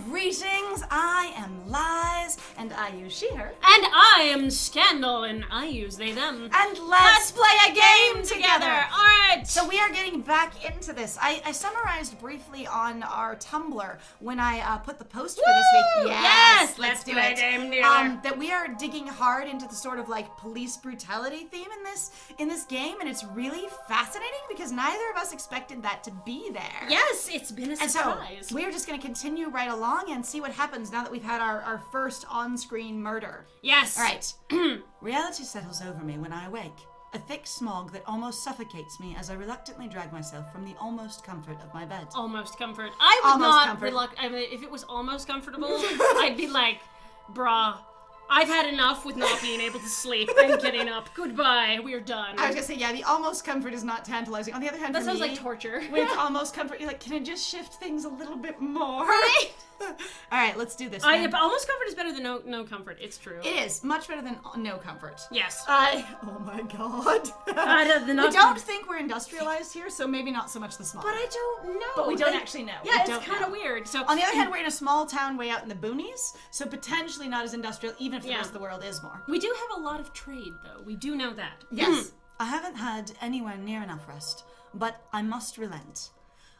Greetings, I am Lies, and I use she, her. And I am Scandal, and I use they, them. And let's play a game together! Alright! So we are getting back into this. I summarized briefly on our Tumblr when I put the post for this week. Yes! Let's do play it. a game together. That we are digging hard into the sort of like police brutality theme in this game, and it's really fascinating because neither of us expected that to be there. Yes, it's been a And surprise. so, we're just going to continue right along and see what happens now that we've had our first on-screen murder. Yes. All right. Reality settles over me when I awake. A thick smog that almost suffocates me as I reluctantly drag myself from the almost comfort of my bed. Almost comfort. I would Almost not comfort. I mean, if it was almost comfortable, I'd be like, brah, I've had enough with not being able to sleep. I'm getting up. Goodbye. We're done. I was going to say, yeah, the almost comfort is not tantalizing. On the other hand, That for sounds me, like torture. when it's almost comfort, you're like, can I just shift things a little bit more? Right? All right, let's do this. Almost then. comfort is better than no comfort. It's true. It is much better than no comfort. Yes. Oh my god. We not don't think we're industrialized here, so maybe not so much the smog. But I don't know. But we don't actually know. Yeah, We it's don't kind of know. weird. So On the other hand, we're in a small town way out in the boonies, so potentially not as industrial, even if the Yeah. rest of the world is more. we do have a lot of trade, though. We do know that. Yes. I haven't had anywhere near enough rest, but I must relent.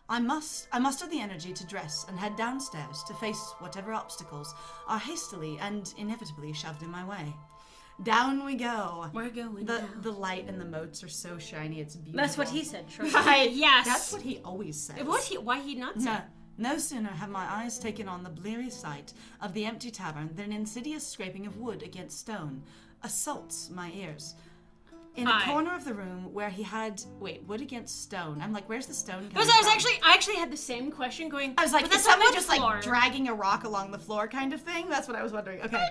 I muster the energy to dress and head downstairs to face whatever obstacles are hastily and inevitably shoved in my way. Down we go. We're going down. The light and the moats are so shiny, it's beautiful. That's what he said, trust Right. me. Yes. That's what he always says. Why he not say? No sooner have my eyes taken on the bleary sight of the empty tavern than an insidious scraping of wood against stone assaults my ears. In a corner of the room where he had wood against stone. I'm like, where's the stone coming from? I actually had the same question going. I was like, but is that's someone on just wood floor. like dragging a rock along the floor kind of thing? That's what I was wondering. Okay.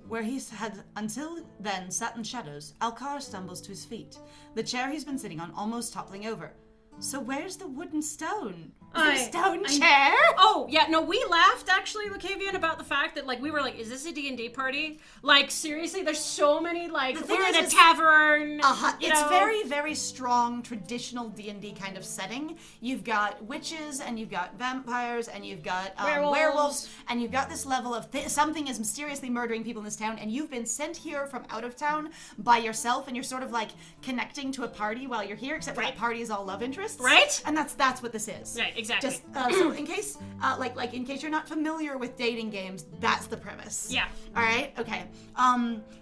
Where he's had until then sat in shadows, Alcar stumbles to his feet. The chair he's been sitting on almost toppling over. So where's the wooden stone? Is it a stone chair? Oh, yeah, no, we laughed, actually, Lucavian, about the fact that, like, we were like, is this a D&D party? Like, seriously, there's so many, like, we're in a tavern. It's very, very strong, traditional D&D kind of setting. You've got witches, and you've got vampires, and you've got werewolves, and you've got this level of something is mysteriously murdering people in this town, and you've been sent here from out of town by yourself, and you're sort of, like, connecting to a party while you're here, except for that party is all love interests. Right? And that's what this is. Right, exactly. Just, so in case, in case you're not familiar with dating games, that's the premise. Yeah. All right. Okay.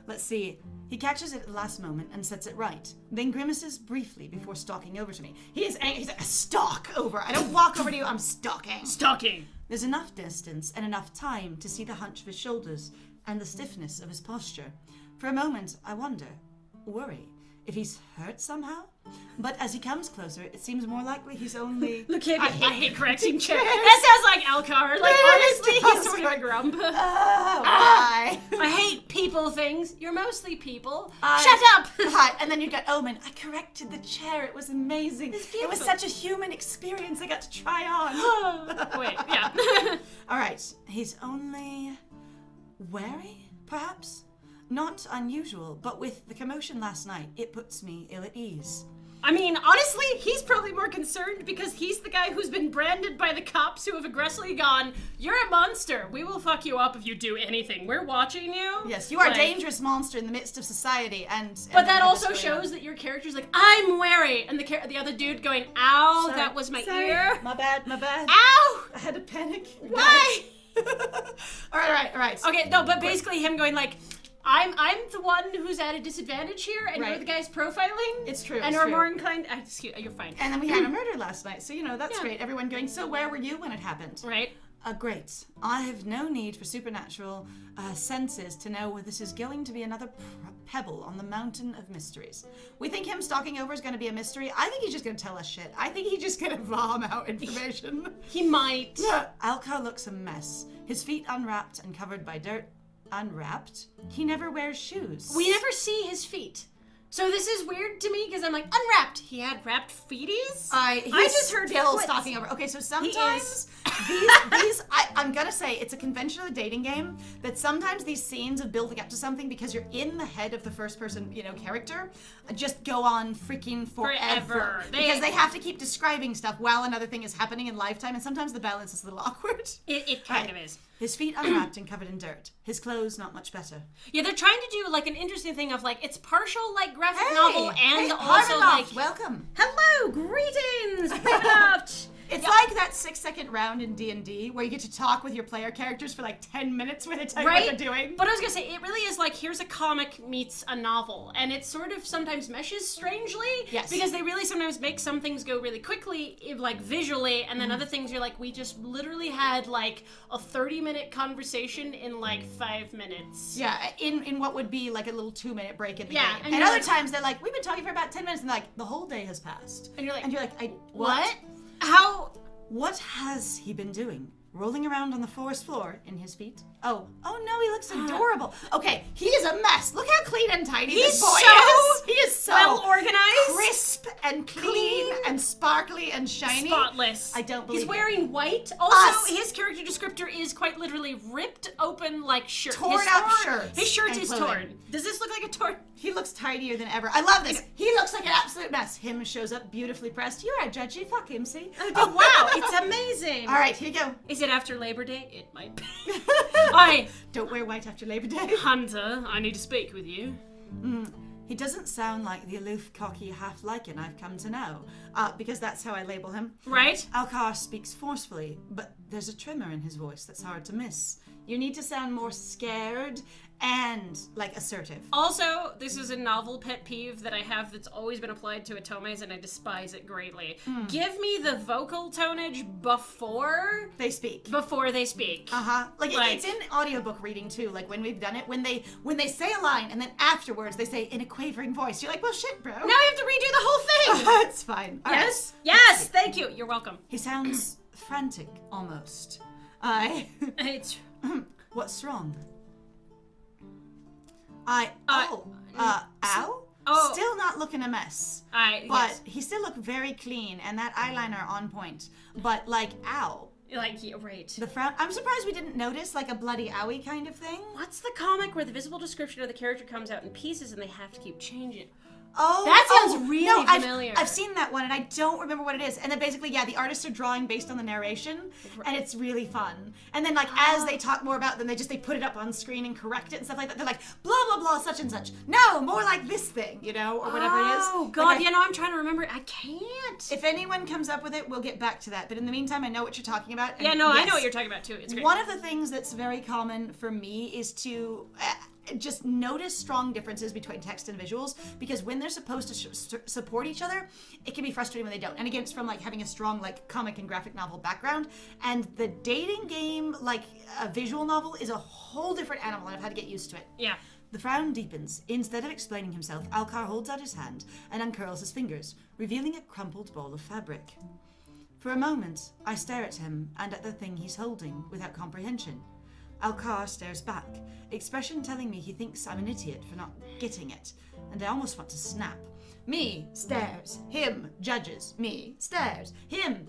Let's see. He catches it at the last moment and sets it right. Then grimaces briefly before stalking over to me. He's a stalk over. I don't walk over to you. I'm stalking. Stalking. There's enough distance and enough time to see the hunch of his shoulders and the stiffness of his posture. For a moment, I wonder, worry, if he's hurt somehow. But as he comes closer, it seems more likely he's only... Lucavian, I hate correcting chairs. That sounds like Alcar. Like, honestly, he's sort of a grump. Why? I hate people things. You're mostly people. Shut Shut up! Hi. And then you got Omen. I corrected the chair. It was amazing. It's It was beautiful. such a human experience I got to try on. Wait, yeah. All right. He's only wary, perhaps? Not unusual, but with the commotion last night, it puts me ill at ease. I mean, honestly, he's probably more concerned because he's the guy who's been branded by the cops who have aggressively gone, you're a monster. We will fuck you up if you do anything. We're watching you. Yes, you are a Like, dangerous monster in the midst of society, But that also shows that your character's like, I'm wary, and the other dude going, ow, Sorry. that was my Sorry. ear. My bad. Ow! I had a panic. Why? All right. Okay, no, but basically him going like, I'm the one who's at a disadvantage here, and you're Right. the guy's profiling. It's true. And it's are true. more inclined. You're fine. And then we had a murder last night, so that's Yeah. great. Everyone going, so where were you when it happened? Right. Great. I have no need for supernatural senses to know whether this is going to be another pebble on the mountain of mysteries. We think him stalking over is going to be a mystery. I think he's just going to tell us shit. I think he's just going to vom out information. He might. Alcar looks a mess. His feet unwrapped and covered by dirt. Unwrapped? He never wears shoes. We never see his feet. So this is weird to me because I'm like, unwrapped. He had wrapped feeties? I just heard still stalking over. Okay, so sometimes these I'm gonna say it's a convention of the dating game that sometimes these scenes of building up to something because you're in the head of the first person, character, just go on freaking forever. Because they have to keep describing stuff while another thing is happening in lifetime, and sometimes the balance is a little awkward. It kind of is. His feet unwrapped and covered in dirt. His clothes not much better. Yeah, they're trying to do like an interesting thing of like it's partial like graphic novel and also Harmenoft, like welcome. hello, greetings, Harmenoft. It's like that 6-second round in D&D where you get to talk with your player characters for like 10 minutes where they tell you what they're doing. But I was gonna say, it really is like, here's a comic meets a novel. And it sort of sometimes meshes strangely. Yes. Because they really sometimes make some things go really quickly, like visually, and then other things you're like, we just literally had like a 30-minute conversation in like 5 minutes. Yeah, in what would be like a little 2-minute break in the game. And And other times they're like, we've been talking for about 10 minutes, and they're like, the whole day has passed. And you're like, what? How? What has he been doing? Rolling around on the forest floor in his feet? Oh no, he looks adorable. Okay, he is a mess. Look how clean and tidy this boy is. He is so well organized, crisp and clean and sparkly and shiny. Spotless. I don't believe he's wearing white. Also, his character descriptor is quite literally ripped open like shirt. Torn up shirts. His shirt and is clothing. torn. Does this look like a torn? He looks tidier than ever. I love this. He looks like an absolute mess. Him shows up beautifully pressed. You're a judgy. Fuck him, see? Oh, wow, it's amazing. All right, here you go. Is it after Labor Day? It might be. Alright. Don't wear white after Labor Day. Hunter, I need to speak with you. He doesn't sound like the aloof, cocky half-Lycan I've come to know, because that's how I label him. Right. Alcar speaks forcefully, but there's a tremor in his voice that's hard to miss. You need to sound more scared and, like, assertive. Also, this is a novel pet peeve that I have that's always been applied to Atomes, and I despise it greatly. Give me the vocal tonage before they speak. Before they speak. Like it's in audiobook reading too, like when we've done it, when they say a line and then afterwards they say in a quavering voice. You're like, well shit, bro. Now I have to redo the whole thing! It's fine. Yes? Right. Yes, thank you. You're welcome. He sounds frantic, almost. It's... What's wrong? Ow? Oh. Still not looking a mess. But yes. he still looked very clean and that eyeliner on point. But like, ow. Like, yeah, right. The frown. I'm surprised we didn't notice like a bloody owie kind of thing. What's the comic where the visible description of the character comes out in pieces and they have to keep changing? Oh, that sounds really familiar. I've seen that one and I don't remember what it is. And then basically, yeah, the artists are drawing based on the narration and it's really fun. And then like as they talk more about them, they put it up on screen and correct it and stuff like that. They're like, blah, blah, blah, such and such. No, more like this thing, or whatever it is. Oh, God, like I'm trying to remember it. I can't. If anyone comes up with it, we'll get back to that. But in the meantime, I know what you're talking about. Yeah, no, yes, I know what you're talking about too. It's great. One of the things that's very common for me is to... just notice strong differences between text and visuals, because when they're supposed to support each other, it can be frustrating when they don't. And again, it's from like having a strong like comic and graphic novel background, and the dating game, like a visual novel, is a whole different animal, and I've had to get used to it. Yeah. The frown deepens. Instead of explaining himself, Alcar holds out his hand and uncurls his fingers, revealing a crumpled ball of fabric. For a moment, I stare at him and at the thing he's holding without comprehension. Alcar stares back, expression telling me he thinks I'm an idiot for not getting it, and I almost want to snap. Me stares, him judges, me stares, him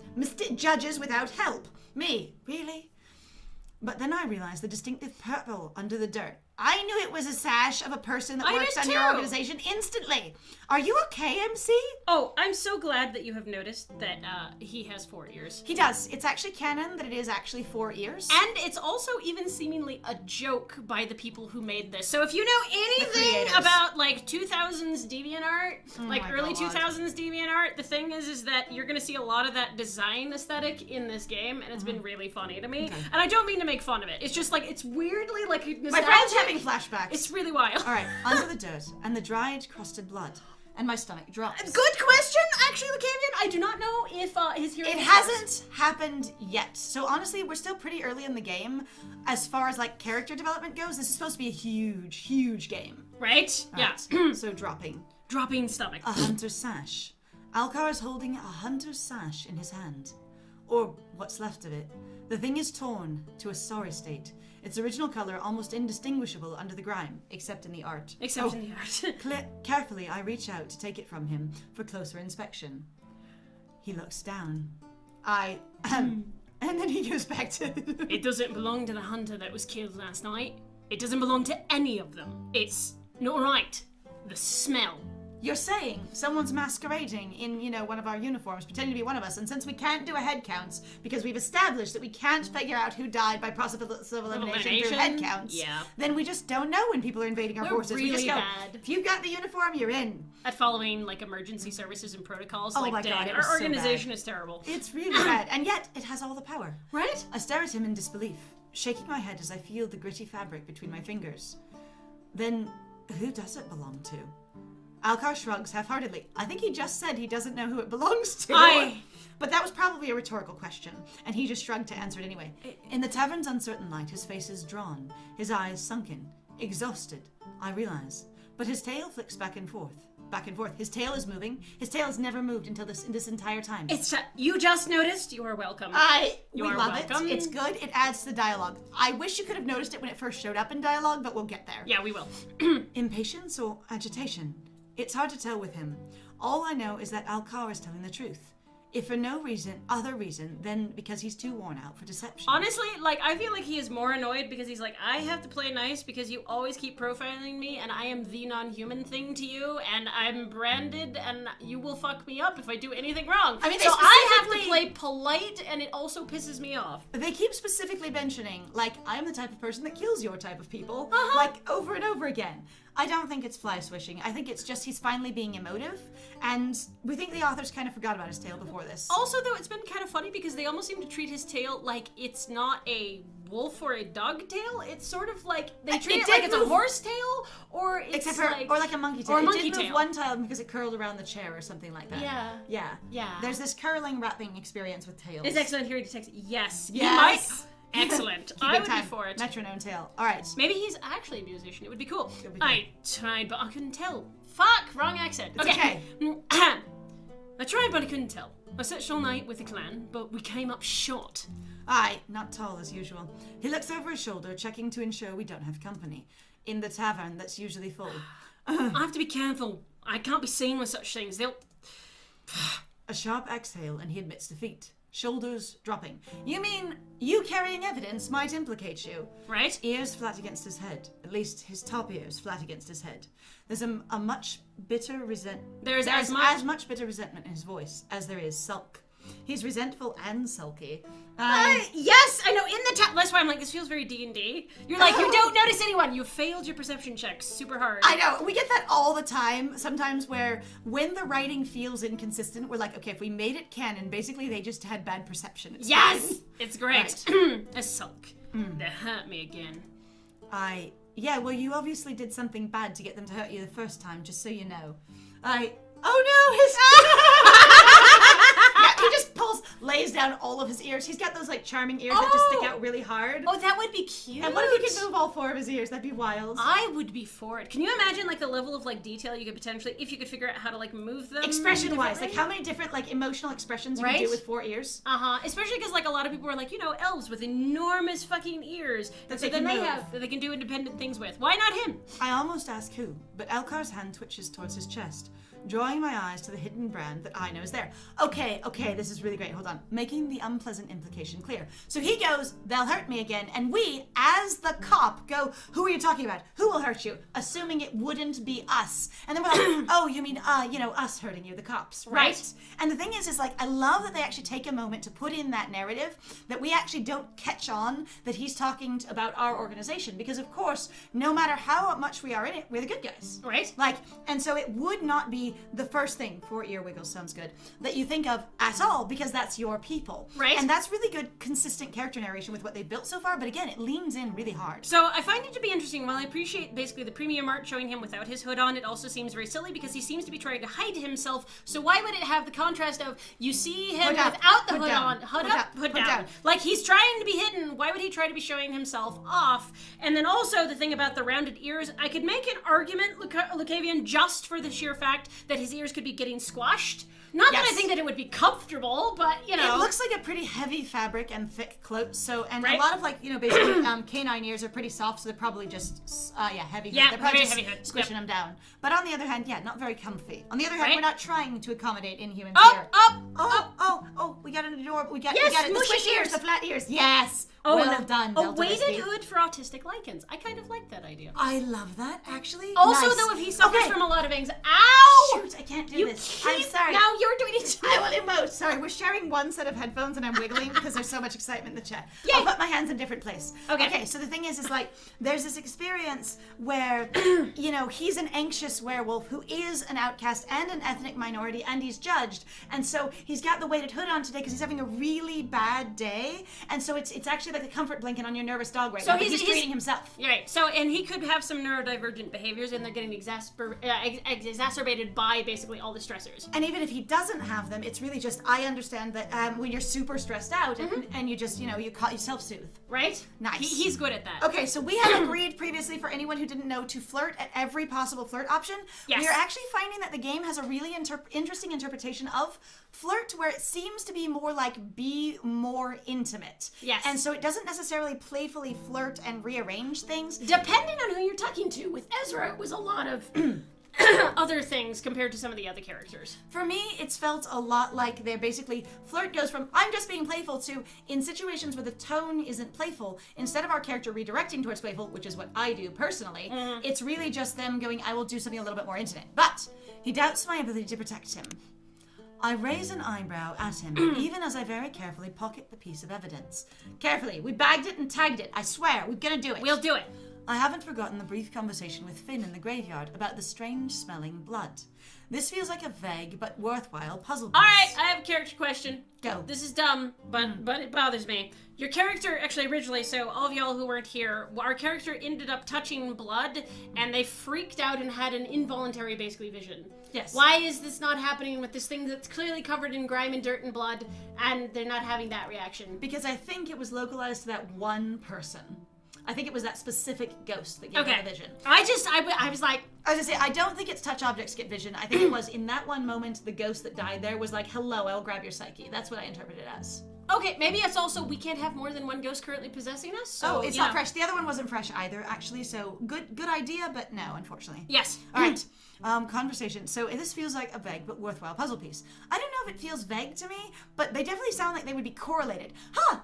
judges without help, me, really? But then I realized the distinctive purple under the dirt. I knew it was a sash of a person that works on your organization instantly. Are you okay, MC? Oh, I'm so glad that you have noticed that he has 4 ears. He does. It's actually canon that it is actually 4 ears. And it's also even seemingly a joke by the people who made this. So if you know anything about like 2000s DeviantArt, like early 2000s DeviantArt, the thing is that you're going to see a lot of that design aesthetic in this game, and it's been really funny to me. Okay. And I don't mean to make fun of it. It's just like, it's weirdly like nostalgic. My friend's having flashbacks. It's really wild. All right, under the dirt and the dried, crusted blood, and my stomach drops. Good question, actually, Lucavian. I do not know if his hearing. It hasn't happened yet. So honestly, we're still pretty early in the game as far as like character development goes. This is supposed to be a huge, huge game. Right? All yeah. Right. So dropping stomach. A hunter's sash. Alcar is holding a hunter's sash in his hand, or what's left of it. The thing is torn to a sorry state. Its original color almost indistinguishable under the grime, except in the art. Except in the art. Carefully, I reach out to take it from him for closer inspection. He looks down. And then he goes back to... It doesn't belong to the hunter that was killed last night. It doesn't belong to any of them. It's not right. The smell. You're saying someone's masquerading in, one of our uniforms, pretending to be one of us, and since we can't do a head counts, because we've established that we can't figure out who died by process of elimination through head counts, then we just don't know when people are invading our forces. Really we just go, bad. If you've got the uniform, you're in. At following, emergency services and protocols, my God, it was our organization so bad. is terrible. It's really bad, and yet it has all the power. Right? I stare at him in disbelief, shaking my head as I feel the gritty fabric between my fingers. Then, who does it belong to? Alcar shrugs half-heartedly. I think he just said he doesn't know who it belongs to. But that was probably a rhetorical question, and he just shrugged to answer it anyway. In the tavern's uncertain light, his face is drawn, his eyes sunken, exhausted, I realize. But his tail flicks back and forth. Back and forth. His tail is moving. His tail has never moved until this entire time. You just noticed? You are welcome. We love it. It's good. It adds to the dialogue. I wish you could have noticed it when it first showed up in dialogue, but we'll get there. Yeah, we will. Impatience or agitation? It's hard to tell with him. All I know is that Alcar is telling the truth. If for no other reason, then because he's too worn out for deception. Honestly, I feel like he is more annoyed because he's like, I have to play nice because you always keep profiling me and I am the non-human thing to you and I'm branded and you will fuck me up if I do anything wrong. I mean, so I have to play polite and it also pisses me off. They keep specifically mentioning, I'm the type of person that kills your type of people, over and over again. I don't think it's fly swishing. I think it's just he's finally being emotive, and we think the authors kind of forgot about his tail before this. Also, though, it's been kind of funny because they almost seem to treat his tail like it's not a wolf or a dog tail. It's sort of like they treat it like it's a horse tail, or it's or like a monkey tail. Or a monkey it did tail. Move one tail because it curled around the chair or something like that. Yeah. There's this curling wrapping experience with tails. It's excellent hearing detective. Yes. Yes. He might. Excellent. I would be for it. Metronome tail. All right. Maybe he's actually a musician. It would be cool. I tried, but I couldn't tell. Fuck! Wrong accent. It's okay. I tried, but I couldn't tell. I searched all night with the clan, but we came up short. Aye, not tall as usual. He looks over his shoulder, checking to ensure we don't have company. In the tavern that's usually full. I have to be careful. I can't be seen with such things. They'll... A sharp exhale, and he admits defeat. Shoulders dropping. You mean you carrying evidence might implicate you? Right. Ears flat against his head. At least his top ears flat against his head. There's a much bitter There's as much bitter resentment in his voice as there is sulk. He's resentful and sulky. Yes, I know. In the that's why I'm like, this feels very D&D. You're like, you don't notice anyone. You failed your perception checks super hard. I know. We get that all the time. Sometimes where when the writing feels inconsistent, we're like, okay, if we made it canon, basically they just had bad perception. It's fine. It's great. A sulk. They hurt me again. Yeah, well, you obviously did something bad to get them to hurt you the first time, just so you know. Oh no, he just lays down all of his ears. He's got those charming ears that just stick out really hard. Oh, that would be cute. And what if he could move all four of his ears? That'd be wild. I would be for it. Can you imagine the level of detail you could potentially, if you could figure out how to move them? Expression-wise, how many different emotional expressions you can do with four ears? Especially because a lot of people are elves with enormous fucking ears that they can do independent things with. Why not him? I almost ask who, but Elkar's hand twitches towards his chest, drawing my eyes to the hidden brand that I know is there. Okay, this is really great. Hold on. Making the unpleasant implication clear. So he goes, they'll hurt me again, and we, as the cop, go, who are you talking about? Who will hurt you? Assuming it wouldn't be us. And then we're like, oh, you mean, us hurting you, the cops, right? And the thing is I love that they actually take a moment to put in that narrative, that we actually don't catch on that he's talking about our organization, because of course, no matter how much we are in it, we're the good guys. Right. And so it would not be the first thing, four ear wiggles sounds good, that you think of at all, because that's your people. Right. And that's really good, consistent character narration with what they've built so far, but again, it leans in really hard. So I find it to be interesting. While I appreciate basically the premium art showing him without his hood on, it also seems very silly because he seems to be trying to hide himself. So why would it have the contrast of you see him without the hood on, hood up, hood down. He's trying to be hidden. Why would he try to be showing himself off? And then also the thing about the rounded ears, I could make an argument, Lucavian, just for the sheer fact that his ears could be getting squashed. Not that I think that it would be comfortable, but, you know. It looks like a pretty heavy fabric and thick cloak, so, and Right. a lot of, like, you know, basically, canine ears are pretty soft, so they're probably just, heavy. Yeah, they're probably very just heavy hood. squishing them down. But on the other hand, not very comfy. On the other hand, Right. we're not trying to accommodate inhumans Oh, here. We got an adorable, we got it. The mushy squish ears, ears. the flat ears. Yes! Oh, well and done, a Delta weighted Whiskey. hood for autistic lichens. I kind of like that idea. I love that, actually. Also, Nice. though, if he suffers Okay. from a lot of anxiety... Ow! Shoot, I can't do You this. keep... I'm sorry. Now you're doing it too. I will emote. Sorry, we're sharing one set of headphones and I'm wiggling because there's so much excitement in the chat. Yay. I'll put my hands in a different place. Okay. So the thing is like, there's this experience where, you know, he's an anxious werewolf who is an outcast and an ethnic minority, and he's judged. And so he's got the weighted hood on today because he's having a really bad day. And so it's actually like a comfort blanket on your nervous dog right now. But he's treating himself. Right. So, and he could have some neurodivergent behaviors, and they're getting exacerbated by basically all the stressors. And even if he doesn't have them, it's really just, I understand that when you're super stressed out and you just, you know, you self-soothe. Right? Nice. He's good at that. Okay, so we had agreed previously, for anyone who didn't know, to flirt at every possible flirt option. Yes. We are actually finding that the game has a really interesting interpretation of flirt, where it seems to be more like be more intimate. Yes. And so it doesn't necessarily playfully flirt and rearrange things. Depending on who you're talking to, with Ezra, it was a lot of other things compared to some of the other characters. For me, it's felt a lot like they're basically, flirt goes from, I'm just being playful, to, in situations where the tone isn't playful, instead of our character redirecting towards playful, which is what I do personally, it's really just them going, I will do something a little bit more intimate. But he doubts my ability to protect him. I raise an eyebrow at him, even as I very carefully pocket the piece of evidence. Carefully, we bagged it and tagged it. I swear, we're gonna do it. We'll do it. I haven't forgotten the brief conversation with Finn in the graveyard about the strange-smelling blood. This feels like a vague but worthwhile puzzle piece. All right, I have a character question. Go. This is dumb, but it bothers me. Your character, actually originally, so all of y'all who weren't here, our character ended up touching blood, and they freaked out and had an involuntary, basically, vision. Yes. Why is this not happening with this thing that's clearly covered in grime and dirt and blood, and they're not having that reaction? Because I think it was localized to that one person. I think it was that specific ghost that gave her the vision. I was like... I was gonna say, I don't think it's touch objects get vision. I think it was, in that one moment, the ghost that died there was like, hello, I'll grab your psyche. That's what I interpret it as. Okay, maybe it's also we can't have more than one ghost currently possessing us. So, it's not fresh. The other one wasn't fresh either, actually. So good idea, but no, unfortunately. Yes. All right. Conversation. So this feels like a vague but worthwhile puzzle piece. I don't know if it feels vague to me, but they definitely sound like they would be correlated.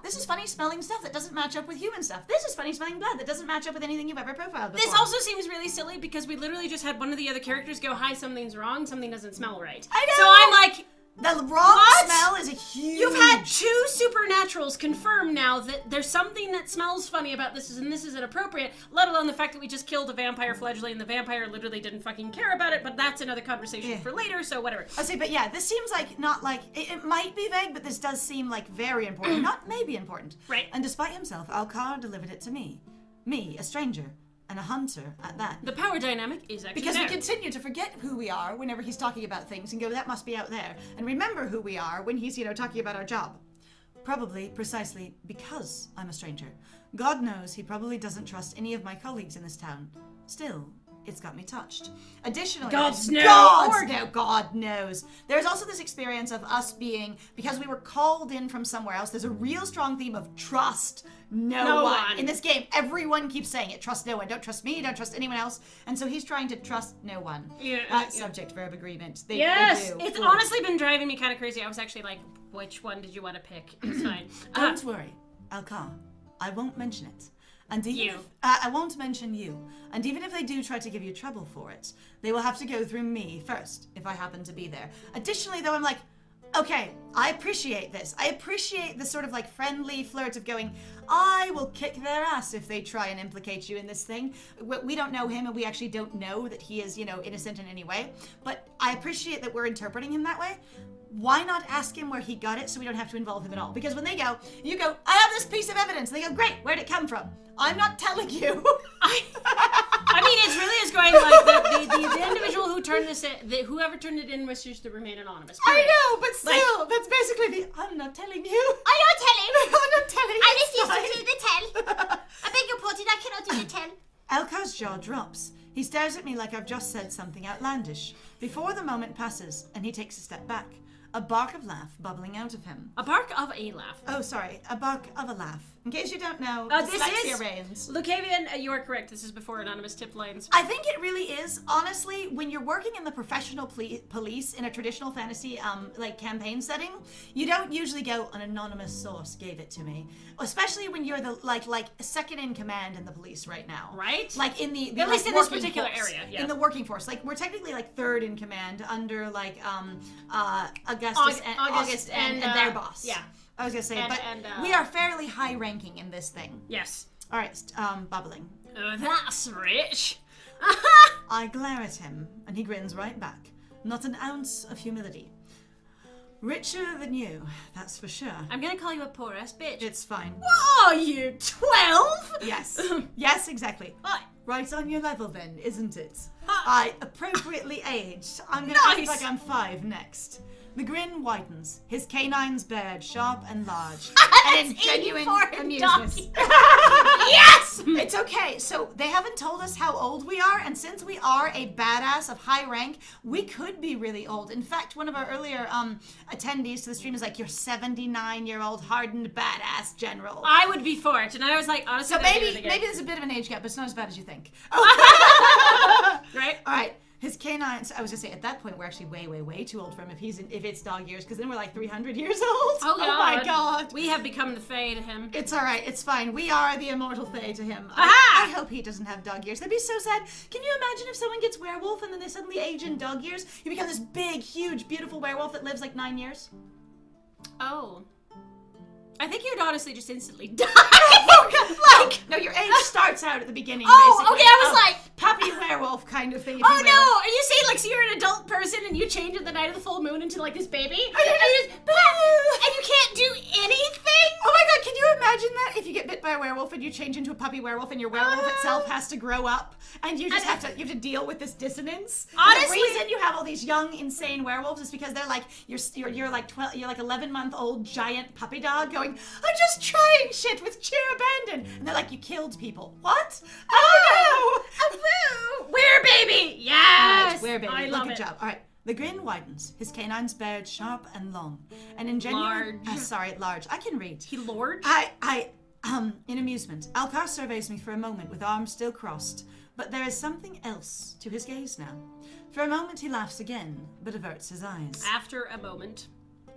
This is funny smelling stuff that doesn't match up with human stuff. This is funny smelling blood that doesn't match up with anything you've ever profiled before. This also seems really silly because we literally just had one of the other characters go, hi, something's wrong, something doesn't smell right. I know! So I'm like... The wrong smell is a huge... You've had 2 supernaturals confirm now that there's something that smells funny about this and this is inappropriate, let alone the fact that we just killed a vampire fledgling and the vampire literally didn't fucking care about it, but that's another conversation for later, so whatever. I say, but yeah, this seems like not like... It might be vague, but this does seem like very important. Not maybe important. Right. And despite himself, Alcar delivered it to me. Me, a stranger. And a hunter at that. The power dynamic is actually Because there. we continue to forget who we are whenever he's talking about things and go, that must be out there. And remember who we are when he's, talking about our job. Probably precisely because I'm a stranger. God knows he probably doesn't trust any of my colleagues in this town. Still, it's got me touched. Additionally, God knows. There's also this experience of us being, because we were called in from somewhere else, there's a real strong theme of trust no one. In this game, everyone keeps saying it. Trust no one. Don't trust me. Don't trust anyone else. And so he's trying to trust no one. Subject, verb, agreement. They do. It's honestly been driving me kind of crazy. I was actually like, which one did you want to pick? It's fine. Don't worry, Alcar. I won't mention it. And even I won't mention you. And even if they do try to give you trouble for it, they will have to go through me first, if I happen to be there. Additionally, though, I'm like, okay, I appreciate this. I appreciate the sort of like friendly flirt of going, I will kick their ass if they try and implicate you in this thing. We don't know him and we actually don't know that he is, innocent in any way. But I appreciate that we're interpreting him that way. Why not ask him where he got it so we don't have to involve him at all? Because when they go, you go, I have this piece of evidence. They go, great, where'd it come from? I'm not telling you. I mean, it's really is going like the individual who turned this in, whoever turned it in wishes to remain anonymous. Period. I know, but still, that's basically I'm not telling you. I'm not telling. I'm not telling you. I refuse to do the tell. I beg your pardon, I cannot do the tell. Alcar's jaw drops. He stares at me like I've just said something outlandish. Before the moment passes, and he takes a step back. a bark of laugh bubbling out of him. A bark of a laugh. Oh, sorry, a bark of a laugh. In case you don't know, This dyslexia is reigns. Lucavian, you are correct. This is before anonymous tip lines. I think it really is. Honestly, when you're working in the professional police in a traditional fantasy like campaign setting, you don't usually go, an anonymous source gave it to me. Especially when you're the like second in command in the police right now. Right? Like in the at least like, in this working particular force. area, yeah. In the working force. Like we're technically like third in command under like August and their boss. Yeah. I was gonna say, but and, we are fairly high ranking in this thing. Yes. All right, bubbling. Oh, that's rich. I glare at him, and he grins right back. Not an ounce of humility. Richer than you, that's for sure. I'm gonna call you a poor ass bitch. It's fine. What are you, 12? Yes. Yes, exactly. What? Right on your level then, isn't it? Ah. I appropriately aged. I'm gonna act like I'm 5 next. The grin widens, his canines bared, sharp and large. And in genuine amusement. Yes! It's okay. So they haven't told us how old we are, and since we are a badass of high rank, we could be really old. In fact, one of our earlier attendees to the stream is like, you're 79-year-old hardened badass general. I would be for it, and I was like, honestly, So maybe there's a bit of an age gap, but it's not as bad as you think. Right? All right. His canines, I was gonna say, at that point, we're actually way, way, way too old for him if it's dog years, because then we're like 300 years old. Oh, my God. We have become the Fae to him. It's all right. It's fine. We are the immortal Fae to him. Aha! I hope he doesn't have dog years. That'd be so sad. Can you imagine if someone gets werewolf and then they suddenly age in dog years? You become this big, huge, beautiful werewolf that lives like 9 years? Oh. I think you'd honestly just instantly die. No, your age starts out at the beginning, Oh, basically. okay, I was like... Puppy werewolf kind of thing, if Oh you will. no! Are you saying like so you're an adult person and you change at the night of the full moon into like this baby? And you can't do anything? Oh my God, can you imagine that? If you get bit by a werewolf and you change into a puppy werewolf and your werewolf itself has to grow up and you just have to deal with this dissonance. Honestly, the reason you have all these young, insane werewolves is because they're like, you're like 12, you're like 11-month-old giant puppy dog going, I'm just trying shit with sheer abandon. And they're like, you killed people. What? Oh no! Were-baby! Yes! Were-baby. I love Good it. job. All right. The grin widens, his canines bared, sharp and long. And in genuine... Large. Large. I can read. He lord? In amusement, Alcar surveys me for a moment with arms still crossed, but there is something else to his gaze now. For a moment he laughs again, but averts his eyes. After a moment.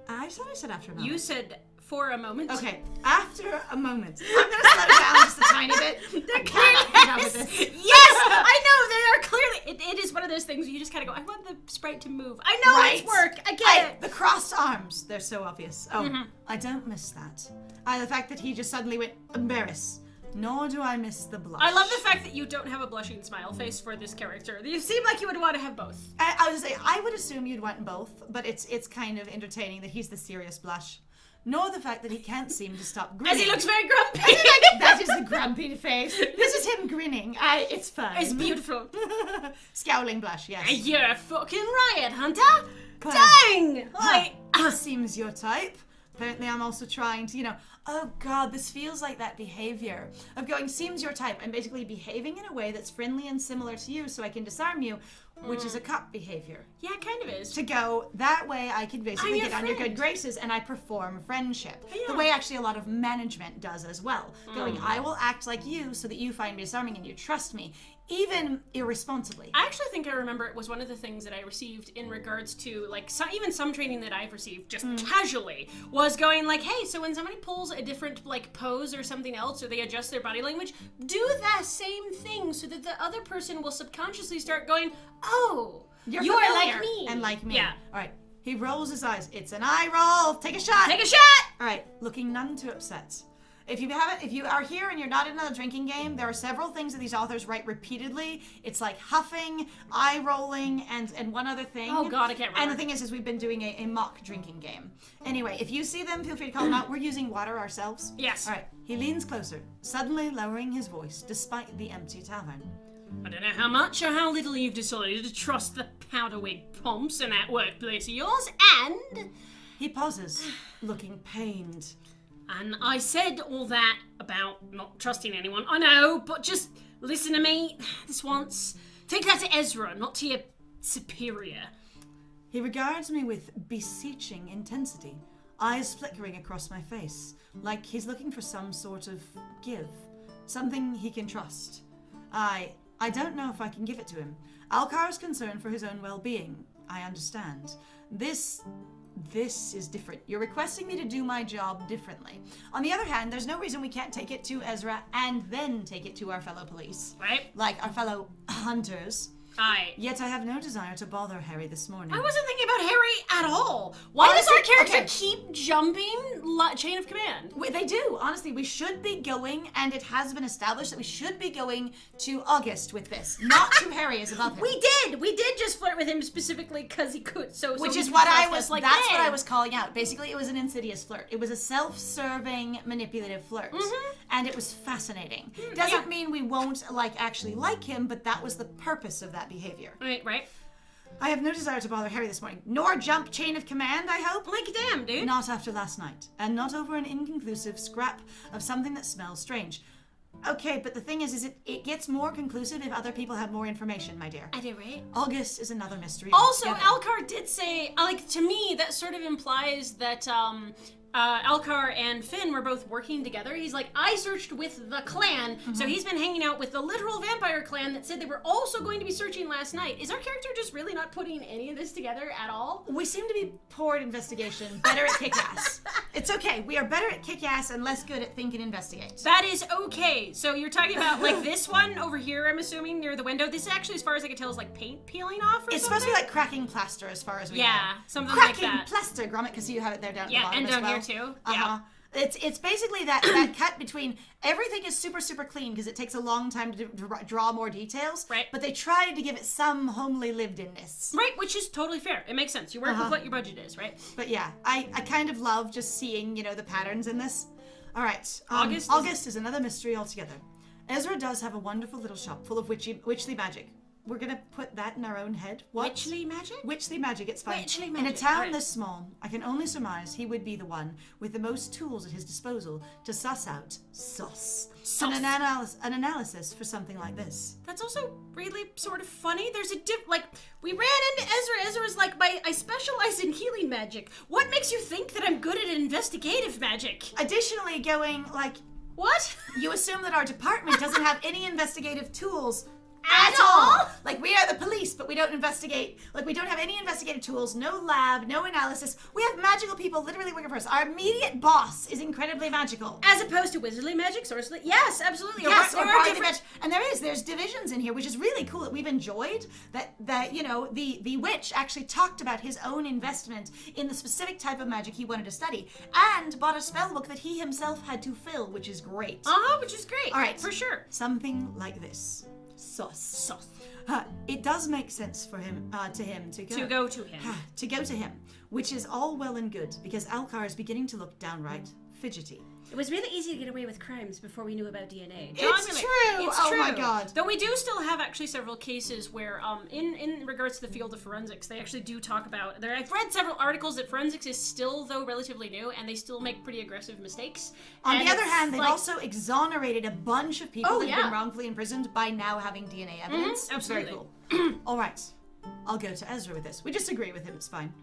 I thought I said after a moment. You said for a moment. Okay, after a moment. I'm gonna slow it down just a tiny bit. They're Yes! Yes! I know, they are clearly... It is one of those things where you just kind of go, I want the sprite to move. I know Right. it's work. I get it. The crossed arms, they're so obvious. Oh, I don't miss that. The fact that he just suddenly went, embarrass. Nor do I miss the blush. I love the fact that you don't have a blushing smile face for this character. You seem like you would want to have both. I was gonna say, I would assume you'd want both, but it's kind of entertaining that he's the serious blush. Nor the fact that he can't seem to stop grinning. As he looks very grumpy. That is the grumpy face. This is him grinning. It's fun. It's beautiful. Scowling blush, yes. You're a fucking riot, Hunter. But- Dang! Like, Seems your type. Apparently I'm also trying to, oh God, this feels like that behavior of going, seems your type. I'm basically behaving in a way that's friendly and similar to you so I can disarm you, which is a cop behavior. yeah, it kind of is. To go, that way I can basically I'm get on your friend. good graces and I perform friendship. Yeah. The way actually a lot of management does as well. Going, I will act like you so that you find me disarming and you trust me, even irresponsibly. I actually think I remember it was one of the things that I received in regards to, like, even some training that I've received just casually was going like, hey, so when somebody pulls a different, like, pose or something else or they adjust their body language, do that same thing so that the other person will subconsciously start going, oh, you're familiar like me. and like me. Yeah. All right. He rolls his eyes. It's an eye roll. Take a shot. Take a shot! All right. Looking none too upset. If you are here and you're not in a drinking game, there are several things that these authors write repeatedly. It's like huffing, eye rolling, and one other thing. Oh God, I can't remember. And the thing is we've been doing a mock drinking game. Anyway, if you see them, feel free to call them out. We're using water ourselves. Yes. All right. He leans closer, suddenly lowering his voice despite the empty tavern. I don't know how much or how little you've decided to trust the powderwig pumps in that workplace of yours, and... He pauses, looking pained. And I said all that about not trusting anyone. I know, but just listen to me this once. Take that to Ezra, not to your superior. He regards me with beseeching intensity, eyes flickering across my face, like he's looking for some sort of give, something he can trust. I don't know if I can give it to him. Alcar's concerned for his own well-being. I understand. This is different. You're requesting me to do my job differently. On the other hand, there's no reason we can't take it to Ezra and then take it to our fellow police. Right. Like our fellow hunters. Aye. Yet I have no desire to bother Harry this morning. I wasn't thinking about Harry at all. Why does our character okay. keep jumping chain of command? They do. Honestly, we should be going, and it has been established that we should be going to August with this, not to Harry as above him. We did just flirt with him specifically because he could. Which he is could what trust I was us, like, that's hey. what I was calling out. Basically, it was an insidious flirt. It was a self-serving, manipulative flirt. And it was fascinating. Doesn't mean we won't actually like him, but that was the purpose of that behavior. Right. I have no desire to bother Harry this morning, nor jump chain of command, I hope. Like, damn, dude. Not after last night, and not over an inconclusive scrap of something that smells strange. Okay, but the thing is it gets more conclusive if other people have more information, my dear. I did, right? August is another mystery. Also, altogether. Alcar did say, to me, that sort of implies that, Alcar and Finn were both working together. He's like, I searched with the clan, so he's been hanging out with the literal vampire clan that said they were also going to be searching last night. Is our character just really not putting any of this together at all? We seem to be poor at investigation, better at kick-ass. It's okay. We are better at kick-ass and less good at think and investigate. That is okay. So you're talking about, like, this one over here, I'm assuming, near the window. This actually, as far as I can tell, is like paint peeling off or It's something? supposed to be like cracking plaster as far as we know. Yeah, something cracking like that. plaster, Gromit, because you have it there down at the Yeah, bottom and as down well. here too. Uh-huh. Yeah. It's basically that cut between everything is super, super clean because it takes a long time to draw more details. Right. But they tried to give it some homely lived-inness. Right, which is totally fair. It makes sense. You work with what your budget is, right? But yeah, I kind of love just seeing, the patterns in this. All right. August is another mystery altogether. Ezra does have a wonderful little shop full of witchly magic. We're going to put that in our own head. What? Witchly magic? Witchly magic, it's fine. Witchly In a magic, town alright. this small, I can only surmise he would be the one with the most tools at his disposal to suss out an analysis for something like this. That's also really sort of funny. There's we ran into Ezra. Ezra's like, I specialize in healing magic. What makes you think that I'm good at investigative magic? Additionally, going What? you assume that our department doesn't have any investigative tools At all? Like, we are the police, but we don't investigate. Like, we don't have any investigative tools, no lab, no analysis. We have magical people literally working for us. Our immediate boss is incredibly magical. As opposed to wizardly magic, sorcery. Yes, absolutely. Yes, there are different. and there's divisions in here, which is really cool that we've enjoyed. That the witch actually talked about his own investment in the specific type of magic he wanted to study, and bought a spell book that he himself had to fill, which is great. Which is great. All right, for sure. Something like this. Sauce. It does make sense for him to go to him, which is all well and good because Alcar is beginning to look downright fidgety. It was really easy to get away with crimes before we knew about DNA. It's true. Oh my god. Though we do still have actually several cases where, in regards to the field of forensics, they actually do talk about. I've read several articles that forensics is still, though, relatively new, and they still make pretty aggressive mistakes. On the other hand, they've also exonerated a bunch of people that have been wrongfully imprisoned by now having DNA evidence. Mm-hmm, absolutely. It's very cool. All right, I'll go to Ezra with this. We just agree with him. It's fine.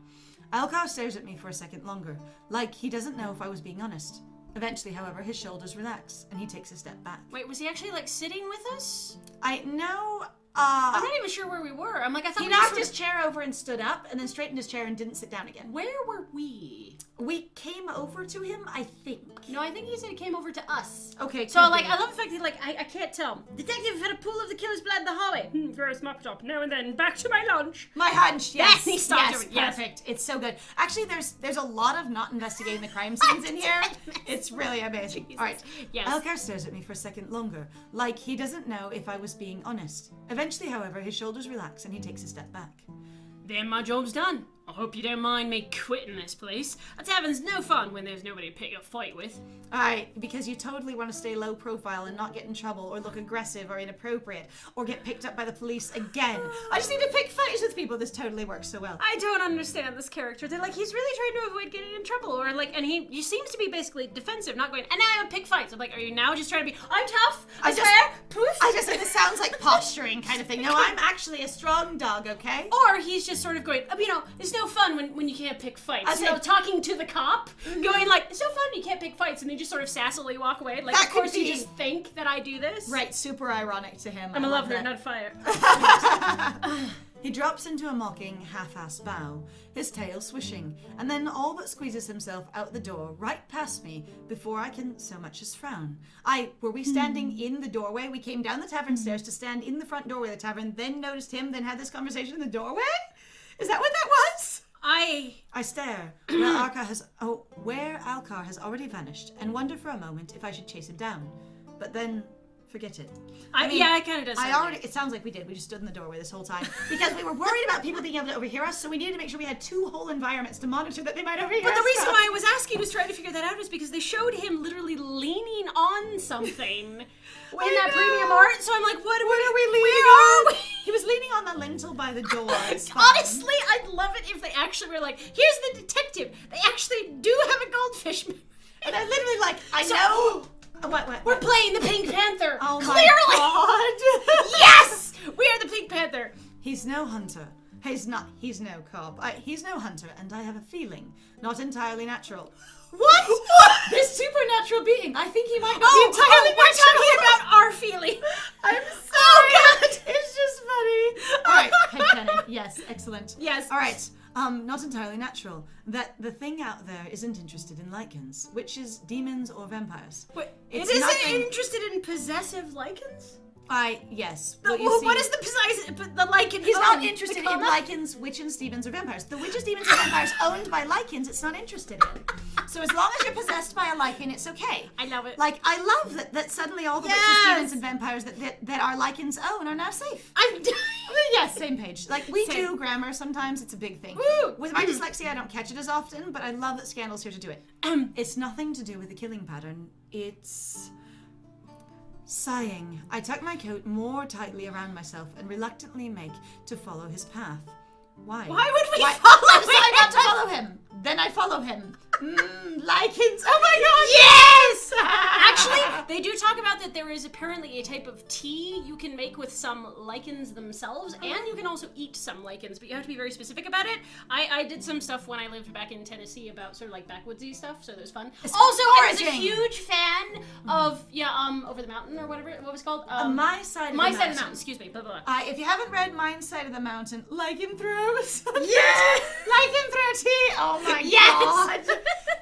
Alcar stares at me for a second longer, like he doesn't know if I was being honest. Eventually, however, his shoulders relax, and he takes a step back. Wait, was he actually, sitting with us? I know, I'm not even sure where we were. I thought he knocked his chair over and stood up, and then straightened his chair and didn't sit down again. Where were we? We came over to him, I think. No, I think he said he came over to us. Okay, so, I love the fact that, I can't tell. Detective had a pool of the killer's blood in the hallway. Gross mopped up. Now and then, back to my lunch. My hunch, yes. He stopped over. Perfect. It's so good. Actually, there's a lot of not investigating the crime scenes in here. It's really amazing. Jesus. All right. Yes. Alcar stares at me for a second longer, like he doesn't know if I was being honest. Eventually, however, his shoulders relax and he takes a step back. Then my job's done. I hope you don't mind me quitting this place. A tavern's no fun when there's nobody to pick a fight with. Alright, because you totally want to stay low profile and not get in trouble or look aggressive or inappropriate or get picked up by the police again. I just need to pick fights with people. This totally works so well. I don't understand this character. They're he's really trying to avoid getting in trouble, or and he seems to be basically defensive, not going, and now I would pick fights. I'm are you now just trying to be, I'm tough, I'm fair, poof? I just think this sounds like posturing kind of thing. No, I'm actually a strong dog, okay? Or he's just sort of going, there's no fun when you can't pick fights. I Talking to the cop, going like, it's no fun when you can't pick fights, and they just sort of sassily walk away. Like, That of course could you be- just think that I do this. Right, super ironic to him. I'm a love that. her, not fire. He drops into a mocking, half-assed bow, his tail swishing, and then all but squeezes himself out the door, right past me, before I can so much as frown. Were we standing in the doorway? We came down the tavern stairs to stand in the front doorway of the tavern, then noticed him, then had this conversation in the doorway? Is that what that was? I stare where Alcar has already vanished, and wonder for a moment if I should chase him down. But then forget it. It kind of does. It sounds like we did. We just stood in the doorway this whole time because we were worried about people being able to overhear us, so we needed to make sure we had two whole environments to monitor that they might overhear us. But the reason why I was asking was trying to figure that out is because they showed him literally leaning on something in that premium art. So I'm like, what are we leaning on? He was leaning on the lintel by the door. Honestly, I'd love it if they actually were like, here's the detective. They actually do have a goldfish. And I literally know. What? We're playing the Pink Panther. Oh clearly. My God. Yes, we are the Pink Panther. He's no hunter. He's no cop. He's no hunter, and I have a feeling, not entirely natural. What? This supernatural being. I think he might not be entirely natural. We're talking about our feeling. I'm sorry. Oh God, it's just funny. All right, headcanon. Yes, excellent. Yes. All right. Not entirely natural. That the thing out there isn't interested in lichens, witches, demons, or vampires. Wait, It's it isn't nothing- interested in possessive lichens? Yes. What is the lichen? He's not interested in lichens, witches, demons, or vampires. The witches, demons, and vampires owned by lichens, it's not interested in. So as long as you're possessed by a lichen, it's okay. I love it. I love that suddenly all the witches, demons, and vampires that our lichens own are now safe. Yes, same page. We do grammar sometimes, it's a big thing. Woo! With my dyslexia, I don't catch it as often, but I love that Scandal's here to do it. It's nothing to do with the killing pattern. It's... Sighing, I tuck my coat more tightly around myself and reluctantly make to follow his path. Why? Why would we follow him? I not to follow him. Then I follow him. Lichens. Oh my God. Yes! Actually, they do talk about that there is apparently a type of tea you can make with some lichens themselves, and you can also eat some lichens, but you have to be very specific about it. I did some stuff when I lived back in Tennessee about sort of woodsy stuff, so that was fun. Also, I was a huge fan of, Over the Mountain or whatever, what was it called? My Side of the Mountain. My Side of the Mountain, excuse me, blah, blah, blah. If you haven't read My Side of the Mountain, lycanthropes. Yes! Lycanthrope tea. Oh my God.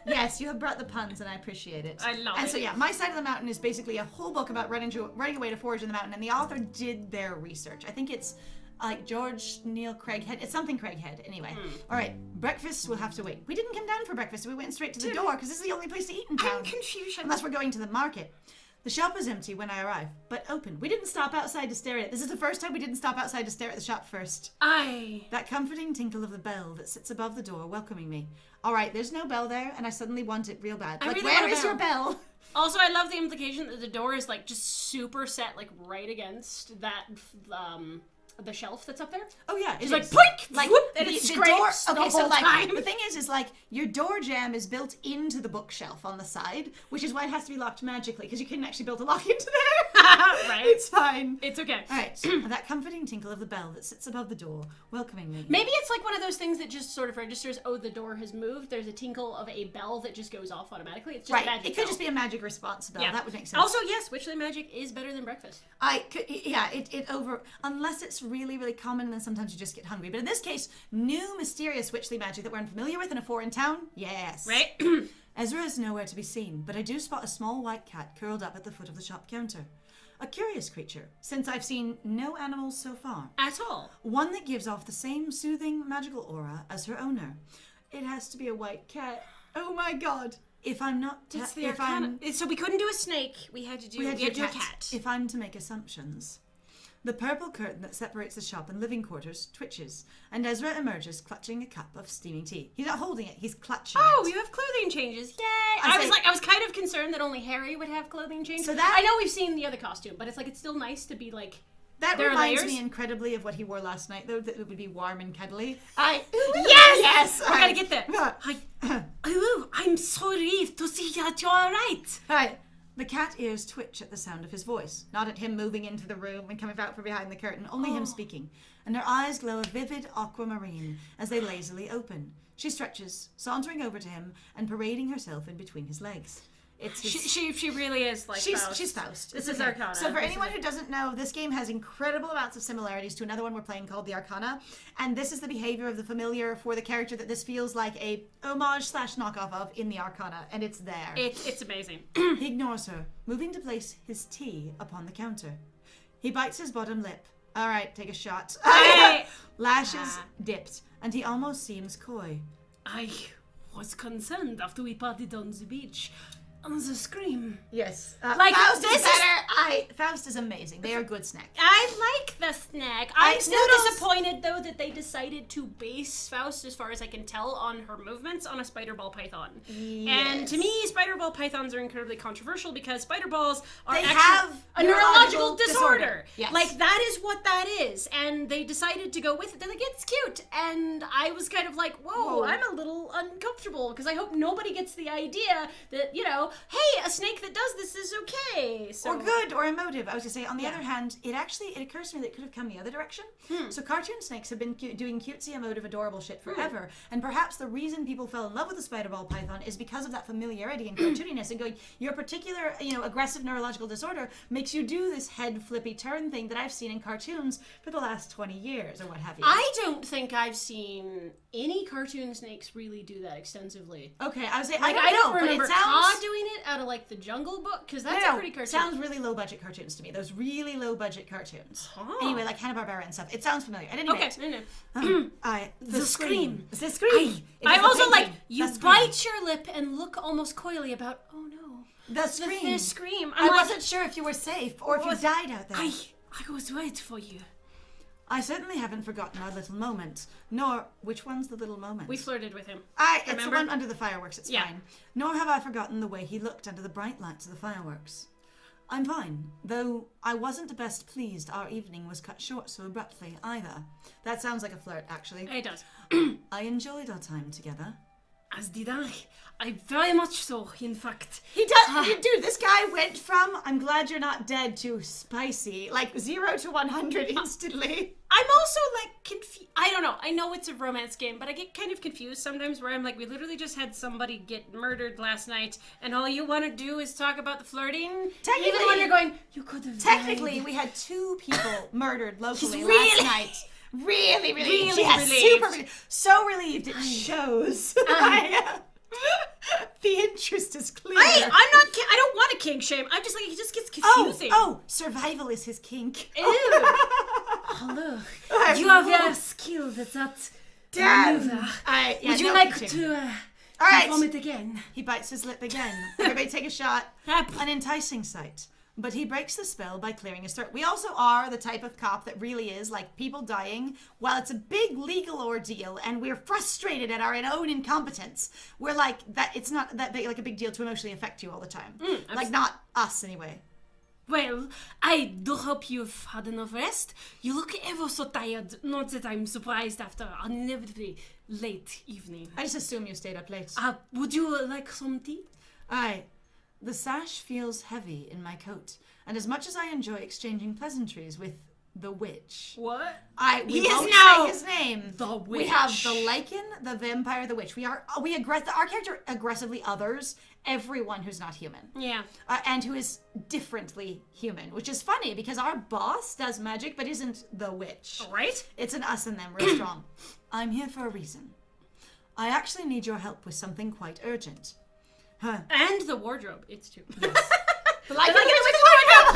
Yes, you have brought the puns, and I appreciate it. I love it. And so, My Side of the Mountain is basically a whole book about running away to forage in the mountain, and the author did their research. I think it's George Neil Craighead. It's something Craighead, anyway. All right, breakfast will have to wait. We didn't come down for breakfast. We went straight to the door, because this is the only place to eat in town. I'm confused. Unless we're going to the market. The shop was empty when I arrived, but open. We didn't stop outside to stare at it. This is the first time we didn't stop outside to stare at the shop first. That comforting tinkle of the bell that sits above the door welcoming me. All right, there's no bell there, and I suddenly want it real bad. Where is your bell? Also, I love the implication that the door is just super set right against that the shelf that's up there. Oh yeah, it's poink, whoop, and it scrapes the whole time. The thing is your door jamb is built into the bookshelf on the side, which is why it has to be locked magically, because you couldn't actually build a lock into there. Right. It's fine. It's okay. All right, that comforting tinkle of the bell that sits above the door, welcoming me. Maybe it's one of those things that just sort of registers, oh, the door has moved. There's a tinkle of a bell that just goes off automatically. It's just a magic It could bell. just be a magic response bell. Yeah. That would make sense. Also, yes, witchly magic is better than breakfast. Unless it's really, really common, and then sometimes you just get hungry. But in this case, new mysterious witchly magic that we're unfamiliar with in a foreign town? Yes. Right? Ezra is nowhere to be seen, but I do spot a small white cat curled up at the foot of the shop counter. A curious creature, since I've seen no animals so far. At all. One that gives off the same soothing, magical aura as her owner. It has to be a white cat. Oh my God. If I'm not... So we couldn't do a snake. We had to do a cat. If I'm to make assumptions. The purple curtain that separates the shop and living quarters twitches, and Ezra emerges clutching a cup of steaming tea. He's not holding it, he's clutching it. Oh, you have clothing changes. Yay! I was kind of concerned that only Harry would have clothing changes. So that... I know we've seen the other costume, but it's still nice to be That there reminds me incredibly of what he wore last night, though, that it would be warm and cuddly. Yes! I gotta get that. Yeah. I'm sorry to see that you're alright. Alright. The cat ears twitch at the sound of his voice, not at him moving into the room and coming out from behind the curtain, only him speaking, and her eyes glow a vivid aquamarine as they lazily open. She stretches, sauntering over to him and parading herself in between his legs. It's his... she really is like Faust. She's Faust. This is Arcana. So for anyone who doesn't know, this game has incredible amounts of similarities to another one we're playing called the Arcana, and this is the behavior of the familiar for the character that this feels like a homage / knockoff of in the Arcana, and it's there. It's amazing. He ignores her, moving to place his tea upon the counter. He bites his bottom lip. All right, take a shot. Lashes dipped, and he almost seems coy. I was concerned after we partied on the beach. On the scream. Yes. Like, Faust this is better. Faust is amazing. They are good snacks. I like the snack. I'm still noodles. disappointed, though, that they decided to base Faust, as far as I can tell, on her movements on a spider ball python. Yes. And to me, spider ball pythons are incredibly controversial because spider balls are They actually have a neurological disorder. disorder. Yes. Like, that is what that is. And they decided to go with it. They're like, it's cute. And I was kind of like, whoa. I'm a little uncomfortable because I hope nobody gets the idea that, you know, hey, a snake that does this is okay. So. Or good, or emotive. I was going to say, on the other hand, it occurs to me that it could have come the other direction. So cartoon snakes have been doing cutesy, emotive, adorable shit forever. And perhaps the reason people fell in love with the spider ball python is because of that familiarity and cartooniness and going, your particular, aggressive neurological disorder makes you do this head flippy turn thing that I've seen in cartoons for the last 20 years or what have you. I don't think I've seen any cartoon snakes really do that extensively. Okay, I was saying, I don't remember Ka sounds... doing it out of like the Jungle Book, because that's a pretty cartoon. Sounds really low budget cartoons to me. Those really low budget cartoons. Oh. Anyway, like Hanna-Barbera and stuff. It sounds familiar. At any Okay, rate, no. the scream. The I scream. also like, you The scream. bite your lip and look almost coyly about, oh no. The scream. The scream. I wasn't sure if you were safe or if you died out there. I was waiting for you. I certainly haven't forgotten our little moment. Nor, which one's the little moment? We flirted with him. It's the Remember? one under the fireworks, it's fine. Nor have I forgotten the way he looked under the bright lights of the fireworks. I'm fine, though I wasn't best pleased our evening was cut short so abruptly either. That sounds like a flirt, actually. It does. I enjoyed our time together. As did I. I very much so, in fact. He does. Dude, this guy went from "I'm glad you're not dead" to spicy, like 0 to 100 instantly. I'm also like confused. I don't know. I know it's a romance game, but I get kind of confused sometimes where I'm like, we literally just had somebody get murdered last night, and all you want to do is talk about the flirting. Technically, even when you're going, you could have. Technically, died. we had 2 people murdered locally She's last night. Really relieved. Yes, relieved. super relieved. So relieved it shows. The interest is clear. I'm not. I don't want to kink shame. I'm just like, it just gets confusing. Oh, survival is his kink. Ew. Hello. You are very skilled at that. Damn. maneuver. Would you like to All right. perform it again? He bites his lip again. Everybody take a shot. Yep. An enticing sight. But he breaks the spell by clearing his throat. We also are the type of cop that really is like people dying. While it's a big legal ordeal and we're frustrated at our own incompetence, we're like that. It's not that big, like a big deal to emotionally affect you all the time. Like not us anyway. Well, I do hope you've had enough rest. You look ever so tired. Not that I'm surprised after an inevitably late evening. I just assume you stayed up late. Would you like some tea? Aye. The sash feels heavy in my coat, and as much as I enjoy exchanging pleasantries with the witch. What? We He is won't now say his name. the witch. We have the lichen, the vampire, the witch. Our character aggressively others everyone who's not human. Yeah. And who is differently human, which is funny because our boss does magic but isn't the witch. Right? It's an us and them, real strong. I'm here for a reason. I actually need your help with something quite urgent. And the wardrobe. It's true. The lichen,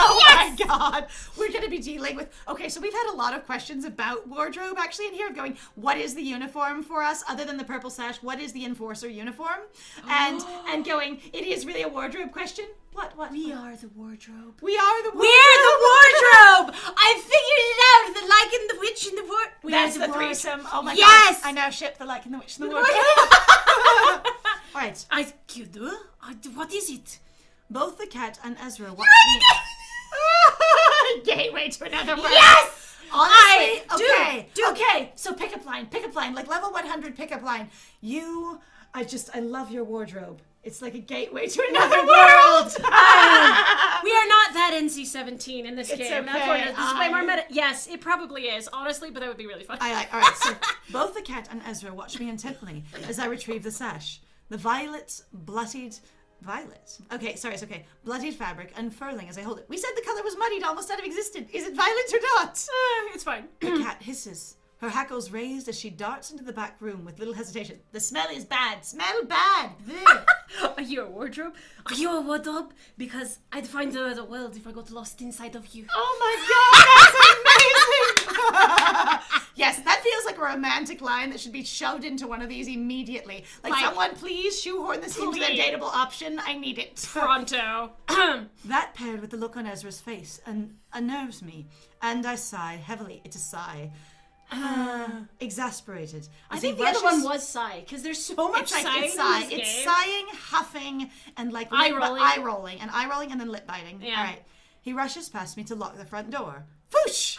oh my god. We're going to be dealing with... Okay, so we've had a lot of questions about wardrobe actually in here of going, what is the uniform for us other than the purple sash? What is the enforcer uniform? And going, it is really a wardrobe question. What? We are the wardrobe. We are the wardrobe. We're the wardrobe! I figured it out! The lichen, the witch, and the wardrobe. That's the threesome. Oh my yes! god. I now ship the lichen, the witch, and the wardrobe. All right. You do? What is it? Both the cat and Ezra watch the... Gateway to another world. Yes! Honestly, I do. Okay, so pickup line, like level 100 pickup line. I love your wardrobe. It's like a gateway to another world. We are not that NC-17 in this game. That's okay. why this is way more meta. Yes, it probably is, honestly, but that would be really fun. All right, so both the cat and Ezra watch me intently as I retrieve the sash. The bloodied fabric unfurling as I hold it. We said the color was muddied, almost out of existence. Is it violet or not? It's fine. The cat hisses. Her hackles raised as she darts into the back room with little hesitation. The smell is bad. Smell bad. Are you a wardrobe? Are you a wardrobe? Because I'd find the world if I got lost inside of you. Oh my god, that's amazing! Yes, that feels like a romantic line that should be shoved into one of these immediately. Like someone please shoehorn this into the dateable option. I need it. Pronto. That paired with the look on Ezra's face unnerves me, and I sigh heavily. It's a sigh. Exasperated. I think the other one was sigh, because there's so much sighing in this game. It's sighing, huffing, and like eye rolling, and then lip biting. Yeah. All right. He rushes past me to lock the front door. Foosh!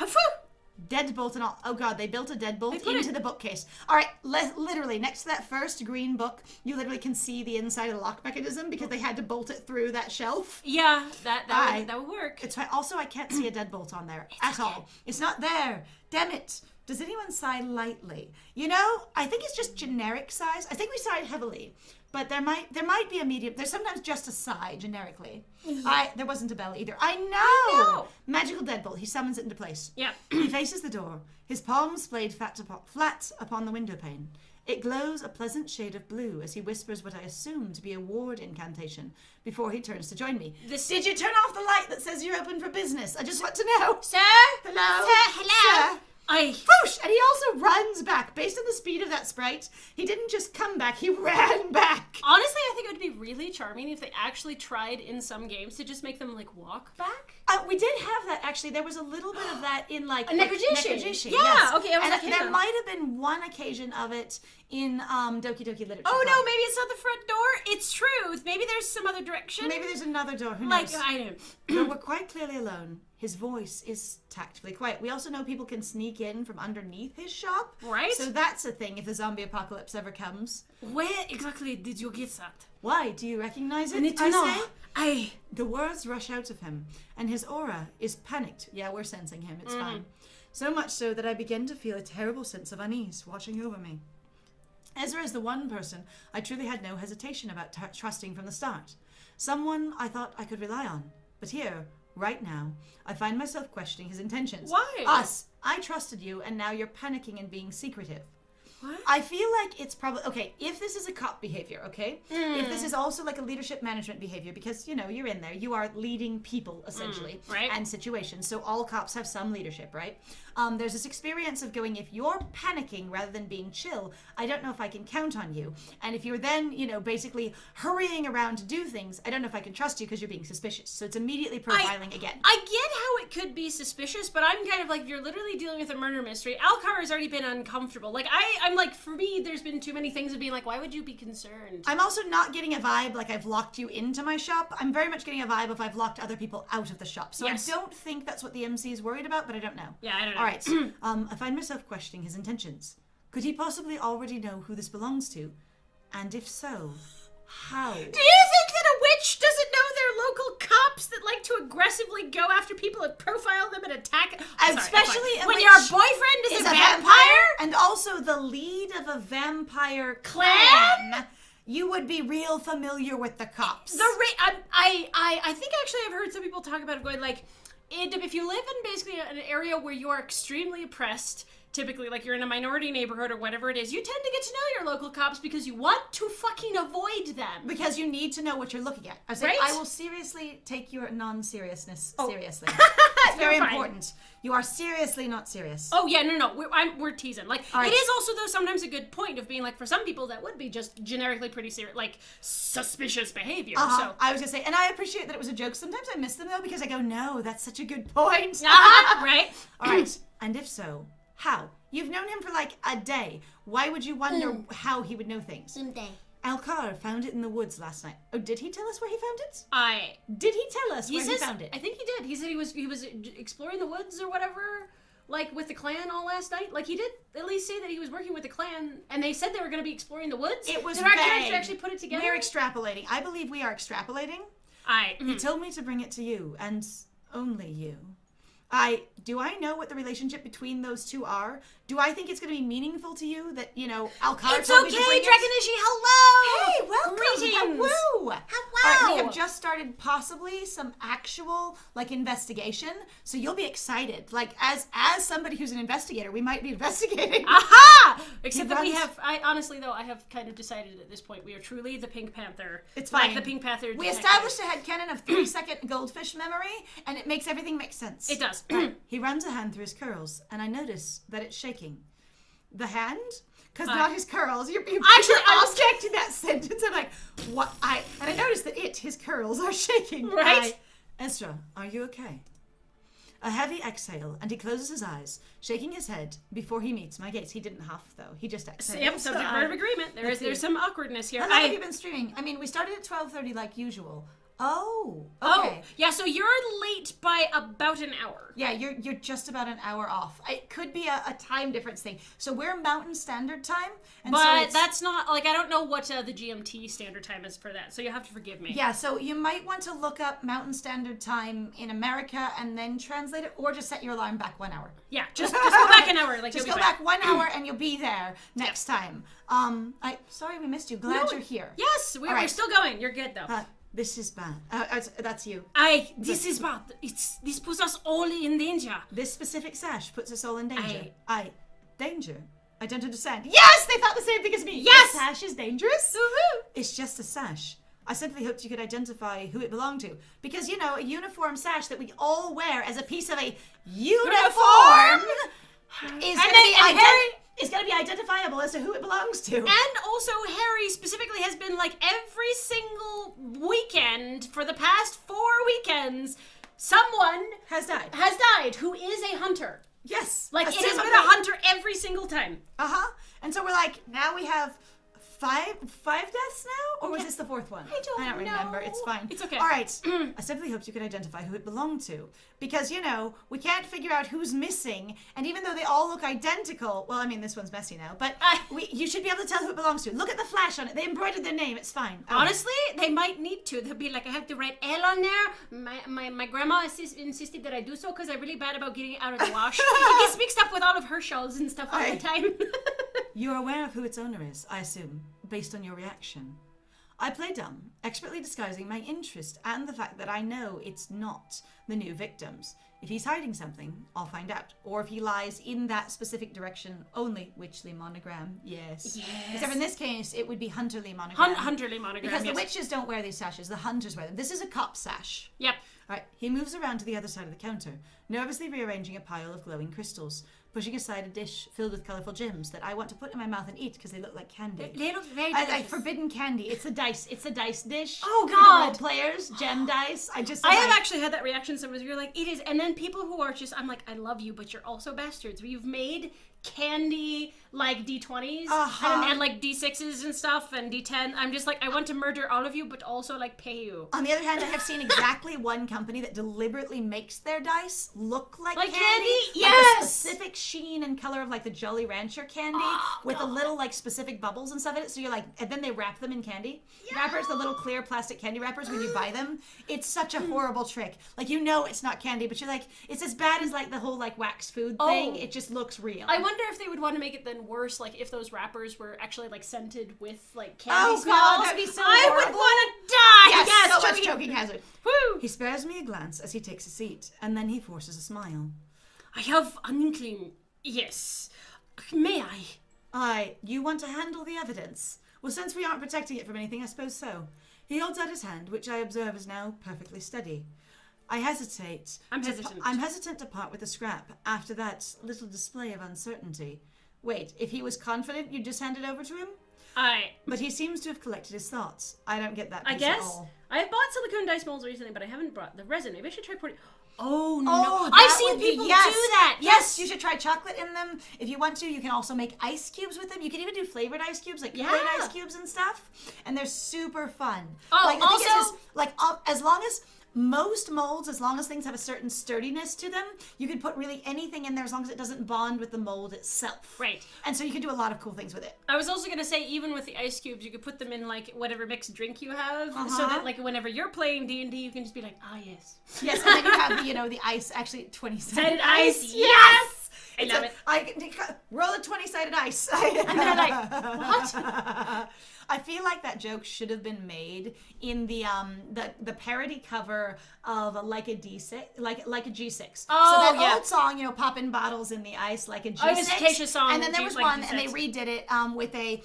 Deadbolt and all. Oh god, they built a deadbolt into the bookcase. All right, literally next to that first green book, you literally can see the inside of the lock mechanism because they had to bolt it through that shelf. Yeah, that would work. It's fine. Also, I can't see a deadbolt on there at all. It's not there. Damn it. Does anyone sigh lightly? You know, I think it's just generic sighs. I think we sighed heavily, but there might be a medium. There's sometimes just a sigh generically. There wasn't a bell either. I know. Magical deadbolt. He summons it into place. Yeah. He faces the door. His palms splayed flat upon the window pane. It glows a pleasant shade of blue as he whispers what I assume to be a ward incantation before he turns to join me. Did you turn off the light that says you're open for business? I just want to know. Sir? Hello? Sir, hello? Sir? Whoosh! And he also runs back. Based on the speed of that sprite, he didn't just come back, he ran back. Honestly, I think it would be really charming if they actually tried in some games to just make them, like, walk back. We did have that, actually. There was a little bit of that in, like... Necrogition. Yeah, yes. okay, I was like, there might have been one occasion of it in Doki Doki Literature Oh, Club. no, maybe it's not the front door. It's true. Maybe there's some other direction. Maybe there's another door. Who knows? I don't. But we're quite clearly alone. His voice is tactfully quiet. We also know people can sneak in from underneath his shop. Right. So that's a thing if the zombie apocalypse ever comes. Where exactly did you get that? Why? Do you recognize it? I need to know. The words rush out of him, and his aura is panicked. Yeah, we're sensing him. It's fine. So much so that I begin to feel a terrible sense of unease watching over me. Ezra is the one person I truly had no hesitation about trusting from the start. Someone I thought I could rely on. But here, right now, I find myself questioning his intentions. Why? Us. I trusted you, and now you're panicking and being secretive. What? I feel like it's probably... Okay, if this is a cop behavior, okay? If this is also like a leadership management behavior, because, you know, you're in there. You are leading people, essentially, right. and situations. So all cops have some leadership, right? There's this experience of going, if you're panicking rather than being chill, I don't know if I can count on you. And if you're then, you know, basically hurrying around to do things, I don't know if I can trust you because you're being suspicious. So it's immediately profiling again. I get how it could be suspicious, but I'm kind of like, you're literally dealing with a murder mystery. Alcar has already been uncomfortable. Like, I'm like, for me, there's been too many things of being like, why would you be concerned? I'm also not getting a vibe like I've locked you into my shop. I'm very much getting a vibe of I've locked other people out of the shop. So yes. I don't think that's what the MC is worried about, but I don't know. Yeah, I don't know. All right. I find myself questioning his intentions. Could he possibly already know who this belongs to? And if so, how? Do you think that a witch doesn't know their local cops that like to aggressively go after people and profile them and attack? Especially when your boyfriend is a vampire? And also the lead of a vampire clan. You would be real familiar with the cops. I think actually I've heard some people talk about it going like, if you live in basically an area where you are extremely oppressed, typically like you're in a minority neighborhood or whatever it is, you tend to get to know your local cops because you want to fucking avoid them. Because you need to know what you're looking at. I was right? I will seriously take your non-seriousness seriously. It's very important. You are seriously not serious. Oh yeah, no. We're teasing. Like it is also though sometimes a good point of being like for some people that would be just generically pretty serious, like suspicious behavior. So I was gonna say, and I appreciate that it was a joke. Sometimes I miss them though because I go, no, that's such a good point. Right. All right. And if so, how? You've known him for like a day. Why would you wonder how he would know things? Someday. Alcar found it in the woods last night. Oh, did he tell us where he found it? Did he tell us where he found it? I think he did. He said he was exploring the woods or whatever like, with the clan all last night? Like, he did at least say that he was working with the clan, and they said they were going to be exploring the woods. It was Did our vague. character actually put it together? We're extrapolating. I believe we are extrapolating. He told me to bring it to you, and only you. Do I know what the relationship between those two are? Do I think it's going to be meaningful to you that, Alcar It's told me to okay, bring it? Dragonishi, hello! Hey, welcome! Greetings. Hello! Hello! All right, we have just started possibly some actual, investigation, so you'll be excited. Like, as somebody who's an investigator, we might be investigating. Aha! Except that we runs- have, I have kind of decided at this point, we are truly the Pink Panther. It's fine. Like the Pink Panther We detective. established a headcanon of 3-second goldfish memory, and it makes everything make sense. It does. He runs a hand through his curls, and I notice that it's shaking. The hand? Because not his curls. You're objecting that sentence. I'm like, what? And I notice that his curls are shaking. Right? Ezra, are you okay? A heavy exhale, and he closes his eyes, shaking his head before he meets my gaze. He didn't huff, though. He just exhaled. Yep, subject verb agreement. There's some awkwardness here. How long have you been streaming? I mean, we started at 12:30 like usual. Oh, okay. Oh, yeah, so you're late by about an hour. Yeah, you're just about an hour off. It could be a time difference thing. So we're Mountain Standard Time, and But that's not, I don't know what the GMT standard time is for that, so you'll have to forgive me. yeah. So you might want to look up Mountain Standard Time in America and then translate it, or just set your alarm back 1 hour. Yeah, just go back an hour. Just you'll go be back fine. 1 hour and you'll be there next time. Sorry we missed you. Glad you're here. Yes, we're right. still going. You're good, though. This is bad. That's you. This is bad. This puts us all in danger. This specific sash puts us all in danger. Danger? I don't understand. Yes, They thought the same thing as me. Yes! The sash is dangerous? Woohoo! It's just a sash. I simply hoped you could identify who it belonged to. Because, a uniform sash that we all wear as a piece of a uniform is going to be identifiable as to who it belongs to. And also, Harry specifically has been every single weekend for the past 4 weekends, someone Has died. who is a hunter. Yes. It has been a hunter every single time. Uh-huh. And so we're now we have five deaths now? Or was this the 4th one? I don't remember. know. It's fine. It's okay. All right. I simply hoped you could identify who it belonged to. Because, we can't figure out who's missing. And even though they all look identical, well, I mean, this one's messy now, but you should be able to tell who it belongs to. Look at the flash on it. They embroidered their name. It's fine. Honestly, they might need to. They'll be I have to write L on there. My grandma insisted that I do so because I'm really bad about getting it out of the wash. It gets mixed up with all of her shawls and stuff all the time. You're aware of who its owner is, I assume, based on your reaction. I play dumb, expertly disguising my interest and the fact that I know it's not the new victims. If he's hiding something, I'll find out. Or if he lies in that specific direction only, Witchley monogram, yes. Except in this case, it would be Hunterly monogram. Hunterly monogram, Because the witches don't wear these sashes, the hunters wear them. This is a cop sash. Yep. All right, he moves around to the other side of the counter, nervously rearranging a pile of glowing crystals, pushing aside a dish filled with colourful gems that I want to put in my mouth and eat because they look like candy. They look very delicious. Like forbidden candy. It's a dice dish. Oh, For God. the role players, gem dice. I have actually had that reaction. Sometimes you're it is, and then people who are just, I'm I love you, but you're also bastards. You've made candy D20s and D6s and stuff and D10. I'm just I want to murder all of you, but also pay you. On the other hand, I have seen exactly one company that deliberately makes their dice look like candy. Yes. The specific sheen and color of the Jolly Rancher candy with a little specific bubbles and stuff in it. So you're and then they wrap them in candy wrappers, the little clear plastic candy wrappers when you buy them. It's such a horrible trick. It's not candy, but you're it's as bad as the whole wax food thing. It just looks real. I wonder if they would want to make it then worse, if those wrappers were actually scented with candy Oh smells. God, that'd be so I horrible. would want to die. Yes, so much joking. joking hazard. Woo! He spares me a glance as he takes a seat, and then he forces a smile. I have an inkling. Yes. May I? You want to handle the evidence? Well, since we aren't protecting it from anything, I suppose so. He holds out his hand, which I observe is now perfectly steady. I hesitate. I'm hesitant. I'm hesitant to part with the scrap after that little display of uncertainty. Wait, if he was confident, you'd just hand it over to him? But he seems to have collected his thoughts. I don't get that piece at all. I have bought silicone dice molds recently, but I haven't brought the resin. Maybe I should try putting... Oh, no. that I've seen would be- people yes. do that. Yes, you should try chocolate in them. If you want to, you can also make ice cubes with them. You can even do flavored ice cubes, Kool-Aid ice cubes and stuff. And they're super fun. Oh, The thing also... is, as long as... most molds, as long as things have a certain sturdiness to them, you could put really anything in there as long as it doesn't bond with the mold itself. Right. And so you can do a lot of cool things with it. I was also going to say, even with the ice cubes, you could put them in, like, whatever mixed drink you have, so that, like, whenever you're playing D&D, you can just be like, yes. Yes, and then you have, the ice, actually 20-sided ice. Yes! I love it. Roll a 20-sided ice. And they're like, what? I feel like that joke should have been made in the parody cover of a G6. Oh, so that old song, popping bottles in the ice like a G6. Oh, it's a Keisha song. And then there was like one, G6. and they redid it with a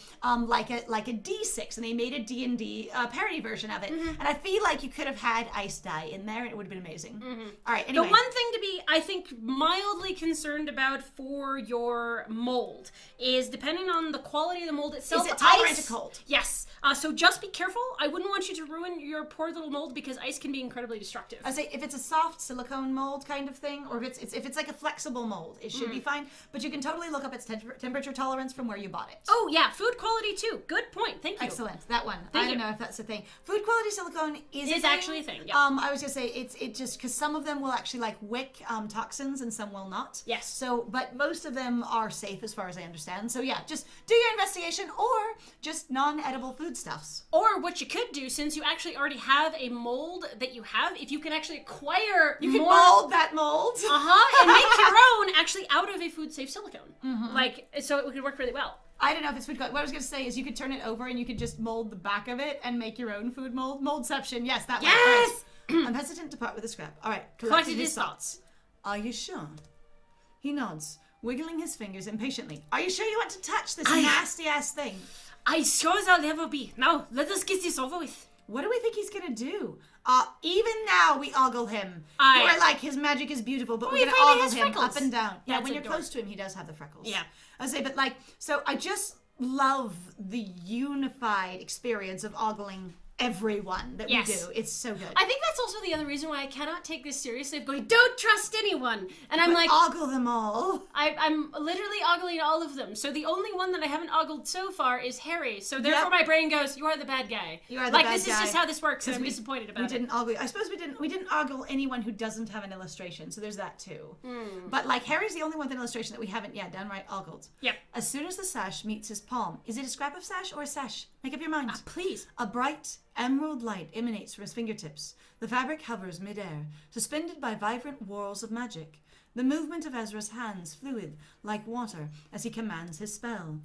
like a D6, and they made a D&D parody version of it. And I feel like you could have had ice dye in there, and it would have been amazing. All right. Anyway. The one thing to be, I think, mildly concerned about for your mold is, depending on the quality of the mold itself, is it tolerant to cold? Yes. So just be careful. I wouldn't want you to ruin your poor little mold, because ice can be incredibly destructive. I say if it's a soft silicone mold kind of thing, or if it's like a flexible mold, it should be fine. But you can totally look up its temperature tolerance from where you bought it. Oh yeah, food quality too. Good point. Thank you. Excellent. That one. Thank I don't you. know if that's a thing. Food quality silicone is actually a thing. Yeah. I was gonna say it just because some of them will actually like wick toxins and some will not. Yes. So, but most of them are safe as far as I understand. So yeah, just do your investigation, or just non-edible foodstuffs. Or what you could do, since you actually already have a mold that you have, if you can actually acquire You can mold that mold. and make your own actually out of a food-safe silicone. Like, so it could work really well. I don't know if it's food. What I was going to say is you could turn it over and you could just mold the back of it and make your own food mold. Moldception, yes, that Yes! one. Right. I'm hesitant to part with the scrap. All right, collected his thoughts. Are you sure? He nods, wiggling his fingers impatiently. Are you sure you want to touch this nasty-ass thing? I sure as I'll ever be. Now, let us get this over with. What do we think he's going to do? Even now we ogle him. We're like, his magic is beautiful, but we're going to ogle him freckles. up and down. Yeah, That's when you're adorable. close to him, he does have the freckles. Yeah. I say, but like, so I just love the unified experience of ogling everyone that we do. It's so good. I think that's also the other reason why I cannot take this seriously, of going, don't trust anyone. And I'm like, ogle them all. I'm literally ogling all of them. So the only one that I haven't ogled so far is Harry. So therefore my brain goes, you are the bad guy. You are the like, bad this guy. is just how this works, and I'm disappointed about it. We didn't ogle. I suppose we didn't ogle anyone who doesn't have an illustration. So there's that too. But like Harry's the only one with an illustration that we haven't downright ogled. Yep. As soon as the sash meets his palm, is it a scrap of sash or a sash? Make up your mind. Please. A bright emerald light emanates from his fingertips. The fabric hovers midair, suspended by vibrant whorls of magic. The movement of Ezra's hands fluid like water as he commands his spell.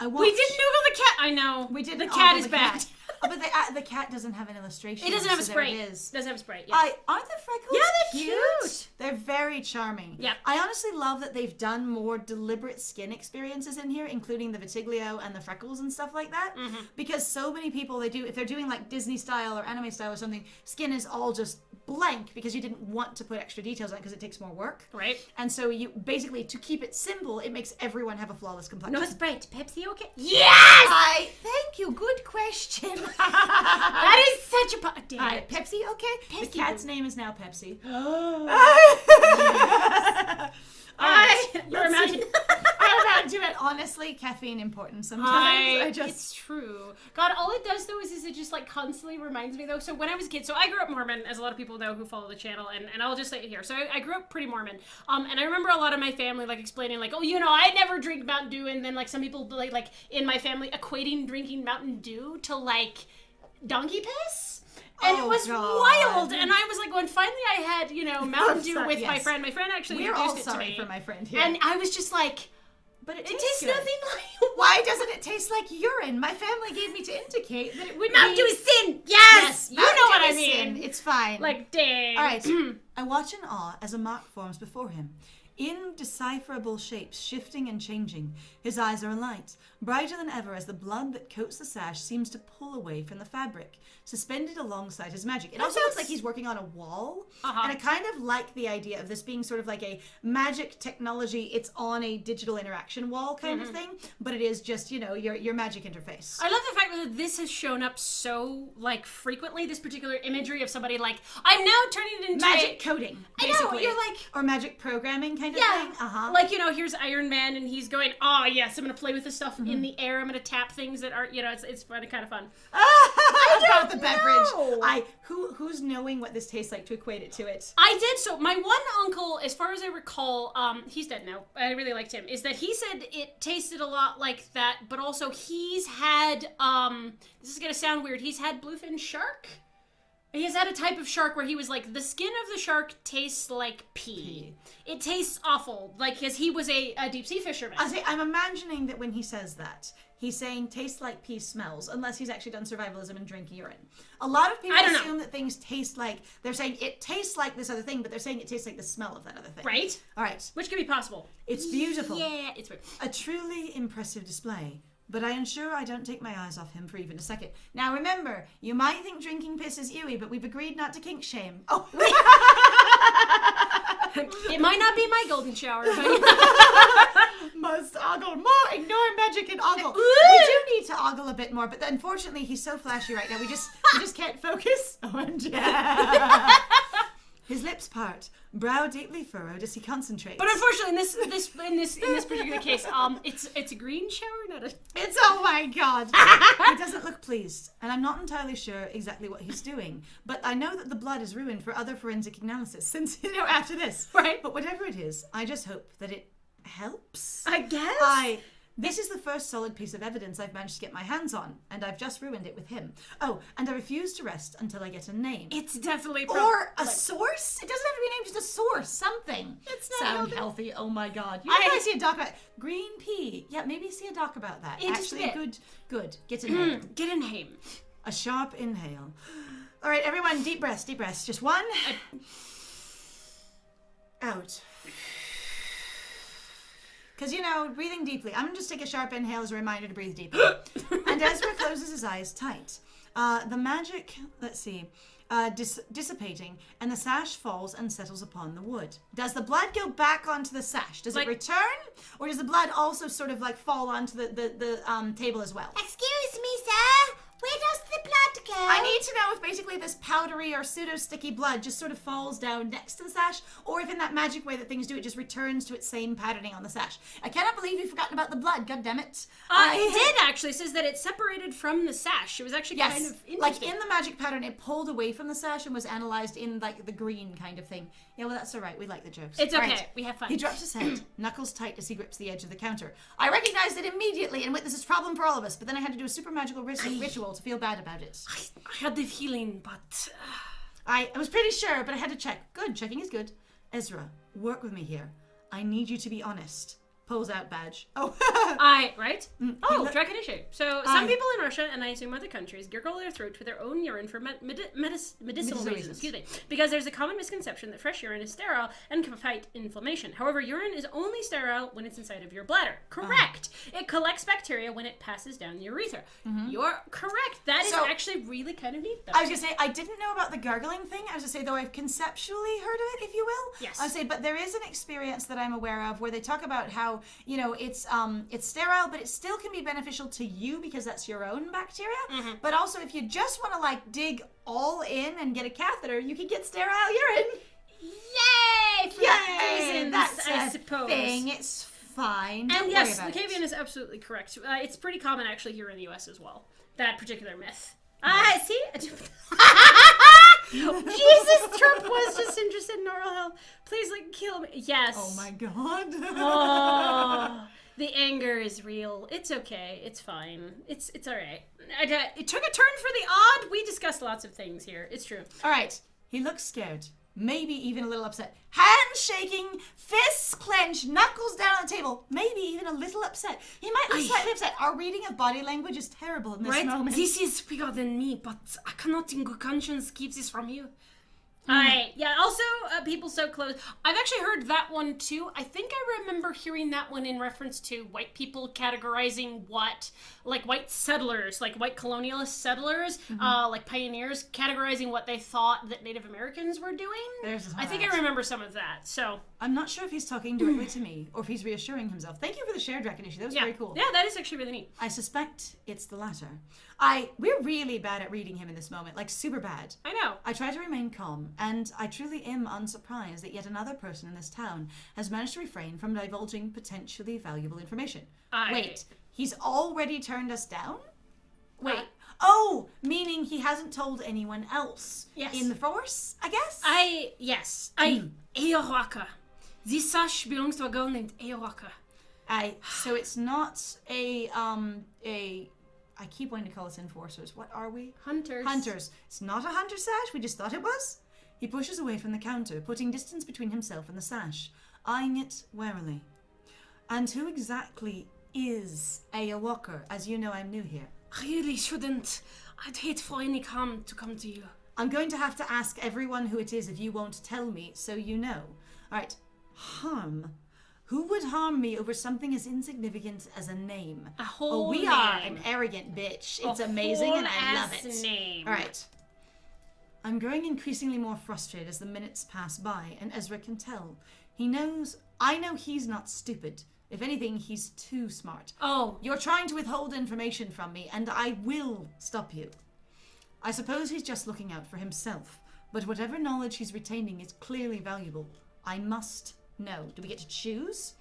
We didn't ogle the cat. I know. We did. The cat is bad. But the cat doesn't have an illustration. It doesn't have a so sprite. There it is. Doesn't have a sprite. Yeah. Aren't the freckles? Yeah, they're cute. They're very charming. Yep. I honestly love that they've done more deliberate skin experiences in here, including the vitiglio and the freckles and stuff like that. Because so many people, if they're doing like Disney style or anime style or something, skin is all just blank because you didn't want to put extra details on it because it takes more work. Right. And so you basically, to keep it simple, it makes everyone have a flawless complexion. No sprite. Pepsi, okay? Yes! Thank you. Good question. That is such a... Pepsi, okay? The cat's name is now Pepsi. You're imagining... I'm to it. Honestly, caffeine important sometimes. It's true. God, all it does though is it just like constantly reminds me though. So when I was a kid, so I grew up Mormon, as a lot of people know who follow the channel, and I'll just say it here. So I grew up pretty Mormon. And I remember a lot of my family like explaining like, oh, I never drink Mountain Dew, and then like some people like in my family equating drinking Mountain Dew to like donkey piss. And it was wild, and I was like, when finally I had, Mountain Dew with my friend. My friend actually introduced it to me. We're all sorry for my friend here. And I was just like, but it tastes good. nothing like... Why doesn't it taste like urine? My family gave me to indicate that it wouldn't Mountain Dew is sin! Yes! You know what I mean. Sin. It's fine. Like, dang. All right. I watch in awe as a mark forms before him. Indecipherable shapes shifting and changing. His eyes are alight, brighter than ever as the blood that coats the sash seems to pull away from the fabric, suspended alongside his magic. It also looks like he's working on a wall, and I kind of like the idea of this being sort of like a magic technology, it's on a digital interaction wall kind of thing, but it is just, your magic interface. I love the fact that this has shown up so, like, frequently, this particular imagery of somebody like, I'm now turning it into magic coding, basically. I know, you're like... Or magic programming kind of thing. Like, here's Iron Man, and he's going, oh, yes, I'm going to play with this stuff in the air. I'm going to tap things that are, it's kind of fun. About the beverage. Who's knowing what this tastes like to equate it to it? I did. So my one uncle, as far as I recall, he's dead now. I really liked him. Is that he said it tasted a lot like that, but also he's had, this is going to sound weird, he's had bluefin shark. He has had a type of shark where he was like, the skin of the shark tastes like pee. It tastes awful, like, because he was a deep sea fisherman. I'm imagining that when he says that, he's saying tastes like pee smells, unless he's actually done survivalism and drinking urine. A lot of people assume that things taste like, they're saying it tastes like this other thing, but they're saying it tastes like the smell of that other thing. Right? All right. Which could be possible. It's beautiful. Yeah, it's weird. A truly impressive display. But I ensure I don't take my eyes off him for even a second. Now remember, you might think drinking piss is ewy, but we've agreed not to kink shame. Oh. It might not be my golden shower, but... Must ogle more, ignore magic and ogle. We do need to ogle a bit more, but unfortunately he's so flashy right now, we just can't focus. His lips part, brow deeply furrowed as he concentrates. But unfortunately, in this particular case, it's a green shower, not a. It's oh my god. He doesn't look pleased, and I'm not entirely sure exactly what he's doing. But I know that the blood is ruined for other forensic analysis since after this. Right. But whatever it is, I just hope that it helps. I guess. This is the first solid piece of evidence I've managed to get my hands on, and I've just ruined it with him. Oh, and I refuse to rest until I get a name. It's definitely... Or a source? It doesn't have to be named, just a source, something. It's not Sound healthy, oh my god. You guys see a doc about green pea. Yeah, maybe see a doc about that. Actually, good. Get a name. Get a name. A sharp inhale. All right, everyone, deep breaths. Just one. Out. Because, breathing deeply. I'm going to just take a sharp inhale as a reminder to breathe deeply. And Ezra closes his eyes tight. The magic, dissipating, and the sash falls and settles upon the wood. Does the blood go back onto the sash? Does it return? Or does the blood also sort of fall onto the table as well? Excuse me, sir. Where does the blood go? I need to know if basically this powdery or pseudo-sticky blood just sort of falls down next to the sash, or if in that magic way that things do, it just returns to its same patterning on the sash. I cannot believe you've forgotten about the blood, goddammit. It did actually. It says that it separated from the sash. It was actually kind of interesting. Like in the magic pattern, it pulled away from the sash and was analyzed in the green kind of thing. Yeah, well, that's all right. We like the jokes. It's okay. Right. We have fun. He drops his head, knuckles tight as he grips the edge of the counter. I recognized it immediately and witnessed this problem for all of us, but then I had to do a super magical ritual to feel bad about it. I had the feeling, but... I was pretty sure, but I had to check. Good, checking is good. Ezra, work with me here. I need you to be honest. Pulls out badge. Oh. Right? Drag initiate. So, some people in Russia, and I assume other countries, gurgle their throat with their own urine for medicinal reasons. Excuse me. Because there's a common misconception that fresh urine is sterile and can fight inflammation. However, urine is only sterile when it's inside of your bladder. Correct. It collects bacteria when it passes down the urethra. You're correct. That is actually really kind of neat, though. I was going to say, I didn't know about the gurgling thing. I was going to say, though I've conceptually heard of it, if you will. Yes. I would say, but there is an experience that I'm aware of where they talk about how, it's sterile, but it still can be beneficial to you because that's your own bacteria. But also, if you just want to dig all in and get a catheter, you can get sterile urine. Yay! For that reason, that's I suppose. Thing. It's fine. Don't and yes, worry about Lucavian is absolutely correct. It's pretty common actually here in the US as well. That particular myth. See? Jesus, Trump was just interested in oral health. Please, kill me. Yes. Oh my god. Oh, the anger is real. It's okay. It's fine. It's all right. It took a turn for the odd. We discussed lots of things here. It's true. All right. He looks scared. Maybe even a little upset. Hands shaking, fists clenched, knuckles down on the table. Maybe even a little upset. He might be slightly upset. Our reading of body language is terrible in this moment. This is bigger than me, but I cannot in good conscience keep this from you. Also, people so close. I've actually heard that one too. I think I remember hearing that one in reference to white people categorizing what, white settlers, white colonialist settlers, pioneers, categorizing what they thought that Native Americans were doing. I think I remember some of that, so. I'm not sure if he's talking directly to me or if he's reassuring himself. Thank you for the shared recognition. That was very cool. Yeah, that is actually really neat. I suspect it's the latter. We're really bad at reading him in this moment, super bad. I know. I try to remain calm, and I truly am unsurprised that yet another person in this town has managed to refrain from divulging potentially valuable information. Wait, he's already turned us down? Wait. Oh, meaning he hasn't told anyone else in the force, I guess? Eowaka. This sash belongs to a girl named Eowaka. So it's not I keep wanting to call us enforcers. What are we? Hunters. It's not a hunter sash. We just thought it was. He pushes away from the counter, putting distance between himself and the sash, eyeing it warily. And who exactly is Aya Walker? As you know, I'm new here. I really shouldn't. I'd hate for any harm to come to you. I'm going to have to ask everyone who it is if you won't tell me, so you know. All right. Harm. Who would harm me over something as insignificant as a name? A whole we name. Are an arrogant bitch. It's amazing and I love it. Name. All right. I'm growing increasingly more frustrated as the minutes pass by, and Ezra can tell. I know he's not stupid. If anything, he's too smart. Oh. You're trying to withhold information from me, and I will stop you. I suppose he's just looking out for himself, but whatever knowledge he's retaining is clearly valuable. I must know. Do we get to choose?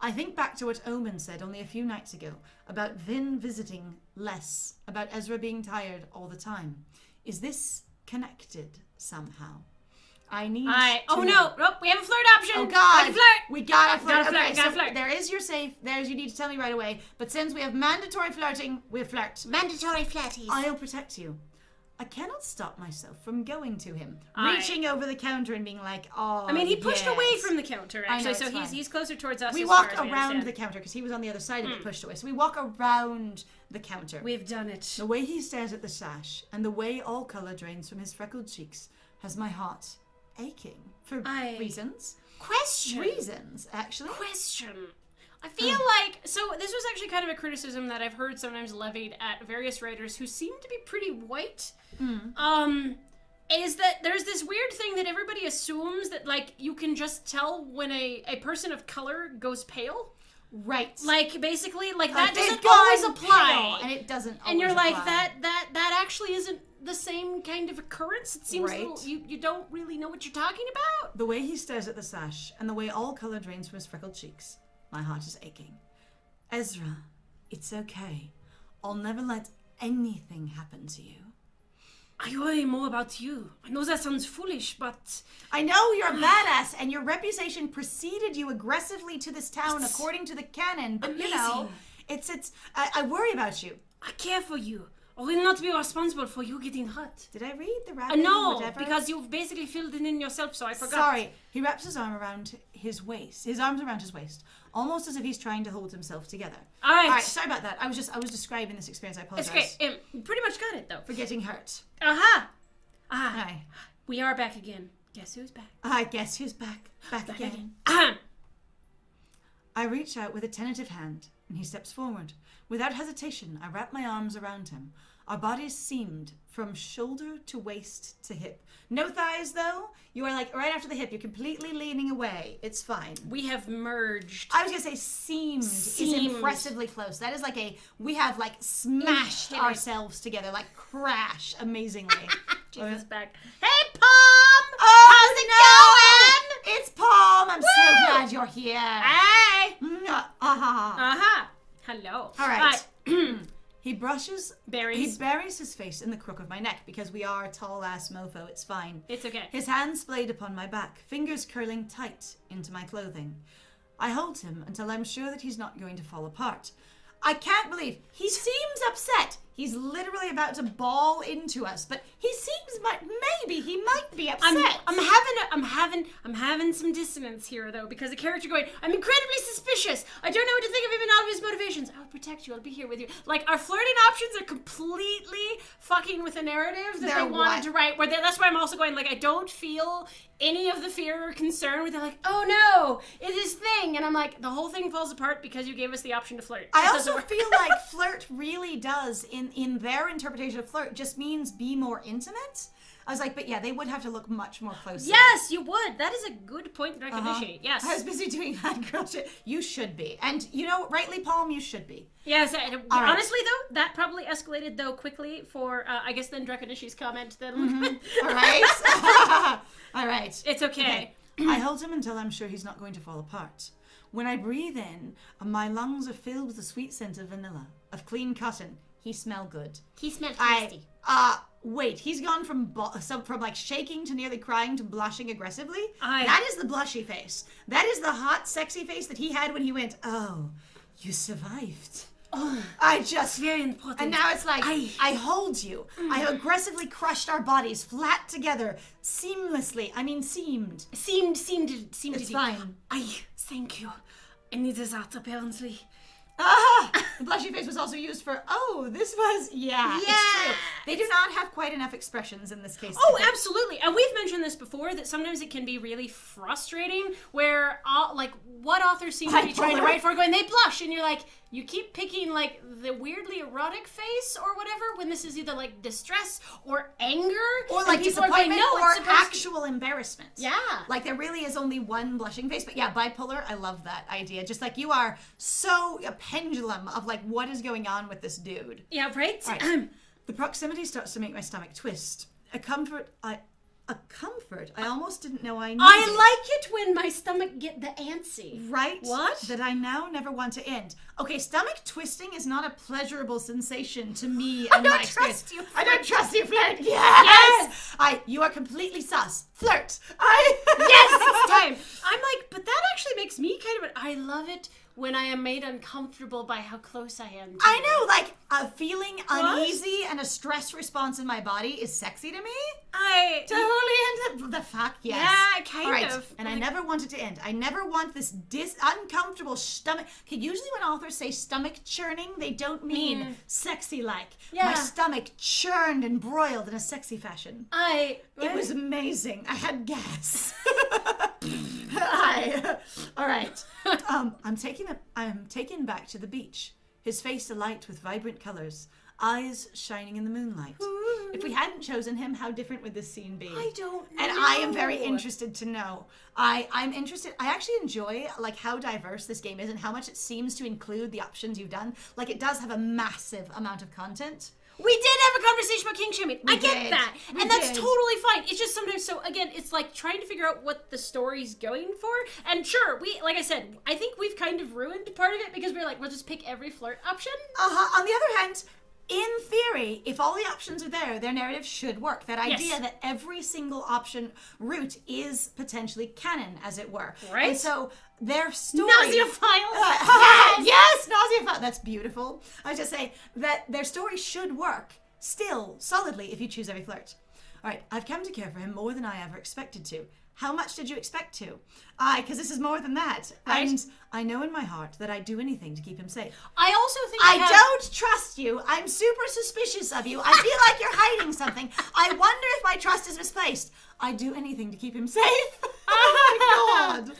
I think back to what Omen said only a few nights ago about Vin visiting less, about Ezra being tired all the time. Is this connected somehow? I need Oh no, we have a flirt option. Oh God, we gotta flirt. Gotta flirt. There is your safe. There's you need to tell me right away. But since we have mandatory flirting, we'll flirt. Mandatory flirties. I'll protect you. I cannot stop myself from going to him, reaching over the counter and being like, "Oh." I mean, he pushed away from the counter actually, know, so he's closer towards us. We walk around the counter because he was on the other side of it, pushed away. So we walk around the counter. We've done it. The way he stares at the sash and the way all color drains from his freckled cheeks has my heart aching for reasons. Reasons, actually. I feel like, so this was actually kind of a criticism that I've heard sometimes levied at various writers who seem to be pretty white. Is that there's this weird thing that everybody assumes that, like, you can just tell when a person of color goes pale. Right. Like, basically, like, that doesn't always apply. Pale, and it doesn't always And you're apply. like, that actually isn't the same kind of occurrence. It seems you don't really know what you're talking about. The way he stares at the sash and the way all color drains from his freckled cheeks, my heart is aching. Ezra, it's okay. I'll never let anything happen to you. I worry more about you. I know that sounds foolish, but... I know you're a badass, and your reputation preceded you aggressively to this town according to the canon, but amazing. You know, I worry about you. I care for you. I will not be responsible for you getting hurt. Did I read the rabbit? No, whatever? Because you've basically filled it in yourself, so I forgot. Sorry. He wraps his arm around his waist. His arms around his waist, almost as if he's trying to hold himself together. All right. Sorry about that. I was describing this experience. I apologize. It's great. You pretty much got it, though. For getting hurt. Hi. We are back again. Guess who's back? I guess who's back. Back again. I reach out with a tentative hand, and he steps forward. Without hesitation, I wrap my arms around him. Our bodies seamed from shoulder to waist to hip. No thighs, though. You are like right after the hip. You're completely leaning away. It's fine. We have merged. I was going to say seamed is impressively close. That is like we have like smashed ourselves together, like crash amazingly. Jesus back. Hey, Palm! How's it going? It's Palm. I'm so glad you're here. Hey! Hello. All right. He buries his face in the crook of my neck because we are a tall-ass mofo. It's fine. It's okay. His hands splayed upon my back, fingers curling tight into my clothing. I hold him until I'm sure that he's not going to fall apart. I can't believe he seems upset. He's literally about to bawl into us, but he seems maybe he might be upset. I'm having some dissonance here though, because the character going, I'm incredibly suspicious. I don't know what to think of him and all of his motivations. I'll protect you. I'll be here with you. Like, our flirting options are completely fucking with the narrative that they wanted to write. That's why I'm also going, like, I don't feel any of the fear or concern where they're like, oh no, it's this thing. And I'm like, the whole thing falls apart because you gave us the option to flirt. I also feel like flirt really does, in their interpretation of flirt, just means be more intimate. I was like, but yeah, they would have to look much more closely. Yes, you would. That is a good point that I can initiate. Yes. I was busy doing that girl shit. You should be. And, rightly, Palm, you should be. Yes, honestly, though, that probably escalated, though, quickly for, I guess, then Draconishi's comment. Then. All right. All right. It's okay. I hold him until I'm sure he's not going to fall apart. When I breathe in, my lungs are filled with the sweet scent of vanilla, of clean cotton. He smell good. He smelled tasty. Wait, he's gone from like shaking to nearly crying to blushing aggressively? Aye. That is the blushy face. That is the hot, sexy face that he had when he went, oh, you survived. Oh, very important. And now it's like, I hold you. I aggressively crushed our bodies flat together, seamlessly. I mean, seamed. Seemed. It's fine. Thank you. I need that, apparently. The blushy face was also used for, this was, it's true. They do not have quite enough expressions in this case. Oh, absolutely. And we've mentioned this before, that sometimes it can be really frustrating where, what authors seem to be trying to write for going, they blush, and you're like, you keep picking, like, the weirdly erotic face or whatever, when this is either, like, distress or anger. Or, like, disappointment or actual embarrassment. Yeah. Like, there really is only one blushing face. But, yeah, bipolar, I love that idea. Just, like, you are so a pendulum of, like, what is going on with this dude. Yeah, right? The proximity starts to make my stomach twist. A comfort I almost didn't know I needed. I like it when my stomach get the antsy. Right? What? That I now never want to end. Okay, stomach twisting is not a pleasurable sensation to me and my experience. I don't trust you, flirt. Yes! You are completely sus. Flirt. Yes, it's time. I'm like, but that actually makes me kind of, I love it when I am made uncomfortable by how close I am to I know, like, feeling uneasy and a stress response in my body is sexy to me. Totally into the fuck, yes. Yeah, kind of. And I never want it to end. I never want this uncomfortable stomach. Okay, usually when authors say stomach churning, they don't mean sexy-like. Yeah. My stomach churned and broiled in a sexy fashion. It was amazing. I had gas. All right. I'm taken back to the beach. His face alight with vibrant colors, eyes shining in the moonlight. If we hadn't chosen him, how different would this scene be? I don't know. And I am very interested to know. I'm interested. I actually enjoy like how diverse this game is and how much it seems to include the options you've done. Like it does have a massive amount of content. We did have a conversation about king shaming. I get that. And that's totally fine. It's just sometimes, so again, it's like trying to figure out what the story's going for. And sure, like I said, I think we've kind of ruined part of it because we're like, we'll just pick every flirt option. On the other hand, in theory, if all the options are there, their narrative should work. That idea that every single option route is potentially canon, as it were. Right. And so their story... Nauseophile! Yes, nauseophile! That's beautiful. I was just saying that their story should work still solidly if you choose every flirt. All right, I've come to care for him more than I ever expected to. How much did you expect to? Because this is more than that. Right. And I know in my heart that I'd do anything to keep him safe. I also think I don't trust you. I'm super suspicious of you. I feel like you're hiding something. I wonder if my trust is misplaced. I'd do anything to keep him safe. Oh my God.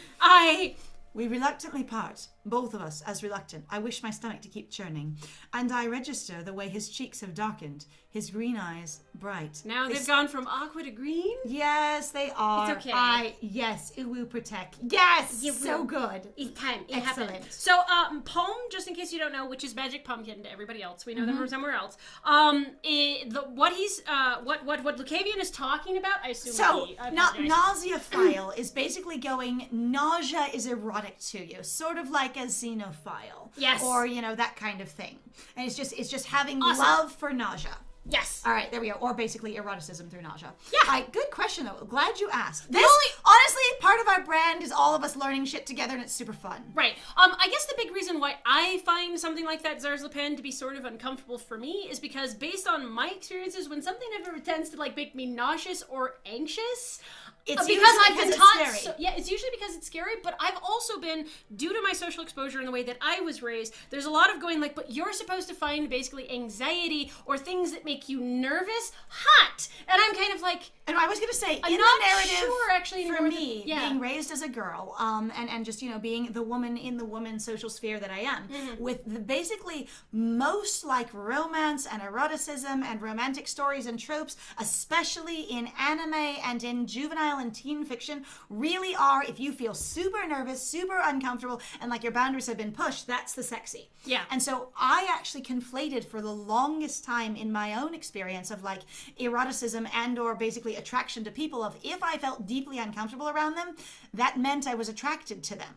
We reluctantly part, both of us as reluctant. I wish my stomach to keep churning. And I register the way his cheeks have darkened, his green eyes bright. Now they've gone from aqua to green? Yes, they are. It's okay. Yes, Uwu protect. Yes, so good. It's time. It Excellent. happened. So, Palm, just in case you don't know, which is Magic Pumpkin to everybody else. We know them from somewhere else. What Lucavian is talking about, I assume. So, nauseophile is basically going, nausea is erotic to you, sort of like a xenophile. Yes. Or, that kind of thing. And it's just having Awesome. love for nausea. Yes. All right, there we go. Or basically eroticism through nausea. Yeah. All right, good question, though. Glad you asked. Honestly, part of our brand is all of us learning shit together, and it's super fun. Right. I guess the big reason why I find something like that Zars Pen to be sort of uncomfortable for me is because based on my experiences, when something ever tends to like make me nauseous or anxious, it's because I've been taught. It's usually because it's scary, but I've also been, due to my social exposure and the way that I was raised, there's a lot of going like, but you're supposed to find basically anxiety or things that make make you nervous, hot. And I'm kind of like, and I was going to say, I'm in not the narrative, sure actually for me, yeah. being raised as a girl, and just, being the woman in the woman's social sphere that I am, with basically most like romance and eroticism and romantic stories and tropes, especially in anime and in juvenile and teen fiction, really are, if you feel super nervous, super uncomfortable, and like your boundaries have been pushed, that's the sexy. Yeah. And so I actually conflated for the longest time in my own experience of like eroticism and or basically attraction to people of if I felt deeply uncomfortable around them, that meant I was attracted to them.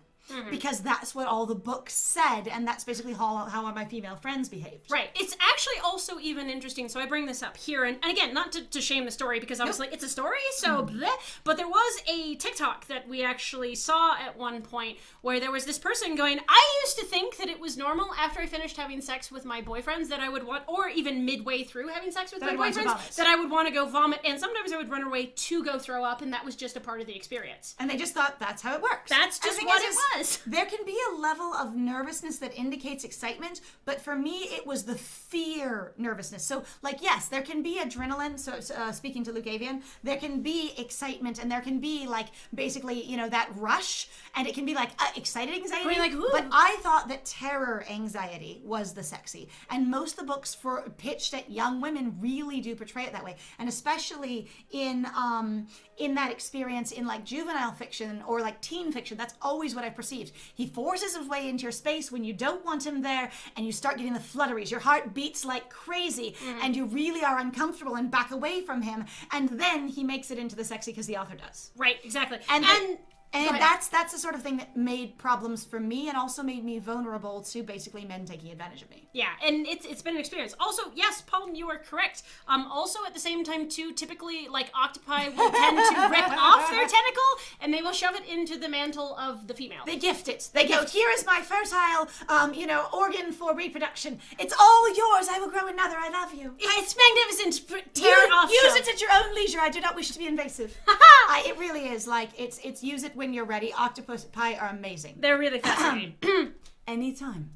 Because that's what all the books said, and that's basically how my female friends behaved. Right. It's actually also even interesting, so I bring this up here, and again, not to shame the story, because obviously it's a story, so bleh, but there was a TikTok that we actually saw at one point where there was this person going, I used to think that it was normal after I finished having sex with my boyfriends that I would want, or even midway through having sex with my boyfriends, that I would want to go vomit, and sometimes I would run away to go throw up, and that was just a part of the experience. And they just thought that's how it works. That's just what it was. There can be a level of nervousness that indicates excitement, but for me, it was the fear nervousness. So, like, yes, there can be adrenaline. So, speaking to Luke Avian, there can be excitement, and there can be, like, basically, that rush, and it can be, like, excited anxiety. Like, but I thought that terror anxiety was the sexy. And most of the books pitched at young women really do portray it that way. And especially in that experience in, like, juvenile fiction or, like, teen fiction, that's always what I perceived. He forces his way into your space when you don't want him there, and you start getting the flutteries. Your heart beats like crazy, and you really are uncomfortable and back away from him. And then he makes it into the sexy because the author does. Right, exactly. And that's the sort of thing that made problems for me and also made me vulnerable to basically men taking advantage of me. Yeah, and it's been an experience. Also, yes, Paul, you are correct. Also, at the same time, too, typically, like, octopi will tend to rip off their tentacle, and they will shove it into the mantle of the female. They gift it. They go, here is my fertile, organ for reproduction. It's all yours. I will grow another. I love you. Yeah, it's magnificent. Tear it off. Use it at your own leisure. I do not wish to be invasive. It really is. Like, it's use it when you're ready. Octopi are amazing. They're really fascinating. Anytime.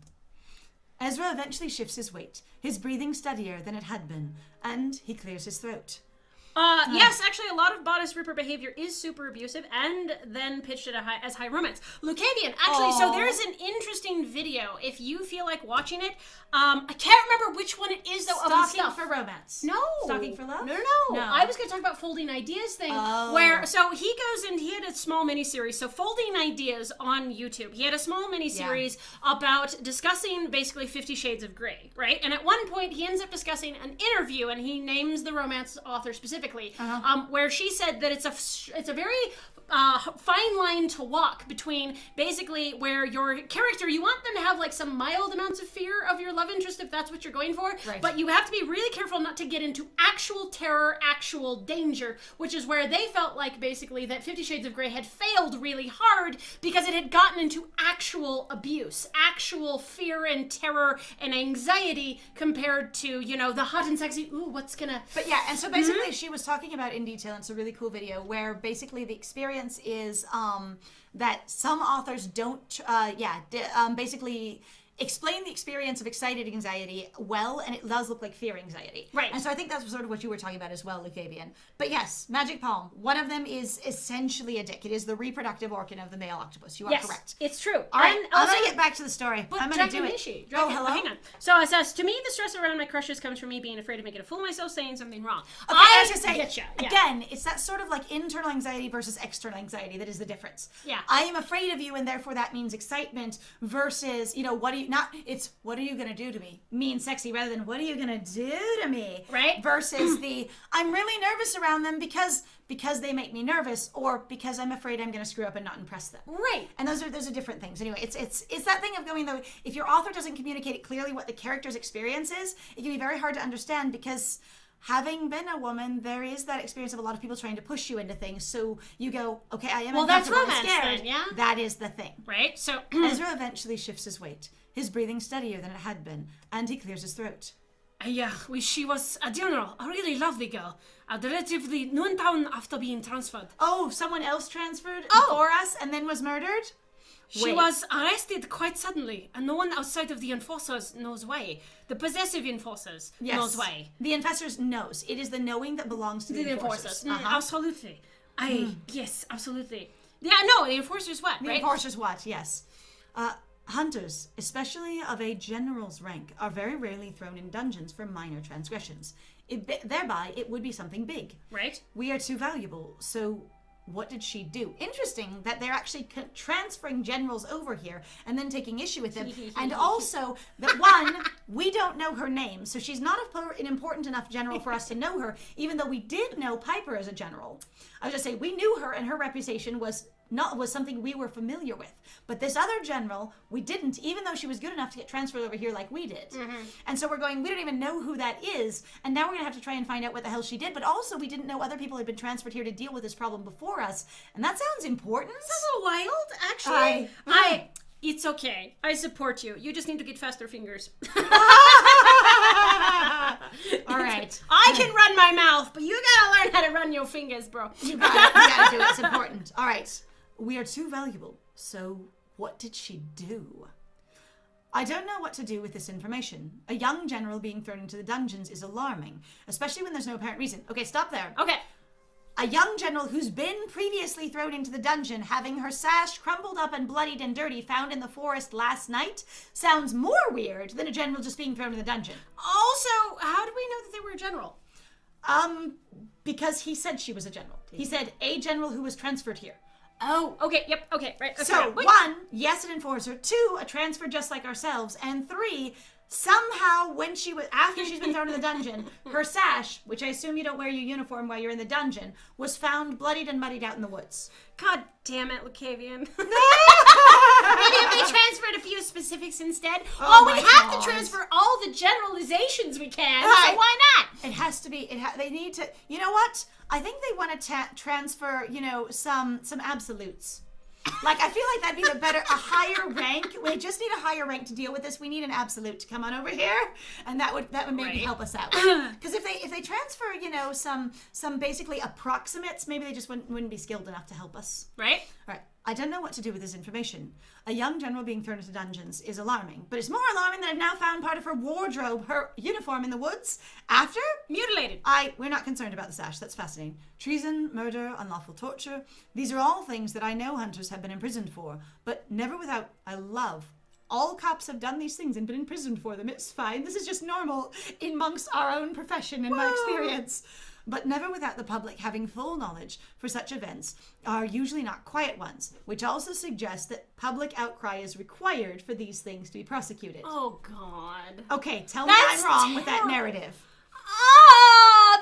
Ezra eventually shifts his weight, his breathing steadier than it had been, and he clears his throat. Yes, actually, a lot of bodice ripper behavior is super abusive and then pitched at as high romance. Lucavian, actually, so there's an interesting video. If you feel like watching it, I can't remember which one it is, though. Stalking for romance. No. Stalking for love? No. I was going to talk about Folding Ideas thing, where, so he goes and he had a small miniseries, so Folding Ideas on YouTube. He had a small miniseries about discussing basically 50 Shades of Grey, right? And at one point, he ends up discussing an interview, and he names the romance author specifically, where she said that it's a very fine line to walk between basically where your character, you want them to have like some mild amounts of fear of your love interest if that's what you're going for, but you have to be really careful not to get into actual terror, actual danger, which is where they felt like basically that 50 Shades of Grey had failed really hard because it had gotten into actual abuse, actual fear and terror and anxiety compared to, the hot and sexy, ooh, what's gonna... But yeah, and so basically she was talking about in detail, and it's a really cool video, where basically the experience is that some authors don't basically explain the experience of excited anxiety well, and it does look like fear anxiety. Right. And so I think that's sort of what you were talking about as well, Luke Fabian. But yes, Magic Palm, one of them is essentially a dick. It is the reproductive organ of the male octopus. You are correct. It's true. All right, I'm going to get back to the story. I'm going to do it. Hello? Hang on. So it says, to me, the stress around my crushes comes from me being afraid of making a fool of myself, saying something wrong. Okay, I was going to say, again, it's that sort of like internal anxiety versus external anxiety that is the difference. Yeah. I am afraid of you, and therefore that means excitement versus, what are you going to do to me? Mean sexy rather than what are you going to do to me? Right. Versus I'm really nervous around them because they make me nervous, or because I'm afraid I'm going to screw up and not impress them. Right. And those are different things. Anyway, it's that thing of going, though, if your author doesn't communicate it clearly what the character's experience is, it can be very hard to understand, because having been a woman, there is that experience of a lot of people trying to push you into things. So you go, okay, I am uncomfortable and scared. Then, yeah? That is the thing. Right. So Ezra eventually shifts his weight, his breathing steadier than it had been, and he clears his throat. She was a general, a really lovely girl, relatively known down after being transferred. Oh, someone else transferred for us and then was murdered? She was arrested quite suddenly, and no one outside of the enforcers knows why. The possessive enforcers knows why. The enforcers knows. It is the knowing that belongs to the enforcers. Absolutely. Yes, absolutely. Yeah, no, the enforcers what, The enforcers what, yes. Hunters, especially of a general's rank, are very rarely thrown in dungeons for minor transgressions. Thereby, it would be something big. Right. We are too valuable, so what did she do? Interesting that they're actually transferring generals over here and then taking issue with them. And also, that one, we don't know her name, so she's not an important enough general for us to know her, even though we did know Piper as a general. I was just saying, we knew her and her reputation was something we were familiar with. But this other general, we didn't, even though she was good enough to get transferred over here like we did. And so we're going, we don't even know who that is, and now we're going to have to try and find out what the hell she did. But also, we didn't know other people had been transferred here to deal with this problem before us. And that sounds important. Sounds a little wild, actually. It's okay. I support you. You just need to get faster fingers. All right. I can run my mouth, but you gotta learn how to run your fingers, bro. You gotta do it. It's important. All right. We are too valuable. So what did she do? I don't know what to do with this information. A young general being thrown into the dungeons is alarming, especially when there's no apparent reason. Okay, stop there. Okay. A young general who's been previously thrown into the dungeon, having her sash crumpled up and bloodied and dirty, found in the forest last night, sounds more weird than a general just being thrown in the dungeon. Also, how do we know that they were a general? Because he said she was a general. He said a general who was transferred here. Oh, okay, yep, okay, right. Okay, so, one, yes, an enforcer. Two, a transfer just like ourselves. And three, somehow after she's been thrown in the dungeon, her sash, which I assume you don't wear your uniform while you're in the dungeon, was found bloodied and muddied out in the woods. God damn it, Lucavian. Maybe if they transferred a few specifics instead. We have to transfer all the generalizations we can, so why not? It has to be, they need to, you know what? I think they want to transfer, some absolutes. Like, I feel like that'd be a higher rank. We just need a higher rank to deal with this. We need an absolute to come on over here, and that would maybe help us out. Because if they transfer, some basically approximates, maybe they just wouldn't be skilled enough to help us. Right. All right. I don't know what to do with this information. A young general being thrown into dungeons is alarming, but it's more alarming that I've now found part of her wardrobe, her uniform in the woods, after mutilated. We're not concerned about the sash. That's fascinating. Treason, murder, unlawful torture. These are all things that I know hunters have been imprisoned for, but never without all cops have done these things and been imprisoned for them. It's fine. This is just normal amongst our own profession in my experience. But never without the public having full knowledge, for such events are usually not quiet ones, which also suggests that public outcry is required for these things to be prosecuted. Oh, God. Okay, tell me I'm wrong with that narrative.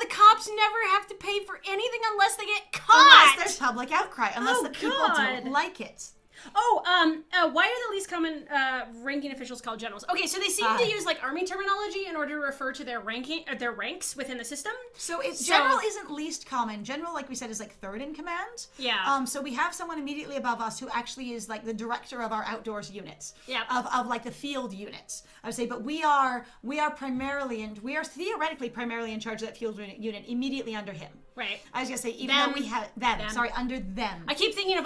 The cops never have to pay for anything unless they get caught. Unless there's public outcry, unless the people don't like it. Why are the least common ranking officials called generals? Okay, so they seem to use army terminology in order to refer to their ranks within the system. So general isn't least common. General, like we said, is third in command. Yeah. So we have someone immediately above us who actually is the director of our outdoors units. Yeah. Of the field units, I would say. But we are theoretically primarily in charge of that field unit immediately under him. Right. I was gonna say though we have them. Sorry, under them. I keep thinking of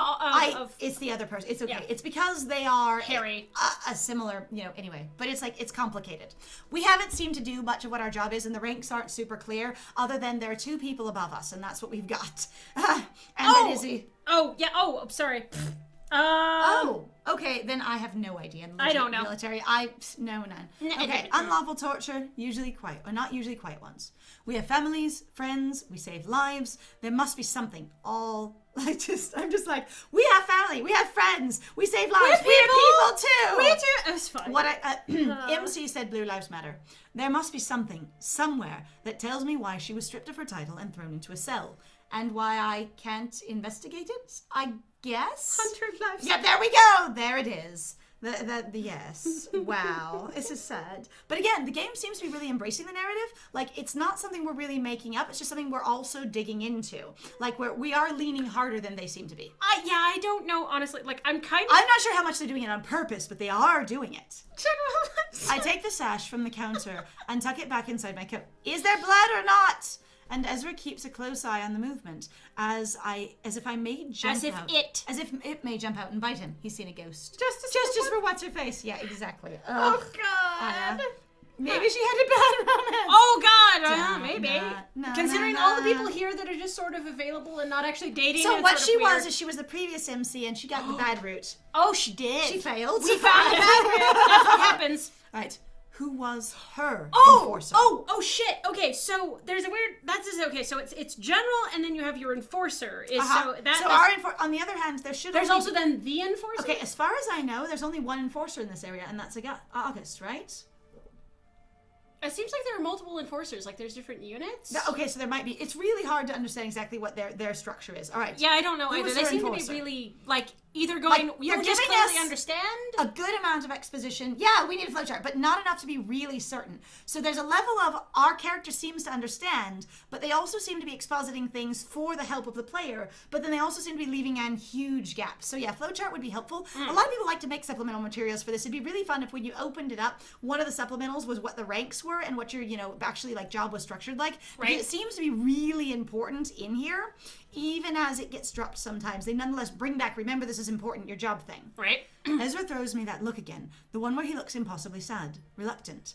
it's the other person. It's okay. Yeah. It's because they are Harry. A similar, anyway. But it's complicated. We haven't seemed to do much of what our job is, and the ranks aren't super clear. Other than there are two people above us, and that's what we've got. Then Izzy. Oh yeah. Oh, sorry. Okay, then I have no idea. I don't know. Military, none. Okay, unlawful torture, usually quiet, or not usually quiet ones. We have families, friends, we save lives. There must be something. I'm just like, we have family, we have friends, we save lives, we have people too. We do. It's fine. MC said Blue Lives Matter. There must be something, somewhere, that tells me why she was stripped of her title and thrown into a cell. And why I can't investigate it, I guess? 100 lives. Yeah, there we go. There it is. The yes. Wow. This is sad. But again, the game seems to be really embracing the narrative. It's not something we're really making up. It's just something we're also digging into. We are leaning harder than they seem to be. I don't know, honestly. I'm not sure how much they're doing it on purpose, but they are doing it. I take the sash from the counter and tuck it back inside my coat. Is there blood or not? And Ezra keeps a close eye on the movement, as if I may jump out. As if it may jump out and bite him. He's seen a ghost. Just for what's her face. Yeah, exactly. Oh God. Maybe she had a bad romance. Oh God, maybe. No, Considering all the people here that are just sort of available and not actually dating. So what she was is she was the previous MC and she got the bad route. Oh, she did. She failed. We found the bad route. That's what happens. Right. Who was her enforcer? Oh shit. Okay, so there's a weird. Okay. So it's general, and then you have your enforcer. On the other hand, there's also then the enforcer. Okay, as far as I know, there's only one enforcer in this area, and that's August, right? It seems like there are multiple enforcers. Like there's different units. Okay, so there might be. It's really hard to understand exactly what their structure is. All right. Yeah, I don't know either. They seem to be really either going. You'll just clearly understand a good amount of exposition. Yeah, we need a flowchart, but not enough to be really certain. So there's a level of our character seems to understand, but they also seem to be expositing things for the help of the player. But then they also seem to be leaving in huge gaps. So yeah, flowchart would be helpful. A lot of people like to make supplemental materials for this. It'd be really fun if when you opened it up, one of the supplementals was what the ranks were and what your actually like job was structured like. Right. Because it seems to be really important in here. Even as it gets dropped sometimes, they nonetheless bring back, remember this is important, your job thing. Right. Ezra throws me that look again. The one where he looks impossibly sad. Reluctant.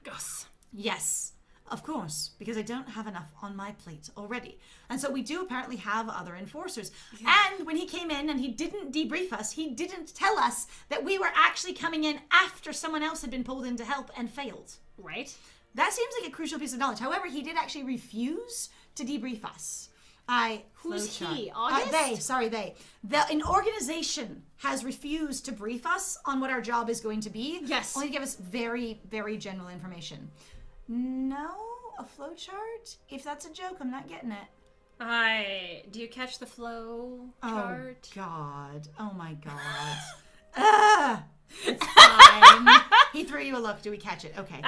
Gus. Yes, of course, because I don't have enough on my plate already. And so we do apparently have other enforcers. Yeah. And when he came in and he didn't debrief us, he didn't tell us that we were actually coming in after someone else had been pulled in to help and failed. Right. That seems like a crucial piece of knowledge. However, he did actually refuse to debrief us. Who's he? August? They. An organization has refused to brief us on what our job is going to be. Yes. Only to give us very, very general information. No, a flowchart? If that's a joke, I'm not getting it. Do you catch the flow chart? Oh, God. Oh, my God. It's fine. He threw you a look. Do we catch it? Okay.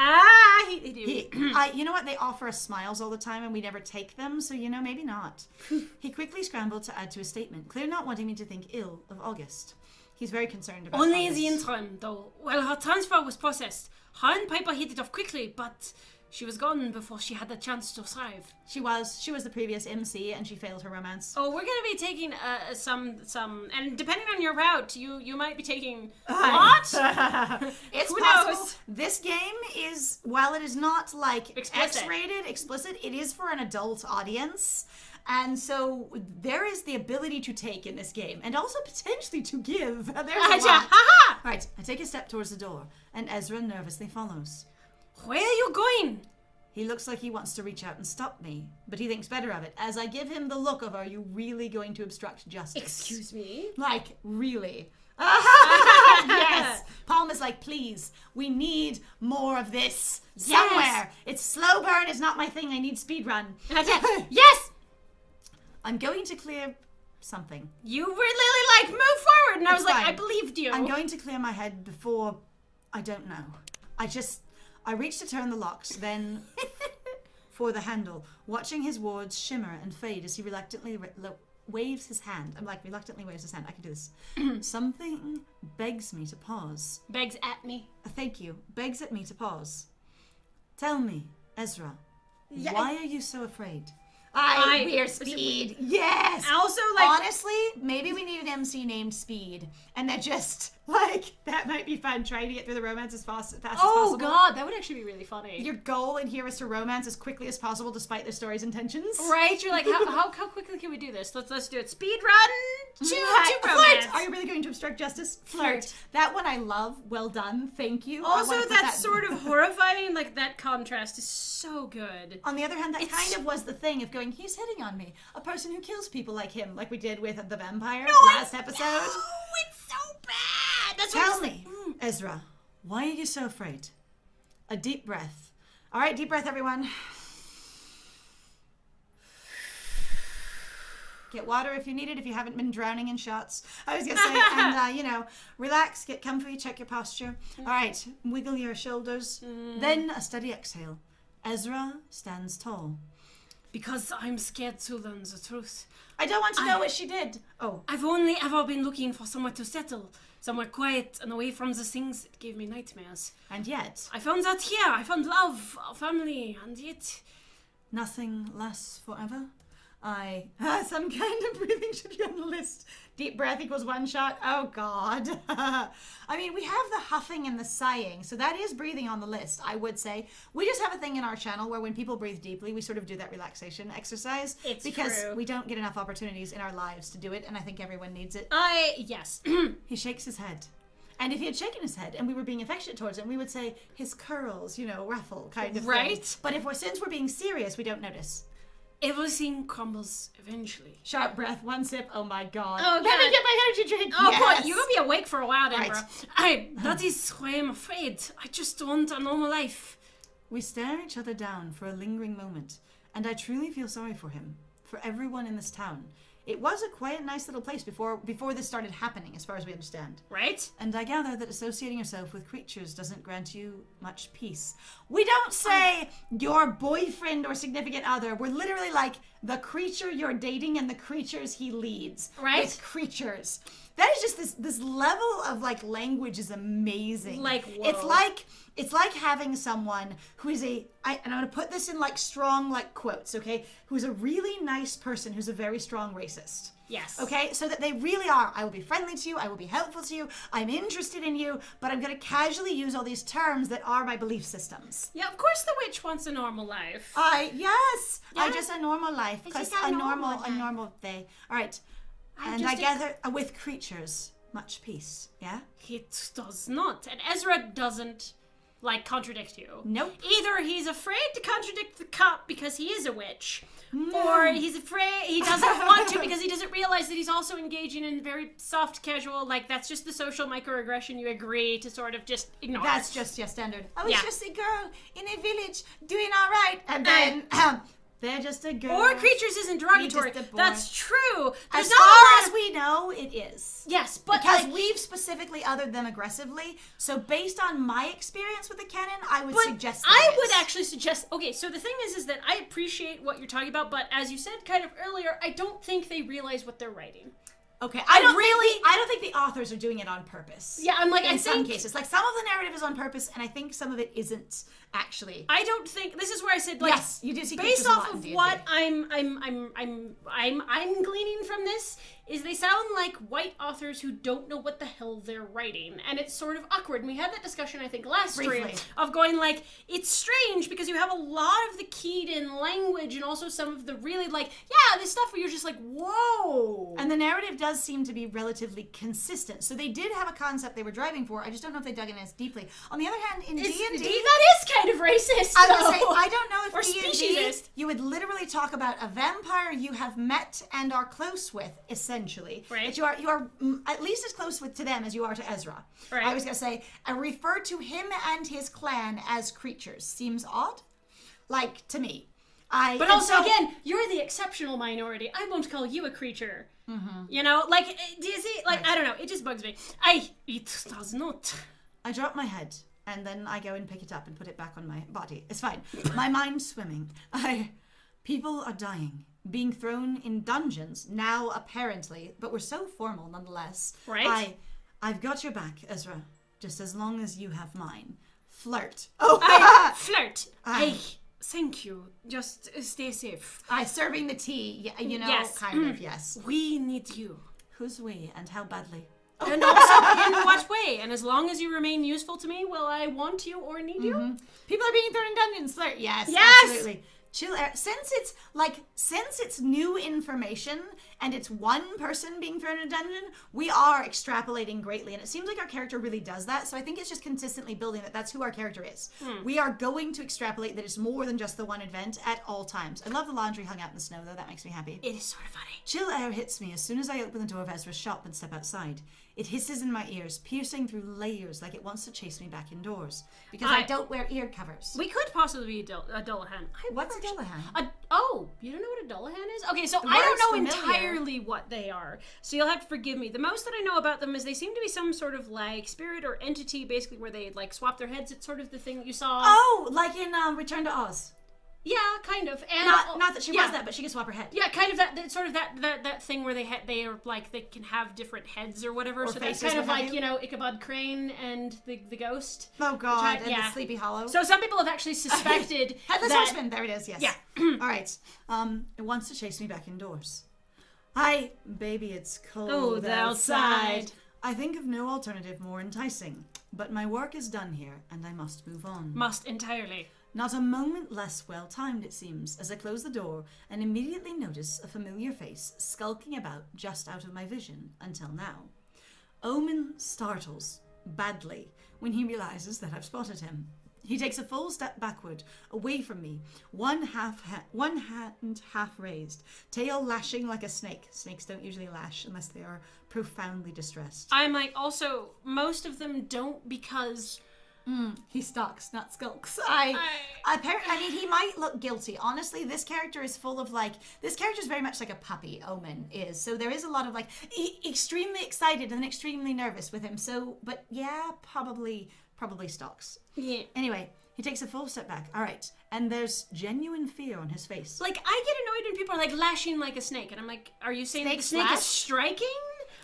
You know what? They offer us smiles all the time and we never take them, so maybe not. He quickly scrambled to add to his statement, clearly not wanting me to think ill of August. He's very concerned about Only August. in the interim, though. While her transfer was processed, her and Piper hit it off quickly, but she was gone before she had the chance to thrive. She was the previous MC and she failed her romance. Oh, we're gonna be taking some, and depending on your route, you might be taking a lot. It's Who possible. knows? This game is, while it is not like Explicit. X-rated, explicit, it is for an adult audience. And so there is the ability to take in this game and also potentially to give. There's a lot. Right, I take a step towards the door and Ezra nervously follows. Where are you going? He looks like he wants to reach out and stop me, but he thinks better of it as I give him the look of, are you really going to obstruct justice? Excuse me? Like, really? Yes. Palm is like, please, we need more of this somewhere. Yes. It's slow burn is not my thing. I need speed run. Yes. I'm going to clear something. You were literally like, move forward, and I was like, fine. I believed you. I'm going to clear my head before, I don't know. I reach to turn the locks, then for the handle, watching his wards shimmer and fade as he reluctantly waves his hand. I'm like, reluctantly waves his hand. I can do this. Something begs me to pause. Begs at me. Thank you. Begs at me to pause. Tell me, Ezra, why are you so afraid? We're Speed. Yes. Also, like, honestly, maybe we need an MC named Speed, and that just that might be fun. Trying to get through the romance as fast as possible. Oh God, that would actually be really funny. Your goal in here is to romance as quickly as possible, despite the story's intentions. Right? You're like, how quickly can we do this? Let's do it. Speed run to romance. Flirt. Are you really going to obstruct justice? Flirt. That one I love. Well done. Thank you. Also, that's sort of horrifying. Like that contrast is so good. On the other hand, that kind of was the thing of going, he's hitting on me. A person who kills people like him, like we did with the vampire last episode. No, it's so bad. That's Tell me, Ezra, why are you so afraid? A deep breath. All right, deep breath, everyone. Get water if you need it, if you haven't been drowning in shots. I was going to say, and, relax, get comfy, check your posture. All right, wiggle your shoulders. Then a steady exhale. Ezra stands tall. Because I'm scared to learn the truth. I don't want to know what she did. Oh. I've only ever been looking for somewhere to settle. Somewhere quiet and away from the things that gave me nightmares. And yet? I found that here. I found love, a family, and yet Nothing lasts forever. Some kind of breathing should be on the list. Deep breath equals 1 shot. Oh, God. I mean, we have the huffing and the sighing, so that is breathing on the list, I would say. We just have a thing in our channel where when people breathe deeply, we sort of do that relaxation exercise. It's because true. we don't get enough opportunities in our lives to do it, and I think everyone needs it. Yes. He shakes his head. And if he had shaken his head and we were being affectionate towards him, we would say his curls, ruffle kind of Right. thing. But since we're being serious, we don't notice. Everything crumbles eventually. Sharp breath, 1 sip. Oh my God. Oh, Let me God. get my energy drink. Oh, Yes. God, you're gonna be awake for a while, Right. Deborah. That is why I'm afraid. I just want a normal life. We stare each other down for a lingering moment, and I truly feel sorry for him, for everyone in this town. It was a quiet, nice little place before this started happening, as far as we understand. Right? And I gather that associating yourself with creatures doesn't grant you much peace. We don't say your boyfriend or significant other. We're literally like the creature you're dating and the creatures he leads. Right. With creatures. That is just this level of language is amazing. Like, whoa. It's like having someone who is and I'm going to put this in strong quotes, okay? Who is a really nice person who's a very strong racist. Yes. Okay, so that they really are. I will be friendly to you. I will be helpful to you. I'm interested in you, but I'm going to casually use all these terms that are my belief systems. Yeah, of course the witch wants a normal life. Yes. Yeah. I just a normal life It's because just a normal day. All right, and just I gather with creatures much peace. Yeah. It does not. And Ezra doesn't, contradict you. Nope. Either he's afraid to contradict the cop because he is a witch, or he's afraid he doesn't want to because he doesn't realize that he's also engaging in very soft, casual, that's just the social microaggression you agree to sort of just ignore. That's just standard. I was Yeah. just a girl in a village doing all right, and then they're just a girl. Or creatures isn't derogatory. just a boy. That's true. As There's not a far lot as of- we know, it is. Yes, but Because we've specifically othered them aggressively, so based on my experience with the canon, I would suggest that I it would is. actually suggest. Okay, so the thing is that I appreciate what you're talking about, but as you said kind of earlier, I don't think they realize what they're writing. Okay, I don't think the authors are doing it on purpose. Yeah, I'm like, in I some think cases, some of the narrative is on purpose, and I think some of it isn't actually. I don't think this is where I said Yes, you do see based creatures a lot off in of D&D. what I'm gleaning from this is they sound like white authors who don't know what the hell they're writing, and it's sort of awkward. And we had that discussion I think last stream Briefly. of going it's strange because you have a lot of the keyed in language and also some of the really this stuff where you're just whoa. And the narrative does seem to be relatively consistent. So they did have a concept they were driving for. I just don't know if they dug in as deeply. On the other hand, in D&D, that is kind of racist. I was gonna say, though. I don't know if Or D&D, speciesist. you would literally talk about a vampire you have met and are close with, essentially. Right. That you are at least as close to them as you are to Ezra. Right. I was gonna say, refer to him and his clan as creatures. Seems odd, to me. But also, again, you're the exceptional minority. I won't call you a creature. Mm-hmm. Do you see? I don't know. It just bugs me. It does not. I drop my head, and then I go and pick it up and put it back on my body. It's fine. My mind's swimming. People are dying, being thrown in dungeons, now apparently, but we're so formal nonetheless. Right. I've got your back, Ezra, just as long as you have mine. Flirt. Flirt. Thank you. Just stay safe. Serving the tea, Yes. kind of, yes. We need you. Who's we, and how badly? And also, in what way? And as long as you remain useful to me, will I want you or need you? People are being thrown in dungeons. Flirt. Yes. Yes! Absolutely. Chill air. Since it's new information and it's one person being thrown in a dungeon, we are extrapolating greatly, and it seems like our character really does that. So I think it's just consistently building that's who our character is. We are going to extrapolate that it's more than just the one event at all times. I love the laundry hung out in the snow, though. That makes me happy. It is sort of funny. Chill air hits me as soon as I open the door of Ezra's shop and step outside. It hisses in my ears, piercing through layers like it wants to chase me back indoors. Because I don't wear ear covers. We could possibly be a Dullahan. What's a Dullahan? You don't know what a Dullahan is? Okay, so The I don't word's know familiar. entirely what they are. So you'll have to forgive me. The most that I know about them is they seem to be some sort of spirit or entity, basically, where they swap their heads. It's sort of the thing that you saw. Oh, like in Return to Oz. Yeah, kind of. And not that she was that, but she can swap her head. Yeah, kind of that sort of that thing where they are like they can have different heads or whatever. Or so that's faces, kind of what have like, Ichabod Crane and the ghost. Oh God, and the Sleepy Hollow. So some people have actually suspected Headless Horseman. There it is. Yes. Yeah. All right. It wants to chase me back indoors. Hi, baby. It's cold outside. I think of no alternative more enticing, but my work is done here, and I must move on. Must entirely. Not a moment less well-timed, it seems, as I close the door and immediately notice a familiar face skulking about just out of my vision until now. Omen startles badly when he realizes that I've spotted him. He takes a full step backward, away from me, one hand half raised, tail lashing like a snake. Snakes don't usually lash unless they are profoundly distressed. I'm like, also, most of them don't because... He stalks, not skulks. I mean, he might look guilty. Honestly, this character is full of this character is very much like a puppy, Omen is. So there is a lot of extremely excited and extremely nervous with him. So, but yeah, probably stalks. Yeah. Anyway, he takes a full step back. All right. And there's genuine fear on his face. Like, I get annoyed when people are like lashing like a snake. And I'm like, are you saying the snake slash? is striking?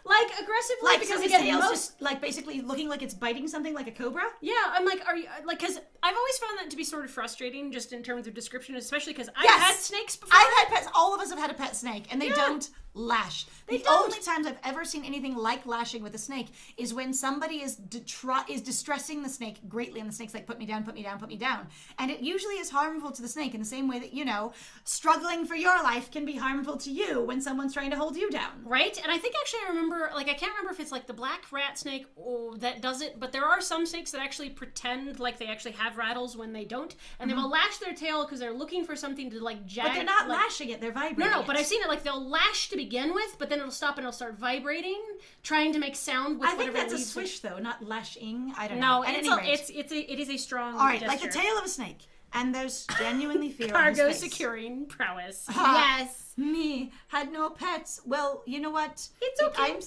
Like, aggressively? Like, because so his tail's just, basically looking like it's biting something like a cobra? Yeah, I'm like, are you, because I've always found that to be sort of frustrating just in terms of description, especially because I've had snakes before. I've had pets, all of us have had a pet snake, and they don't lash. The only times I've ever seen anything like lashing with a snake is when somebody is distressing the snake greatly, and the snake's like, put me down, put me down, put me down. And it usually is harmful to the snake in the same way that, struggling for your life can be harmful to you when someone's trying to hold you down. Right? And I think actually I remember, I can't remember if it's like the black rat snake that does it, but there are some snakes that actually pretend like they actually have rattles when they don't, and they will lash their tail because they're looking for something to jag. But they're not lashing it, they're vibrating. No, but I've seen it, they'll lash to begin with, but then it'll stop and it'll start vibrating, trying to make sound with whatever. I think that's a swish though, not lashing. I don't know. No, it is a strong all right, gesture. like the tail of a snake. And there's genuinely fear on his Cargo face. securing prowess. Yes. Me had no pets. Well, you know what? It's okay.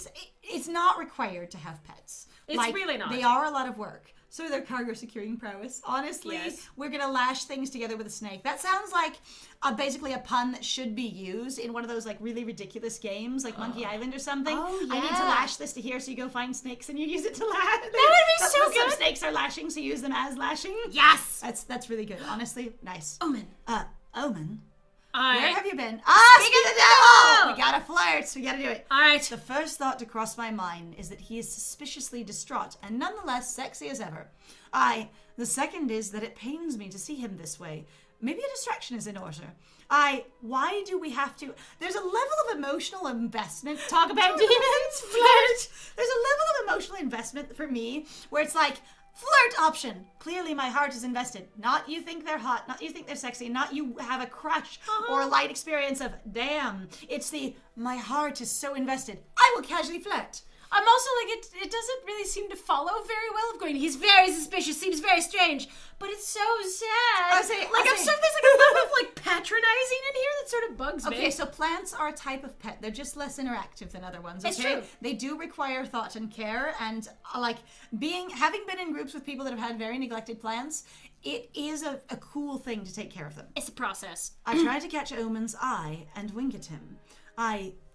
It's not required to have pets. It's really not. They are a lot of work. So they're cargo securing prowess. Honestly, yes. We're going to lash things together with a snake. That sounds like basically a pun that should be used in one of those really ridiculous games like Monkey Island or something. Oh, yeah. I need to lash this to here, so you go find snakes and you use it to lash. That would be so good. Some snakes are lashing, so use them as lashing. Yes. That's really good. Honestly, nice. Omen. Omen? Where Where have you been? Speak of the devil! devil! We gotta flirt. We gotta do it. All right. The first thought to cross my mind is that he is suspiciously distraught and nonetheless sexy as ever. The second is that it pains me to see him this way. Maybe a distraction is in order. Why do we have to? There's a level of emotional investment. Talk about demons, flirt. There's a level of emotional investment for me where it's like, flirt option. Clearly my heart is invested. Not you think they're hot, not you think they're sexy, not you have a crush or a light experience of, damn. It's my heart is so invested. I will casually flirt. I'm also it doesn't really seem to follow very well of going, he's very suspicious, seems very strange, but it's so sad. There's a level of patronizing in here that sort of bugs me. Okay, so plants are a type of pet. They're just less interactive than other ones, okay? It's true. They do require thought and care, and having been in groups with people that have had very neglected plants, it is a cool thing to take care of them. It's a process. I tried to catch Omen's eye and wink at him.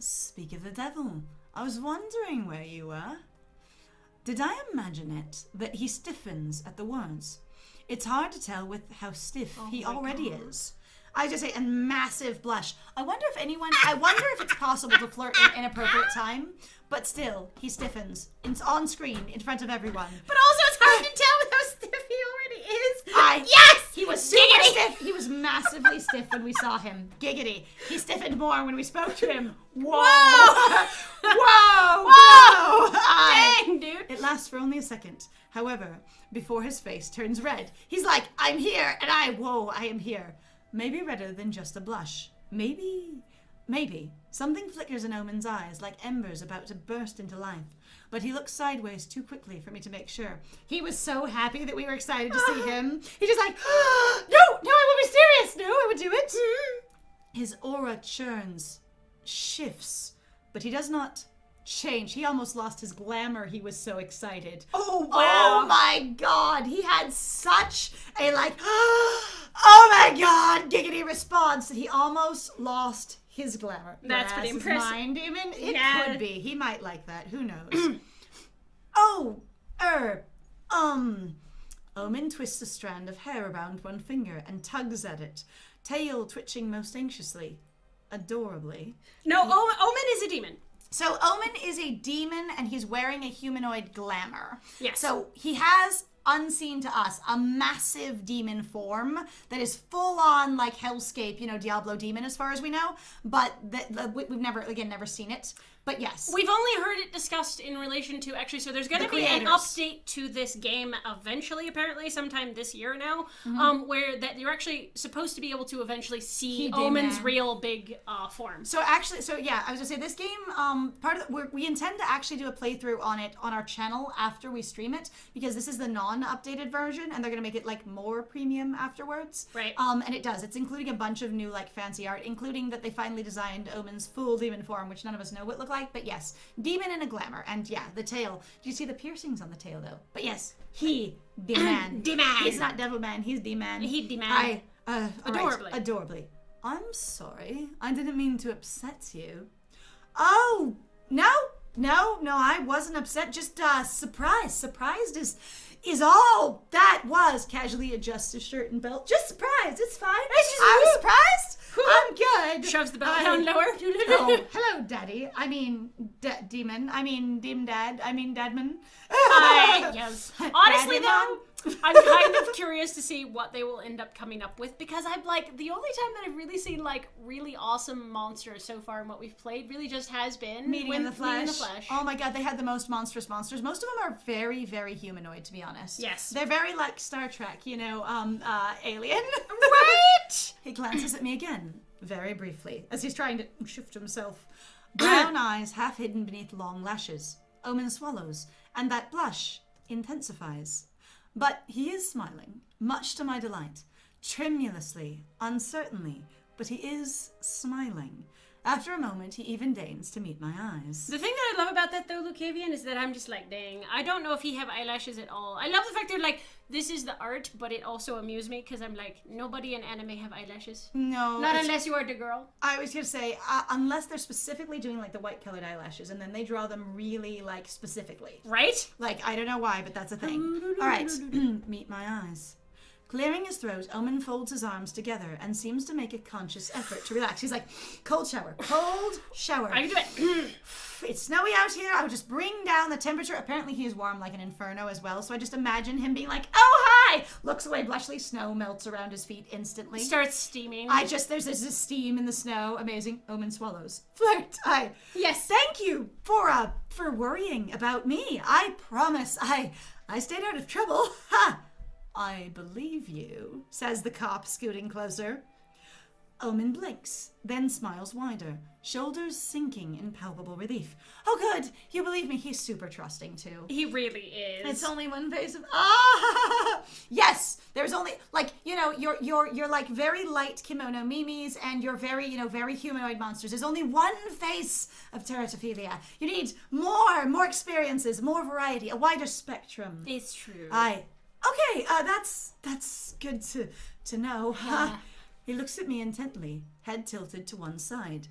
Speak of the devil, I was wondering where you were. Did I imagine it, that he stiffens at the words? It's hard to tell with how stiff he already is. I just say, and massive blush. I wonder if it's possible to flirt at an inappropriate time, but still, he stiffens. It's on screen, in front of everyone. But also it's hard to tell with how stiff he already is. Yes! He was super stiff. He was massively stiff when we saw him. Giggity. He stiffened more when we spoke to him. Whoa! Whoa! Whoa! Dang, dude. It lasts for only a second. However, before his face turns red, he's like, I'm here, and I am here. Maybe redder than just a blush. Maybe. Something flickers in Omen's eyes like embers about to burst into life. But he looks sideways too quickly for me to make sure. He was so happy that we were excited to see him. He just no, I will be serious. No, I would do it. His aura churns, shifts, but he does not change. He almost lost his glamour. He was so excited. Oh, wow. Oh my God. He had such a oh my god, giggity response. He almost lost his glamour. That's pretty impressive. Mind demon? It Yeah. could be. He might like that. Who knows? Omen twists a strand of hair around one finger and tugs at it, tail twitching most anxiously. Adorably. No, Omen is a demon. So Omen is a demon and he's wearing a humanoid glamour. Yes. So he has, unseen to us, a massive demon form that is full on like hellscape, Diablo demon as far as we know. But we've never seen it. But yes. We've only heard it discussed in relation to, actually, so there's going to be an update to this game eventually, apparently, sometime this year now, where that you're actually supposed to be able to eventually see Omen's real big form. So actually, I was gonna say this game, we intend to actually do a playthrough on it on our channel after we stream it, because this is the non-updated version, and they're gonna make it like more premium afterwards. Right. And it does. It's including a bunch of new like fancy art, including that they finally designed Omen's full demon form, which none of us know what it looked like. But yes, demon in a glamour, and yeah, the tail. Do you see the piercings on the tail though? But yes, he D-man. D-man. He's not devil man. He's D-man. He D-man. Adorably. Right, adorably. I'm sorry. I didn't mean to upset you. Oh, no, I wasn't upset. Just surprised. Surprised is all that was. Casually adjusts his shirt and belt. Just surprised. It's fine. I was surprised. I'm good. Shoves the belt down lower. Oh, hello, Daddy. I mean, demon. I mean, Dim Dad. I mean, Dadman. Yes. Honestly, though, I'm kind of curious to see what they will end up coming up with, because I'm like, the only time that I've really seen like really awesome monsters so far in what we've played really just has been Meeting in the Flesh. Oh my god, they had the most monstrous monsters. Most of them are very, very humanoid, to be honest. Yes. They're very like Star Trek, Alien. Right! He glances at me again, very briefly, as he's trying to shift himself. Brown eyes half hidden beneath long lashes. Omen swallows, and that blush intensifies. But he is smiling, much to my delight. Tremulously, uncertainly, but he is smiling. After a moment, he even deigns to meet my eyes. The thing that I love about that, though, Lucavian, is that I'm just like, dang, I don't know if he have eyelashes at all. I love the fact they're like, this is the art, but it also amused me, because I'm like, nobody in anime have eyelashes. No. Not unless you are the girl. I was going to say, unless they're specifically doing, like, the white-colored eyelashes, and then they draw them really, like, specifically. Right? Like, I don't know why, but that's a thing. All right. Meet my eyes. Clearing his throat, Omen folds his arms together and seems to make a conscious effort to relax. He's like, cold shower. I can do it. It's snowy out here. I would just bring down the temperature. Apparently he is warm like an inferno as well. So I just imagine him being like, oh, hi! Looks away blushly. Snow melts around his feet instantly. Starts steaming. There's this steam in the snow. Amazing. Omen swallows. Flirt. Yes. Thank you for worrying about me. I promise I stayed out of trouble. Ha! I believe you, says the cop, scooting closer. Omen blinks, then smiles wider, shoulders sinking in palpable relief. Oh good, you believe me, he's super trusting too. He really is. It's only one face of yes, there's only you're like very light kimono mimis and you're very very humanoid monsters. There's only one face of teratophilia. You need more experiences, more variety, a wider spectrum. It's true. Okay, that's good to know. Yeah. He looks at me intently, head tilted to one side.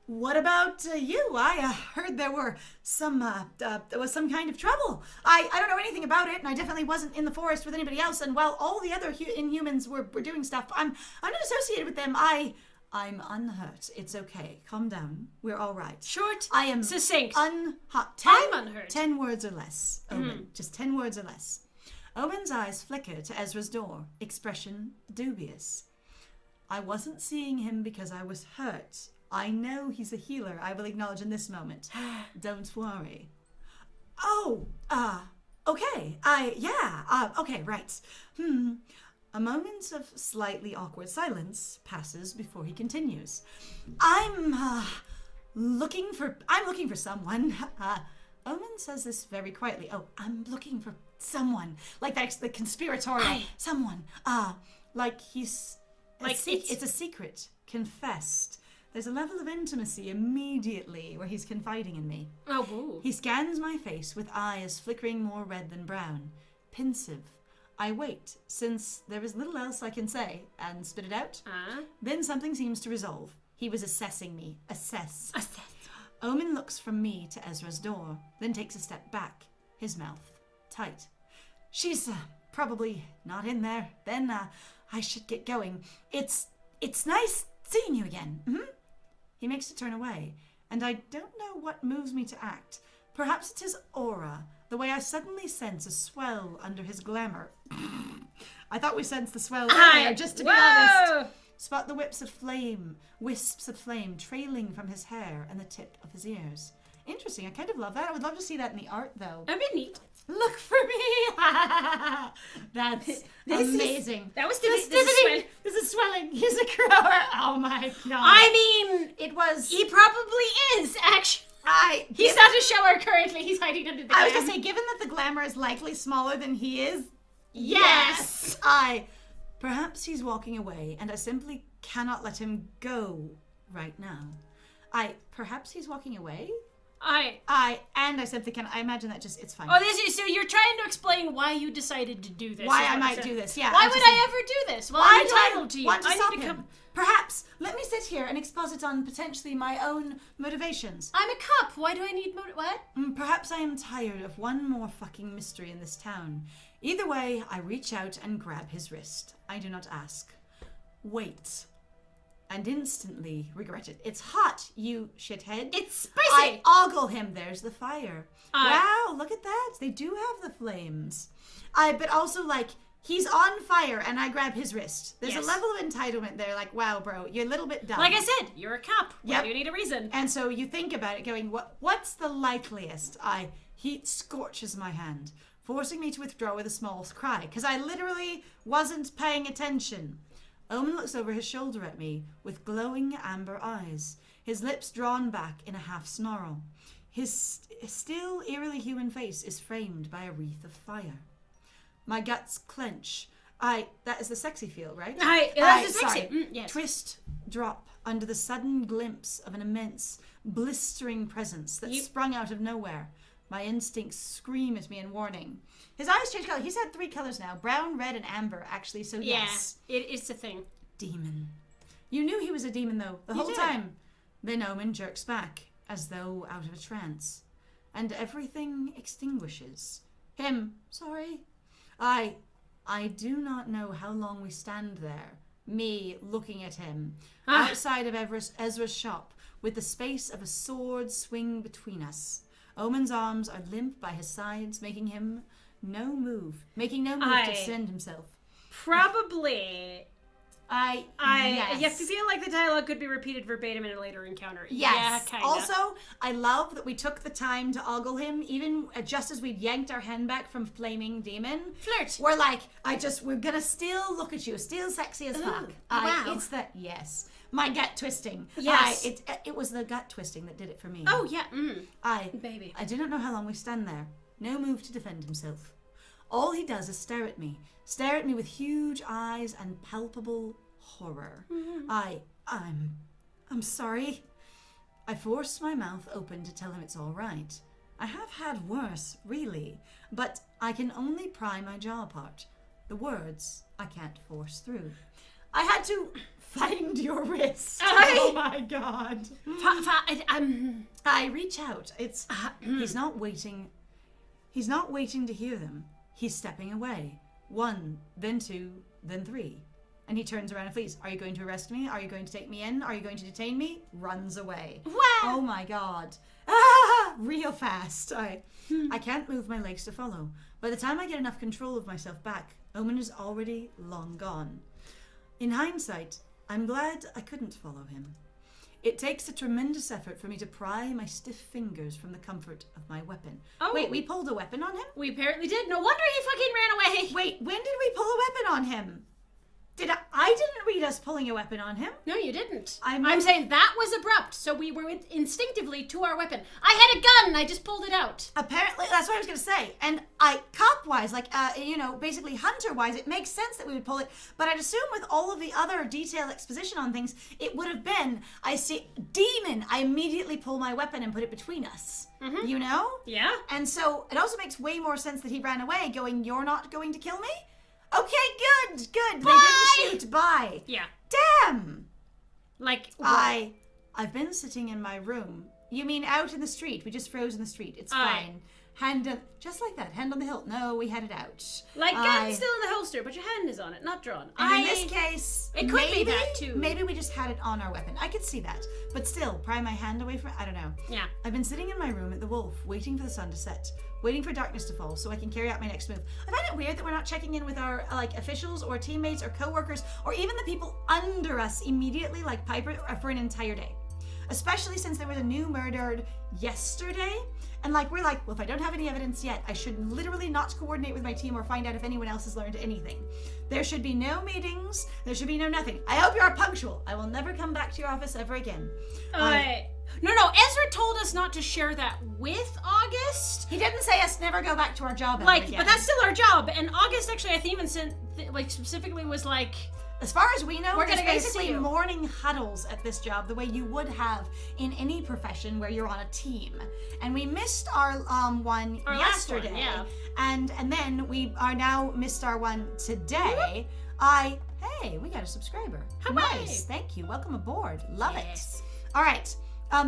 What about you? I heard there was some kind of trouble. I don't know anything about it, and I definitely wasn't in the forest with anybody else. And while all the other Inhumans were doing stuff, I'm not associated with them. I'm unhurt. It's okay. Calm down. We're all right. Short. I am succinct. I'm unhurt. 10 words or less. Omen. Just 10 words or less. Owen's eyes flicker to Ezra's door, expression dubious. I wasn't seeing him because I was hurt. I know he's a healer, I will acknowledge in this moment. Don't worry. Okay. Okay, right. A moment of slightly awkward silence passes before he continues. I'm looking for someone. Omen says this very quietly. Oh, I'm looking for someone. Like that's the conspiratorial someone. Like he's it's a secret. Confessed. There's a level of intimacy immediately where he's confiding in me. Oh, woo. He scans my face with eyes flickering more red than brown. Pensive. I wait, since there is little else I can say, and spit it out. Then something seems to resolve. He was assessing me. Assess. Omen looks from me to Ezra's door, then takes a step back, his mouth tight. She's probably not in there. Then I should get going. It's nice seeing you again. Mm-hmm. He makes a turn away, and I don't know what moves me to act. Perhaps it's his aura, the way I suddenly sense a swell under his glamour. I thought we sensed the swell earlier, just to be honest. Spot the wisps of flame trailing from his hair and the tip of his ears. Interesting, I kind of love that. I would love to see that in the art, though. That'd be neat. Look for me! That's amazing. This is swelling. He's a grower. Oh my god. I mean, it was. He probably is, actually. He's not a shower currently. He's hiding under the glam. I was going to say, given that the glamour is likely smaller than he is. Yes! Perhaps he's walking away, and I simply cannot let him go right now. Perhaps he's walking away? I simply can. I imagine that it's fine. So you're trying to explain why you decided to do this. Why I might do this, yeah. Why would I ever do this? Well, I'm entitled to you. Want to stop him. Perhaps, let me sit here and exposit on potentially my own motivations. I'm a cop. Why do I need what? Perhaps I am tired of one more fucking mystery in this town. Either way, I reach out and grab his wrist. I do not ask. Wait. And instantly regret it. It's hot, you shithead. It's spicy. I ogle him. There's the fire. Wow, look at that. They do have the flames. But also, he's on fire, and I grab his wrist. There's a level of entitlement there. Wow, bro, you're a little bit dumb. Like I said, you're a cop. Yep. You need a reason. And so you think about it, going, what's the likeliest? Heat scorches my hand, forcing me to withdraw with a small cry, because I literally wasn't paying attention. Omen looks over his shoulder at me with glowing amber eyes, his lips drawn back in a half snarl. His still eerily human face is framed by a wreath of fire. My guts clench. That is the sexy feel, right? That's the sexy. Yes. Twist, drop under the sudden glimpse of an immense, blistering presence that sprung out of nowhere. My instincts scream at me in warning. His eyes change color. He's had 3 colors now. Brown, red, and amber, actually, so yes. It's a thing. Demon. You knew he was a demon, though, the whole time. Then Omen jerks back, as though out of a trance. And everything extinguishes. Him. Sorry. I do not know how long we stand there. Me looking at him. Outside of Ezra's shop, with the space of a sword swing between us. Omen's arms are limp by his sides, making no move to defend himself. Probably. Yes. You feel like the dialogue could be repeated verbatim in a later encounter. Yes. Yeah, kinda. Also, I love that we took the time to ogle him, even just as we yanked our hand back from flaming demon. Flirt. We're we're gonna still look at you, still sexy as fuck. Wow. It's that, yes. My gut twisting. Yes. It was the gut twisting that did it for me. Oh, yeah. Baby. I do not know how long we stand there. No move to defend himself. All he does is stare at me with huge eyes and palpable horror. I'm sorry. I force my mouth open to tell him it's all right. I have had worse, really, but I can only pry my jaw apart. The words I can't force through. I had to find your wrist. Oh my god. I reach out. He's not waiting. He's not waiting to hear them. He's stepping away. 1, then 2, then 3. And he turns around and flees. Are you going to arrest me? Are you going to take me in? Are you going to detain me? Runs away. Wow. Oh my god. Real fast. I can't move my legs to follow. By the time I get enough control of myself back, Omen is already long gone. In hindsight, I'm glad I couldn't follow him. It takes a tremendous effort for me to pry my stiff fingers from the comfort of my weapon. Oh. Wait, we pulled a weapon on him? We apparently did. No wonder he fucking ran away. Wait, when did we pull a weapon on him? I didn't read us pulling a weapon on him. No, you didn't. I'm saying that was abrupt, so we were instinctively to our weapon. I had a gun, I just pulled it out. Apparently, that's what I was going to say. And cop-wise, basically hunter-wise, it makes sense that we would pull it. But I'd assume with all of the other detailed exposition on things, it would have been, I see, demon. I immediately pull my weapon and put it between us. Mm-hmm. You know? Yeah. And so it also makes way more sense that he ran away going, you're not going to kill me? Okay, good. Bye. They didn't shoot. Bye. Yeah. Damn. Like, I've been sitting in my room. You mean out in the street? We just froze in the street. It's fine. Just like that. Hand on the hilt. No, we had it out. like, gun still in the holster, but your hand is on it, not drawn. And in this case, it could be that too. Maybe we just had it on our weapon. I could see that. But still, pry my hand away from it. I don't know. Yeah. I've been sitting in my room at the Wolf, waiting for the sun to set, waiting for darkness to fall so I can carry out my next move. I find it weird that we're not checking in with our officials or teammates or co-workers or even the people under us immediately, like Piper, for an entire day. Especially since there was a new murdered yesterday. And we're like, well, if I don't have any evidence yet, I should literally not coordinate with my team or find out if anyone else has learned anything. There should be no meetings. There should be no nothing. I hope you are punctual. I will never come back to your office ever again. No, Ezra told us not to share that with August. He didn't say us never go back to our job ever again. But that's still our job. And August actually, I think even sent, specifically was like, as far as we know, we're there's gonna basically morning huddles at this job the way you would have in any profession where you're on a team. And we missed our one yesterday. Last one, And then we are now missed our one today. Hey, we got a subscriber. Hooray. Nice. Thank you. Welcome aboard. Love Yes. it. All right.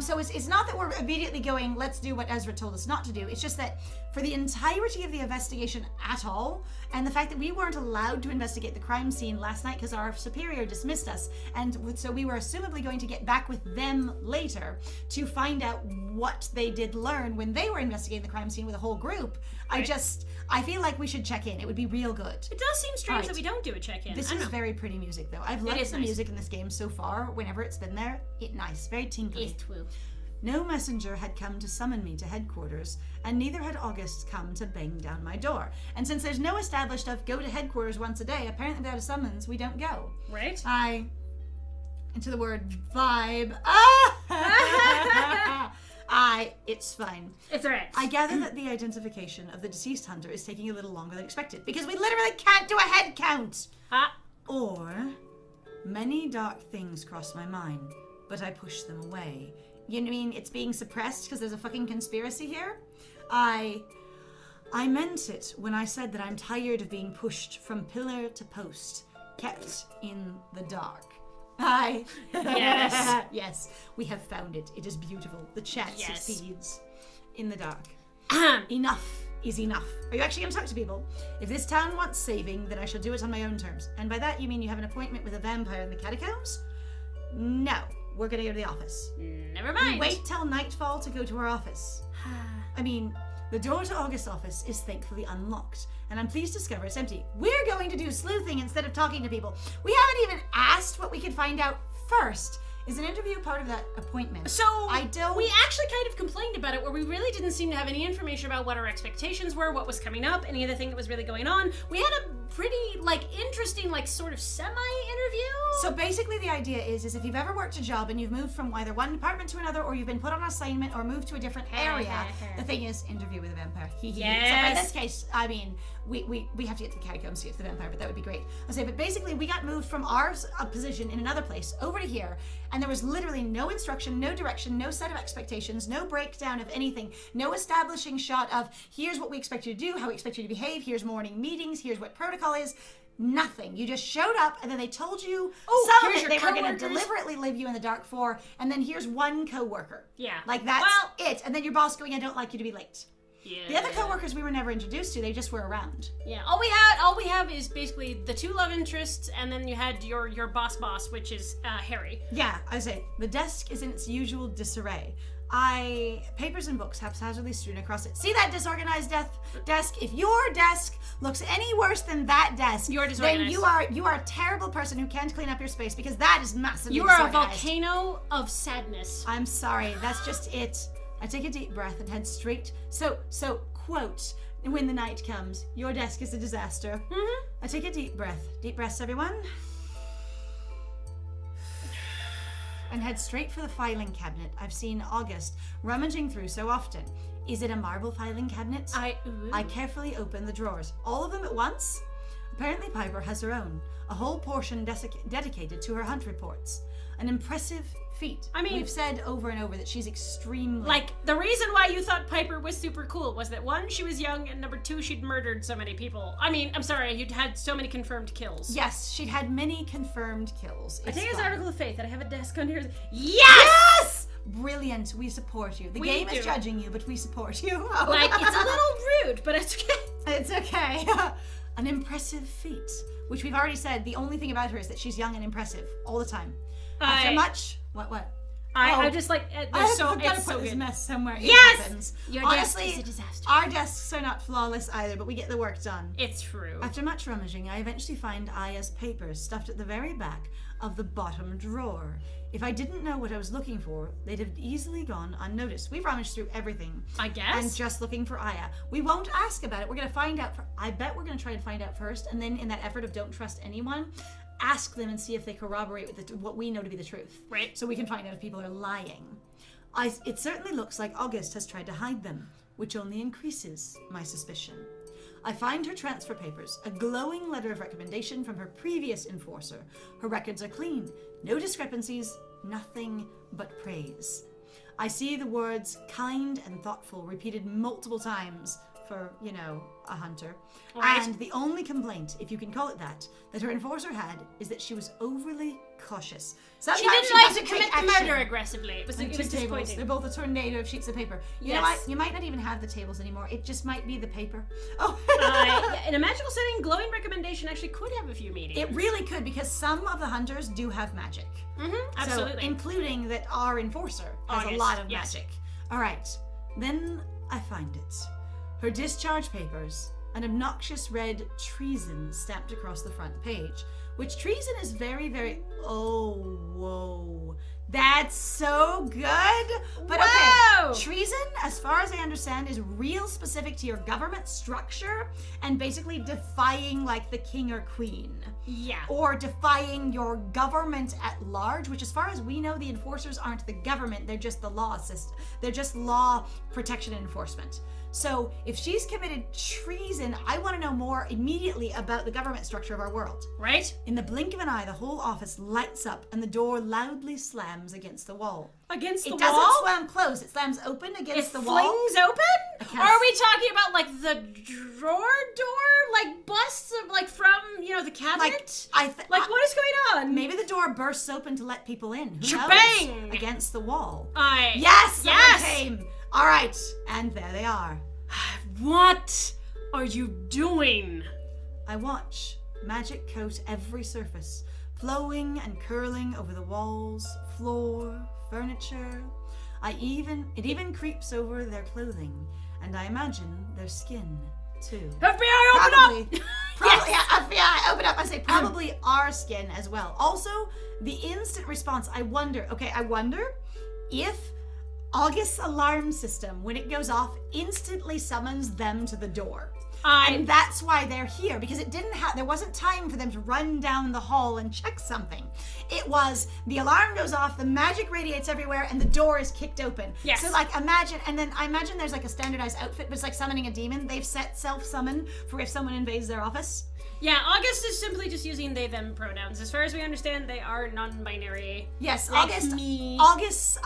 So it's not that we're immediately going, let's do what Ezra told us not to do. It's just that for the entirety of the investigation at all, and the fact that we weren't allowed to investigate the crime scene last night because our superior dismissed us, and so we were assumably going to get back with them later to find out what they did learn when they were investigating the crime scene with a whole group. Right. I feel like we should check in. It would be real good. It does seem strange that we don't do a check-in. This is very pretty music, though. I've liked the music in this game so far. Whenever it's been there, nice, very tinkly. It's true. No messenger had come to summon me to headquarters, and neither had August come to bang down my door. And since there's no established of go to headquarters once a day, apparently without a summons, we don't go. Right? Into the word vibe. It's fine. It's alright. I gather that the identification of the deceased hunter is taking a little longer than expected, because we literally can't do a head count. Or, many dark things cross my mind, but I push them away. You mean it's being suppressed because there's a fucking conspiracy here? I meant it when I said that I'm tired of being pushed from pillar to post, kept in the dark. Yes. Yes, we have found it. It is beautiful. The chat succeeds in the dark. Enough is enough. Are you actually going to talk to people? If this town wants saving, then I shall do it on my own terms. And by that, you mean you have an appointment with a vampire in the catacombs? No. We're going to go to the office. Never mind. We wait till nightfall to go to our office. I mean, the door to August's office is thankfully unlocked, and I'm pleased to discover it's empty. We're going to do sleuthing instead of talking to people. We haven't even asked what we could find out first. Is an interview part of that appointment? So, we actually kind of complained about it, where we really didn't seem to have any information about what our expectations were, what was coming up, any other thing that was really going on. We had a pretty, interesting, sort of semi-interview. So basically the idea is if you've ever worked a job and you've moved from either one department to another, or you've been put on assignment or moved to a different area, the thing is, interview with a vampire. Yes. So in this case, I mean, we have to get to the catacombs to get to the vampire, but that would be great. But basically we got moved from our position in another place over to here, and there was literally no instruction, no direction, no set of expectations, no breakdown of anything, no establishing shot of here's what we expect you to do, how we expect you to behave, here's morning meetings, here's what protocol is. Nothing. You just showed up, and then they told you some of it they were going to deliberately leave you in the dark for, and then here's one coworker. Yeah. That's it. And then your boss going, I don't like you to be late. Yeah. The other coworkers we were never introduced to, they just were around. Yeah. All we have is basically the two love interests, and then you had your boss, which is Harry. Yeah, I say the desk is in its usual disarray. Papers and books haphazardly strewn across it. See that disorganized desk? If your desk looks any worse than that desk, you're disorganized. Then you are a terrible person who can't clean up your space, because that is massively You are a volcano of sadness. I'm sorry, that's just it. I take a deep breath and head straight. So quote, when the night comes, your desk is a disaster. Mm-hmm. I take a deep breath. Deep breaths, everyone. And head straight for the filing cabinet I've seen August rummaging through so often. Is it a marble filing cabinet? I carefully open the drawers, all of them at once. Apparently Piper has her own, a whole portion dedicated to her hunt reports. An impressive feat. I mean, we've said over and over that she's extremely... Like, the reason why you thought Piper was super cool was that, one, she was young, and number two, she'd murdered so many people. I mean, I'm sorry, you'd had so many confirmed kills. Yes, she'd had many confirmed kills. I take it as article of faith that I have a desk on here. Yes! Yes! Brilliant. We support you. The game is judging you, but we support you. Like, it's a little rude, but it's okay. It's okay. An impressive feat, which we've already said the only thing about her is that she's young and impressive all the time. After much... What? I just like... I've so, got to it's put so this good. mess somewhere. Yes! Your Honestly, desk is a disaster. Our desks are not flawless either, but we get the work done. It's true. After much rummaging, I eventually find Aya's papers stuffed at the very back of the bottom drawer. If I didn't know what I was looking for, they'd have easily gone unnoticed. We've rummaged through everything. I guess. And just looking for Aya. We won't ask about it. We're going to find out. I bet we're going to try and find out first, and then in that effort of don't trust anyone, ask them and see if they corroborate with what we know to be the truth. Right. So we can find out if people are lying. It certainly looks like August has tried to hide them, which only increases my suspicion. I find her transfer papers, a glowing letter of recommendation from her previous enforcer. Her records are clean, no discrepancies, nothing but praise. I see the words kind and thoughtful repeated multiple times for, a hunter. Right. And the only complaint, if you can call it that her enforcer had is that she was overly cautious. Sometimes She didn't like to doesn't commit take the action. murder aggressively. It was Two tables. disappointing. They're both a tornado of sheets of paper. You know what? You might not even have the tables anymore. It just might be the paper. Oh. In a magical setting, glowing recommendation actually could have a few meanings. It really could, because some of the hunters do have magic. Absolutely. So, including that our enforcer has a lot of magic. All right. Then I find it. Her discharge papers, an obnoxious red treason stamped across the front page, which treason is very, very... Oh, whoa. That's so good. But Whoa! Okay, treason, as far as I understand, is real specific to your government structure and basically defying like the king or queen. Yeah. Or defying your government at large, which as far as we know, the enforcers aren't the government, they're just the law system. They're just law protection and enforcement. So if she's committed treason, I want to know more immediately about the government structure of our world. Right? In the blink of an eye, the whole office lights up and the door loudly slams against the wall. Against the It wall? doesn't slam closed, it slams open against the wall. It flings open? Or are we talking about like the drawer door? Like busts of like from, the cabinet? Like what is going on? Maybe the door bursts open to let people in. Who Shebang! knows? Against the wall. Yes! Someone came. All right, and there they are. What are you doing? I watch. Magic coat every surface, flowing and curling over the walls, floor, furniture. It even creeps over their clothing, and I imagine their skin too. FBI, open up! Probably, FBI, open up. I say probably our skin as well. Also, the instant response. I wonder if August's alarm system, when it goes off, instantly summons them to the door. And that's why they're here, because there wasn't time for them to run down the hall and check something. It was, the alarm goes off, the magic radiates everywhere, and the door is kicked open. Yes. So I imagine there's like a standardized outfit, but it's like summoning a demon. They've set self-summon for if someone invades their office. Yeah, August is simply just using they, them pronouns. As far as we understand, they are non-binary. Yes, like August. Me. August,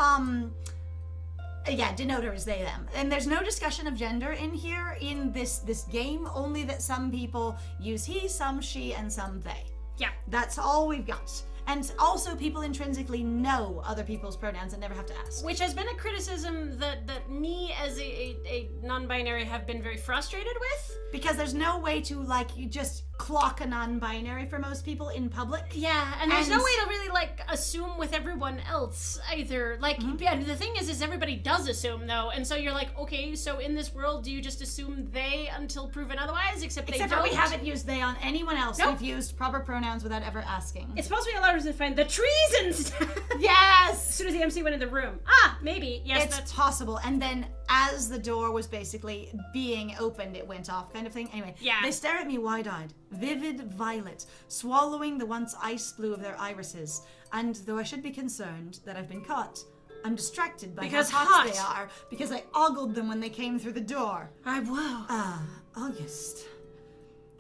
denoter is they, them. And there's no discussion of gender in here in this game, only that some people use he, some she, and some they. Yeah. That's all we've got. And also people intrinsically know other people's pronouns and never have to ask. Which has been a criticism that me as a non-binary have been very frustrated with. Because there's no way to, you just clock a non-binary for most people in public. Yeah, and there's no way to really, assume with everyone else either. Yeah, the thing is everybody does assume, though, and so you're like, okay, so in this world, do you just assume they until proven otherwise, except they don't? Except for we haven't used they on anyone else. Nope. We've used proper pronouns without ever asking. It's supposed to be allowed us to find the treason stuff. Yes! As soon as the MC went in the room. Maybe. Yes, it's possible. And then as the door was basically being opened, it went off kind of thing. Anyway, yeah. They stare at me wide-eyed, vivid violet, swallowing the once ice blue of their irises. And though I should be concerned that I've been caught, I'm distracted by how hot they are because I ogled them when they came through the door. Wow. August.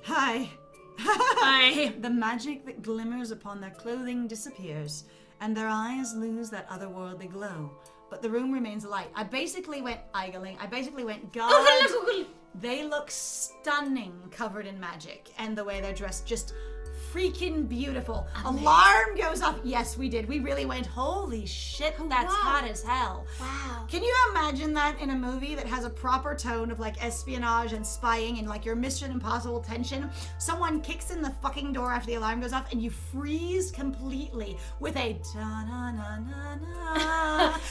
Hi. The magic that glimmers upon their clothing disappears, and their eyes lose that otherworldly glow. But the room remains alight. I basically went eyeing. I basically went, God, they look stunning covered in magic. And the way they're dressed, just freaking beautiful. Amazing. Alarm goes off. Yes, we did. We really went, holy shit, that's hot as hell. Wow. Can you imagine that in a movie that has a proper tone of like espionage and spying and like your Mission Impossible tension? Someone kicks in the fucking door after the alarm goes off and you freeze completely with a da-na-na-na-na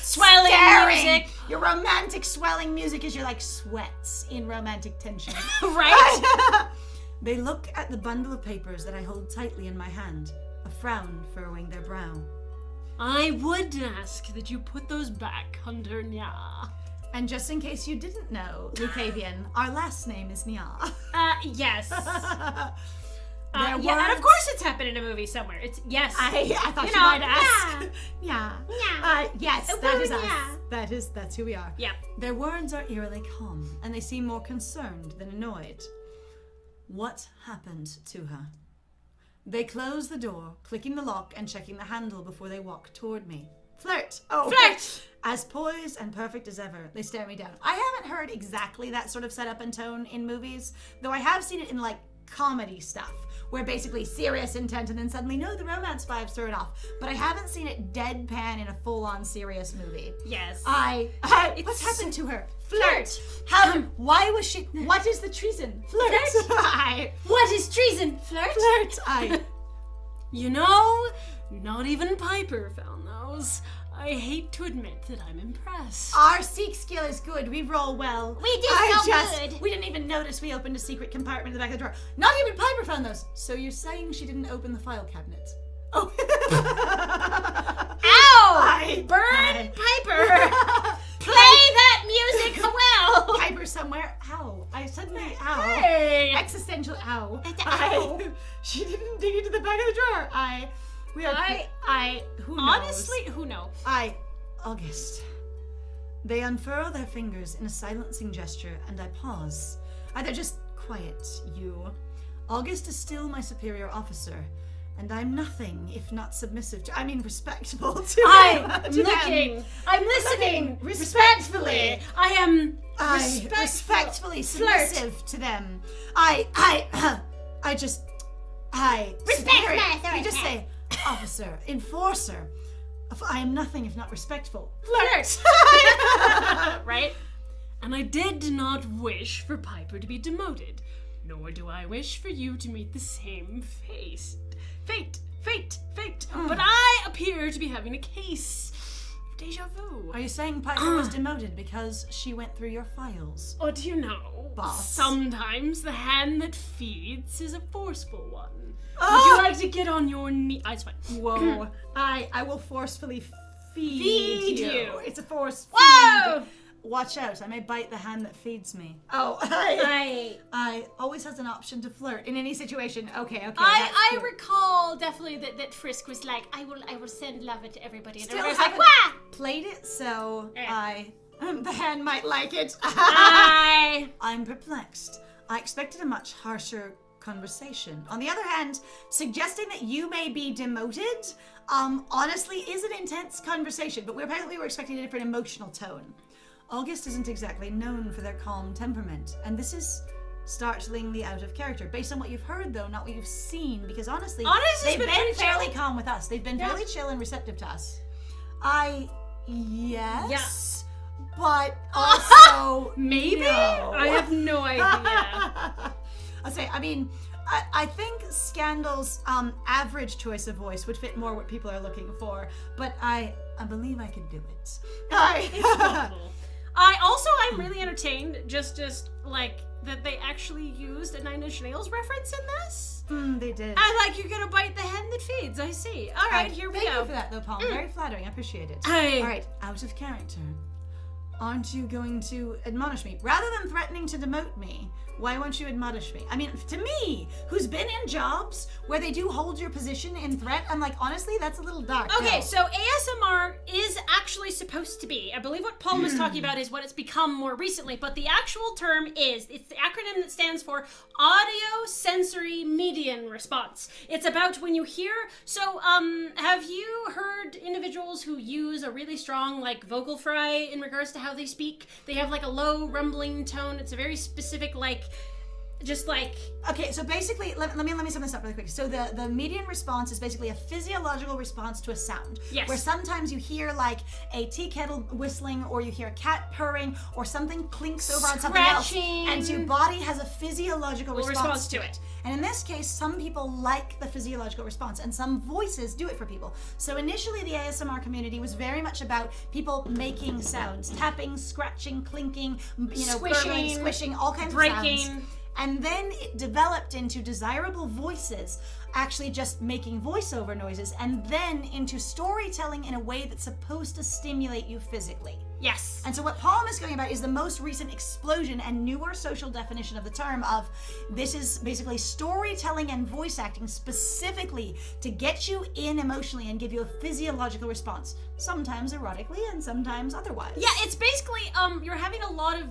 swelling music. Your romantic swelling music as you're like sweats in romantic tension. Right? They look at the bundle of papers that I hold tightly in my hand, a frown furrowing their brow. I would ask that you put those back under Nya. And just in case you didn't know, Lucavian, our last name is Nya. Yes. And of course it's happened in a movie somewhere. It's yes. I thought you might ask. Yeah. Yes, that is us. That's who we are. Yeah. Their words are eerily calm, and they seem more concerned than annoyed. What happened to her? They close the door, clicking the lock and checking the handle before they walk toward me. Flirt! Oh, flirt! As poised and perfect as ever, they stare me down. I haven't heard exactly that sort of setup and tone in movies, though I have seen it in like comedy stuff, where basically serious intent and then suddenly, no, the romance vibes throw it off. But I haven't seen it deadpan in a full-on serious movie. Yes. What's happened to her? Flirt! Why was she, what is the treason? Flirt! What is treason? Flirt? Flirt! You know, not even Piper found those. I hate to admit that I'm impressed. Our seek skill is good. We roll well. We did good. We didn't even notice we opened a secret compartment in the back of the drawer. Not even Piper found those. So you're saying she didn't open the file cabinet? Oh. Ow! Burn Piper! Play that music well! Piper somewhere. Ow. I suddenly, ow. Hey. Existential ow. Ow. She didn't dig into the back of the drawer. Who knows? Honestly, who knows? August. They unfurl their fingers in a silencing gesture, and I pause. They're just quiet, you. August is still my superior officer, and I'm nothing if not submissive to, respectful to I'm to looking. them. I'm listening. Respectfully. I am respectfully submissive to them. Respect. You just say, officer, enforcer. I am nothing if not respectful. Flirt. Right? And I did not wish for Piper to be demoted, nor do I wish for you to meet the same fate. But I appear to be having a case of deja vu. Are you saying Piper was demoted because she went through your files? Or do you know, Boss. Sometimes the hand that feeds is a forceful one. Would you like to get on your knee? It's fine. Whoa. I will forcefully feed you. It's a force feed. Whoa! Watch out, I may bite the hand that feeds me. I always has an option to flirt in any situation. Okay. I recall definitely that Frisk was like, I will send love to everybody. And Still everybody's like, haven't wah! played it, so the hand might like it. I'm perplexed. I expected a much harsher conversation. On the other hand, suggesting that you may be demoted, honestly, is an intense conversation, but we were expecting a different emotional tone. August isn't exactly known for their calm temperament, and this is startlingly out of character. Based on what you've heard, though, not what you've seen, because honestly they've been fairly fairly calm with us. They've been fairly chill and receptive to us. Yes. But also maybe? No. I have no idea. I'll say, I think Scandal's average choice of voice would fit more what people are looking for, but I believe I could do it. It's possible. I'm really entertained just like that they actually used a Nine Inch Nails reference in this. They did. You're gonna bite the hand that feeds. I see. All right, here we go. Thank you for that, though, Paul. Very flattering. I appreciate it. Hey. All right, out of character. Aren't you going to admonish me? Rather than threatening to demote me, why won't you admonish me? To me, who's been in jobs where they do hold your position in threat, I'm like, honestly, that's a little dark. Okay, No. so ASMR is actually supposed to be, I believe what Paul was talking about is what it's become more recently, but the actual term it's the acronym that stands for Audio Sensory Median Response. It's about when you hear, so have you heard individuals who use a really strong like vocal fry in regards to how they speak? They have like a low rumbling tone. It's a very specific Okay, so basically, let me sum this up really quick. So the median response is basically a physiological response to a sound. Yes. Where sometimes you hear like a tea kettle whistling, or you hear a cat purring, or something clinks over on something else, Scratching. and your body has a physiological response to it. And in this case, some people like the physiological response, and some voices do it for people. So initially, the ASMR community was very much about people making sounds, tapping, scratching, clinking, Squishing, gurgling, squishing, all kinds breaking. of sounds. And then it developed into desirable voices, actually just making voiceover noises, and then into storytelling in a way that's supposed to stimulate you physically. Yes. And so what Palm is going about is the most recent explosion and newer social definition of the term of this is basically storytelling and voice acting specifically to get you in emotionally and give you a physiological response, sometimes erotically and sometimes otherwise. Yeah, it's basically you're having a lot of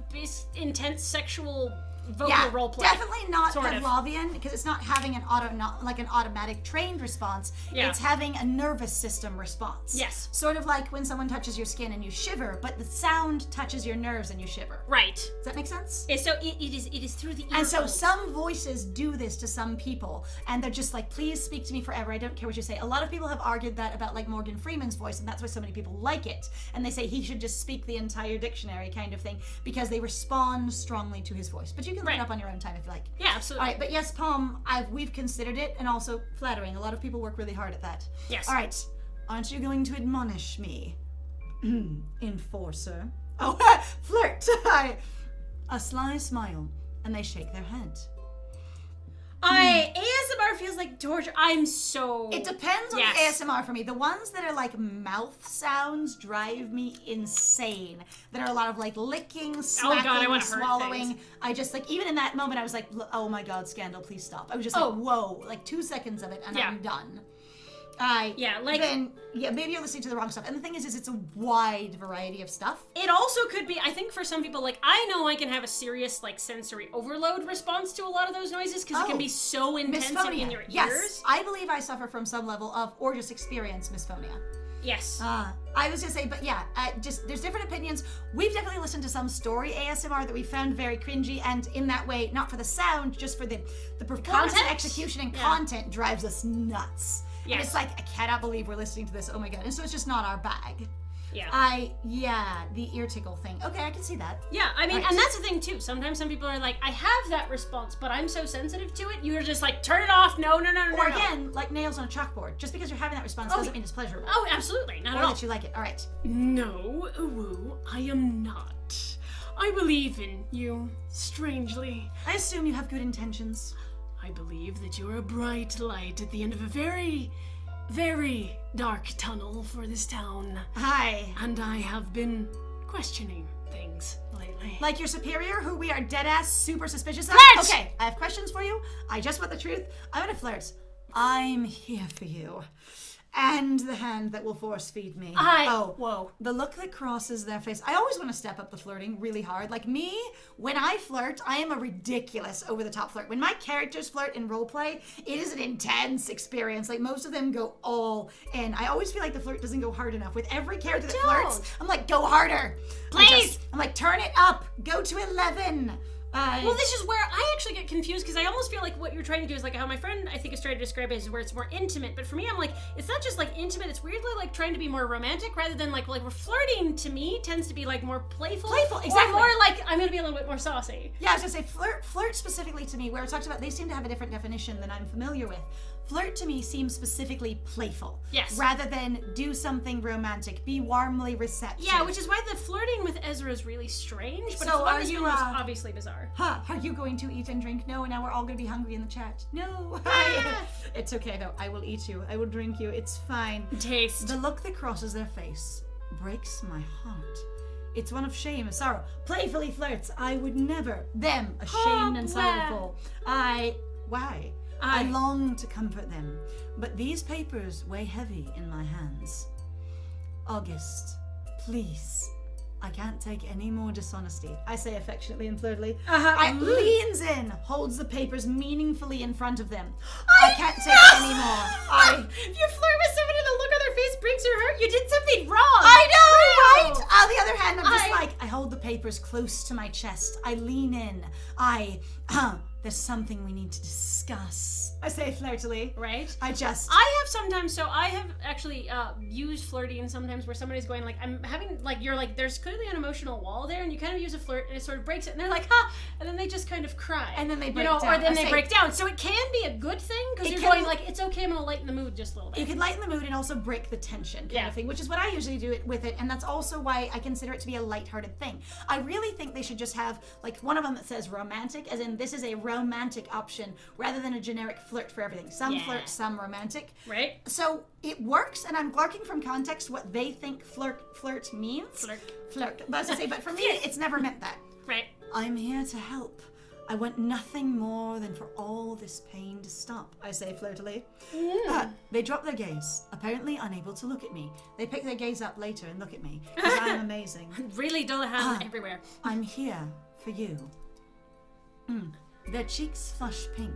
intense sexual vocal roleplay. Definitely not sort of. Pavlovian, because it's not having an automatic trained response. Yeah. It's having a nervous system response. Yes. Sort of like when someone touches your skin and you shiver, but the sound touches your nerves and you shiver. Right. Does that make sense? So it is through the ear And so holes. some voices do this to some people, and they're just like, please speak to me forever, I don't care what you say. A lot of people have argued that about like Morgan Freeman's voice, and that's why so many people like it. And they say he should just speak the entire dictionary kind of thing, because they respond strongly to his voice. But you can look it up on your own time if you like. Yeah, absolutely. All right, but yes, Palm, we've considered it, and also flattering. A lot of people work really hard at that. Yes. All right, aren't you going to admonish me? Enforcer. Oh, flirt. A sly smile, and they shake their head. ASMR feels like torture. I'm so... It depends on Yes. the ASMR for me. The ones that are like mouth sounds drive me insane. That are a lot of like licking, smacking, God, I wanna hurt swallowing. things. I just like, even in that moment, I was like, oh my God, Scandal, please stop. I was just like, whoa, like 2 seconds of it and I'm done. Maybe you're listening to the wrong stuff. And the thing is it's a wide variety of stuff. It also could be, I think for some people, like, I know I can have a serious, like, sensory overload response to a lot of those noises because it can be so intensive in your ears. Yes, I believe I suffer from some level of, or just experience misphonia. Yes. I was gonna say, but yeah, just there's different opinions. We've definitely listened to some story ASMR that we found very cringy, and in that way, not for the sound, just for the performance and execution and content drives us nuts. Yes. And it's like, I cannot believe we're listening to this, oh my God. And so it's just not our bag. Yeah. The ear tickle thing. Okay, I can see that. Yeah, I mean, Right. and that's the thing too. Sometimes some people are like, I have that response, but I'm so sensitive to it. You're just like, turn it off. No. Or again, like nails on a chalkboard. Just because you're having that response doesn't mean it's pleasurable. Oh, absolutely. Not Or at all. that you like it. All right. No, Uwu, I am not. I believe in you, strangely. I assume you have good intentions. I believe that you're a bright light at the end of a very, very dark tunnel for this town. Hi. And I have been questioning things lately. Like your superior, who we are dead-ass super suspicious of? Flirt! Okay, I have questions for you. I just want the truth. I'm gonna flirt. I'm here for you. And the hand that will force feed me. Whoa. The look that crosses their face. I always want to step up the flirting really hard. Like me, when I flirt, I am a ridiculous over-the-top flirt. When my characters flirt in roleplay, it is an intense experience. Like most of them go all in. I always feel like the flirt doesn't go hard enough. With every character that flirts, I'm like, go harder. Please. I'm like, turn it up. Go to 11. Well, this is where I actually get confused because I almost feel like what you're trying to do is like how my friend I think is trying to describe it is where it's more intimate. But for me, I'm like, it's not just like intimate. It's weirdly like trying to be more romantic rather than like we're flirting. To me, tends to be like more playful. Playful, exactly. Or more like I'm gonna be a little bit more saucy. Yeah, I was gonna say flirt specifically to me, where it talks about they seem to have a different definition than I'm familiar with. Flirt to me seems specifically playful. Yes. Rather than do something romantic, be warmly receptive. Yeah, which is why the flirting with Ezra is really strange. But So it's are you, was obviously bizarre. Are you going to eat and drink? No, and now we're all gonna be hungry in the chat. No. It's okay though. I will eat you. I will drink you. It's fine. Taste. The look that crosses their face breaks my heart. It's one of shame and sorrow. Playfully flirts. I would never. Them, ashamed and sorrowful. Why? I long to comfort them, but these papers weigh heavy in my hands. August, please. I can't take any more dishonesty, I say affectionately and flirtily. I leans in, holds the papers meaningfully in front of them. I can't take any more. If you flirt with somebody and the look on their face breaks your heart, you did something wrong. I know, right? On the other hand, I'm just I hold the papers close to my chest. I lean in. There's something we need to discuss, I say flirtily. Right? I have actually used flirting sometimes where somebody's going like, I'm having, like, you're like, there's clearly an emotional wall there, and you kind of use a flirt and it sort of breaks it, and they're like, and then they just kind of cry. And then they break down. Or then they break down. So it can be a good thing, because you're going like, it's okay, I'm going to lighten the mood just a little bit. You can lighten the mood and also break the tension kind of thing, which is what I usually do with it, and that's also why I consider it to be a lighthearted thing. I really think they should just have, like, one of them that says romantic, as in this is a romantic option rather than a generic flirt for everything. Some flirt, some romantic. Right. So it works, and I'm glarking from context what they think flirt means. Flirt. But for me, it's never meant that. Right. I'm here to help. I want nothing more than for all this pain to stop, I say flirtily. They drop their gaze, apparently unable to look at me. They pick their gaze up later and look at me, because I'm amazing. Really dull hand everywhere. I'm here for you. Their cheeks flush pink,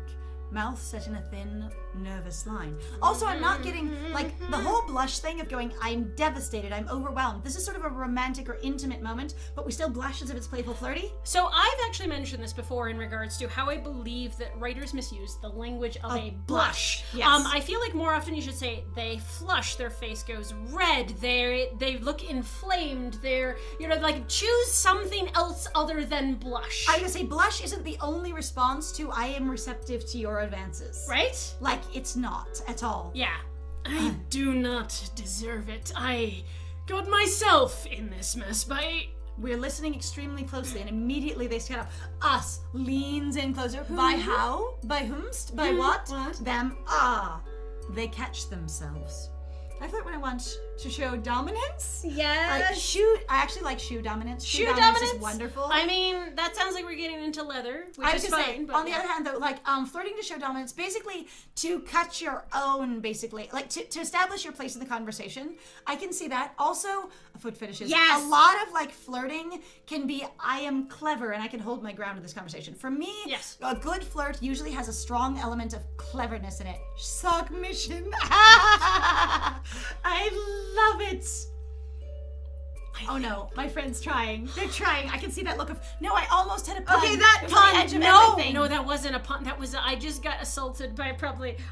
mouth set in a thin, nervous line. Also, I'm not getting, like, the whole blush thing of going, I'm devastated, I'm overwhelmed. This is sort of a romantic or intimate moment, but we still blush as if it's playful flirty. So I've actually mentioned this before in regards to how I believe that writers misuse the language of a blush. Yes. I feel like more often you should say they flush, their face goes red, they look inflamed, they're, like, choose something else other than blush. I would say blush isn't the only response to I am receptive to your advances. Right? Like, it's not at all. Yeah. I do not deserve it. I got myself in this mess by... We're listening extremely closely, and immediately they stand up. Us leans in closer. By how? By whomst? By what? Them. They catch themselves. I flirt when I want to show dominance. Yes. I actually like shoe dominance. Shoe dominance is wonderful. I mean, that sounds like we're getting into leather, which is fine. On the other hand, though, like, flirting to show dominance, basically to cut your own, basically, like, to establish your place in the conversation. I can see that. Also, foot fetishes. Yes. A lot of, like, flirting can be, I am clever and I can hold my ground in this conversation. For me, a good flirt usually has a strong element of cleverness in it. Submission. I love it. Oh no, my friend's trying. They're trying. I can see that look of, no, I almost had a pun. Okay, that It was pun, the edge of no, everything. no, that wasn't a pun. That was, I just got assaulted by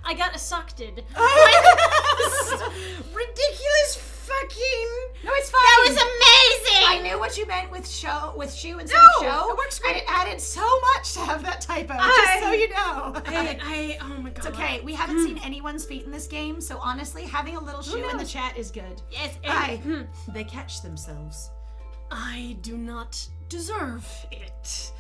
I got assaulted. Ridiculous fucking. No, it's fine. That was amazing! I knew what you meant with shoe instead of show. It works great. And it added so much to have that typo, just so you know. Oh my god. It's okay. We haven't seen anyone's feet in this game, so honestly, having a little shoe in the chat is good. Yes, They catch themselves. I do not deserve it.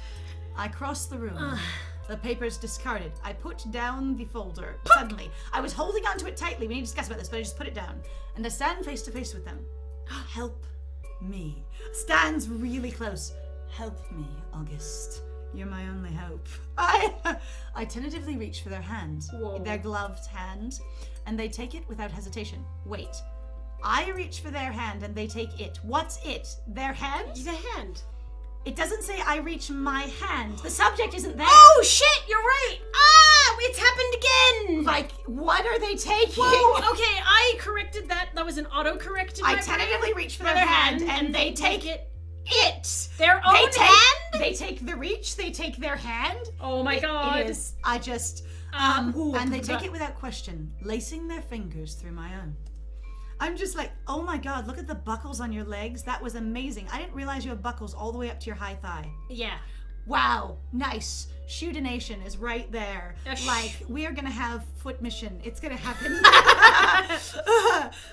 I cross the room. The paper's discarded. I put down the folder. Suddenly, I was holding onto it tightly. We need to discuss about this, but I just put it down. And I stand face to face with them. Help me. Stands really close. Help me, August. You're my only hope. I tentatively reach for their hand. Whoa. Their gloved hand. And they take it without hesitation. Wait. I reach for their hand and they take it. What's it? Their hand? The hand. It doesn't say I reach my hand. The subject isn't there. Oh shit, you're right. It's happened again. Like, what are they taking? Whoa, okay, I corrected that. That was an auto-correct in my I tentatively reach for their hand and they take it. Their own hand? They take the reach, they take their hand. Oh my god. It is. I just, and they take it without question, lacing their fingers through my own. I'm just like, oh my god, look at the buckles on your legs. That was amazing. I didn't realize you have buckles all the way up to your high thigh. Yeah. Wow, nice. Shoe donation is right there. Like, we are gonna have foot mission. It's gonna happen. Yes.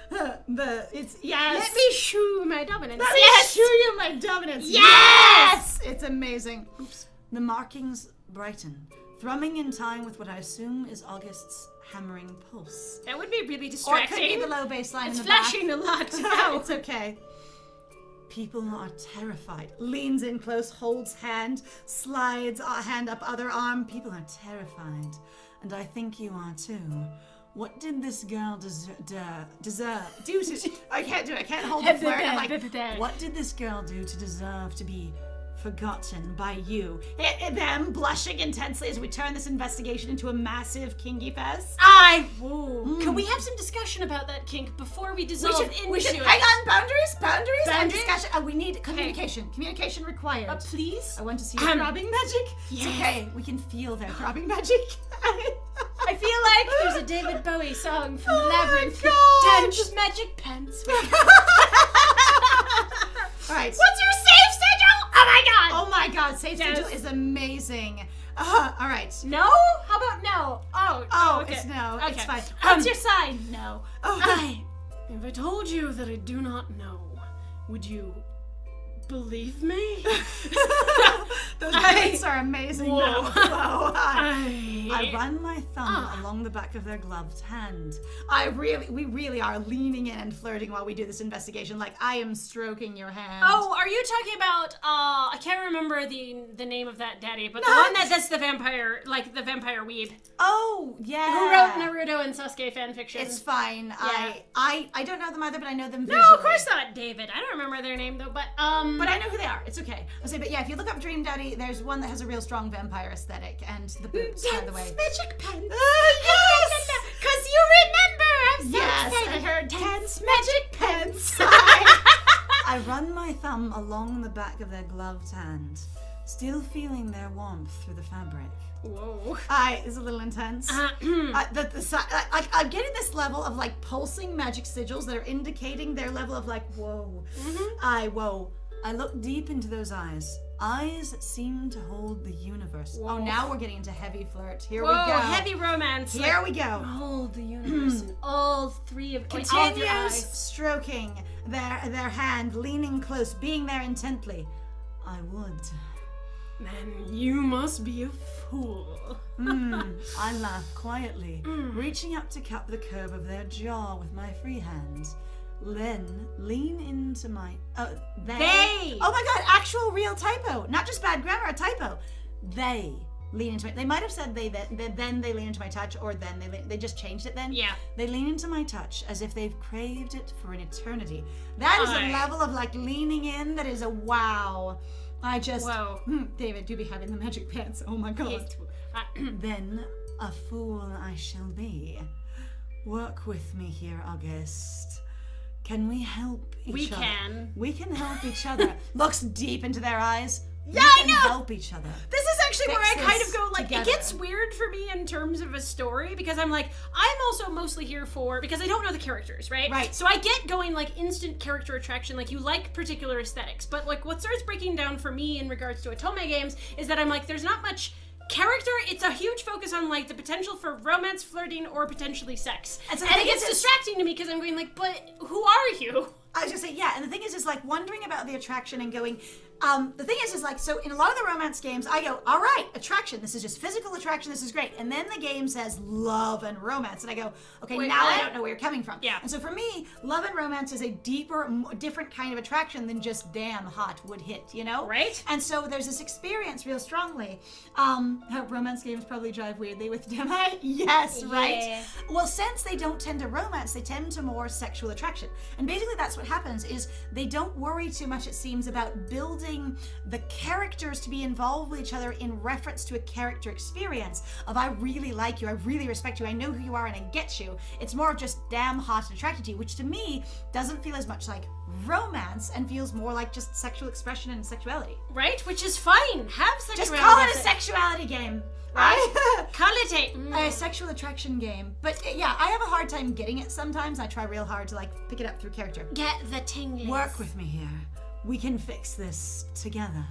Let me show my dominance. Let me show you my dominance. Yes! It's amazing. Oops. The markings brighten, thrumming in time with what I assume is August's hammering pulse. That would be really Or it distracting. could be the low bass line It's in the back. flashing a lot. It's okay. People are terrified. Leans in close, holds hand, slides hand up other arm. People are terrified. and I think you are too. What did this girl deserve? I can't do it. I can't hold the flirt. I'm like, what did this girl do to deserve to be forgotten by you? Them blushing intensely as we turn this investigation into a massive kinky fest. Can we have some discussion about that kink before we dissolve into it? Hang on, boundaries, and discussion. We need communication. Okay. Communication required. Please? I want to see your throbbing magic. Yes. It's okay, we can feel their throbbing magic. I feel like there's a David Bowie song from the Labyrinth. Dance magic pants. All right. What's your save sigil? Oh my god, save sigil is amazing. All right. No? How about no? Oh, okay. It's no. Okay. It's fine. What's your sign? No. Oh. If I told you that I do not know, would you believe me? Those pants are amazing. Whoa. Whoa. I run my thumb along the back of their gloved hand. We really are leaning in and flirting while we do this investigation. Like, I am stroking your hand. Oh, are you talking about, I can't remember the name of that daddy, but the one that's the vampire, like the vampire weeb. Oh, yeah. Who wrote Naruto and Sasuke fanfiction. It's fine. Yeah. I don't know them either, but I know them visually. No, of course not, David. I don't remember their name, though, but I know who they are. It's okay. I'll say, but yeah, if you look up Dream Daddy, there's one that has a real strong vampire aesthetic, and the boobs, by the way. Magic pants. Yes! Because you remember, I'm so excited. I heard tense magic pants. I run my thumb along the back of their gloved hand, still feeling their warmth through the fabric. Whoa. It's a little intense. I'm getting this level of like pulsing magic sigils that are indicating their level of like, whoa. Whoa. I look deep into those eyes. Eyes that seem to hold the universe. Whoa. Oh, now we're getting into heavy flirt. Here Whoa, we go. Heavy romance. Here we go. Hold the universe in all three of all of your Continues eyes. stroking their hand, leaning close, being there intently. I would. Then you must be a fool. I laugh quietly, reaching up to cup the curve of their jaw with my free hand. Then lean into my... They! Oh my god, actual real typo. Not just bad grammar, a typo. They lean into my... They might have said then they lean into my touch, or then they just changed it then. Yeah. They lean into my touch as if they've craved it for an eternity. That is a level of like leaning in that is a wow. I just... Whoa. David, do be having the magic pants. Oh my god. Then a fool I shall be. Work with me here, August. Can we help each other? We can help each other. Looks deep into their eyes. Yeah, we I can know. help each other. This is actually where I kind of go, like, together. It gets weird for me in terms of a story, because I'm like, I'm also mostly here for, because I don't know the characters, right? Right. So I get going, like, instant character attraction, like, you like particular aesthetics, but, like, what starts breaking down for me in regards to Otome games is that I'm like, there's not much character. It's a huge focus on like the potential for romance, flirting, or potentially sex, and it gets distracting to me because I'm going like, but who are you? I was gonna say, yeah, and the thing is like wondering about the attraction and going, the thing is like, so in a lot of the romance games, I go, all right, attraction, this is just physical attraction, this is great. And then the game says love and romance. And I go, okay, Wait, now what? I don't know where you're coming from. Yeah. And so for me, love and romance is a deeper, different kind of attraction than just damn hot would hit, you know? Right. And so there's this experience real strongly. Romance games probably drive weirdly with damn hot. Yes, right? Yeah. Well, since they don't tend to romance, they tend to more sexual attraction. And basically that's what happens is they don't worry too much, it seems, about building the characters to be involved with each other in reference to a character experience of I really like you, I really respect you, I know who you are and I get you. It's more of just damn hot and attracted to you, which to me doesn't feel as much like romance and feels more like just sexual expression and sexuality. Right? Which is fine. Have sexuality. Just call it a sexuality game. Right? Call it a sexual attraction game. But yeah, I have a hard time getting it sometimes. I try real hard to like pick it up through character. Get the tinglies. Work with me here. We can fix this together.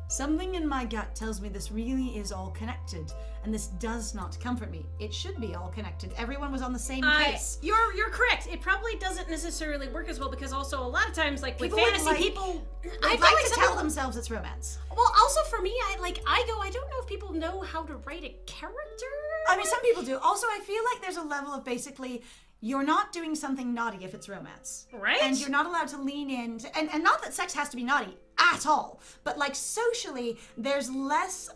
Something in my gut tells me this really is all connected, and this does not comfort me. It should be all connected. Everyone was on the same pace. You're correct. It probably doesn't necessarily work as well because also a lot of times, like with fantasy, people I like to tell themselves it's romance. Well, also for me, I don't know if people know how to write a character. I mean, some people do. Also, I feel like there's a level of basically you're not doing something naughty if it's romance. Right. And you're not allowed to lean in. And not that sex has to be naughty. at all. But like socially, there's less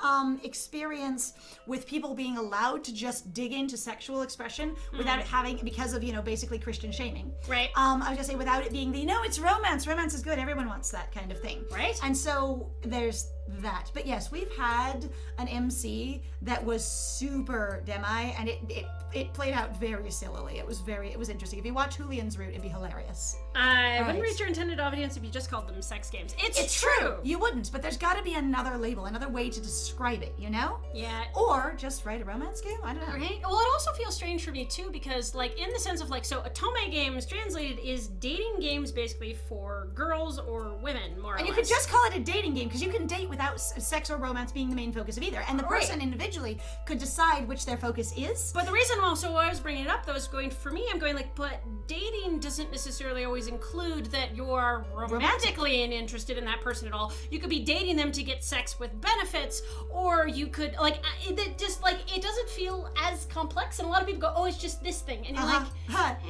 experience with people being allowed to just dig into sexual expression without it having, because of, basically Christian shaming. Right. I was gonna say, without it being it's romance. Romance is good. Everyone wants that kind of thing. Right. And so there's that. But yes, we've had an MC that was super demi, and it played out very sillily. It was interesting. If you watch Julian's Route, it'd be hilarious. I wouldn't reach your intended audience if you just called them sex games. It's true. You wouldn't, but there's got to be another label, another way to describe it, Yeah. Or just write a romance game. I don't know. Right. Well, it also feels strange for me too, because like in the sense of like, so Otome games translated is dating games basically for girls or women, more or less. And you could just call it a dating game, because you can date without sex or romance being the main focus of either. And the person individually could decide which their focus is. But the reason also why I was bringing it up though is I'm going like, but dating doesn't necessarily always include that you're romantically interested in that person at all. You could be dating them to get sex with benefits, or you could like it just like it doesn't feel as complex. And a lot of people go, oh, it's just this thing, and you're like,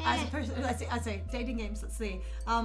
as a person, I say dating games. Let's see,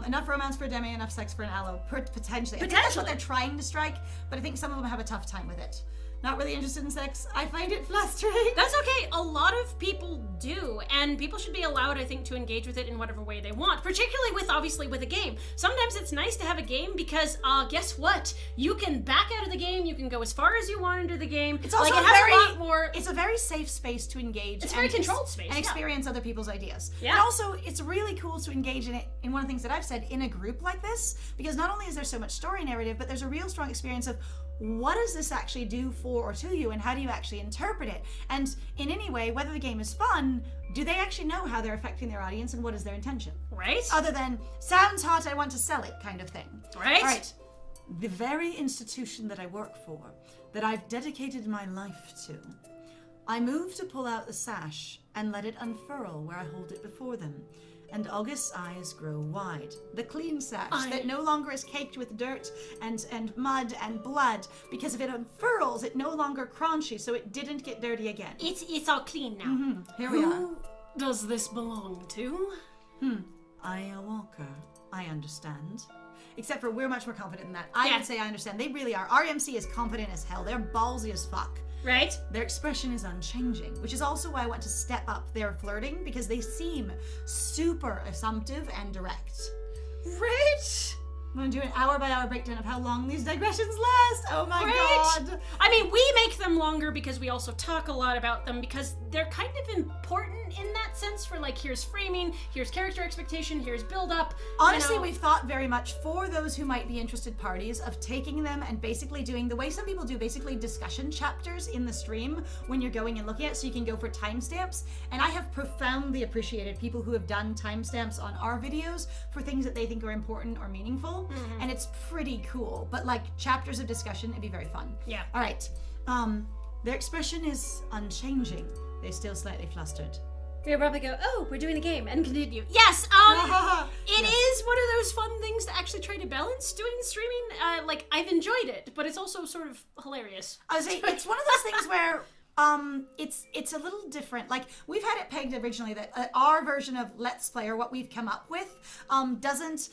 enough romance for a demi, enough sex for an allo, potentially. I think that's what they're trying to strike, but I think some of them have a tough time with it. Not really interested in sex. I find it flustering. That's okay. A lot of people do, and people should be allowed, I think, to engage with it in whatever way they want, particularly obviously with a game. Sometimes it's nice to have a game because, guess what? You can back out of the game, you can go as far as you want into the game. It's also it's a very safe space to engage. It's a very controlled space. And experience other people's ideas. Yeah. And also, it's really cool to engage in it, in one of the things that I've said, in a group like this, because not only is there so much story narrative, but there's a real strong experience of, what does this actually do for or to you, and how do you actually interpret it? And in any way, whether the game is fun, do they actually know how they're affecting their audience and what is their intention? Right. Other than, sounds hot, I want to sell it kind of thing. Right. All right. The very institution that I work for, that I've dedicated my life to, I move to pull out the sash and let it unfurl where I hold it before them. And August's eyes grow wide. The clean sash that no longer is caked with dirt and mud and blood, because if it unfurls, it no longer crunchy, so it didn't get dirty again. It's all clean now. Mm-hmm. Here we are. Who does this belong to? I, a walker. I understand. Except for we're much more confident than that. I would say I understand. They really are. RMC is confident as hell. They're ballsy as fuck. Right. Their expression is unchanging, which is also why I want to step up their flirting, because they seem super assumptive and direct. Right. I'm going to do an hour-by-hour breakdown of how long these digressions last. Oh my god. I mean, we make them longer because we also talk a lot about them, because they're kind of important in that sense for like, here's framing, here's character expectation, here's build-up. Honestly, we've thought very much for those who might be interested parties of taking them and basically doing the way some people do, basically discussion chapters in the stream when you're going and looking at it, so you can go for timestamps. And I have profoundly appreciated people who have done timestamps on our videos for things that they think are important or meaningful. Mm-hmm. And it's pretty cool. But like chapters of discussion, it'd be very fun. Yeah. All right. Their expression is unchanging. They're still slightly flustered. We'll probably go, oh, we're doing a game, and continue. Yes, it is one of those fun things to actually try to balance doing streaming. Like, I've enjoyed it, but it's also sort of hilarious. I was saying, it's one of those things where it's a little different. Like, we've had it pegged originally that our version of Let's Play, or what we've come up with, doesn't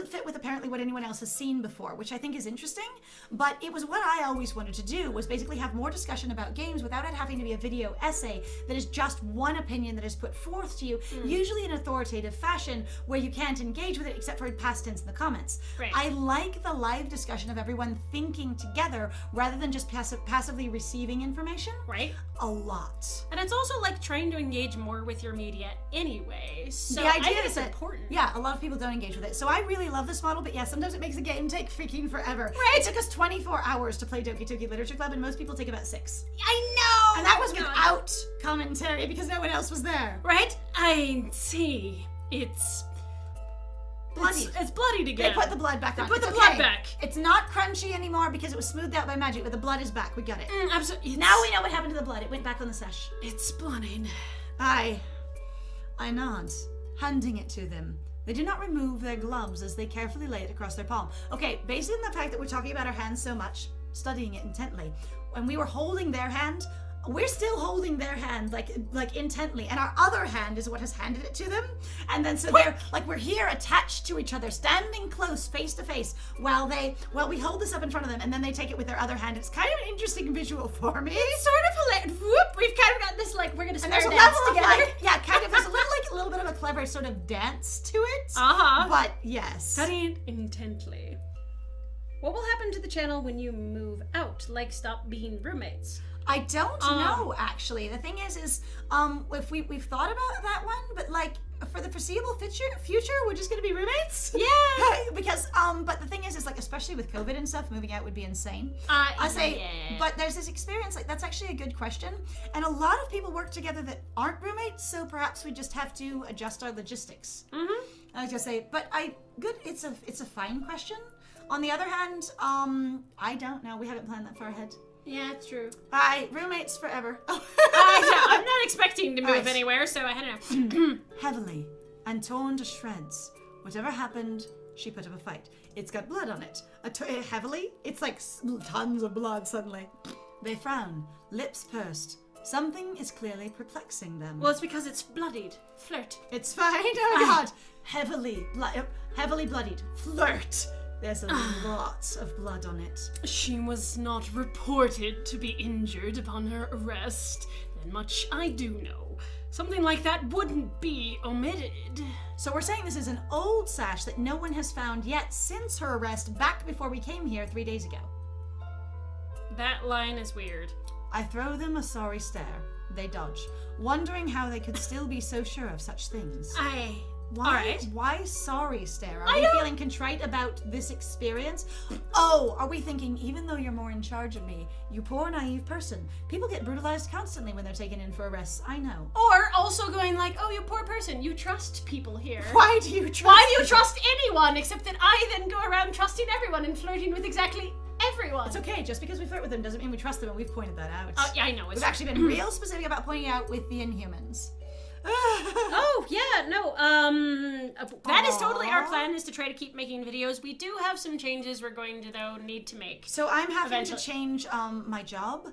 fit with apparently what anyone else has seen before, which I think is interesting. But it was what I always wanted to do, was basically have more discussion about games without it having to be a video essay that is just one opinion that is put forth to you, usually in authoritative fashion, where you can't engage with it except for past tense in the comments. Right. I like the live discussion of everyone thinking together rather than just passively receiving information. Right. A lot. And it's also like trying to engage more with your media anyway. So the idea I think is it's important. Yeah, a lot of people don't engage with it. So I really love this model, but yeah, sometimes it makes a game take freaking forever. Right. It took us 24 hours to play Doki Doki Literature Club, and most people take about 6. I know! And that was without commentary because no one else was there. Right? I see. It's bloody. It's bloodied again. They put the blood back on. They put the blood back. It's not crunchy anymore because it was smoothed out by magic, but the blood is back. We got it. Absolutely. Now we know what happened to the blood. It went back on the sash. It's bloodied. I nod, handing it to them. They do not remove their gloves as they carefully lay it across their palm. Okay, based on the fact that we're talking about our hands so much, studying it intently, when we were holding their hand, we're still holding their hand like intently, and our other hand is what has handed it to them. And then so they're like, we're here attached to each other, standing close, face to face, while we hold this up in front of them, and then they take it with their other hand. It's kind of an interesting visual for me. It's sort of hilarious. Whoop, we've kind of got this like, we're gonna And start there's a dance level together. of like, yeah, kind of. There's a little bit of a clever sort of dance to it. Uh-huh. But yes. Study it intently. What will happen to the channel when you move out? Like, stop being roommates? I don't know, actually. The thing is if we've thought about that one, but like for the foreseeable future, we're just gonna be roommates. Yeah. Because but the thing is like, especially with COVID and stuff, moving out would be insane. Yeah. But there's this experience, like that's actually a good question, and a lot of people work together that aren't roommates, so perhaps we just have to adjust our logistics. Mm-hmm. I was gonna say, but it's a fine question. On the other hand, I don't know. We haven't planned that far ahead. Yeah, it's true. Roommates forever. I'm not expecting to move anywhere, so I don't know. Heavily and torn to shreds. Whatever happened, she put up a fight. It's got blood on it. Heavily? It's like tons of blood suddenly. They frown, lips pursed. Something is clearly perplexing them. Well, it's because it's bloodied. Flirt. It's fine. Oh God. Heavily bloodied. Flirt. There's a lot of blood on it. She was not reported to be injured upon her arrest. Then much I do know. Something like that wouldn't be omitted. So we're saying this is an old sash that no one has found yet since her arrest back before we came here 3 days ago. That line is weird. I throw them a sorry stare. They dodge, wondering how they could still be so sure of such things. Why sorry stare? Are we feeling contrite about this experience? Oh, are we thinking, even though you're more in charge of me, you poor naive person, people get brutalized constantly when they're taken in for arrests, I know. Or also going like, oh, you poor person, you trust people here. Why do you trust anyone except that I then go around trusting everyone and flirting with exactly everyone? It's okay, just because we flirt with them doesn't mean we trust them, and we've pointed that out. Yeah, I know. We've actually been real specific about pointing out with the Inhumans. Oh, yeah, no, that is totally our plan, is to try to keep making videos. We do have some changes we're going to, though, need to make. So I'm having to change my job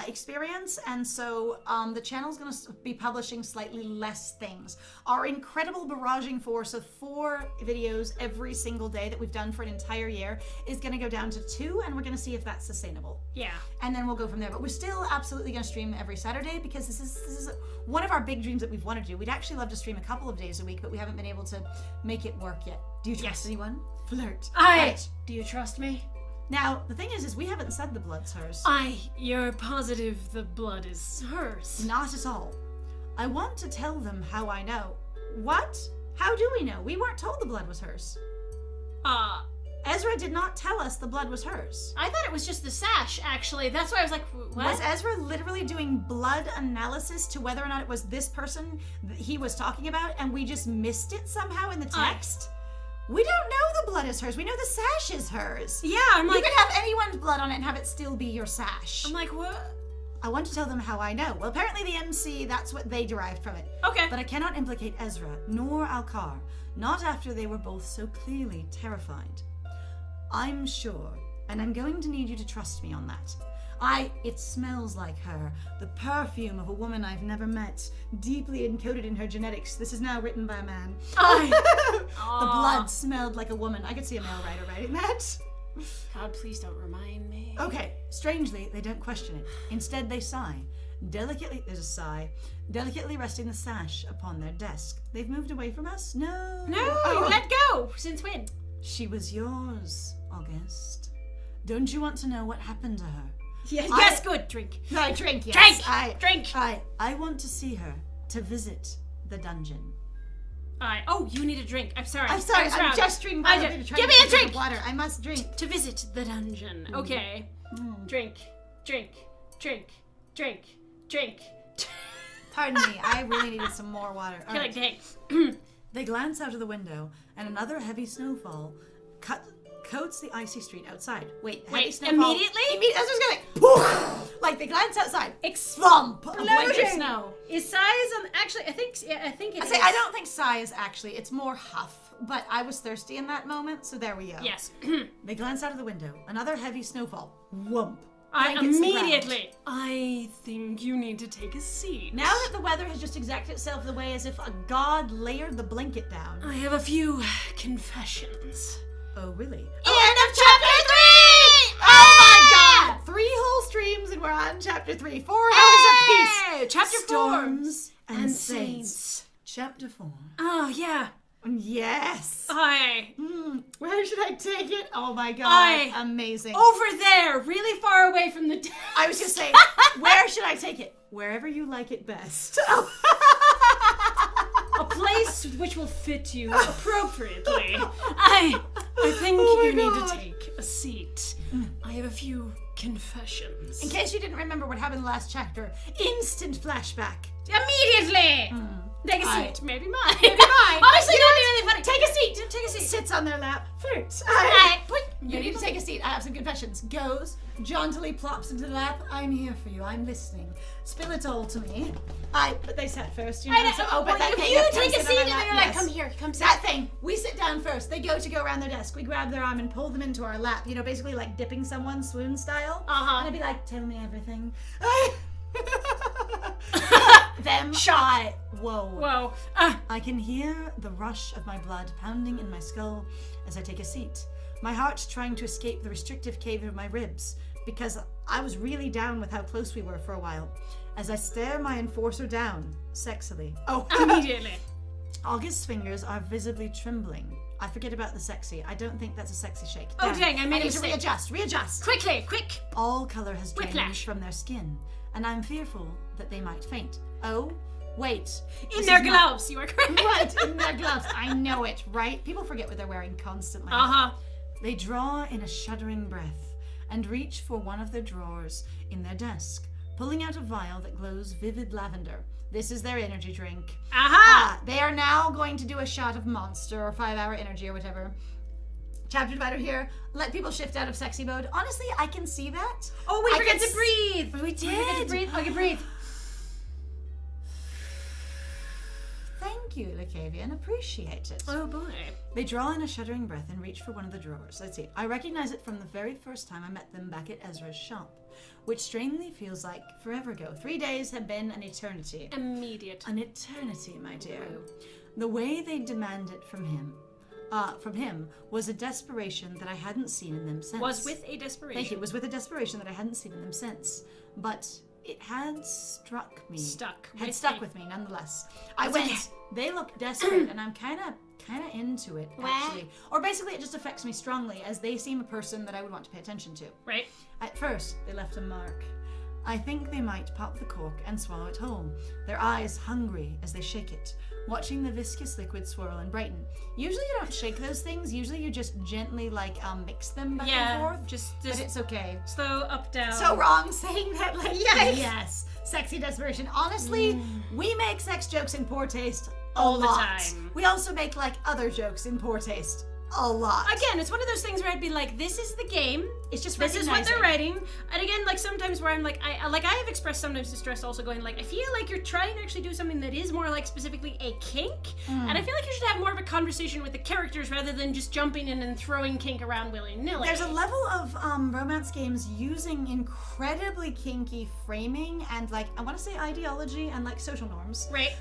experience, and so the channel's going to be publishing slightly less things. Our incredible barraging force of 4 videos every single day that we've done for an entire year is going to go down to 2, and we're going to see if that's sustainable. Yeah. And then we'll go from there. But we're still absolutely going to stream every Saturday, because this is one of our big dreams that we've wanted to do. We'd actually love to stream a couple of days a week, but we haven't been able to make it work yet. Do you trust anyone? Flirt. Right. Do you trust me? Now, the thing is we haven't said the blood's hers. You're positive the blood is hers? Not at all. I want to tell them how I know. What? How do we know? We weren't told the blood was hers. Ezra did not tell us the blood was hers. I thought it was just the sash, actually. That's why I was like, what? Was Ezra literally doing blood analysis to whether or not it was this person that he was talking about, and we just missed it somehow in the text? We don't know the blood is hers. We know the sash is hers. Yeah, I'm like... You can have anyone's blood on it and have it still be your sash. I'm like, what? I want to tell them how I know. Well, apparently the MC, that's what they derived from it. Okay. But I cannot implicate Ezra, nor Alcar, not after they were both so clearly terrified. I'm sure, and I'm going to need you to trust me on that. It smells like her, the perfume of a woman I've never met, deeply encoded in her genetics. This is now written by a man. The blood smelled like a woman. I could see a male writer writing that. God, please don't remind me. Okay, strangely, they don't question it. Instead, they sigh. Delicately, there's a sigh, delicately resting the sash upon their desk. They've moved away from us? No. No, let go. Since when? She was yours, August. Don't you want to know what happened to her? Yes, good. Drink. No, drink, yes. Drink. I want to see her, to visit the dungeon. Oh, you need a drink. I'm sorry. I'm just drinking water. Give me a drink. Water. I must drink. To visit the dungeon. Okay. Drink. Pardon me, I really needed some more water. All right. Dang. They glance out of the window, and another heavy snowfall coats the icy street outside. Wait, snowfall. Immediately? I was just gonna like they glance outside. Thump of winter snow. Is size actually? I think it is. I don't think size actually. It's more huff. But I was thirsty in that moment, so there we go. Yes. They glance out of the window. Another heavy snowfall. Whump. Immediately, I think you need to take a seat. Now that the weather has just exacted itself the way as if a god layered the blanket down. I have a few confessions. Oh, really? End of chapter 3! Oh my god! 3 whole streams and we're on chapter 3. 4 hours apiece. Chapter 4. Storms and Saints. Saints. Chapter 4. Oh, yeah. Yes. Where should I take it? Oh my god. Amazing. Over there, really far away from the I was just saying, where should I take it? Wherever you like it best. A place which will fit you appropriately. I think you need to take a seat. I have a few confessions. In case you didn't remember what happened last chapter, instant flashback. Immediately! Take a seat. Maybe mine. Maybe mine. Honestly, that'd be really funny. Take a seat. Take a seat. Sits on their lap. Flirt. You need to take a seat. I have some confessions. Goes, jauntily plops into the lap. I'm here for you. I'm listening. Spill it all to me. But they sat first, you know. If you take a seat and they're like, come here, come sit. That thing. We sit down first. They go around their desk. We grab their arm and pull them into our lap. You know, basically like dipping someone swoon style. And I'd be like, tell me everything. Them shy. Whoa. I can hear the rush of my blood pounding in my skull as I take a seat. My heart trying to escape the restrictive cave of my ribs because I was really down with how close we were for a while. As I stare my enforcer down, sexily. Immediately. August's fingers are visibly trembling. I forget about the sexy. I don't think that's a sexy shake. Oh dang, I made a need to mistake. readjust. Quickly, quick. All color has drained Whiplash. from their skin, and I'm fearful that they might faint. Oh, wait. In their gloves, you are correct. Right, in their gloves. I know it, right? People forget what they're wearing constantly. They draw in a shuddering breath and reach for one of their drawers in their desk, pulling out a vial that glows vivid lavender. This is their energy drink. They are now going to do a shot of Monster or 5-hour energy or whatever. Chapter divider here. Let people shift out of sexy mode. Honestly, I can see that. Oh, we forget to breathe. We did. We forget to breathe. Okay, breathe. Thank you, Lacavian. Appreciate it. Oh boy. They draw in a shuddering breath and reach for one of the drawers. Let's see. I recognize it from the very first time I met them back at Ezra's shop, which strangely feels like forever ago. 3 days have been an eternity. Immediate. An eternity, my dear. The way they demand it from him was a desperation that I hadn't seen in them since. Was with a desperation. Thank you. It was with a desperation that I hadn't seen in them since. But it had struck me. Stuck with me nonetheless. I went, they look desperate, and I'm kind of into it, actually. Or basically it just affects me strongly, as they seem a person that I would want to pay attention to. Right. At first, they left a mark. I think they might pop the cork and swallow it whole, their eyes hungry as they shake it, watching the viscous liquid swirl and brighten. Usually you don't shake those things, usually you just gently mix them back and forth. But it's okay. Slow up, down. So wrong saying that, yes. Sexy desperation. Honestly, we make sex jokes in poor taste all the time. We also make other jokes in poor taste a lot. Again, it's one of those things where I'd be like, this is the game. It's just this is what they're writing. And again, sometimes where I'm I have expressed sometimes distress also going I feel like you're trying to actually do something that is more specifically a kink. And I feel like you should have more of a conversation with the characters rather than just jumping in and throwing kink around willy-nilly. There's a level of romance games using incredibly kinky framing and I want to say ideology and social norms. Right.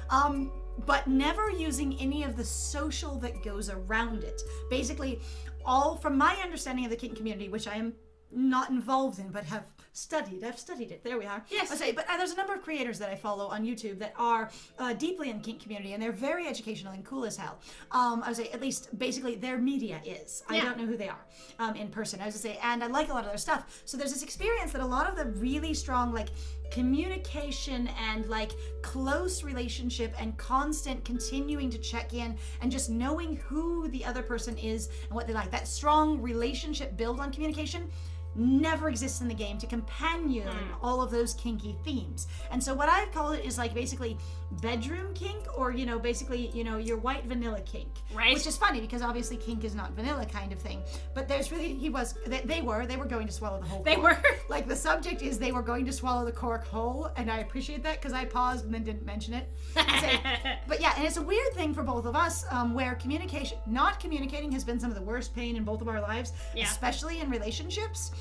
But never using any of the social that goes around it. Basically, all from my understanding of the kink community, which I am not involved in, but have studied. I've studied it. There we are. Yes. But there's a number of creators that I follow on YouTube that are deeply in the kink community, and they're very educational and cool as hell. I would say, at least, basically, their media is. I don't know who they are in person. I was say, and I like a lot of their stuff. So there's this experience that a lot of the really strong, communication and close relationship and constant continuing to check in and just knowing who the other person is and what they like. That strong relationship build on communication never exists in the game to companion all of those kinky themes. And so what I call it is basically bedroom kink, or basically your white vanilla kink, right? Which is funny because obviously kink is not vanilla kind of thing, but there's really they were going to swallow the whole they cork. were the subject is they were going to swallow the cork whole, and I appreciate that because I paused and then didn't mention it. But yeah, and it's a weird thing for both of us where not communicating has been some of the worst pain in both of our lives, especially in relationships.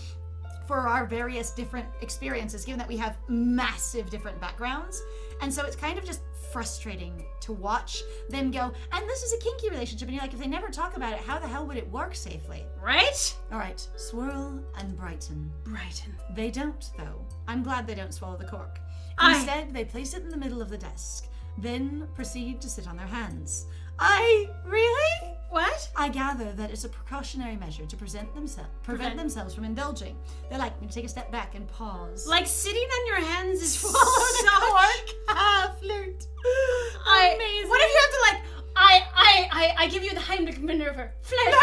for our various different experiences, given that we have massive different backgrounds. And so it's kind of just frustrating to watch them go, and this is a kinky relationship, and you're like, if they never talk about it, how the hell would it work safely? Right? All right, swirl and brighten. Brighten. They don't, though. I'm glad they don't swallow the cork. Instead, they place it in the middle of the desk, then proceed to sit on their hands. Really? What? I gather that it's a precautionary measure to prevent themselves from indulging. They like me to take a step back and pause. Like sitting on your hands is swallow the cork. Flirt. Amazing. What if you have to like, I give you the Heimlich maneuver. Flirt.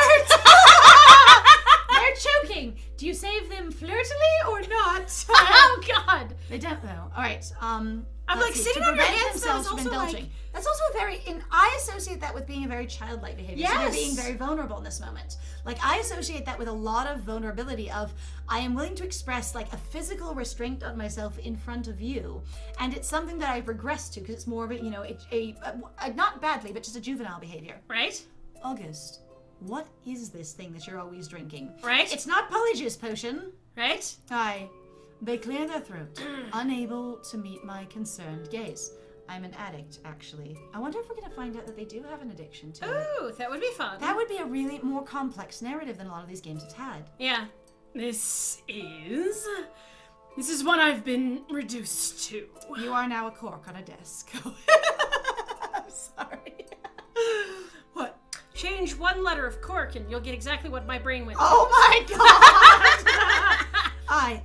They're choking. Do you save them flirtily or not? Oh God. They don't though. All right. I'm like sitting on your hands themselves from indulging. Like... That's also I associate that with being a very childlike behavior. Yes. So they're being very vulnerable in this moment. Like I associate that with a lot of vulnerability of I am willing to express like a physical restraint on myself in front of you, and it's something that I've regressed to because it's more of a not badly but just a juvenile behavior. Right? August, what is this thing that you're always drinking? Right? It's not Polyjuice potion. Right? They clear their throat, unable to meet my concerned gaze. I'm an addict, actually. I wonder if we're going to find out that they do have an addiction to it. Ooh, that would be fun. That would be a really more complex narrative than a lot of these games have had. Yeah. This is what I've been reduced to. You are now a cork on a desk. I'm sorry. What? Change one letter of cork and you'll get exactly what my brain went. Oh my God!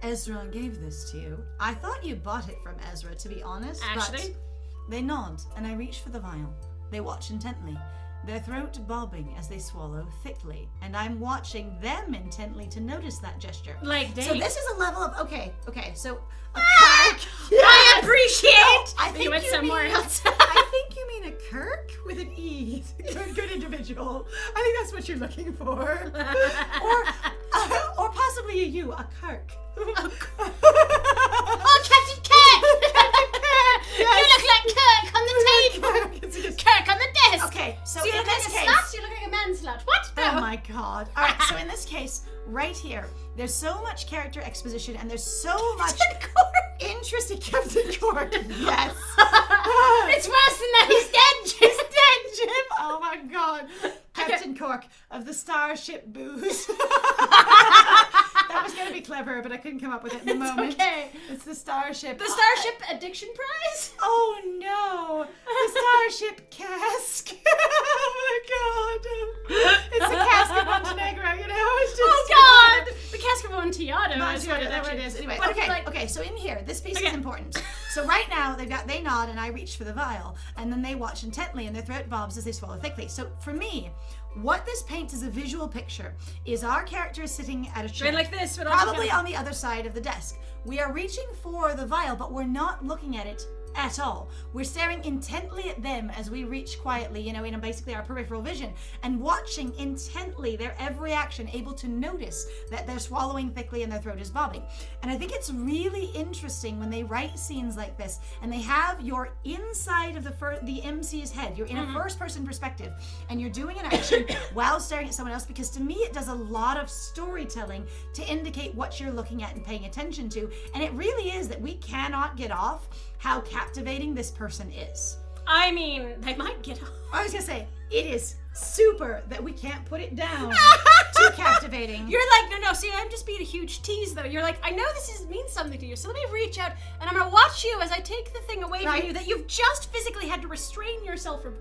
Ezra gave this to you. I thought you bought it from Ezra, to be honest. Actually? But they nod, and I reach for the vial. They watch intently, their throat bobbing as they swallow thickly. And I'm watching them intently to notice that gesture. Like, dang. So this is a level of, okay, so... I appreciate I think you went somewhere else. I think you mean a Kirk with an E. Good individual. I think that's what you're looking for. Or possibly a U, a Kirk. Oh, Captain Kirk! Captain Kirk! Yes. You look like Kirk on the table. Kirk on the desk. Okay, so you in look like this a case... slut? You look like a man slut. What? Oh my God. All right, so in this case, right here, there's so much character exposition and there's so much interesting Captain Cork. Yes. It's worse than that. He's dead, Jim. He's dead, Jim. Oh my God. Captain Cork of the Starship Booze. That was going to be clever, but I couldn't come up with it in the moment. Okay. It's the Starship. The Starship Addiction Prize? Oh no. The Starship Cask. Oh my God. It's the Cask of Montenegro, you know? It's just... Oh God. The Cask of Amontillado is what it That's what actually it is. Anyway, What if okay, you okay, so in here, this piece is important. So right now, they nod and I reach for the vial, and then they watch intently and their throat bobs as they swallow thickly. So for me, what this paints as a visual picture is our character is sitting at a chair. Right like this, but probably on the other side of the desk. We are reaching for the vial, but we're not looking at it at all. We're staring intently at them as we reach quietly, in basically our peripheral vision, and watching intently their every action, able to notice that they're swallowing thickly and their throat is bobbing. And I think it's really interesting when they write scenes like this, and they have your inside of the MC's head. You're in a first-person perspective, and you're doing an action while staring at someone else, because to me it does a lot of storytelling to indicate what you're looking at and paying attention to. And it really is that we cannot get off how captivating this person is. I mean, they might get off. I was gonna say, it is super that we can't put it down. Too captivating. You're like, no, see, I'm just being a huge tease, though. You're like, I know means something to you, so let me reach out, and I'm gonna watch you as I take the thing away from you that you've just physically had to restrain yourself from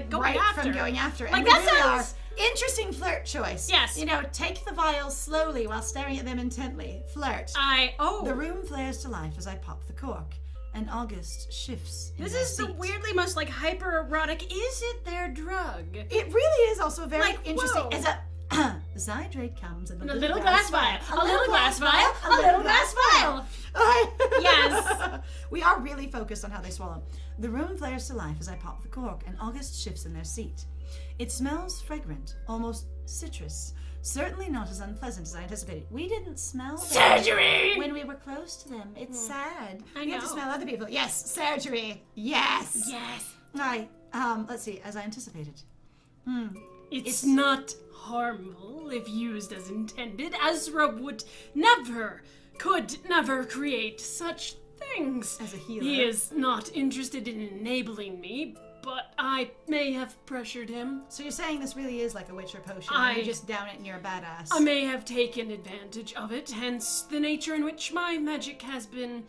going after. From going after. Like, and that really sounds... Interesting flirt choice. Yes. Take the vial slowly while staring at them intently. Flirt. The room flares to life as I pop the cork, and August shifts in This their is the seat. weirdly most, hyper-erotic, is it their drug? It really is also very interesting. whoa. As the Zydrate comes in A little glass vial. A little glass vial. A little glass vial. Yes. We are really focused on how they swallow. The room flares to life as I pop the cork, and August shifts in their seat. It smells fragrant, almost citrus. Certainly not as unpleasant as I anticipated. We didn't smell surgery when we were close to them. It's sad. I We have to know. smell other people. Yes, surgery. Yes. Yes. Let's see, as I anticipated. It's not harmful if used as intended. Ezra could never create such things. As a healer. He is not interested in enabling me, but I may have pressured him. So you're saying this really is like a Witcher potion, and you just down it and you're a badass. I may have taken advantage of it, hence the nature in which my magic has been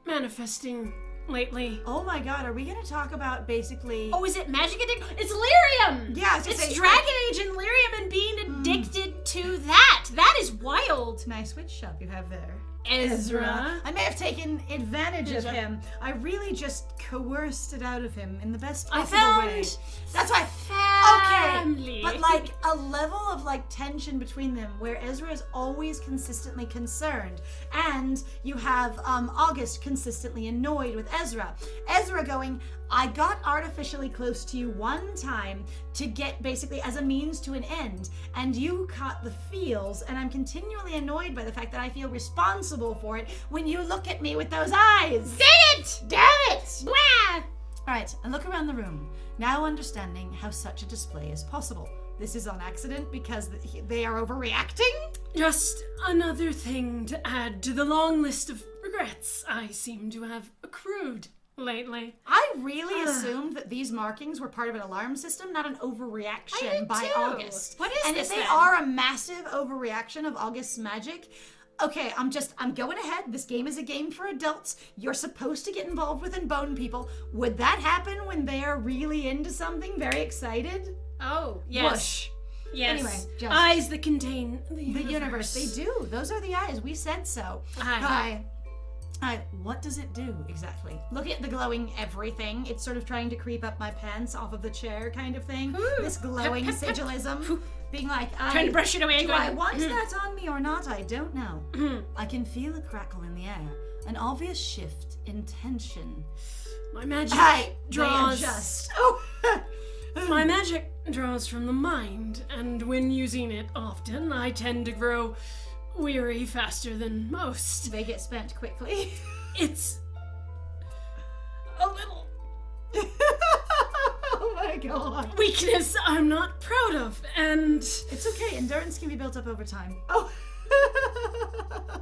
manifesting lately. Oh my god, are we gonna talk about basically... Oh, is it magic addiction? It's lyrium! Yeah, it's Dragon Age and lyrium and being addicted to that. That is wild. Nice witch shop you have there. Ezra. I may have taken advantage of him. I really just coerced it out of him in the best possible way. That's why. Family. Okay, but like a level of like tension between them, where Ezra is always consistently concerned, and you have August consistently annoyed with Ezra. Ezra going, I got artificially close to you one time to get basically as a means to an end, and you caught the feels, and I'm continually annoyed by the fact that I feel responsible for it when you look at me with those eyes. Dang it! Damn it! Blah! Alright, and look around the room, now understanding how such a display is possible. This is on accident because they are overreacting? Just another thing to add to the long list of regrets I seem to have accrued lately. I really assumed that these markings were part of an alarm system, not an overreaction by too. August. What is and this if they then? are a massive overreaction of August's magic, okay, I'm going ahead. This game is a game for adults. You're supposed to get involved with and bone people. Would that happen when they are really into something, very excited? Oh, yes. Whoosh. Yes. Anyway, just eyes that contain the universe. They do. Those are the eyes. We said so. Hi. What does it do exactly? Look at the glowing everything. It's sort of trying to creep up my pants off of the chair kind of thing. Ooh. This glowing sigilism. Being like, Trying to brush it away. do I want that on me or not? I don't know. I can feel a crackle in the air. An obvious shift in tension. My magic They draws. adjust. Oh. My magic draws from the mind, and when using it often, I tend to grow weary faster than most. They get spent quickly. It's a little Oh my god. weakness I'm not proud of, and It's okay. Endurance can be built up over time. Oh.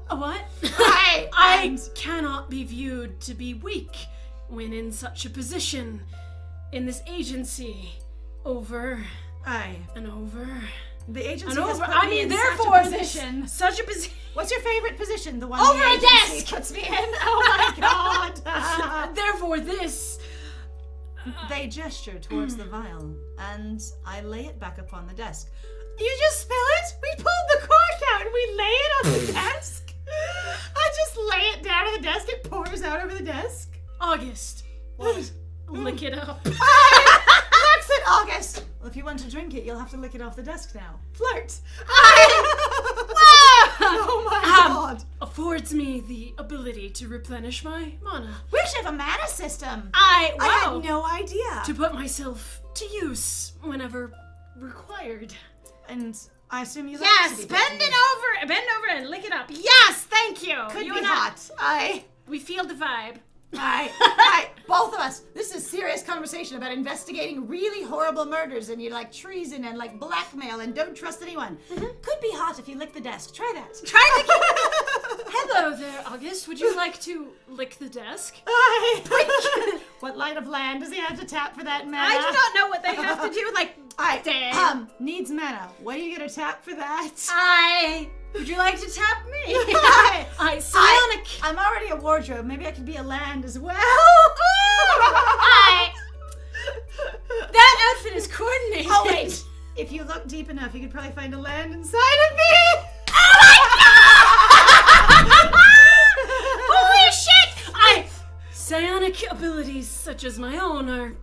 a what? I cannot be viewed to be weak when in such a position in this agency, over and over. The agency And has over. put I me mean, in therefore, such a position. Such a position. What's your favorite position? The one Over the a agency desk! puts me in. Oh my god! Therefore, this. They gesture towards the vial, and I lay it back upon the desk. You just spill it? We pulled the cork out and we lay it on the desk. I just lay it down on the desk. It pours out over the desk. August. What? Lick it up. That's it, August. Well, if you want to drink it, you'll have to lick it off the desk now. Flirt. Oh my god. Affords me the ability to replenish my mana. We actually have a mana system. I had no idea. To put myself to use whenever required. And I assume you Yes, like to be bend Bend over and lick it up. Yes, thank you. Could you be and hot. We feel the vibe. Both of us. This is serious conversation about investigating really horrible murders and you like treason and like blackmail and don't trust anyone. Could be hot if you lick the desk. Try that. Hello there, August. Would you like to lick the desk? What line of land does he have to tap for that mana? I do not know what they have to do. Like, needs mana. What are you gonna tap for that? Would you like to tap me? Psionic. I'm already a wardrobe. Maybe I could be a land as well. That outfit is coordinated. Oh wait. If you look deep enough, you could probably find a land inside of me. Holy shit! Psionic abilities such as my own are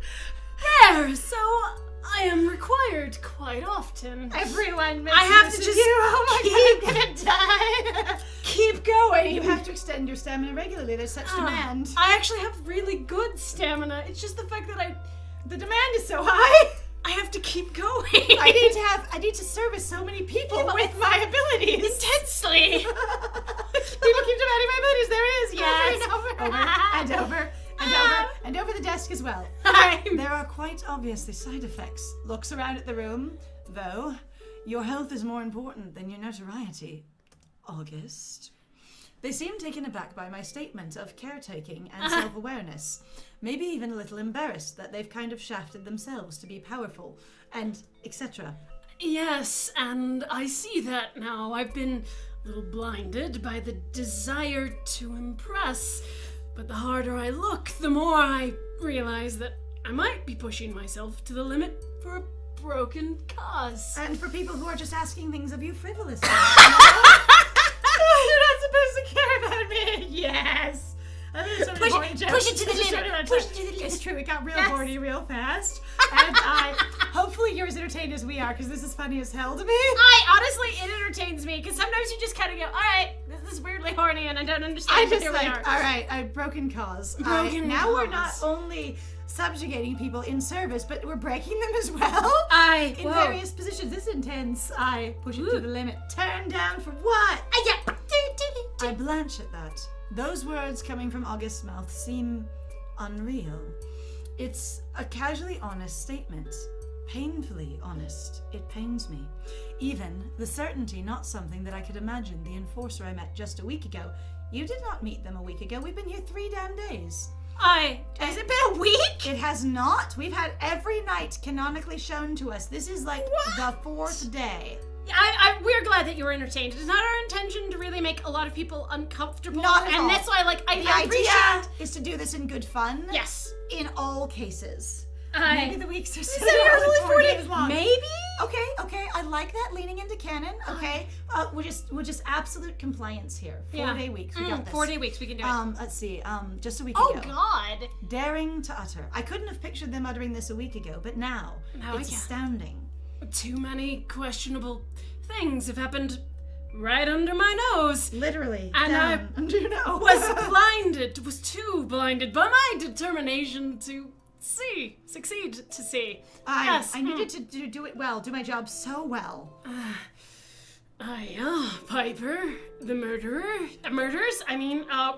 rare, so I am required quite often. Everyone I have to misses just you. Oh my god, I'm gonna die. Keep going. You have to extend your stamina regularly. There's such demand. I actually have really good stamina. It's just the fact that The demand is so high. I have to keep going. I need to service so many people with my abilities. Intensely. People keep demanding my abilities. There is, yes. Over the desk as well. There are quite obviously side effects. Looks around at the room. though, your health is more important than your notoriety, August. They seem taken aback by my statement of caretaking and self-awareness. Maybe even a little embarrassed that they've kind of shafted themselves to be powerful, and etc. Yes, and I see that now. I've been a little blinded by the desire to impress, but the harder I look, the more I realize that I might be pushing myself to the limit for a broken cause. And for people who are just asking things of you frivolously. You're not supposed to care about me. Yes. Push it to the limit. Push it to the limit. It's true, it got real horny real fast. And hopefully you're as entertained as we are, because this is funny as hell to me. Honestly, it entertains me, because sometimes you just kind of go, alright, this is weirdly horny and I don't understand, but here we are. Alright, I've broken cause. Now we're not only subjugating people in service, but we're breaking them as well. In various positions. This is intense. I push it to the limit. Turn down for what? I blanch at that. Those words coming from August's mouth seem unreal. It's a casually honest statement. Painfully honest. It pains me. Even the certainty not something that I could imagine the enforcer I met just a week ago. You did not meet them a week ago. We've been here 3 damn days. Has it been a week? It has not. We've had every night canonically shown to us. This is like the 4th day. We're glad that you were entertained. It's not our intention to really make a lot of people uncomfortable. Not at all. And that's why, like, the idea is to do this in good fun. Yes. In all cases. Maybe the weeks are so only 4 days long. Maybe? Okay. I like that, leaning into canon. Okay. We're just absolute compliance here. 4-day weeks. We got this. 4-day weeks. We can do it. Let's see. Just a week ago. Oh, God. Daring to utter. I couldn't have pictured them uttering this a week ago, but now it's astounding. Too many questionable things have happened right under my nose. Literally. And down under your nose. was too blinded by my determination to succeed to see. I needed to do it well, do my job so well. Piper, the murderers,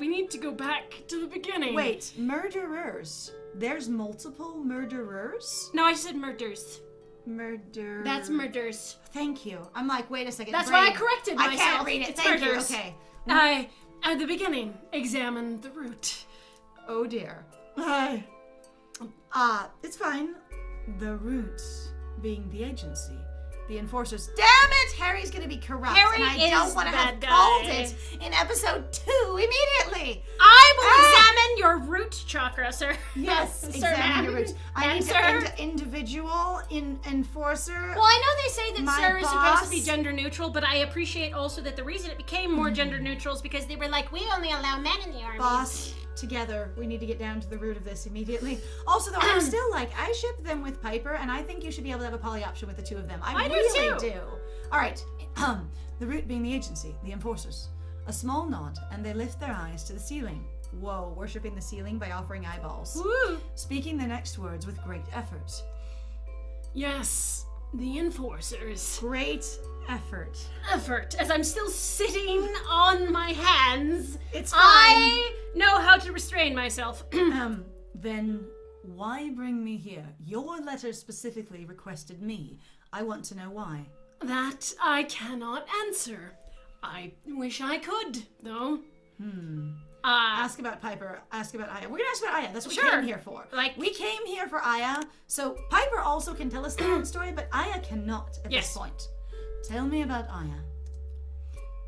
we need to go back to the beginning. Wait, murderers? There's multiple murderers? No, I said murders. Murder. That's murders. Thank you. I'm like, wait a second. That's why I corrected myself. I can't read it. It's Thank murders. you. Okay. I, at the beginning, examined the root. Oh dear. It's fine. The root being the agency. The enforcers. Damn it! Harry's gonna be corrupt. Harry and I is don't want to have that called guy. it in episode 2 immediately. I will examine your root chakra, sir. Yes, Sir, examine ma'am. your roots. I need to individual enforcer. Well, I know they say that My sir is supposed to be boss. gender neutral, but I appreciate also that the reason it became more gender neutral is because they were like, We only allow men in the army. Boss, together, we need to get down to the root of this immediately. Also, though, I'm still like, I ship them with Piper, and I think you should be able to have a poly option with the 2 of them. I really do. All right. The root being the agency, the enforcers. A small nod, and they lift their eyes to the ceiling. Whoa, worshipping the ceiling by offering eyeballs. Woo. Speaking the next words with great effort. Yes, the enforcers. Great effort. As I'm still sitting on my hands, It's fine. I know how to restrain myself. Then why bring me here? Your letter specifically requested me. I want to know why. That I cannot answer. I wish I could, though. Ask about Piper. Ask about Aya. We're gonna ask about Aya. That's what we Sure. came here for. We came here for Aya. So Piper also can tell us their own story, but Aya cannot at this point. Tell me about Aya.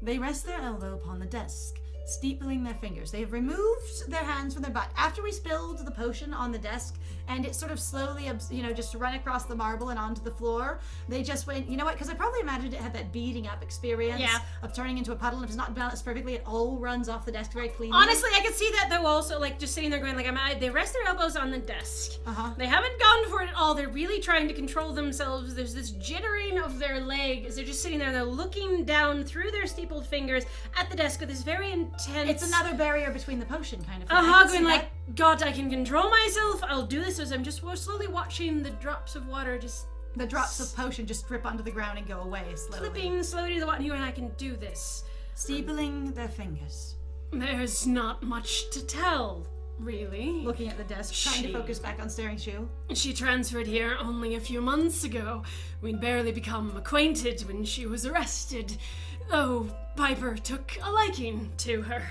They rest their elbow upon the desk, steepling their fingers. They have removed their hands from their butt. After we spilled the potion on the desk, and it sort of slowly, just run across the marble and onto the floor, they just went, you know what, because I probably imagined it had that beating up experience of turning into a puddle, and if it's not balanced perfectly, it all runs off the desk very cleanly. Honestly, I could see that though also, like, just sitting there going, like, they rest their elbows on the desk. They haven't gone for it at all. They're really trying to control themselves. There's this jittering of their leg as they're just sitting there. They're looking down through their steepled fingers at the desk with this very intense... It's another barrier between the potion kind of thing. Going like, God, I can control myself. I'll do this as I'm just slowly watching the drops of water just... The drops of potion just drip onto the ground and go away slowly. Slipping slowly to the water, and I can do this. Steepling their fingers. There's not much to tell. really. Looking at the desk, trying to focus back on staring shoe. She transferred here only a few months ago. We'd barely become acquainted when she was arrested, though Piper took a liking to her.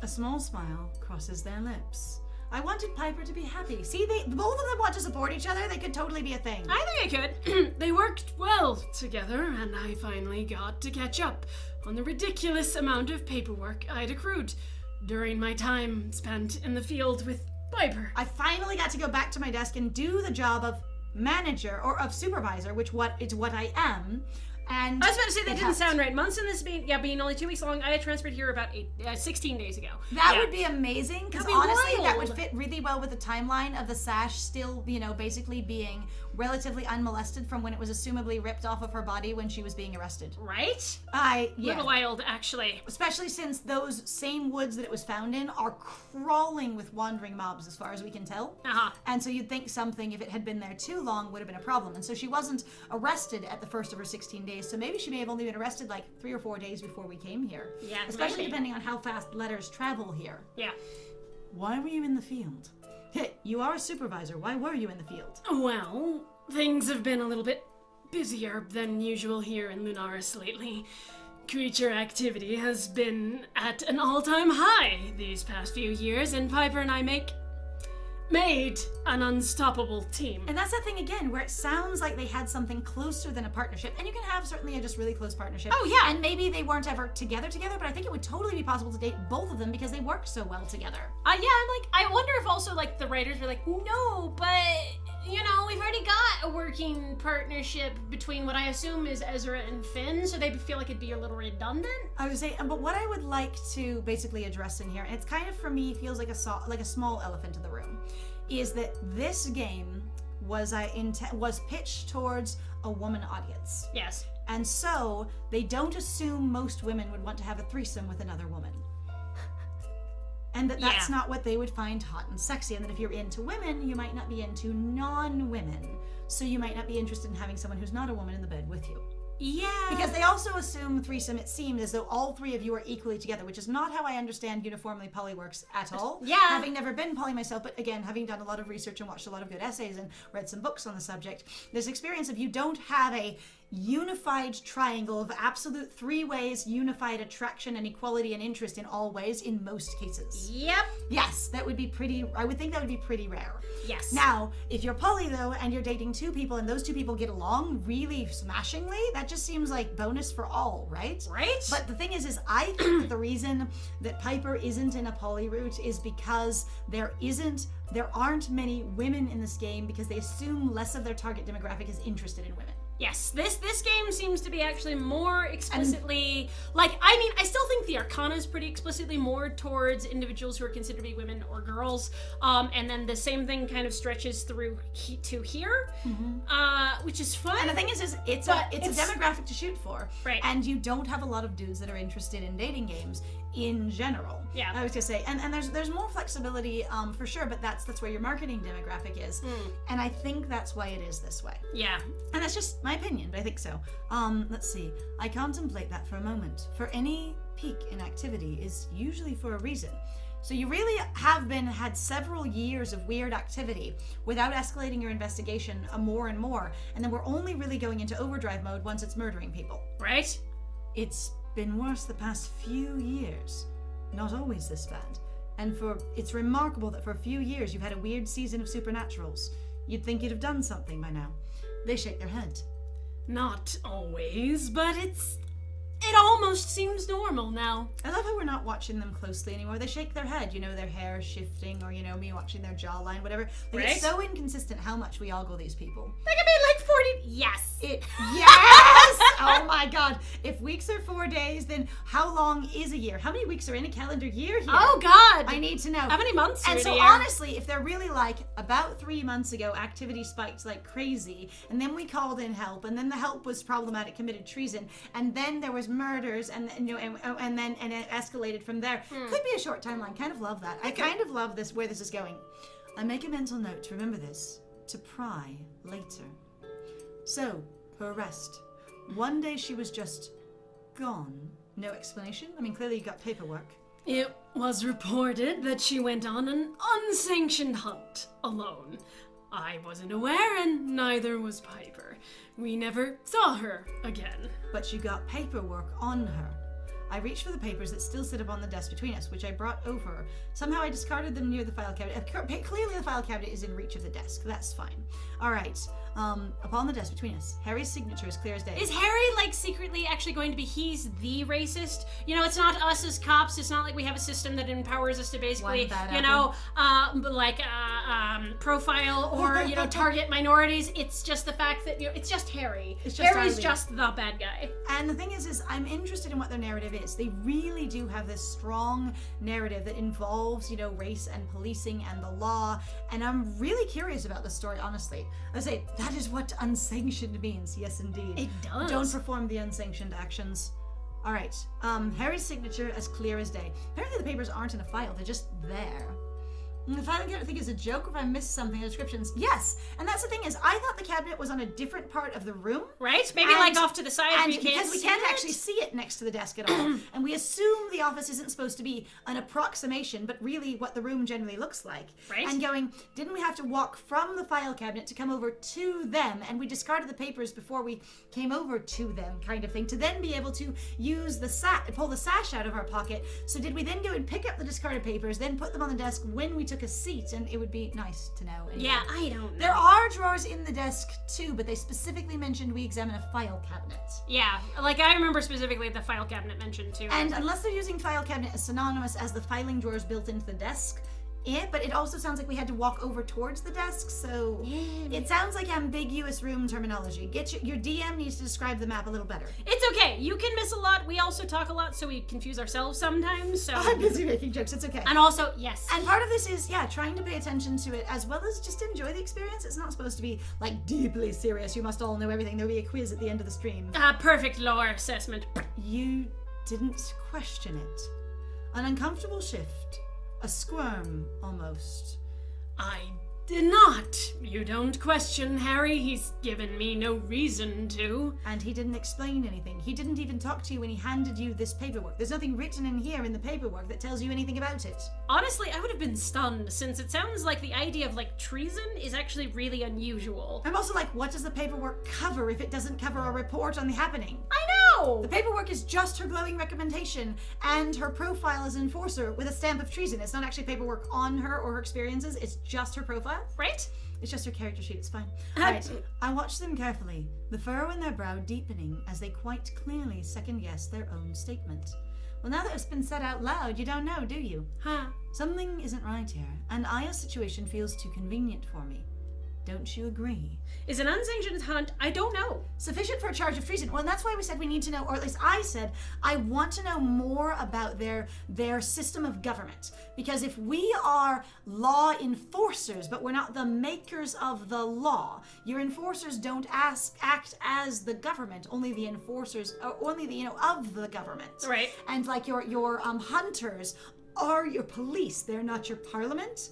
A small smile crosses their lips. I wanted Piper to be happy. See, both of them want to support each other. They could totally be a thing. I think I could. They worked well together, and I finally got to catch up on the ridiculous amount of paperwork I'd accrued during my time spent in the field with Piper. I finally got to go back to my desk and do the job of manager or of supervisor, which is what I am. And I was about to say that didn't sound right. Months in this being only 2 weeks long, I had transferred here about 16 days ago. That would be amazing, because honestly, that would fit really well with the timeline of the sash still, basically being relatively unmolested from when it was assumably ripped off of her body when she was being arrested. Right? Little wild, actually. Especially since those same woods that it was found in are crawling with wandering mobs, as far as we can tell. And so you'd think something, if it had been there too long, would have been a problem. And so she wasn't arrested at the first of her 16 days, so maybe she may have only been arrested like 3 or 4 days before we came here. Yeah, especially depending on how fast letters travel here. Yeah. Why were you in the field? You are a supervisor. Why were you in the field? Well, things have been a little bit busier than usual here in Lunaris lately. Creature activity has been at an all-time high these past few years, and Piper and I made an unstoppable team. And that's that thing again, where it sounds like they had something closer than a partnership. And you can have certainly a just really close partnership. Oh, yeah. And maybe they weren't ever together, but I think it would totally be possible to date both of them because they work so well together. I wonder if also, the writers were like, no, but, we've already got a working partnership between what I assume is Ezra and Finn, so they feel like it'd be a little redundant. I would say, but what I would like to basically address in here, and it's kind of, for me, feels like a small elephant in the room, is that this game was pitched towards a woman audience. Yes. And so they don't assume most women would want to have a threesome with another woman. And that's not what they would find hot and sexy. And that if you're into women, you might not be into non-women. So you might not be interested in having someone who's not a woman in the bed with you. Yeah. Because they also assume threesome, it seemed as though all three of you are equally together, which is not how I understand uniformly poly works at all. Yeah. Having never been poly myself, but again, having done a lot of research and watched a lot of good essays and read some books on the subject, this experience of you don't have a unified triangle of absolute 3 ways, unified attraction and equality and interest in all ways in most cases. Yep. Yes, I would think that would be pretty rare. Yes. Now, if you're poly though, and you're dating 2 people and those 2 people get along really smashingly, that just seems like bonus for all, right? Right. But the thing is I think that the reason that Piper isn't in a poly route is because there aren't many women in this game because they assume less of their target demographic is interested in women. Yes, this game seems to be actually more explicitly, I still think the Arcana is pretty explicitly more towards individuals who are considered to be women or girls, and then the same thing kind of stretches through to here, which is fun. And the thing is it's a demographic to shoot for, right? And you don't have a lot of dudes that are interested in dating games in general. Yeah, I was gonna say, and there's more flexibility for sure, but that's where your marketing demographic is, and I think that's why it is this way. Yeah, and that's just my opinion, but I think so. Let's see. I contemplate that for a moment. For any peak in activity is usually for a reason. So you really have had several years of weird activity without escalating your investigation more and more, and then we're only really going into overdrive mode once it's murdering people. Right? It's been worse the past few years. Not always this bad. And it's remarkable that for a few years you've had a weird season of supernaturals. You'd think you'd have done something by now. They shake their head. Not always, but it almost seems normal now. I love how we're not watching them closely anymore. They shake their head, their hair shifting, or, me watching their jawline, whatever. Right? It's so inconsistent how much we ogle these people. That could be 40... Yes! Yes! Oh my god. If weeks are 4 days, then how long is a year? How many weeks are in a calendar year here? Oh god! I need to know. How many months are in a year? And so honestly, if they're really about 3 months ago, activity spiked like crazy, and then we called in help, and then the help was problematic, committed treason, and then there was murders, and then it escalated from there. Could be a short timeline. Kind of love that. I kind of love where this is going. I make a mental note to remember this, to pry later. So, her arrest. One day she was just gone. No explanation. Clearly you got paperwork. It was reported that she went on an unsanctioned hunt alone. I wasn't aware, and neither was Piper. We never saw her again. But you got paperwork on her. I reached for the papers that still sit upon the desk between us, which I brought over. Somehow I discarded them near the file cabinet. Clearly the file cabinet is in reach of the desk. That's fine. All right. Upon the desk between us, Harry's signature is clear as day. Is Harry, like, secretly actually going to be, he's the racist? You know, it's not us as cops. It's not like we have a system that empowers us to basically, profile or, target minorities. It's just the fact that, it's just Harry. Harry's just the bad guy. And the thing is I'm interested in what their narrative is. They really do have this strong narrative that involves, race and policing and the law. And I'm really curious about this story, honestly. I say, that is what unsanctioned means. Yes, indeed. It does. Don't perform the unsanctioned actions. All right. Harry's signature as clear as day. Apparently the papers aren't in a file. They're just there. If I don't think it's a joke, or if I missed something in the descriptions, yes. And that's the thing is, I thought the cabinet was on a different part of the room. Right? Maybe off to the side and because we can't actually see it next to the desk at all. And we assume the office isn't supposed to be an approximation, but really what the room generally looks like. Right. And going, didn't we have to walk from the file cabinet to come over to them? And we discarded the papers before we came over to them, kind of thing, to then be able to use pull the sash out of our pocket. So did we then go and pick up the discarded papers, then put them on the desk when we took a seat? And it would be nice to know. Anyway. Yeah, I don't know. There are drawers in the desk too, but they specifically mentioned we examine a file cabinet. Yeah, like I remember specifically the file cabinet mentioned too. And unless they're using file cabinet as synonymous as the filing drawers built into the desk, but it also sounds like we had to walk over towards the desk, so it sounds like ambiguous room terminology. Your DM needs to describe the map a little better. It's okay. You can miss a lot. We also talk a lot, so we confuse ourselves sometimes. So I'm busy making jokes. It's okay. And also, yes. And part of this is, trying to pay attention to it as well as just enjoy the experience. It's not supposed to be like deeply serious. You must all know everything. There'll be a quiz at the end of the stream. Perfect lore assessment. You didn't question it. An uncomfortable shift. A squirm, almost. I did not. You don't question Harry. He's given me no reason to. And he didn't explain anything. He didn't even talk to you when he handed you this paperwork. There's nothing written in here in the paperwork that tells you anything about it. Honestly, I would have been stunned, since it sounds like the idea of, treason is actually really unusual. I'm also like, what does the paperwork cover if it doesn't cover a report on the happening? I know! The paperwork is just her glowing recommendation and her profile as enforcer with a stamp of treason. It's not actually paperwork on her or her experiences. It's just her profile. Right? It's just her character sheet. It's fine. Right. I watched them carefully, the furrow in their brow deepening as they quite clearly second-guessed their own statement. Well, now that it's been said out loud, you don't know, do you? Huh. Something isn't right here, and Aya's situation feels too convenient for me. Don't you agree? Is an unsanctioned hunt? I don't know. Sufficient for a charge of treason. Well, and that's why we said we need to know, or at least I said, I want to know more about their system of government. Because if we are law enforcers, but we're not the makers of the law, your enforcers don't act as the government, only the enforcers, or only the, of the government. Right. And like your hunters are your police. They're not your parliament.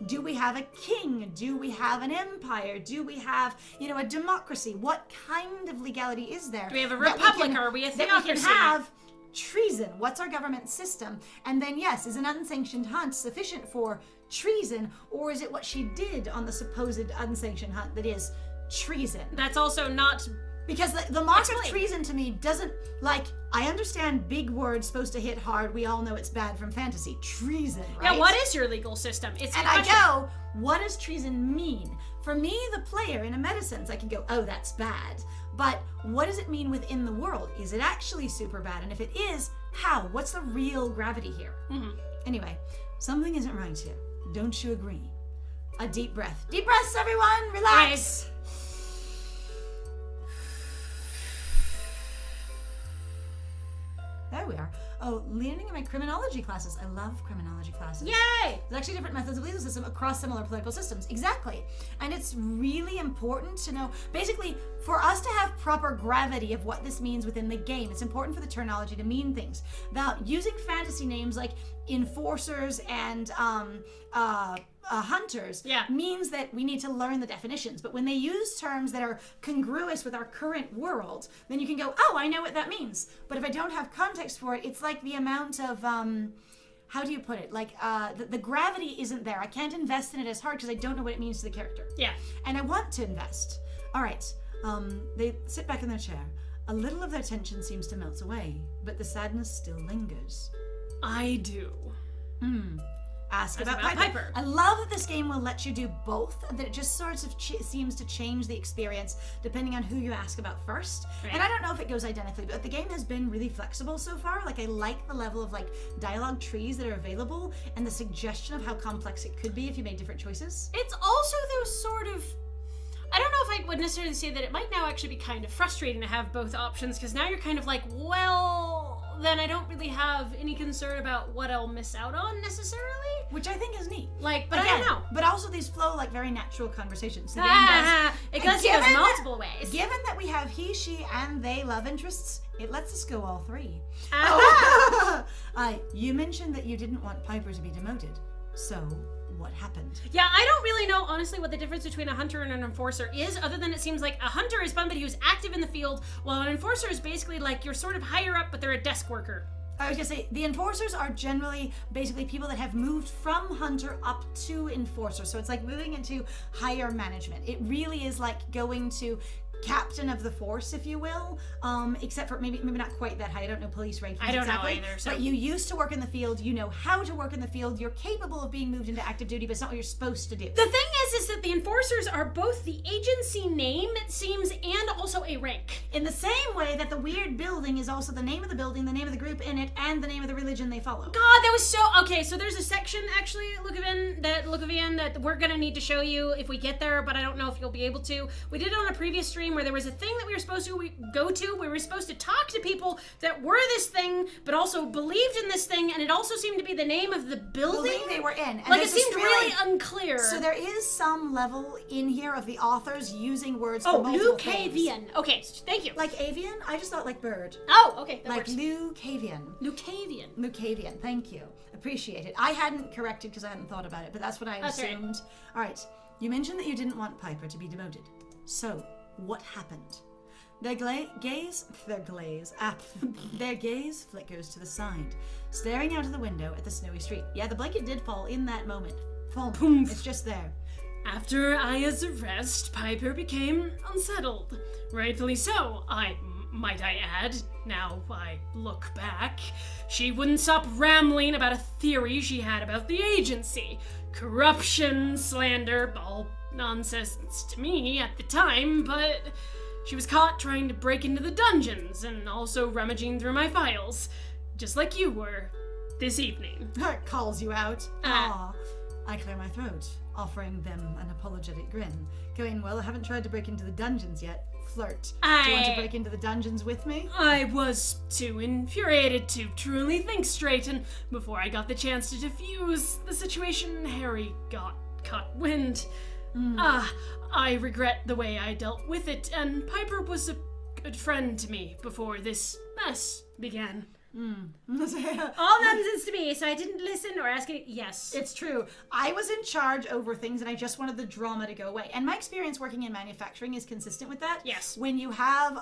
Do we have a king? Do we have an empire? Do we have, a democracy? What kind of legality is there? Do we have a republic? Are we a theocracy? That we can have treason. What's our government system? And then, yes, is an unsanctioned hunt sufficient for treason, or is it what she did on the supposed unsanctioned hunt that is treason? That's also not... Because the mark of treason to me doesn't, I understand big words supposed to hit hard. We all know it's bad from fantasy. Treason, right? Yeah, what is your legal system? I go, what does treason mean? For me, the player, in a meta-sense, I can go, oh, that's bad. But what does it mean within the world? Is it actually super bad? And if it is, how? What's the real gravity here? Mm-hmm. Anyway, something isn't right here. Don't you agree? A deep breath. Deep breaths, everyone! Relax! Right. There we are. Oh, learning in my criminology classes. I love criminology classes. Yay! There's actually different methods of legal system across similar political systems. Exactly. And it's really important to know, basically, for us to have proper gravity of what this means within the game, it's important for the terminology to mean things. Now, using fantasy names like enforcers and hunters means that we need to learn the definitions. But when they use terms that are congruous with our current world, then you can go, oh, I know what that means. But if I don't have context for it, it's like the amount of how do you put it? Like, the gravity isn't there. I can't invest in it as hard because I don't know what it means to the character. Yeah. And I want to invest. All right. They sit back in their chair. A little of their tension seems to melt away, but the sadness still lingers. I do. Ask about Piper. I love that this game will let you do both, that it just sort of seems to change the experience depending on who you ask about first. Right. And I don't know if it goes identically, but the game has been really flexible so far. Like, I like the level of like dialogue trees that are available and the suggestion of how complex it could be if you made different choices. It's also those sort of, I don't know if I would necessarily say that it might now actually be kind of frustrating to have both options, because now you're kind of like, well, then I don't really have any concern about what I'll miss out on necessarily. Which I think is neat. Like, but again, I don't know. But also these flow like very natural conversations. The game it goes multiple ways. Given that we have he, she, and they love interests, it lets us go all three. You mentioned that you didn't want Piper to be demoted. So, what happened? Yeah, I don't really know, honestly, what the difference between a hunter and an enforcer is, other than it seems like a hunter is somebody who's active in the field, while an enforcer is basically like you're sort of higher up, but they're a desk worker. I was gonna say, the enforcers are generally basically people that have moved from hunter up to enforcer. So it's like moving into higher management. It really is like going to captain of the force, if you will, except for maybe not quite that high. I don't know police rankings. I don't exactly, know either. So. But you used to work in the field. You know how to work in the field. You're capable of being moved into active duty, but it's not what you're supposed to do. The thing is that the enforcers are both the agency name, it seems, and also a rank. In the same way that the weird building is also the name of the building, the name of the group in it, and the name of the religion they follow. God, that was so okay. So there's a section actually, Lukavian, that we're gonna need to show you if we get there, but I don't know if you'll be able to. We did it on a previous stream where there was a thing that we were supposed to go to. We were supposed to talk to people that were this thing, but also believed in this thing, and it also seemed to be the name of the building they were in. And like it seemed really unclear. So there is some level in here of the authors using words for multiple things. Lukavian. Okay, thank you. Like avian? I just thought like bird. Oh, okay, that like works. Lukavian, thank you. Appreciate it. I hadn't corrected because I hadn't thought about it, but that's what I assumed. Right. All right, you mentioned that you didn't want Piper to be demoted. So, what happened? Their gaze flickers to the side, staring out of the window at the snowy street. Yeah, the blanket did fall in that moment. Boom. It's just there. After Aya's arrest, Piper became unsettled. Rightfully so, might I add. Now I look back. She wouldn't stop rambling about a theory she had about the agency. Corruption, slander, all nonsense to me at the time, but she was caught trying to break into the dungeons and also rummaging through my files, just like you were this evening. Calls you out. I clear my throat, offering them an apologetic grin, going, well, I haven't tried to break into the dungeons yet. Flirt. Do you want to break into the dungeons with me? I was too infuriated to truly think straight, and before I got the chance to defuse the situation, Harry got caught wind. I regret the way I dealt with it, and Piper was a good friend to me before this mess began. All nonsense to me, so I didn't listen or ask it. Yes. It's true. I was in charge over things and I just wanted the drama to go away. And my experience working in manufacturing is consistent with that. Yes. When you have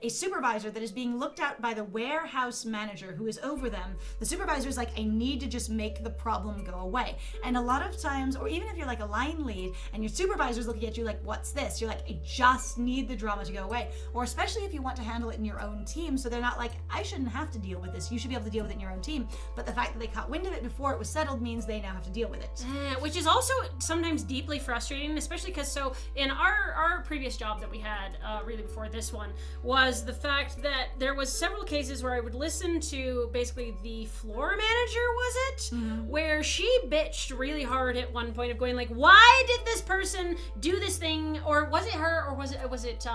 a supervisor that is being looked at by the warehouse manager who is over them, the supervisor is like, I need to just make the problem go away. And a lot of times, or even if you're like a line lead and your supervisor's looking at you like, what's this? You're like, I just need the drama to go away. Or especially if you want to handle it in your own team, so they're not like, I shouldn't have to deal with this. You should be able to deal with it in your own team. But the fact that they caught wind of it before it was settled means they now have to deal with it. Which is also sometimes deeply frustrating, especially because so in our previous job that we had really before this one was the fact that there was several cases where I would listen to basically the floor manager, was it? Mm-hmm. Where she bitched really hard at one point of going like, why did this person do this thing? Or was it her or was it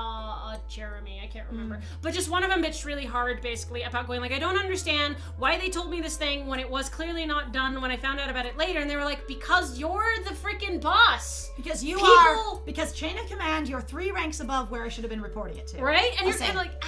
Jeremy? I can't remember. But just one of them bitched really hard basically about going like, I don't understand why they told me this thing when it was clearly not done when I found out about it later. And they were like, because you're the freaking boss. Because because chain of command, you're 3 ranks above where I should have been reporting it to. Right? And you're like,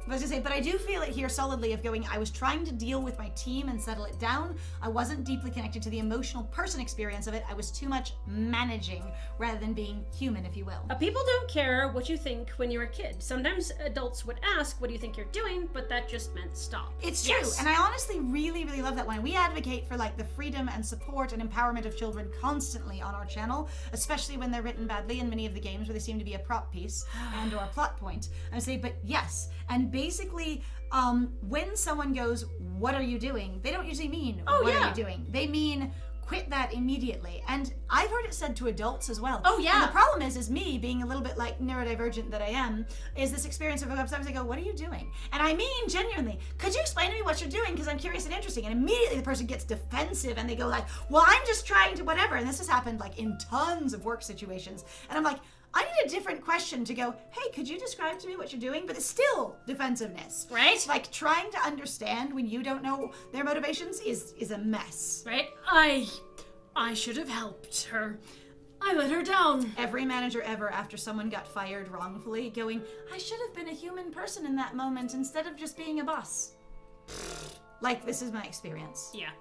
I was gonna say, but I do feel it here solidly of going, I was trying to deal with my team and settle it down. I wasn't deeply connected to the emotional person experience of it. I was too much managing rather than being human, if you will. People don't care what you think when you're a kid. Sometimes adults would ask, what do you think you're doing? But that just meant stop. It's true. And I honestly really, really love that one. We advocate for like the freedom and support and empowerment of children constantly on our channel, especially when they're written badly in many of the games where they seem to be a prop piece and or a plot point. I would say, but yes. And basically, when someone goes, what are you doing? They don't usually mean, what are you doing? They mean, quit that immediately. And I've heard it said to adults as well. Oh, yeah. And the problem is me being a little bit like neurodivergent that I am, is this experience of sometimes I go, what are you doing? And I mean, genuinely, could you explain to me what you're doing? Because I'm curious and interesting. And immediately the person gets defensive and they go like, well, I'm just trying to whatever. And this has happened like in tons of work situations. And I'm like, I need a different question to go, hey, could you describe to me what you're doing? But it's still defensiveness. Right? Like trying to understand when you don't know their motivations is a mess. Right? I should have helped her. I let her down. Every manager ever, after someone got fired wrongfully, going, I should have been a human person in that moment instead of just being a boss. Like, this is my experience. Yeah.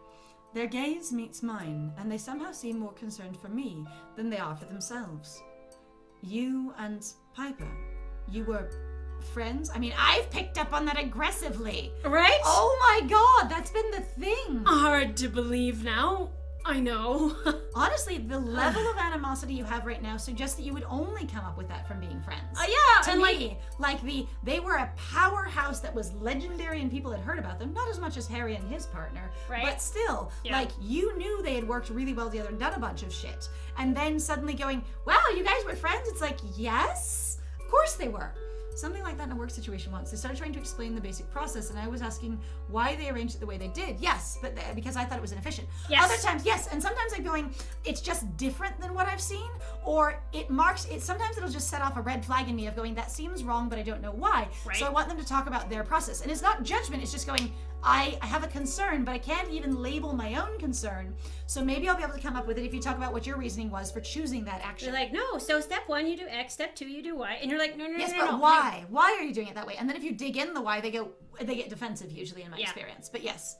Their gaze meets mine, and they somehow seem more concerned for me than they are for themselves. You and Piper, you were friends? I mean, I've picked up on that aggressively. Right? Oh my god, that's been the thing. Hard to believe now. I know. Honestly, the level of animosity you have right now suggests that you would only come up with that from being friends. Yeah, to and me, they were a powerhouse that was legendary and people had heard about them, not as much as Harry and his partner, right? But still, like, you knew they had worked really well together and done a bunch of shit. And then suddenly going, wow, you guys were friends? It's like, yes, of course they were. Something like that in a work situation once. They started trying to explain the basic process, and I was asking why they arranged it the way they did. Yes, but because I thought it was inefficient. Yes. Other times, yes, and sometimes I'm going, it's just different than what I've seen, or it marks it. Sometimes it'll just set off a red flag in me of going, that seems wrong, but I don't know why. Right. So I want them to talk about their process, and it's not judgment. It's just going, I have a concern, but I can't even label my own concern. So maybe I'll be able to come up with it if you talk about what your reasoning was for choosing that action. You're like, no, so step 1 you do X, step 2 you do Y, and you're like, no. Yes, but why? Why are you doing it that way? And then if you dig in the why, they get defensive usually in my experience. But yes,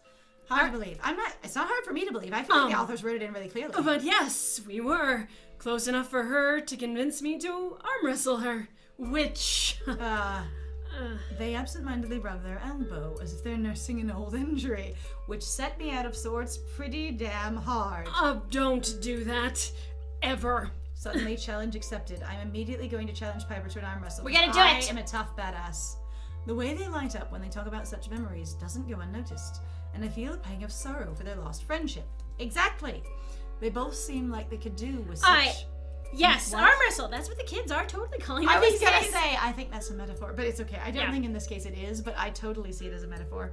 hard to believe. It's not hard for me to believe. I feel like the authors wrote it in really clearly. But yes, we were close enough for her to convince me to arm wrestle her, which... They absentmindedly rub their elbow as if they're nursing an old injury, which set me out of sorts pretty damn hard. Don't do that. Ever. Suddenly, challenge accepted. I'm immediately going to challenge Piper to an arm wrestle. We gotta do I it! am a tough badass. The way they light up when they talk about such memories doesn't go unnoticed, and I feel a pang of sorrow for their lost friendship. Exactly. They both seem like they could do with such... Yes, what? Arm wrestle. That's what the kids are totally calling it. I was these gonna days. say, I think that's a metaphor, but it's okay. I don't think in this case it is, but I totally see it as a metaphor.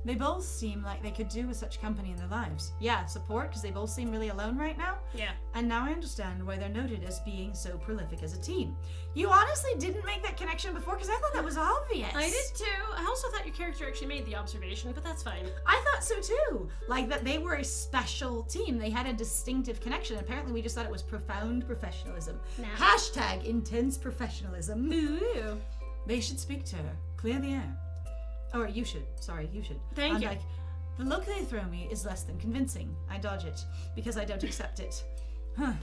They both seem like they could do with such company in their lives. Yeah, support, because they both seem really alone right now. Yeah. And now I understand why they're noted as being so prolific as a team. You honestly didn't make that connection before, because I thought that was obvious. I did too. I also thought your character actually made the observation, but that's fine. I thought so too. Like that they were a special team. They had a distinctive connection. Apparently we just thought it was profound professionalism. No. Hashtag intense professionalism. Ooh. They should speak to her. Clear the air. Or you should. Sorry, you should. Thank you. Like, the look they throw me is less than convincing. I dodge it because I don't accept it.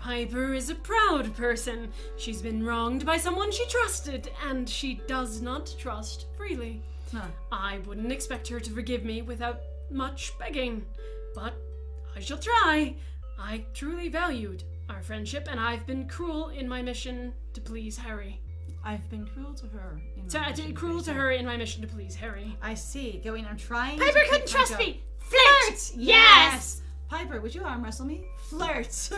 Piper is a proud person. She's been wronged by someone she trusted, and she does not trust freely. I wouldn't expect her to forgive me without much begging, but I shall try. I truly valued our friendship, and I've been cruel in my mission to please Harry. I've been cruel to her. In my mission to please Harry. I see. I'm trying. Piper couldn't trust me. Flirt. Yes. Piper, would you arm wrestle me? Flirt.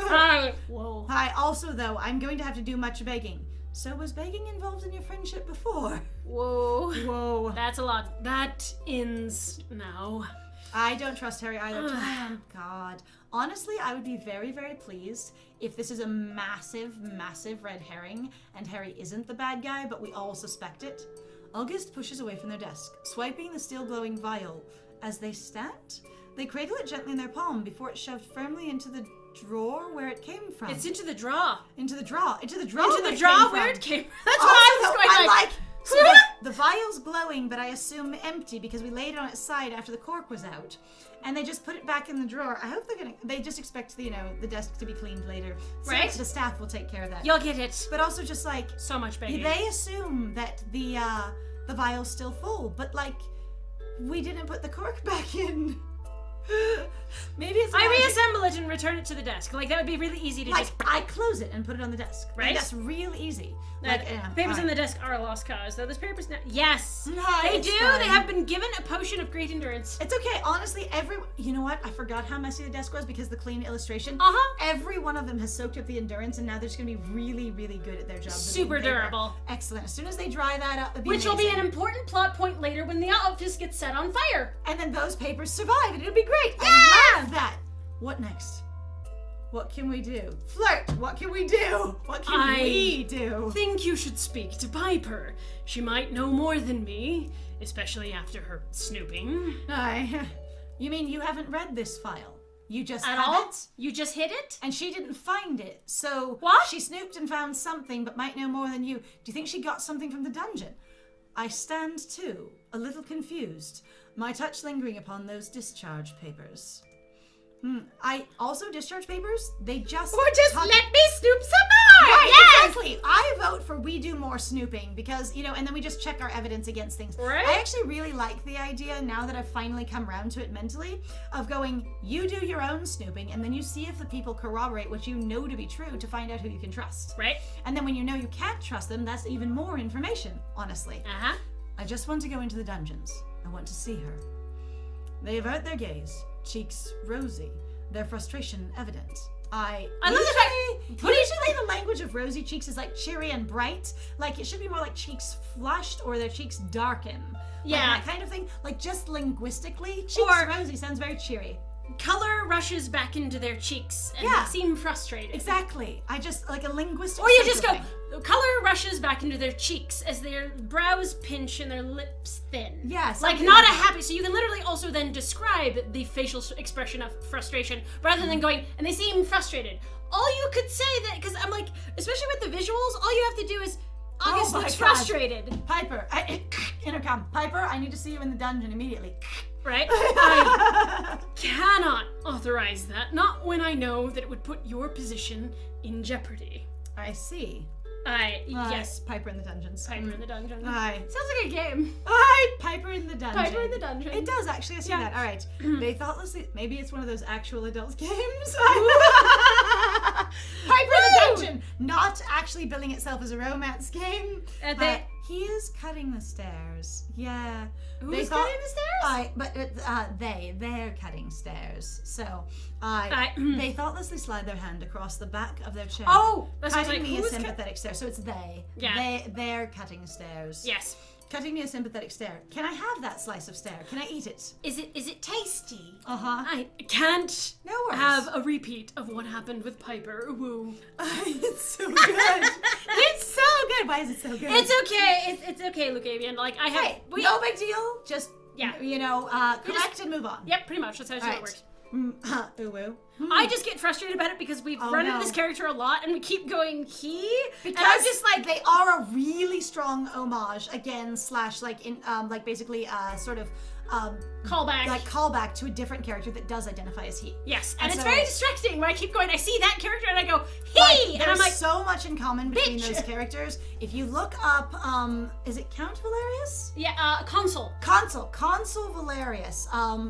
Whoa. Hi. Also, though, I'm going to have to do much begging. So, was begging involved in your friendship before? Whoa. Whoa. That's a lot. That ends now. I don't trust Harry either. God. Honestly, I would be very, very pleased if this is a massive, massive red herring and Harry isn't the bad guy, but we all suspect it. August pushes away from their desk, swiping the steel glowing vial. As they stand, they cradle it gently in their palm before it's shoved firmly into the drawer where it came from. It's into the drawer. Into the drawer. Into the drawer where it came from. That's what I was going I'm like. So The vial's glowing, but I assume empty because we laid it on its side after the cork was out. And they just put it back in the drawer. I hope they just expect, the desk to be cleaned later. So right? The staff will take care of that. You'll get it. But also just like... So much baby. They assume that the vial's still full, but like, we didn't put the cork back in. Maybe it's I reassemble it and return it to the desk. Like, that would be really easy to just... I close it and put it on the desk. Right? Like, that's real easy. Papers on the desk are a lost cause, though. This paper's not... Yes! No, they it's do! fine. They have been given a potion of great endurance. It's okay. Honestly, you know what? I forgot how messy the desk was because the clean illustration. Every one of them has soaked up the endurance, and now they're just going to be really, really good at their job. Super durable. Excellent. As soon as they dry that up, it'll be Which will be amazing. an important plot point later when the office gets set on fire. And then those papers survive, and it'll be great. Yeah! I love that. What next? What can we do? Flirt! What can we do? What can we do? I think you should speak to Piper. She might know more than me, especially after her snooping. You mean you haven't read this file? You just At have all? it? You just hid it? And she didn't find it, so What? She snooped and found something, but might know more than you. Do you think she got something from the dungeon? I stand too, a little confused, my touch lingering upon those discharge papers. I also discharge papers. They just Or just let me snoop some more! Right, Yes! exactly. I vote for we do more snooping because, and then we just check our evidence against things. Right. I actually really like the idea, now that I've finally come around to it mentally, of going, you do your own snooping, and then you see if the people corroborate what you know to be true to find out who you can trust. Right. And then when you know you can't trust them, that's even more information, honestly. Uh-huh. I just want to go into the dungeons. I want to see her. They avert their gaze, cheeks rosy, their frustration evident. I love the fact usually the language of rosy cheeks is like cheery and bright. Like it should be more like cheeks flushed or their cheeks darken. Yeah. Like that kind of thing. Like just linguistically, cheeks Or- rosy sounds very cheery. Color rushes back into their cheeks and Yeah. they seem frustrated. Exactly. I just like a linguistic. Or you just go, thing. color rushes back into their cheeks as their brows pinch and their lips thin. Yeah, Like something not like a that. happy, so you can literally also then describe the facial expression of frustration rather than going, and they seem frustrated. All you could say that, because I'm like, especially with the visuals, all you have to do is, August my looks God. frustrated. Piper, intercom. Piper, I need to see you in the dungeon immediately. Right? I cannot authorize that, not when I know that it would put your position in jeopardy. I see. Yes, Piper in the dungeons. Piper in the dungeon. Aye. Sounds like a game. Aye, Piper in the dungeon. Piper in the dungeon. It does actually. I see Yeah. that. All right. They thoughtlessly. Maybe it's one of those actual adult games. Piper in the dungeon, not actually billing itself as a romance game. He is cutting the stairs. Yeah. Who's cutting the stairs? They're cutting stairs. So, they thoughtlessly slide their hand across the back of their chair. Oh, that's what I was cutting like, me a who's sympathetic stare. So it's they. Yeah. They're cutting stairs. Yes. Cutting me a sympathetic stare. Can I have that slice of stare? Can I eat it? Is it tasty? Uh-huh. I can't No worries. have a repeat of what happened with Piper. Woo. It's so good. It's so good. Why is it so good? It's okay. It's okay, Lucavian. Like I have. Hey, no big deal. Just correct and move on. Yep, pretty much. That's how it Right. works. Ooh. I just get frustrated about it because we've run into this character a lot and we keep going Because and I'm just like they are a really strong homage again / like in basically sort of callback. like callback to a different character that does identify as he. Yes, and it's so- very distracting when I keep going, I see that character and I go, Like, he! And there's I'm like, so much in common between bitch. those characters. If you look up, is it Count Valerius? yeah, console. Consul Valerius,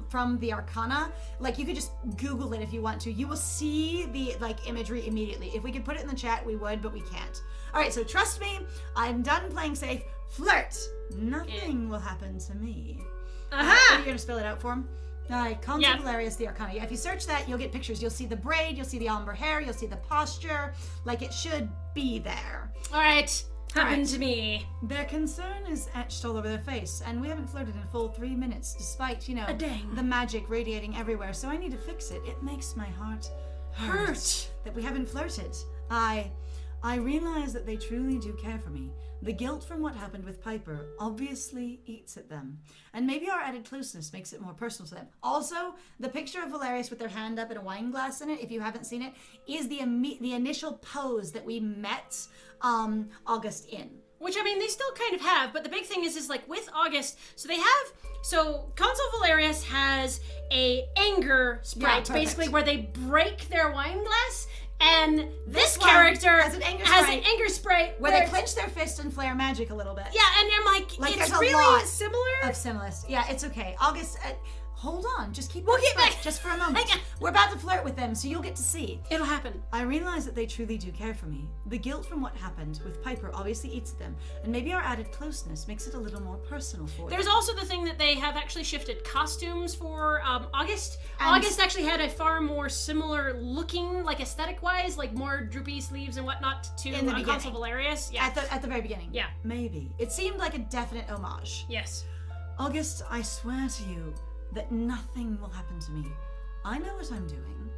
from the Arcana. Like you could just Google it if you want to. You will see the imagery immediately. If we could put it in the chat, we would, but we can't. All right, so trust me, I'm done playing safe. Flirt. Nothing will happen to me. Are you gonna spell it out for him? Consul Valerius the Arcana. Yeah, if you search that, you'll get pictures. You'll see the braid, you'll see the ombre hair, you'll see the posture. Like it should be there. All right, happened Alright. to me. Their concern is etched all over their face, and we haven't flirted in a full 3 minutes, despite, A dang. the magic radiating everywhere, so I need to fix it. It makes my heart hurt that we haven't flirted. I realize that they truly do care for me. The guilt from what happened with Piper obviously eats at them. And maybe our added closeness makes it more personal to them. Also, the picture of Valerius with their hand up and a wine glass in it, if you haven't seen it, is the initial pose that we met August in. Which, I mean, they still kind of have, but the big thing is like, with August, so Consul Valerius has a anger sprite, basically, where they break their wine glass, and this character has an anger sprite where they clench their fist and flare magic a little bit. Yeah, and I'm like it's really similar. Yeah, it's okay. August, hold on, just keep We'll get back just for a moment. We're about to flirt with them, so you'll get to see. It'll happen. I realize that they truly do care for me. The guilt from what happened with Piper obviously eats at them, and maybe our added closeness makes it a little more personal for them. There's also the thing that they have actually shifted costumes for August. August actually had a far more similar looking, like aesthetic-wise, like more droopy sleeves and whatnot to Consul Valerius. Yeah. At the very beginning. Yeah. Maybe. It seemed like a definite homage. Yes. August, I swear to you that nothing will happen to me. I know what I'm doing.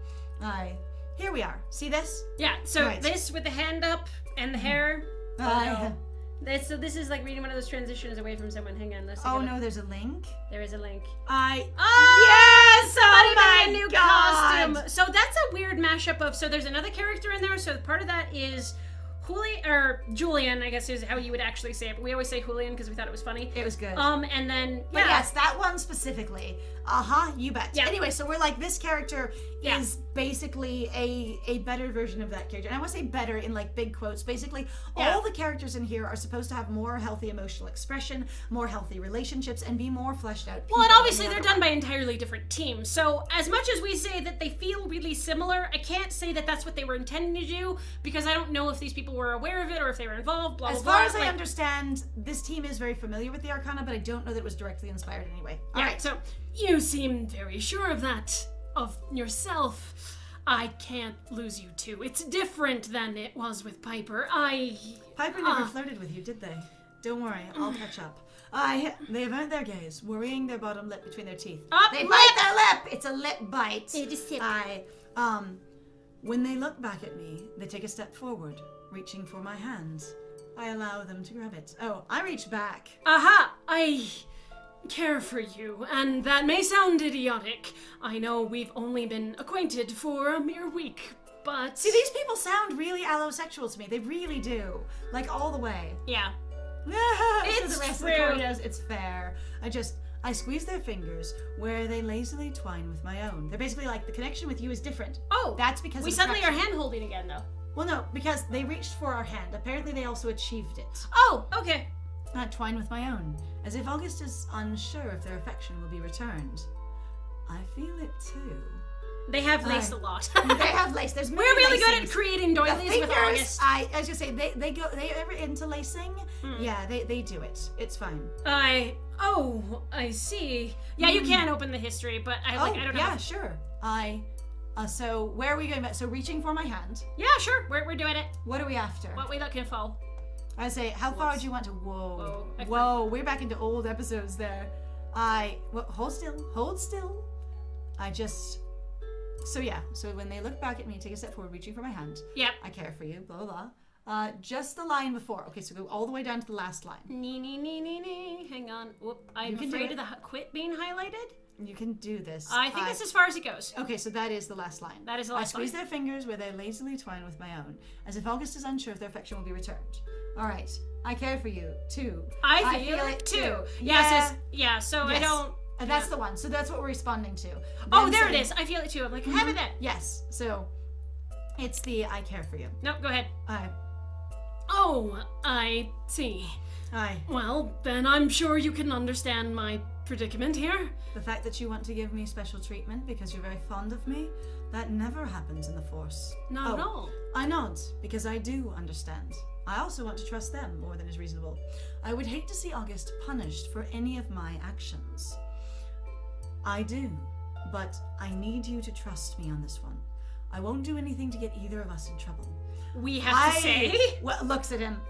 Here we are. See this? Yeah, so this with the hand up and the hair. So this is like reading one of those transitions away from someone. Hang on, no, there's a link. There is a link. Yes! Somebody made a new costume. So that's a weird mashup of, so there's another character in there, so part of that is Julian, I guess is how you would actually say it, but we always say Julian because we thought it was funny. It was good. And then, But yes, that one specifically. You bet. Yeah. Anyway, so we're like, this character is basically a better version of that character. And I want to say better in like big quotes. Basically, all the characters in here are supposed to have more healthy emotional expression, more healthy relationships, and be more fleshed out people. Well, and obviously they're done by entirely different teams. So as much as we say that they feel really similar, I can't say that that's what they were intending to do, because I don't know if these people were aware of it or if they were involved, blah, blah, blah. As far as I understand, this team is very familiar with the Arcana, but I don't know that it was directly inspired anyway. All right, so you seem very sure of that, of yourself. I can't lose you two. It's different than it was with Piper. Piper never flirted with you, did they? Don't worry, I'll catch up. They avert their gaze, worrying their bottom lip between their teeth. They bite their lip! It's a lip bite. It is sip. When they look back at me, they take a step forward, reaching for my hand. I allow them to grab it. Oh, I reach back. I care for you, and that may sound idiotic. I know we've only been acquainted for a mere week, but... See, these people sound really allosexual to me. They really do. Like, all the way. Yeah. It's the rest of the corridors, it's fair. I squeeze their fingers where they lazily twine with my own. They're basically like, the connection with you is different. Oh, that's because we suddenly are hand-holding again, though. Well, no, because they reached for our hand. Apparently they also achieved it. Oh, okay. I twine with my own, as if August is unsure if their affection will be returned. I feel it too. They have lace a lot. They have lace. There's We're really good at creating doilies with August. I was gonna say they ever into lacing? Yeah, they do it. It's fine. I see. Yeah, you can open the history, but I don't know. Yeah, sure. So where are we going back? So reaching for my hand. Yeah, sure. We're doing it. What are we after? What we looking for? I say, how far do you want to? Whoa, we're back into old episodes there. Hold still. So when they look back at me, take a step forward, reaching for my hand. Yep. I care for you, blah, blah, blah. Just the line before. Okay, so go all the way down to the last line. Nee. Hang on. Whoop. I'm afraid of the quit being highlighted. You can do this. I think that's as far as it goes. Okay, so that is the last line. That is the last line. I squeeze their fingers where they lazily twine with my own, as if August is unsure if their affection will be returned. All right. I care for you, too. I feel it, too. Yes. So I don't... That's the one. So that's what we're responding to. Then there it is. I feel it, too. I'm like, have it then. Yes. So it's the I care for you. No, go ahead. I see. Aye. Well, then I'm sure you can understand my predicament here. The fact that you want to give me special treatment because you're very fond of me, that never happens in the Force. Not at all. I nod, because I do understand. I also want to trust them more than is reasonable. I would hate to see August punished for any of my actions. I do, but I need you to trust me on this one. I won't do anything to get either of us in trouble. We have to say? Looks at him.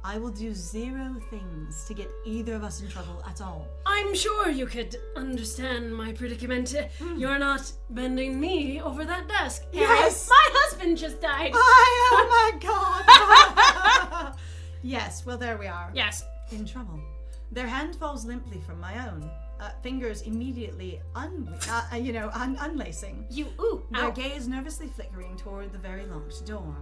I will do 0 things to get either of us in trouble at all. I'm sure you could understand my predicament. You're not bending me over that desk. Yes! My husband just died. Oh my god! Yes, well there we are. Yes. In trouble. Their hand falls limply from my own. Fingers immediately unlacing. Their gaze nervously flickering toward the very locked door.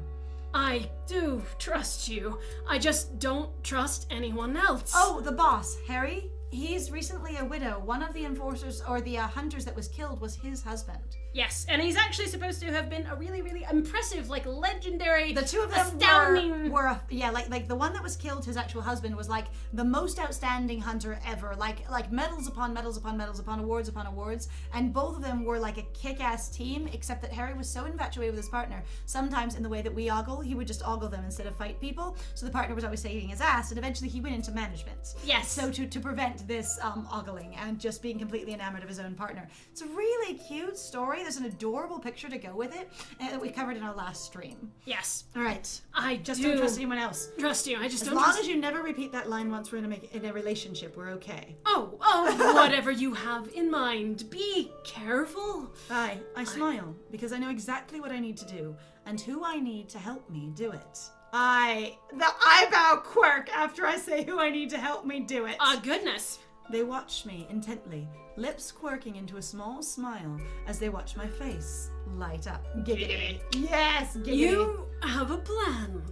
I do trust you. I just don't trust anyone else. Oh, the boss, Harry. He's recently a widow. One of the enforcers or the hunters that was killed was his husband. Yes, and he's actually supposed to have been a really, really impressive, like legendary, The two of them astounding. were like the one that was killed, his actual husband, was like the most outstanding hunter ever. Like medals upon medals upon medals upon awards upon awards. And both of them were like a kick-ass team, except that Harry was so infatuated with his partner. Sometimes in the way that we ogle, he would just ogle them instead of fight people. So the partner was always saving his ass, and eventually he went into management. Yes. So to prevent this ogling and just being completely enamored of his own partner. It's a really cute story. There's an adorable picture to go with it that we covered in our last stream. Yes. All right. I Just do don't trust anyone else. trust you. I just As don't long trust as you never repeat that line once we're in a relationship, we're okay. Oh, whatever you have in mind. Be careful. I smile because I know exactly what I need to do and who I need to help me do it. The eyebrow quirk after I say who I need to help me do it. Goodness. They watch me intently, lips quirking into a small smile as they watch my face light up. Giggity. Yes, giggity. You have a plan,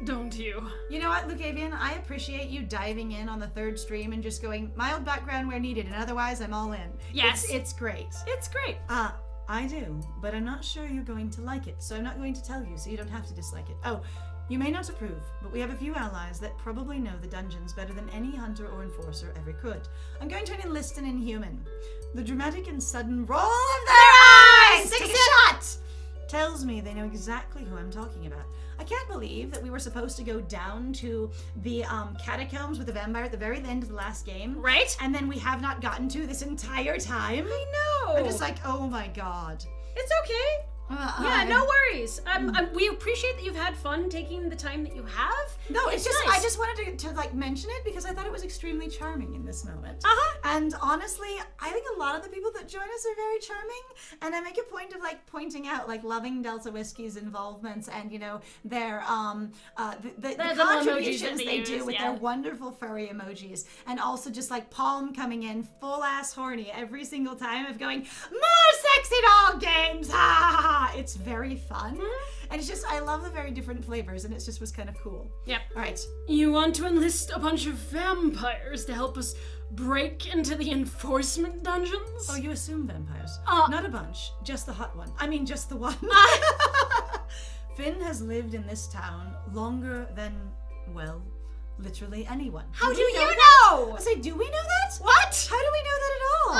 don't you? You know what, Lucavian? I appreciate you diving in on the third stream and just going, mild background where needed, and otherwise I'm all in. Yes. It's great. It's great. I do, but I'm not sure you're going to like it, so I'm not going to tell you, so you don't have to dislike it. Oh, you may not approve, but we have a few allies that probably know the dungeons better than any hunter or enforcer ever could. I'm going to enlist an inhuman. The dramatic and sudden roll of their eyes! Take a shot! Tells me they know exactly who I'm talking about. I can't believe that we were supposed to go down to the catacombs with the vampire at the very end of the last game. Right? And then we have not gotten to this entire time. I know. I'm just like, oh my god. It's okay. Yeah, no worries. We appreciate that you've had fun taking the time that you have. No, it's just nice. I just wanted to like mention it because I thought it was extremely charming in this moment. And honestly, I think a lot of the people that join us are very charming, and I make a point of like pointing out like loving Delta Whiskey's involvements and their the contributions that they use, do with their wonderful furry emojis, and also just like Palm coming in full ass horny every single time of going more sexy doll games. Ha ha ha. It's very fun, and it's just I love the very different flavors, and it just was kind of cool. Yep. All right. You want to enlist a bunch of vampires to help us break into the enforcement dungeons? Oh, you assume vampires. Not a bunch, just the hot one. I mean, just the one. Finn has lived in this town longer than, well, literally anyone. How do you know? I say, do we know that? What? How do we know that at all?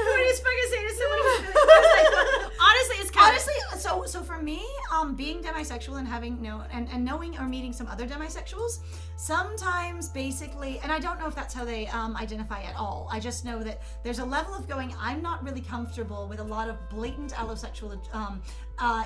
What are you supposed to say to someone? Honestly, it's kind Honestly, so for me, being demisexual and having and knowing or meeting some other demisexuals, sometimes basically, and I don't know if that's how they identify at all. I just know that there's a level of going, I'm not really comfortable with a lot of blatant allosexual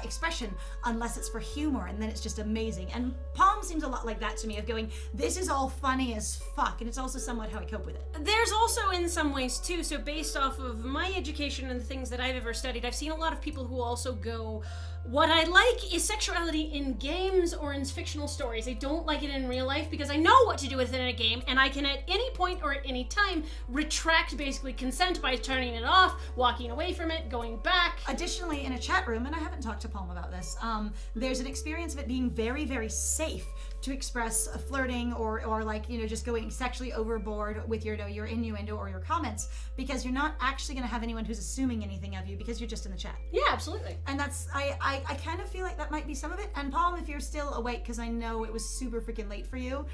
expression unless it's for humor, and then it's just amazing. And Palm seems a lot like that to me, of going, this is all funny as fuck, and it's also somewhat how I cope with it. There's also in some ways too, so based off of my education and the things that I've ever studied, I've seen a lot of people who also go, what I like is sexuality in games or in fictional stories. I don't like it in real life because I know what to do with it in a game, and I can at any point or at any time retract basically consent by turning it off, walking away from it, going back. Additionally, in a chat room, and I haven't talked to Palm about this, there's an experience of it being very, very safe to express flirting or like, just going sexually overboard with your innuendo or your comments, because you're not actually going to have anyone who's assuming anything of you because you're just in the chat. Yeah, absolutely. And that's, I kind of feel like that might be some of it. And Palm, if you're still awake, because I know it was super freaking late for you,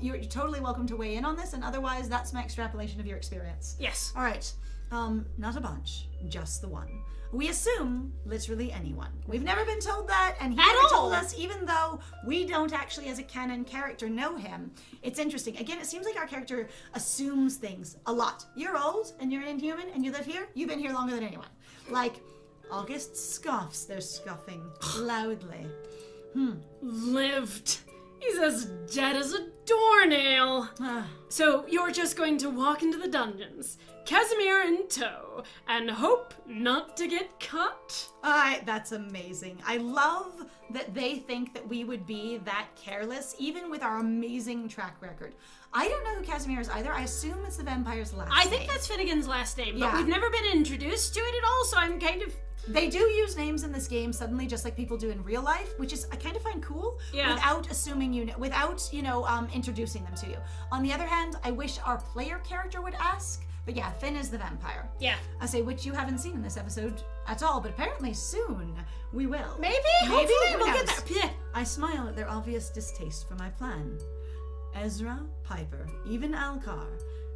you're totally welcome to weigh in on this, and otherwise that's my extrapolation of your experience. Yes. All right. Not a bunch, just the one. We assume literally anyone. We've never been told that, and he never told us, even though we don't actually, as a canon character, know him. It's interesting. Again, it seems like our character assumes things a lot. You're old, and you're inhuman, and you live here. You've been here longer than anyone. Like, August scoffs. They're scoffing loudly. Lived. He's as dead as a doornail. So you're just going to walk into the dungeons, Casimir in tow, and hope not to get caught? That's amazing. I love that they think that we would be that careless, even with our amazing track record. I don't know who Casimir is either. I assume it's the vampire's last name. I think that's Finnegan's last name, but Yeah. we've never been introduced to it at all, so I'm kind of... They do use names in this game suddenly, just like people do in real life, which is I kind of find cool. Yeah. Without assuming without introducing them to you. On the other hand, I wish our player character would ask. But yeah, Finn is the vampire. Yeah. I say, which you haven't seen in this episode at all, but apparently soon we will. Maybe? Hopefully who we'll knows? get there. I smile at their obvious distaste for my plan. Ezra, Piper, even Alcar,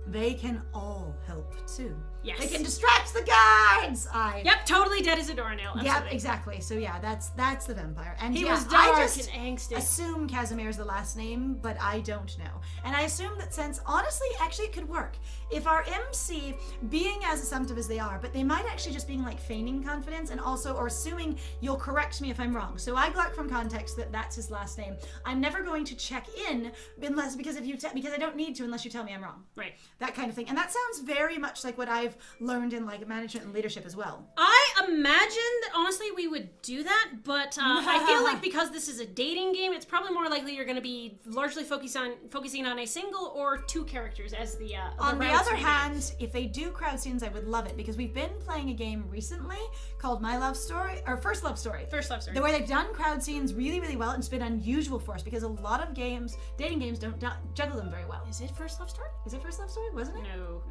they can all help too. Yes. They can distract the guards! Yep, totally dead as a doornail. Yep, Absolutely. exactly. So yeah, that's the vampire. And He yeah, was dark I just and angsty. assume Casimir's the last name, but I don't know. And I assume that since, honestly, actually it could work. If our MC, being as assumptive as they are, but they might actually just being like feigning confidence and also, or assuming you'll correct me if I'm wrong. So I got from context that that's his last name. I'm never going to check in unless, because I don't need to unless you tell me I'm wrong. Right. That kind of thing. And that sounds very much like what I've learned in like management and leadership as well. I imagine that honestly we would do that, but I feel like because this is a dating game, it's probably more likely you're going to be largely focusing on a single or two characters as the On the routes other we do. hand, if they do crowd scenes, I would love it because we've been playing a game recently called My Love Story or First Love Story. First Love Story. Where they've done crowd scenes really, really well, and it's been unusual for us because a lot of dating games don't juggle them very well. Is it First Love Story? Is it First Love Story? Wasn't it?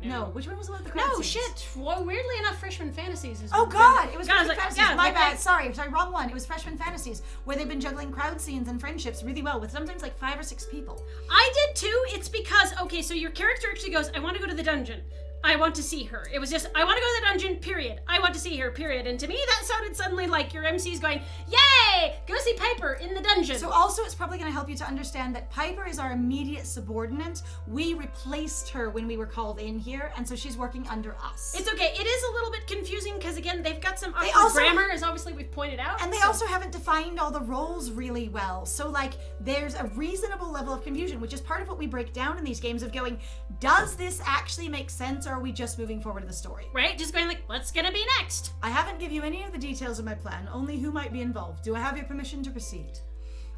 No. Which one was the one with the crowd No, scenes? shit. Well, weirdly enough, Freshman Fantasies is... Oh God! It was God, I was Freshman like, Fantasies. yeah, My like bad. that. Sorry, wrong one. It was Freshman Fantasies, where they've been juggling crowd scenes and friendships really well with sometimes like 5 or 6 people. I did too. It's because, okay, so your character actually goes, I want to go to the dungeon. I want to see her. It was just, I want to go to the dungeon, period. I want to see her, period. And to me, that sounded suddenly like your MC's going, yay, go see Piper in the dungeon. So also, it's probably going to help you to understand that Piper is our immediate subordinate. We replaced her when we were called in here, and so she's working under us. It's okay. It is a little bit confusing because, again, they've got some awkward also- grammar, as obviously we've pointed out. And they so- also haven't defined all the roles really well. So, like, there's a reasonable level of confusion, which is part of what we break down in these games of going, does this actually make sense, or are we just moving forward to the story? Right? Just going like, what's gonna be next? I haven't given you any of the details of my plan, only who might be involved. Do I have your permission to proceed?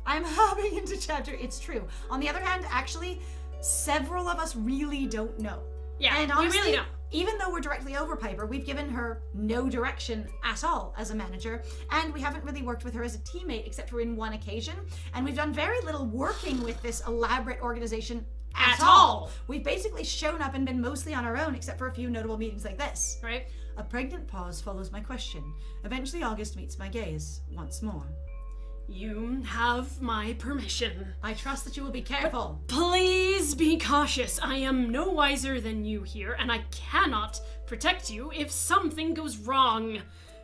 I'm hopping into chapter. It's true. On the other hand, actually, several of us really don't know. Yeah, And we honestly, really don't. even though we're directly over Piper, we've given her no direction at all as a manager, and we haven't really worked with her as a teammate except for in one occasion, and we've done very little working with this elaborate organization at all. We've basically shown up and been mostly on our own except for a few notable meetings like this. Right? A pregnant pause follows my question. Eventually August meets my gaze once more. You have my permission. I trust that you will be careful. Please be cautious. I am no wiser than you here, and I cannot protect you if something goes wrong.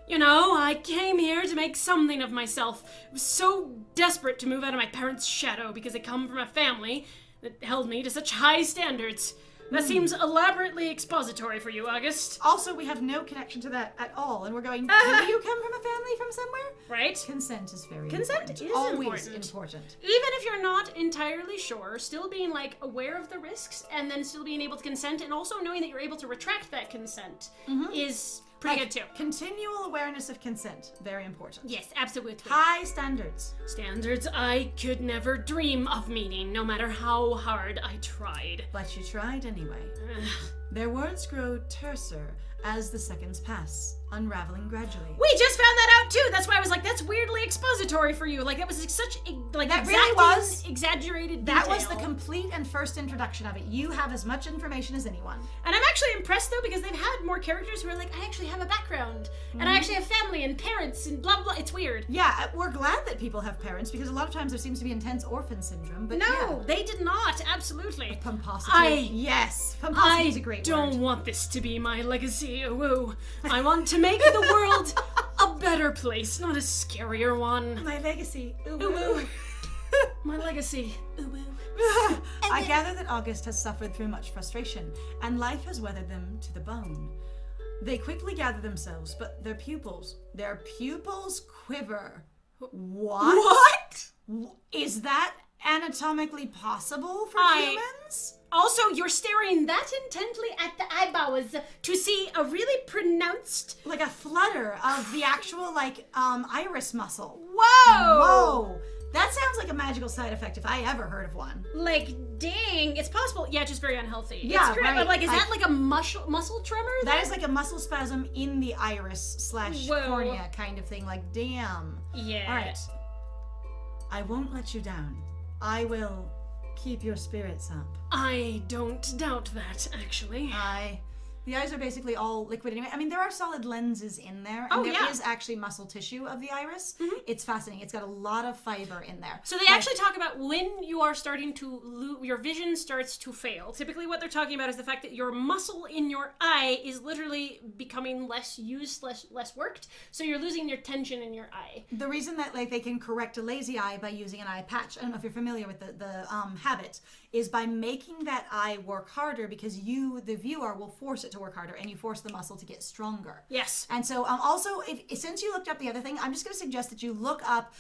You know, I came here to make something of myself. I was so desperate to move out of my parents' shadow because I come from a family that held me to such high standards. That seems elaborately expository for you, August. Also, we have no connection to that at all, and we're going, do you come from a family from somewhere? Right? Consent is very Consent important. is Always important. important. Even if you're not entirely sure, still being like aware of the risks and then still being able to consent and also knowing that you're able to retract that consent is pretty good too. Continual awareness of consent, very important. Yes, absolutely. High standards. Standards I could never dream of meeting, no matter how hard I tried. But you tried anyway. Their words grow terser as the seconds pass, unraveling gradually. We just found that out too. That's why I was like, that's weirdly expository for you. Like that was such like That really was. Exaggerated That detail. was the complete and first introduction of it. You have as much information as anyone. And I'm actually impressed though because they've had more characters who are like, I actually have a background and I actually have family and parents and blah blah. It's weird. Yeah, we're glad that people have parents because a lot of times there seems to be intense orphan syndrome. But No, yeah. they did not. Absolutely. Pomposity. Yes, pomposity is a great don't word. want this to be my legacy. Woo. I want to make the world a better place, not a scarier one. My legacy. Ooh, Ooh, my legacy. Ooh, I gather that August has suffered through much frustration, and life has weathered them to the bone. They quickly gather themselves, but their pupils quiver. What? Is that anatomically possible for humans. Also, you're staring that intently at the eyeballs to see a really pronounced... Like a flutter of the actual, iris muscle. Whoa! Whoa! That sounds like a magical side effect if I ever heard of one. Like, dang, it's possible. Yeah, just very unhealthy. Yeah, it's great, right. But, is that like a muscle tremor? That is like a muscle spasm in the iris / cornea kind of thing. Like, damn. Yeah. All right. I won't let you down. I will keep your spirits up. I don't doubt that, actually. The eyes are basically all liquid anyway. I mean, there are solid lenses in there. And there is actually muscle tissue of the iris. Mm-hmm. It's fascinating. It's got a lot of fiber in there. So they actually talk about when you are starting to your vision starts to fail. Typically what they're talking about is the fact that your muscle in your eye is literally becoming less used, less worked. So you're losing your tension in your eye. The reason that they can correct a lazy eye by using an eye patch, I don't know if you're familiar with the habit, is by making that eye work harder because you, the viewer, will force it to work harder and you force the muscle to get stronger. Yes. And so also, since you looked up the other thing, I'm just going to suggest that you look up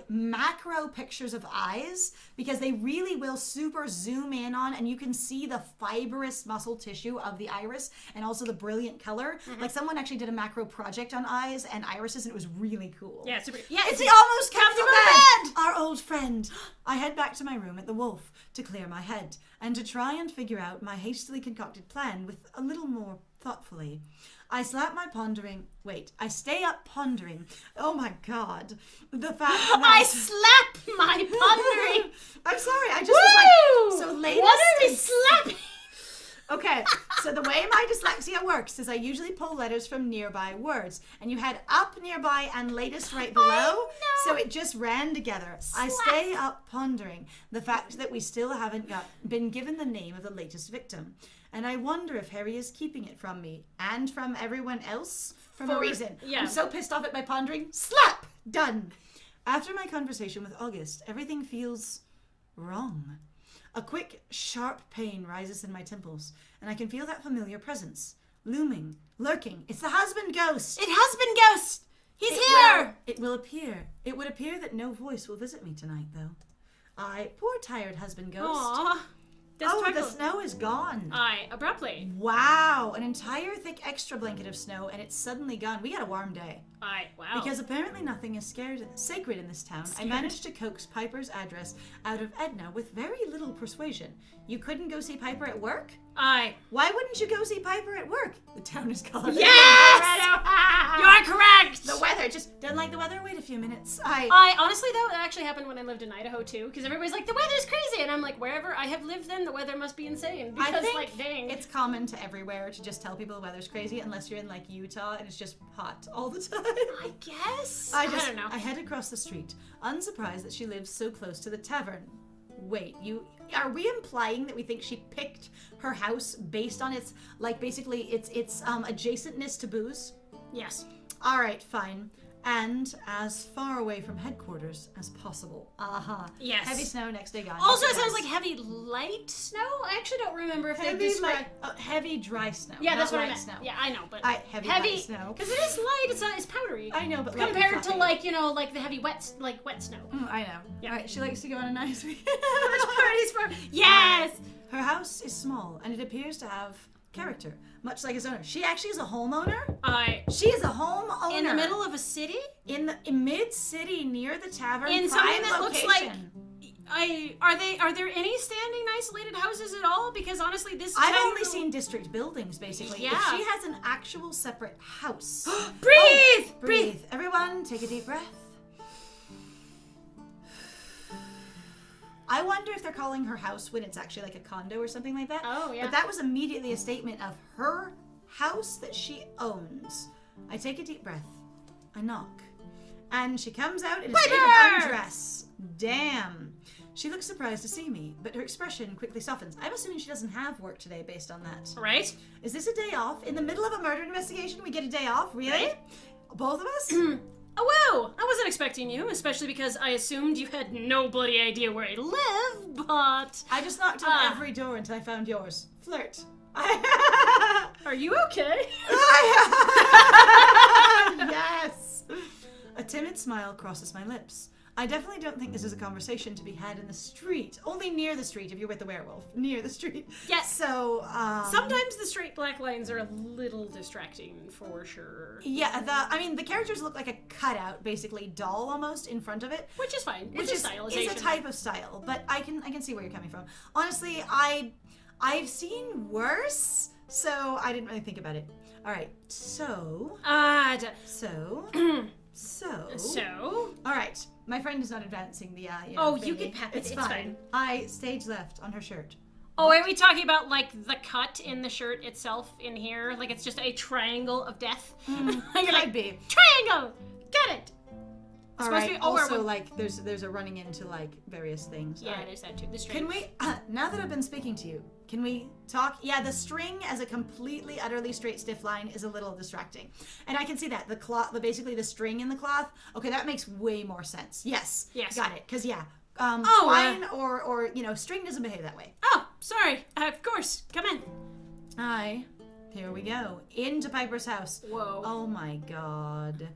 macro pictures of eyes because they really will super zoom in on and you can see the fibrous muscle tissue of the iris and also the brilliant color. Mm-hmm. Someone actually did a macro project on eyes and irises and it was really cool. Yeah, super. Yeah, it's the almost Captain Bed! Our old friend. I head back to my room at the Wolf to clear my head and to try and figure out my hastily concocted plan with a little more thoughtfully. I stay up pondering. Oh my God. The fact that... I slap my pondering. I'm sorry, I just was so latest... What are we slapping? Okay, so the way my dyslexia works is I usually pull letters from nearby words. And you had up nearby and latest right below. So it just ran together. Slap. I stay up pondering the fact that we still haven't been given the name of the latest victim. And I wonder if Harry is keeping it from me and from everyone else for a reason. Yeah. I'm so pissed off at my pondering. Slap! Done. After my conversation with August, everything feels wrong. A quick, sharp pain rises in my temples, and I can feel that familiar presence. Looming, lurking. It's the husband ghost! Husband ghost! He's here! It will appear. It would appear that no voice will visit me tonight, though. Poor tired husband ghost. Aww. The snow is gone. Abruptly. Wow, an entire thick extra blanket of snow, and it's suddenly gone. We got a warm day. Wow. Because apparently nothing is sacred in this town. I managed to coax Piper's address out of Edna with very little persuasion. You couldn't go see Piper at work? Why wouldn't you go see Piper at work? The town is colored. Yes! You're correct! The weather, just don't like the weather? Wait a few minutes. Honestly though, that actually happened when I lived in Idaho too, because everybody's like, the weather's crazy, and I'm like, wherever I have lived then, the weather must be insane, because I think dang. It's common to everywhere to just tell people the weather's crazy, unless you're in Utah and it's just hot all the time. I guess? I don't know. I head across the street, unsurprised that she lives so close to the tavern. Wait, are we implying that we think she picked her house based on its adjacentness to booze? Yes. All right, fine. And as far away from headquarters as possible. Yes. Heavy snow, next day gone. Also, it sounds like heavy light snow. I actually don't remember if they described... heavy dry snow. Yeah, that's what I meant. Snow. Yeah, I know, but... Heavy dry snow. Because it is light, it's powdery. I know, but compared to the heavy wet snow. I know. Yeah. All right, she likes to go on a nice weekend. Yes! Her house is small, and it appears to have character, much like its owner. She actually is a homeowner. She is a homeowner in the middle of a city, in mid-city near the tavern, in something that location. looks like. Are there any standing isolated houses at all? Because honestly, I've only seen district buildings basically. Yeah. If she has an actual separate house. Breathe! Breathe! Everyone, take a deep breath. I wonder if they're calling her house when it's actually like a condo or something like that. Oh, yeah. But that was immediately a statement of her house that she owns. I take a deep breath. I knock. And she comes out in a state of undress. Damn. She looks surprised to see me, but her expression quickly softens. I'm assuming she doesn't have work today based on that. Right? Is this a day off? In the middle of a murder investigation, we get a day off? Really? Right? Both of us? Oh, wow! I wasn't expecting you, especially because I assumed you had no bloody idea where I live, but... I just knocked on every door until I found yours. Flirt. Are you okay? Yes! A timid smile crosses my lips. I definitely don't think this is a conversation to be had in the street. Only near the street if you're with the werewolf. Near the street. Yes. So, sometimes the straight black lines are a little distracting, for sure. Yeah, the characters look like a cutout, basically, doll almost, in front of it. Which is fine. Which It's a stylization. is a type of style, but I can see where you're coming from. Honestly, I've seen worse, so I didn't really think about it. All right, so... So... All right, my friend is not advancing the, you can pep it, it's fine. I stage left on her shirt. Oh, are we talking about, like, the cut in the shirt itself in here? Like, it's just a triangle of death? Could be. Triangle! Got it! All right, also, like, there's a running into, like, various things. Yeah, there's that too. The string. Can we, now that I've been speaking to you, can we talk? Yeah, the string as a completely, utterly straight, stiff line is a little distracting. And I can see that. The cloth, basically the string in the cloth, okay, that makes way more sense. Yes. Got it. Because, yeah, twine or, string doesn't behave that way. Oh, sorry. Of course. Come in. Hi. Here we go. Into Piper's house. Whoa. Oh, my God.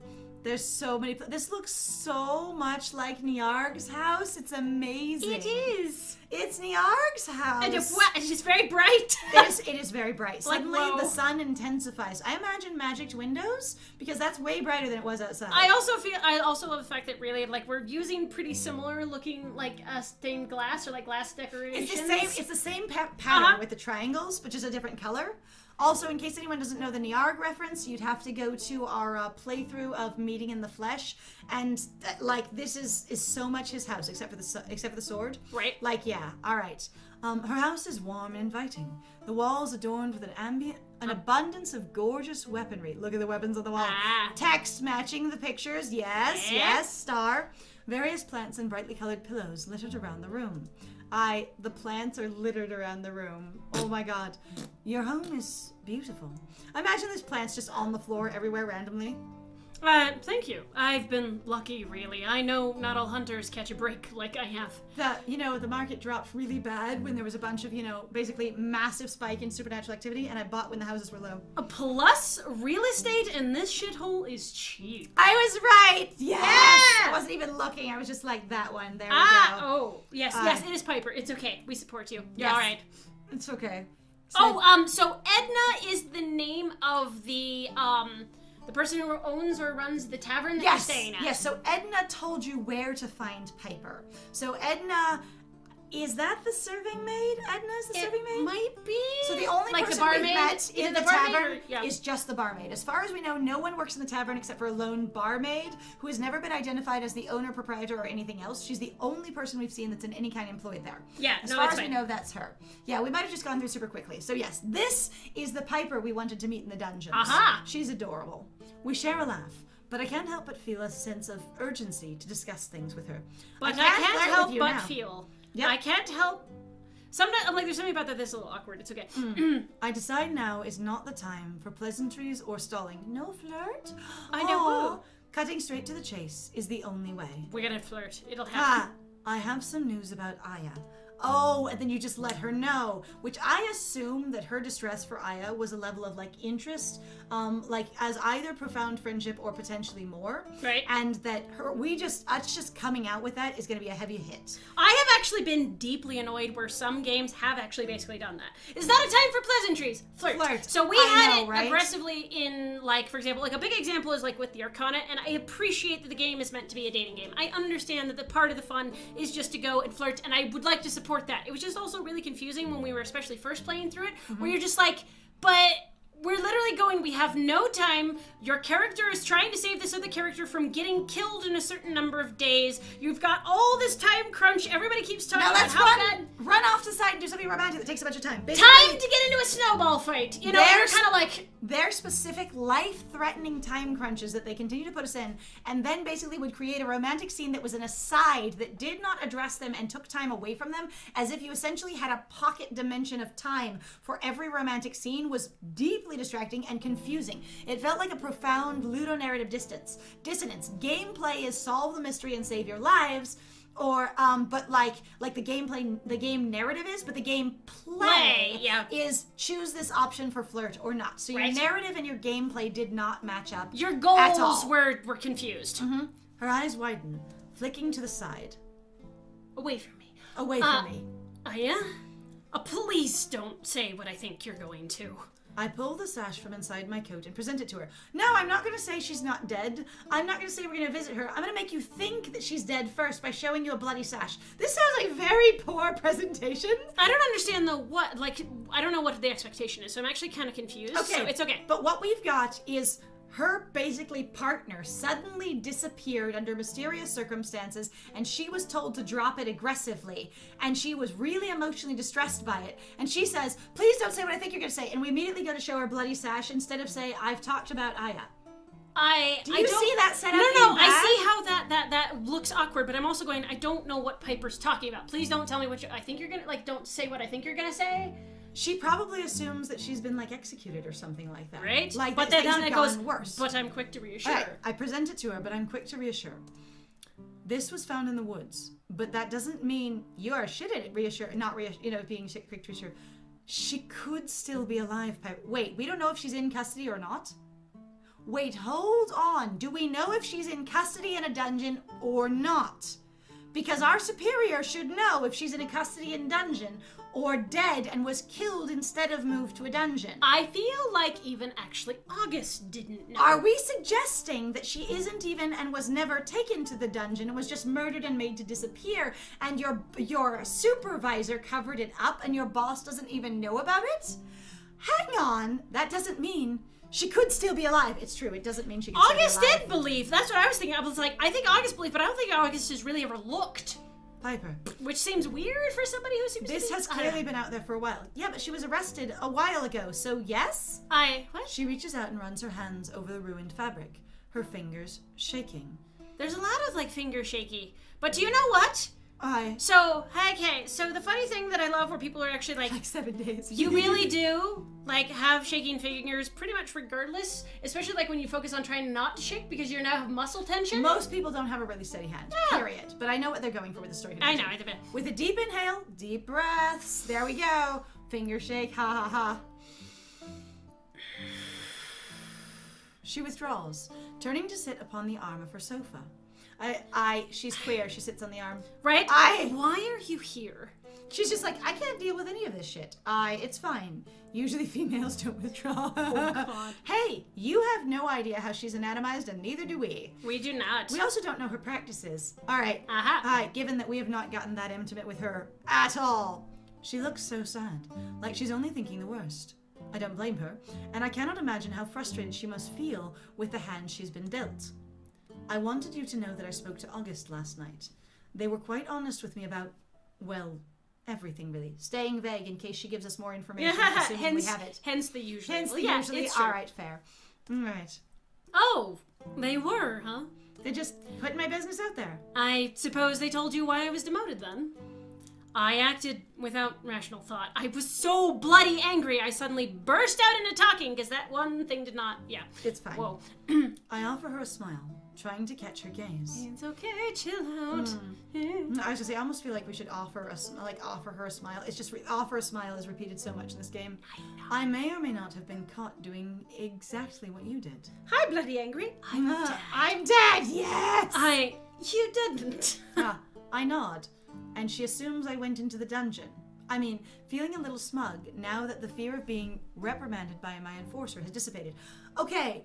There's so many... This looks so much like Niarg's house. It's amazing. It is. It's Niarg's house. And it's just very bright. It is very bright. Suddenly, the sun intensifies. I imagine magicked windows, because that's way brighter than it was outside. I also love the fact that really, like, we're using pretty similar looking, like, stained glass or, like, glass decorations. It's the same pattern with the triangles, but just a different color. Also, in case anyone doesn't know the Niarg reference, you'd have to go to our playthrough of Meeting in the Flesh, and this is so much his house, except for the sword. Right. Like, yeah. All right. Her house is warm and inviting. The walls adorned with an abundance of gorgeous weaponry. Look at the weapons on the wall. Text matching the pictures. Yes. Star. Various plants and brightly colored pillows littered around the room. The plants are littered around the room. Oh my God. Your home is beautiful. I imagine there's plants just on the floor everywhere randomly. Thank you. I've been lucky, really. I know not all hunters catch a break like I have. The market dropped really bad when there was a bunch of, basically massive spike in supernatural activity, and I bought when the houses were low. Plus, real estate in this shithole is cheap. I was right! Yes! Yeah! I wasn't even looking. I was just like, that one. There we go. Oh, yes, it is Piper. It's okay. We support you. Yes. All right. It's okay. So Edna is the name of the person who owns or runs the tavern that you're staying at. Yes, so Edna told you where to find Piper. So Edna, is that the serving maid? Edna's the serving maid? Might be. So the only like person we've met in the tavern is just the barmaid. As far as we know, no one works in the tavern except for a lone barmaid who has never been identified as the owner, proprietor, or anything else. She's the only person we've seen that's in any kind employed there. Yeah, as far as we know, that's her. Yeah, we might have just gone through super quickly. So yes, this is the Piper we wanted to meet in the dungeons. Aha! She's adorable. We share a laugh, but I can't help but feel a sense of urgency to discuss things with her. But I can't help but now. feel. Yep. I can't help. Sometimes I'm like, there's something about that that's a little awkward. It's okay. I decide now is not the time for pleasantries or stalling. No flirt. I know. Cutting straight to the chase is the only way. We're gonna flirt. It'll happen. I have some news about Aya. Oh, and then you just let her know, which I assume that her distress for Aya was a level of interest, as either profound friendship or potentially more. Right. And that us just coming out with that is going to be a heavy hit. I have actually been deeply annoyed where some games have actually basically done that. Is that a time for pleasantries? Flirt. So we had it aggressively in, for example, a big example is with the Arcana, and I appreciate that the game is meant to be a dating game. I understand that the part of the fun is just to go and flirt, and I would like to support that. It was just also really confusing when we were especially first playing through it, where you're just but we're literally going, we have no time. Your character is trying to save this other character from getting killed in a certain number of days. You've got all this time crunch. Everybody keeps talking about how run off to the side and do something romantic that takes a bunch of time. Basically, time to get into a snowball fight. They're kind of their specific life-threatening time crunches that they continue to put us in, and then basically would create a romantic scene that was an aside that did not address them and took time away from them, as if you essentially had a pocket dimension of time for every romantic scene, was deeply distracting and confusing. It felt like a profound ludonarrative dissonance. Gameplay is solve the mystery and save your lives, or but the game narrative is, but the game play is choose this option for flirt or not. So your narrative and your gameplay did not match up. Your goals were confused. Her eyes widen. flicking to the side. Away from me. Away from me. Aya? Please don't say what I think you're going to. I pull the sash from inside my coat and present it to her. No, I'm not going to say she's not dead. I'm not going to say we're going to visit her. I'm going to make you think that she's dead first by showing you a bloody sash. This sounds like very poor presentation. I don't understand I don't know what the expectation is, so I'm actually kind of confused. Okay. So it's okay. But what we've got is her basically partner suddenly disappeared under mysterious circumstances, and she was told to drop it aggressively, and she was really emotionally distressed by it, and she says, please don't say what I think you're going to say, and we immediately go to show her bloody sash instead of say, I've talked about Aya. Do you see that set up? No, I see how that looks awkward, but I'm also going, I don't know what Piper's talking about. Please don't tell me what I think you're going to, don't say what I think you're going to say. She probably assumes that she's been executed or something like that. Right? Like, but then it goes worse. But I'm quick to reassure. Right, I present it to her, but I'm quick to reassure. This was found in the woods, but that doesn't mean you are shit at it. Being quick to reassure. She could still be alive. Wait, we don't know if she's in custody or not. Wait, hold on. Do we know if she's in custody in a dungeon or not? Because our superior should know if she's in a custody in dungeon or dead and was killed instead of moved to a dungeon. I feel like even actually August didn't know. Are we suggesting that she isn't even and was never taken to the dungeon and was just murdered and made to disappear, and your supervisor covered it up and your boss doesn't even know about it? Hang on, that doesn't mean she could still be alive. It's true, it doesn't mean she could August still be alive. did believe. That's what I was thinking. I was like, I think August believed, but I don't think August has really ever looked. Piper. Which seems weird for somebody who seems This to be... has clearly been out there for a while. Yeah, but she was arrested a while ago, so yes? What? She reaches out and runs her hands over the ruined fabric, her fingers shaking. There's a lot of, finger shaky. But do you know what? So the funny thing that I love where people are actually like 7 days. You really do, have shaking fingers pretty much regardless, especially, when you focus on trying not to shake because you now have muscle tension. Most people don't have a really steady hand, period. But I know what they're going for with the story. I know, With a deep inhale, deep breaths, there we go. Finger shake, ha ha ha. She withdraws, turning to sit upon the arm of her sofa. She's queer, she sits on the arm. Right? Why are you here? She's just like, I can't deal with any of this shit. It's fine. Usually females don't withdraw. Oh, God. Hey, you have no idea how she's anatomized, and neither do we. We do not. We also don't know her practices. All right. Given that we have not gotten that intimate with her at all. She looks so sad, like she's only thinking the worst. I don't blame her, and I cannot imagine how frustrated she must feel with the hand she's been dealt. I wanted you to know that I spoke to August last night. They were quite honest with me about, everything really. Staying vague in case she gives us more information, assuming we have it. Hence the usually. Usually. All right, fair. All right. Oh, they were, huh? They just put my business out there. I suppose they told you why I was demoted then. I acted without rational thought. I was so bloody angry I suddenly burst out into talking because that one thing did not... Yeah. It's fine. Whoa. I offer her a smile, trying to catch her gaze. It's okay, chill out. I was gonna say, I almost feel like we should offer her a smile. It's just offer a smile is repeated so much in this game. I know. I may or may not have been caught doing exactly what you did. Hi, bloody angry. I'm dead. I'm dead, yes! You didn't. I nod, and she assumes I went into the dungeon. I mean, feeling a little smug now that the fear of being reprimanded by my enforcer has dissipated. Okay,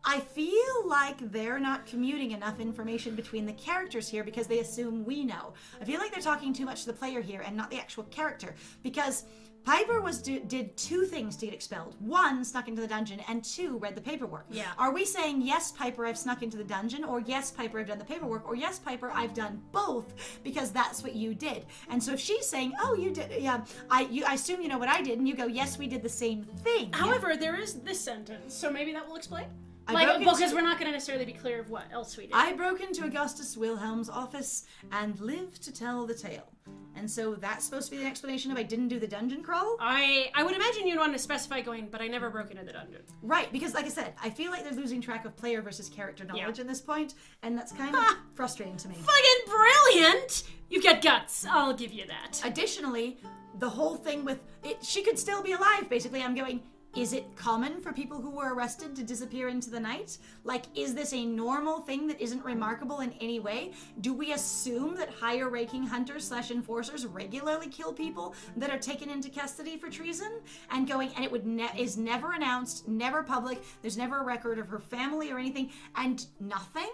I feel like they're not commuting enough information between the characters here because they assume we know. I feel like they're talking too much to the player here and not the actual character, because Piper did two things to get expelled. One, snuck into the dungeon, and two, read the paperwork. Yeah. Are we saying, yes, Piper, I've snuck into the dungeon, or yes, Piper, I've done the paperwork, or yes, Piper, I've done both, because that's what you did? And so if she's saying, oh, you did, yeah, I assume you know what I did, and you go, yes, we did the same thing. However, there is this sentence, so maybe that will explain. Because we're not going to necessarily be clear of what else we did. I broke into Augustus Wilhelm's office and lived to tell the tale. And so that's supposed to be the explanation of I didn't do the dungeon crawl? I would imagine you'd want to specify going, but I never broke into the dungeon. Right, because like I said, I feel like they're losing track of player versus character knowledge at this point, and that's kind of frustrating to me. Fucking brilliant! You've got guts, I'll give you that. Additionally, the whole thing with it, she could still be alive, basically. I'm going, Is it common for people who were arrested to disappear into the night? Like, is this a normal thing that isn't remarkable in any way? Do we assume that higher-ranking hunters/enforcers regularly kill people that are taken into custody for treason? And it is never announced, never public, there's never a record of her family or anything, and nothing?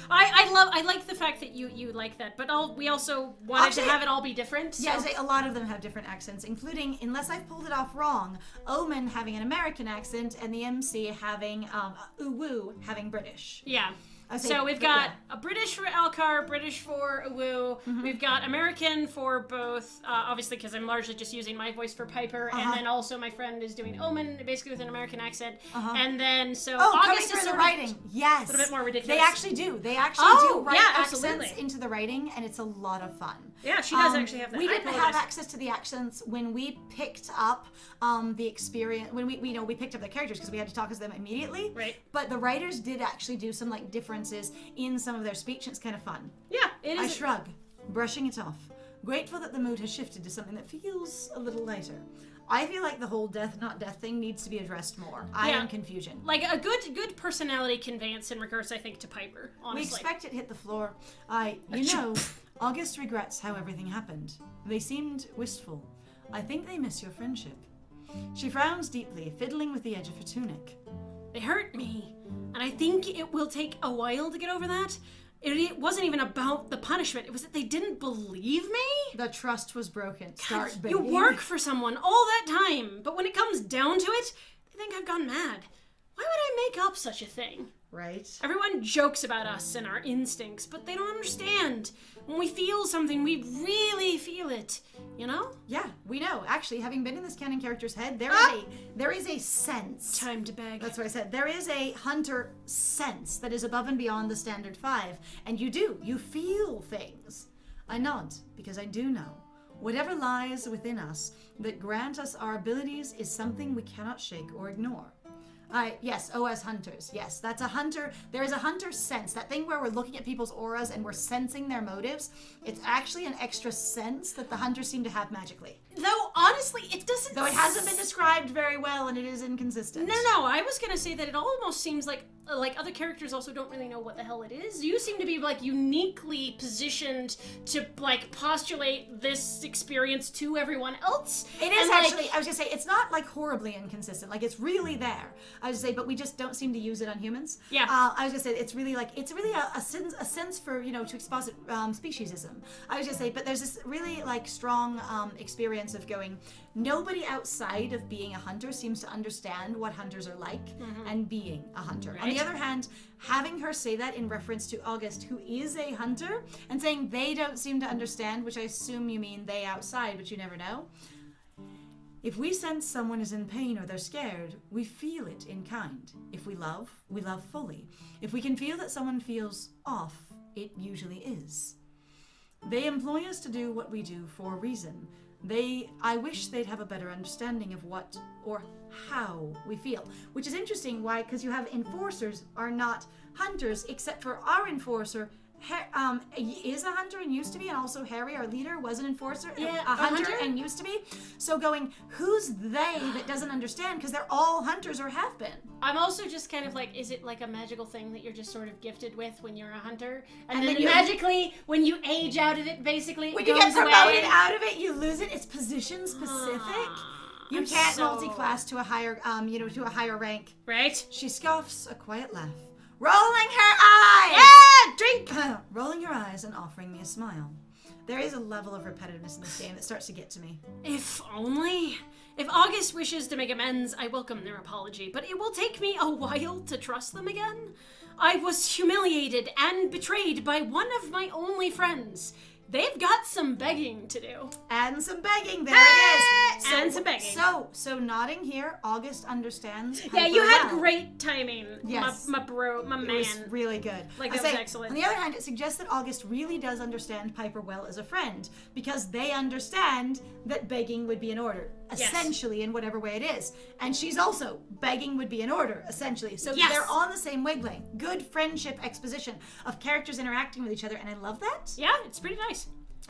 I like the fact that you like that, but we also wanted to have it all be different. So. Yeah, a lot of them have different accents, including, unless I've pulled it off wrong, Omen having an American accent and the MC having Uwu having British. Yeah. So we've got a British for Alcar, British for Uwu. Mm-hmm. We've got American for both, obviously because I'm largely just using my voice for Piper, and then also my friend is doing Omen, basically with an American accent. And then, so August coming through the writing. Yes. A little bit more ridiculous. They actually do. They actually do write accents into the writing, and it's a lot of fun. Yeah, she does actually have that. We didn't have access to the accents when we picked up the experience, when we picked up the characters because we had to talk to them immediately. Right. But the writers did actually do some differences in some of their speech, and it's kind of fun. Yeah, it is. I shrug, brushing it off, grateful that the mood has shifted to something that feels a little lighter. I feel like the whole death not death thing needs to be addressed more. I am confusion. Like a good personality conveyance in regards, I think, to Piper, honestly. We expect it hit the floor. August regrets how everything happened. They seemed wistful. I think they miss your friendship. She frowns deeply, fiddling with the edge of her tunic. They hurt me, and I think it will take a while to get over that. It wasn't even about the punishment. It was that they didn't believe me. The trust was broken. God, you work for someone all that time, but when it comes down to it, they think I've gone mad. Why would I make up such a thing? Right. Everyone jokes about us and our instincts, but they don't understand. When we feel something, we really feel it. You know? Yeah, we know. Actually, having been in this canon character's head, there is a sense. Time to beg. That's what I said. There is a hunter sense that is above and beyond the standard 5. And you feel things. I nod, because I do know. Whatever lies within us that grant us our abilities is something we cannot shake or ignore. Yes, as hunters. Yes, that's a hunter. There is a hunter sense. That thing where we're looking at people's auras and we're sensing their motives. It's actually an extra sense that the hunters seem to have magically. Though, honestly, it doesn't... Though it hasn't been described very well and it is inconsistent. No, I was going to say that it almost seems like other characters also don't really know what the hell it is. You seem to be, uniquely positioned to, postulate this experience to everyone else. It is actually, I was going to say, it's not, horribly inconsistent. It's really there. I was going to say, but we just don't seem to use it on humans. Yeah. I was going to say, it's really, a sense for, to exposit speciesism. I was going to say, but there's this really, strong experience of going, nobody outside of being a hunter seems to understand what hunters are like and being a hunter. Right. On the other hand, having her say that in reference to August, who is a hunter, and saying they don't seem to understand, which I assume you mean they outside, but you never know. If we sense someone is in pain or they're scared, we feel it in kind. If we love fully. If we can feel that someone feels off, it usually is. They employ us to do what we do for a reason. I wish they'd have a better understanding of what or how we feel. Which is interesting, why? Because you have enforcers are not hunters, except for our enforcer is a hunter and used to be, and also Harry, our leader, was an enforcer, a hunter and used to be. So going, who's they that doesn't understand? Because they're all hunters or have been. I'm also just kind of is it a magical thing that you're just sort of gifted with when you're a hunter? And then magically, when you age out of it, basically, when you get promoted out of it, you lose it. It's position specific. You can't multi-class to a higher, to a higher rank. Right? She scoffs a quiet laugh, rolling her eyes. Yeah, drink. Rolling her eyes and offering me a smile. There is a level of repetitiveness in this game that starts to get to me. If only. If August wishes to make amends, I welcome their apology, but it will take me a while to trust them again. I was humiliated and betrayed by one of my only friends. They've got some begging to do. And some begging. There it is. And some begging. So nodding here, August understands. Yeah, you had great timing. Yes. My man. It was really good. That was excellent. On the other hand, it suggests that August really does understand Piper well as a friend, because they understand that begging would be in order, essentially, in whatever way it is. And she's also, begging would be in order, essentially. So they're on the same wavelength. Good friendship exposition of characters interacting with each other, and I love that. Yeah, it's pretty nice.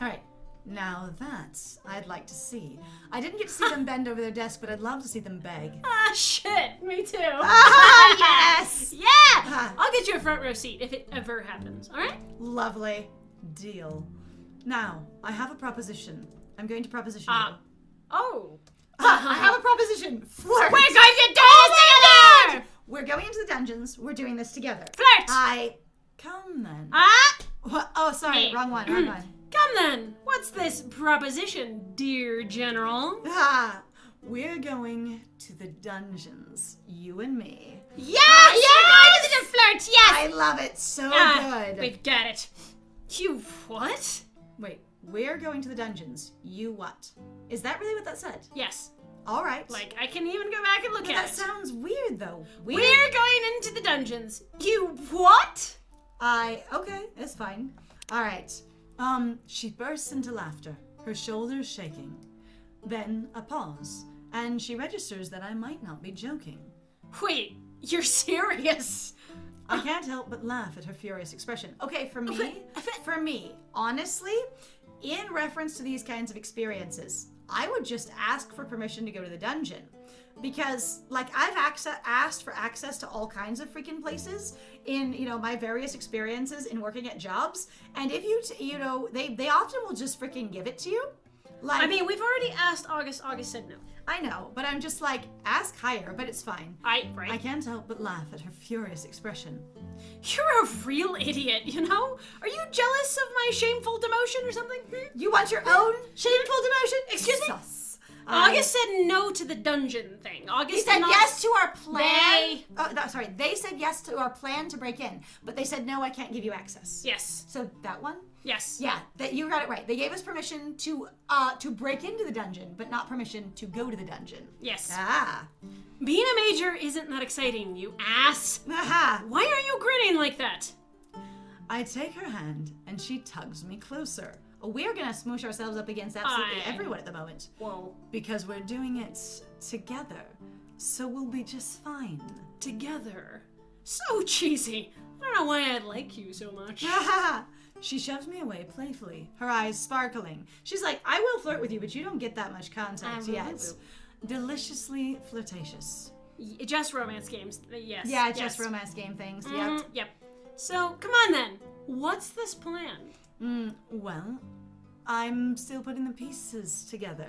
All right. Now that I'd like to see. I didn't get to see them bend over their desk, but I'd love to see them beg. Ah, shit. Me too. Ah, yes! Yeah! I'll get you a front row seat if it ever happens, alright? Lovely. Deal. Now, I have a proposition. I'm going to proposition you. Oh. I have a proposition. Flirt. We're going to do this together! We're going into the dungeons. We're doing this together. Flirt! Come then. What? Oh, sorry. Me. Wrong one. Wrong one. Come then. What's this proposition, dear General? We're going to the dungeons. You and me. Yes! Yes! You're going to the flirt, yes! I love it so good. We've got it. You what? Wait. We're going to the dungeons. You what? Is that really what that said? Yes. All right. Like, I can even go back and look But at that it. sounds weird, though. We're going into the dungeons. You what? Okay, it's fine. All right. She bursts into laughter, her shoulders shaking. Then a pause, and she registers that I might not be joking. Wait, you're serious? I can't help but laugh at her furious expression. Okay, for me, honestly, in reference to these kinds of experiences, I would just ask for permission to go to the dungeon. Because, like, I've asked for access to all kinds of freaking places in, my various experiences in working at jobs. And if they often will just freaking give it to you. Like, I mean, we've already asked August. August said no. I know, but I'm just like, ask higher, but it's fine. Right. I can't help but laugh at her furious expression. You're a real idiot, Are you jealous of my shameful demotion or something? You want your own shameful demotion? Excuse me? Sus. August said no to the dungeon thing. August He said yes to our plan. They- They said yes to our plan to break in, but they said no, I can't give you access. Yes. So that one? Yes. Yeah, you got it right. They gave us permission to break into the dungeon, but not permission to go to the dungeon. Yes. Ah. Being a major isn't that exciting, you ass. Aha. Why are you grinning like that? I take her hand, and she tugs me closer. We're gonna smoosh ourselves up against absolutely everyone at the moment. Whoa. Because we're doing it together. So we'll be just fine. Together. So cheesy. I don't know why I like you so much. She shoves me away playfully, her eyes sparkling. She's like, I will flirt with you, but you don't get that much contact yet. Deliciously flirtatious. Just romance games. Yes. Yeah, just romance game things. Yep. Yep. So, come on then. What's this plan? Well, I'm still putting the pieces together.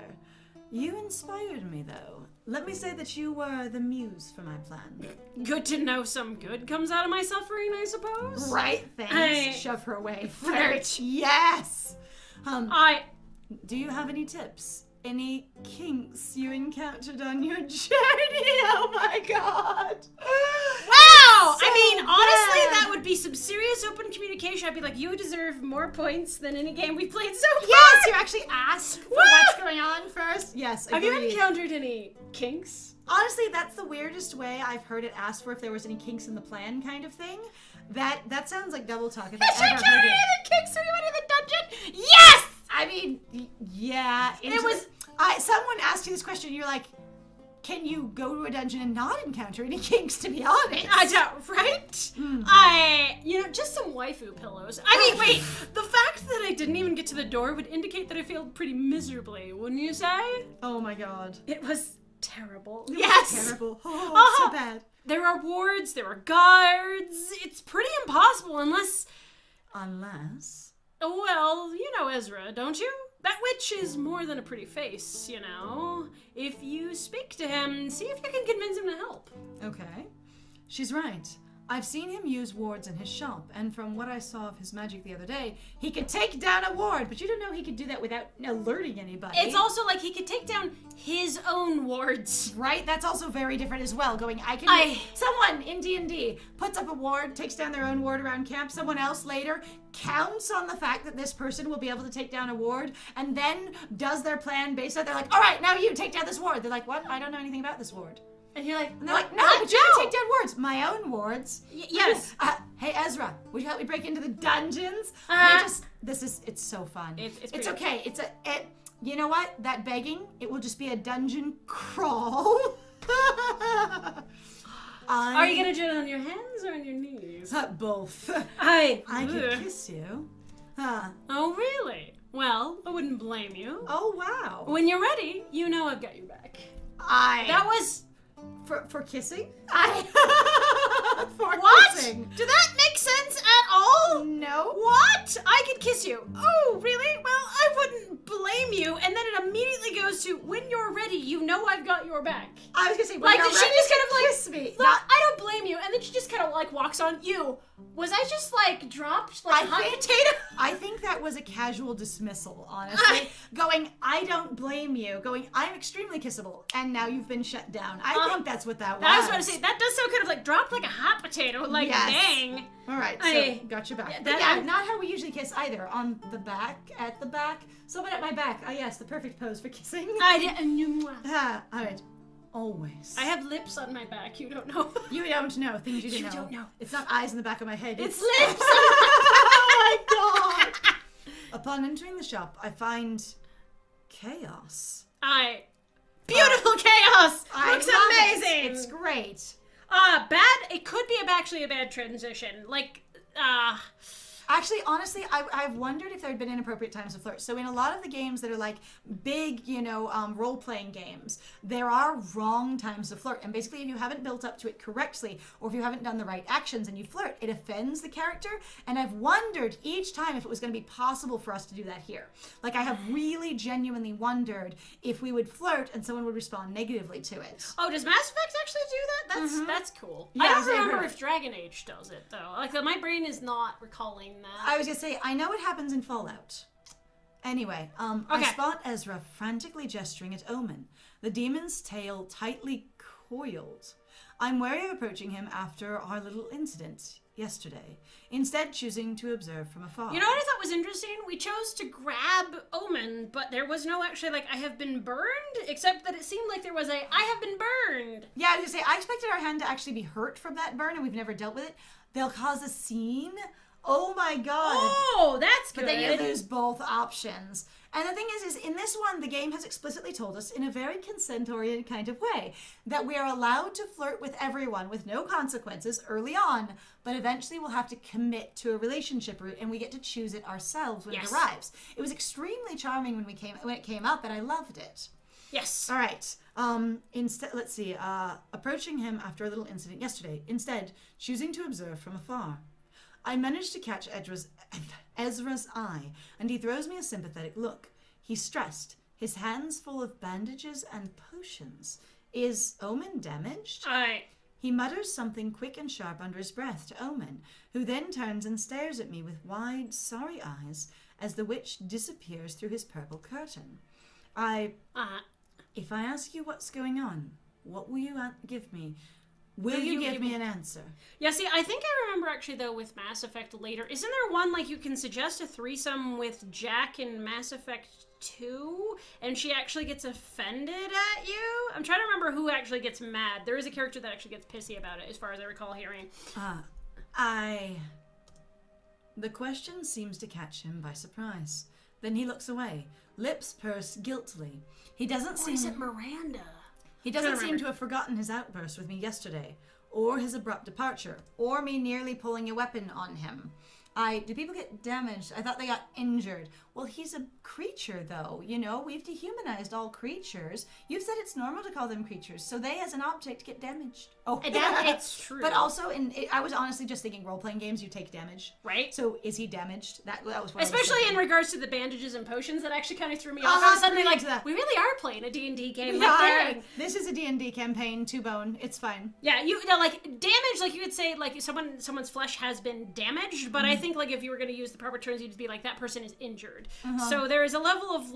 You inspired me, though. Let me say that you were the muse for my plan. Good to know some good comes out of my suffering, I suppose. Right, thanks. Shove her away. Flirt. Yes. Do you have any tips? Any kinks you encountered on your journey? Oh my god. Wow! So I mean, honestly, bad. that would be some serious open communication. I'd be like, you deserve more points than any game we've played so far. Yes, you actually ask for what's going on first. Yes, Have you agreed. encountered any kinks? Honestly, that's the weirdest way I've heard it asked for if there was any kinks in the plan kind of thing. That sounds like double talk if I've ever heard any it. of the kinks when you went to the dungeon? Yes! I mean, yeah. Someone asked you this question, and you're like, can you go to a dungeon and not encounter any kinks, to be honest? I don't, right? Just some waifu pillows. I mean, wait, the fact that I didn't even get to the door would indicate that I failed pretty miserably, wouldn't you say? Oh my god. It was terrible. It Yes! was terrible. Oh, so bad. There are wards, there are guards. It's pretty impossible unless... Well, you know Ezra, don't you? That witch is more than a pretty face, If you speak to him, see if you can convince him to help. Okay. She's right. I've seen him use wards in his shop, and from what I saw of his magic the other day, he could take down a ward, but you don't know he could do that without alerting anybody. It's also like he could take down his own wards. Right? That's also very different as well. Someone in D&D puts up a ward, takes down their own ward around camp, someone else later counts on the fact that this person will be able to take down a ward, and then does their plan based on, they're like, all right, now you take down this ward. They're like, what? I don't know anything about this ward. And you're like, And they're like, no, but you can take down wards. My own wards. Yes. Hey, Ezra, would you help me break into the dungeons? It's so fun. It's okay. You know what? That begging, it will just be a dungeon crawl. Are you gonna do it on your hands or on your knees? Both. I could kiss you. Oh, really? Well, I wouldn't blame you. Oh, wow. When you're ready, you know I've got your back. That was... For kissing? For what? Kissing. Did that make sense at all? No. What? I could kiss you. Oh, really? Well, I wouldn't blame you. And then it immediately goes to, when you're ready, you know I've got your back. I was gonna say, like, did she just kind of like, kiss me? I don't blame you. And then she just kind of like walks on. Was I just like dropped like a hot potato? I think that was a casual dismissal, honestly. Going, I don't blame you. Going, I'm extremely kissable. And now you've been shut down. I think that's what that was. I was about to say, that does sound kind of like dropped like a hot potato. Like, dang. All right, so got your back. Not how we usually kiss either. On the back, at the back. Someone at my back. Ah, yes, the perfect pose for kissing. I didn't. All right. Always. I have lips on my back. You don't know. You don't know things you didn't know. You don't know. It's not eyes in the back of my head. It's lips. Oh my god. Upon entering the shop, I find chaos. Beautiful chaos. Looks amazing. It's great. Bad. It could be actually a bad transition. Actually, honestly, I've wondered if there had been inappropriate times to flirt. So in a lot of the games that are like big, role-playing games, there are wrong times to flirt. And basically, if you haven't built up to it correctly, or if you haven't done the right actions and you flirt, it offends the character. And I've wondered each time if it was going to be possible for us to do that here. Like, I have really genuinely wondered if we would flirt and someone would respond negatively to it. Oh, does Mass Effect actually do that? That's cool. Yeah, I don't remember if Dragon Age does it, though. Like, my brain is not recalling that. I was gonna say, I know it happens in Fallout. Anyway, I spot Ezra frantically gesturing at Omen, the demon's tail tightly coiled. I'm wary of approaching him after our little incident yesterday, instead choosing to observe from afar. You know what I thought was interesting? We chose to grab Omen, but there was no actually, I have been burned, except that it seemed like there was I have been burned. Yeah, I was gonna say, I expected our hand to actually be hurt from that burn, and we've never dealt with it. They'll cause a scene. Oh my god. Oh, that's good. But then you lose both options. And the thing is in this one, the game has explicitly told us in a very consent-oriented kind of way that we are allowed to flirt with everyone with no consequences early on, but eventually we'll have to commit to a relationship route and we get to choose it ourselves when it arrives. It was extremely charming when it came up, and I loved it. Yes. All right. Instead, let's see. Approaching him after a little incident yesterday. Instead, choosing to observe from afar. I managed to catch Ezra's eye, and he throws me a sympathetic look. He's stressed, his hands full of bandages and potions. Is Omen damaged? He mutters something quick and sharp under his breath to Omen, who then turns and stares at me with wide, sorry eyes as the witch disappears through his purple curtain. If I ask you what's going on, what will you give me? Will you give me an answer? Yeah, see, I think I remember actually, though, with Mass Effect later. Isn't there one, you can suggest a threesome with Jack in Mass Effect 2, and she actually gets offended at you? I'm trying to remember who actually gets mad. There is a character that actually gets pissy about it, as far as I recall hearing. The question seems to catch him by surprise. Then he looks away, lips pursed guiltily. He doesn't seem... Or is it Miranda? He doesn't seem to have forgotten his outburst with me yesterday, or his abrupt departure, or me nearly pulling a weapon on him. Do people get damaged? I thought they got injured. Well, he's a creature, though. We've dehumanized all creatures. You've said it's normal to call them creatures, so they, as an object, get damaged. Oh, it's true. But also, I was honestly just thinking role-playing games, you take damage. Right. So, is he damaged? That was what Especially in regards to the bandages and potions, that actually kind of threw me off. I was suddenly we really are playing a D&D game. This is a D&D campaign, two-bone. It's fine. Yeah, damage, you would say, someone's flesh has been damaged, but I think, if you were going to use the proper terms, you'd be that person is injured. So there is a level of,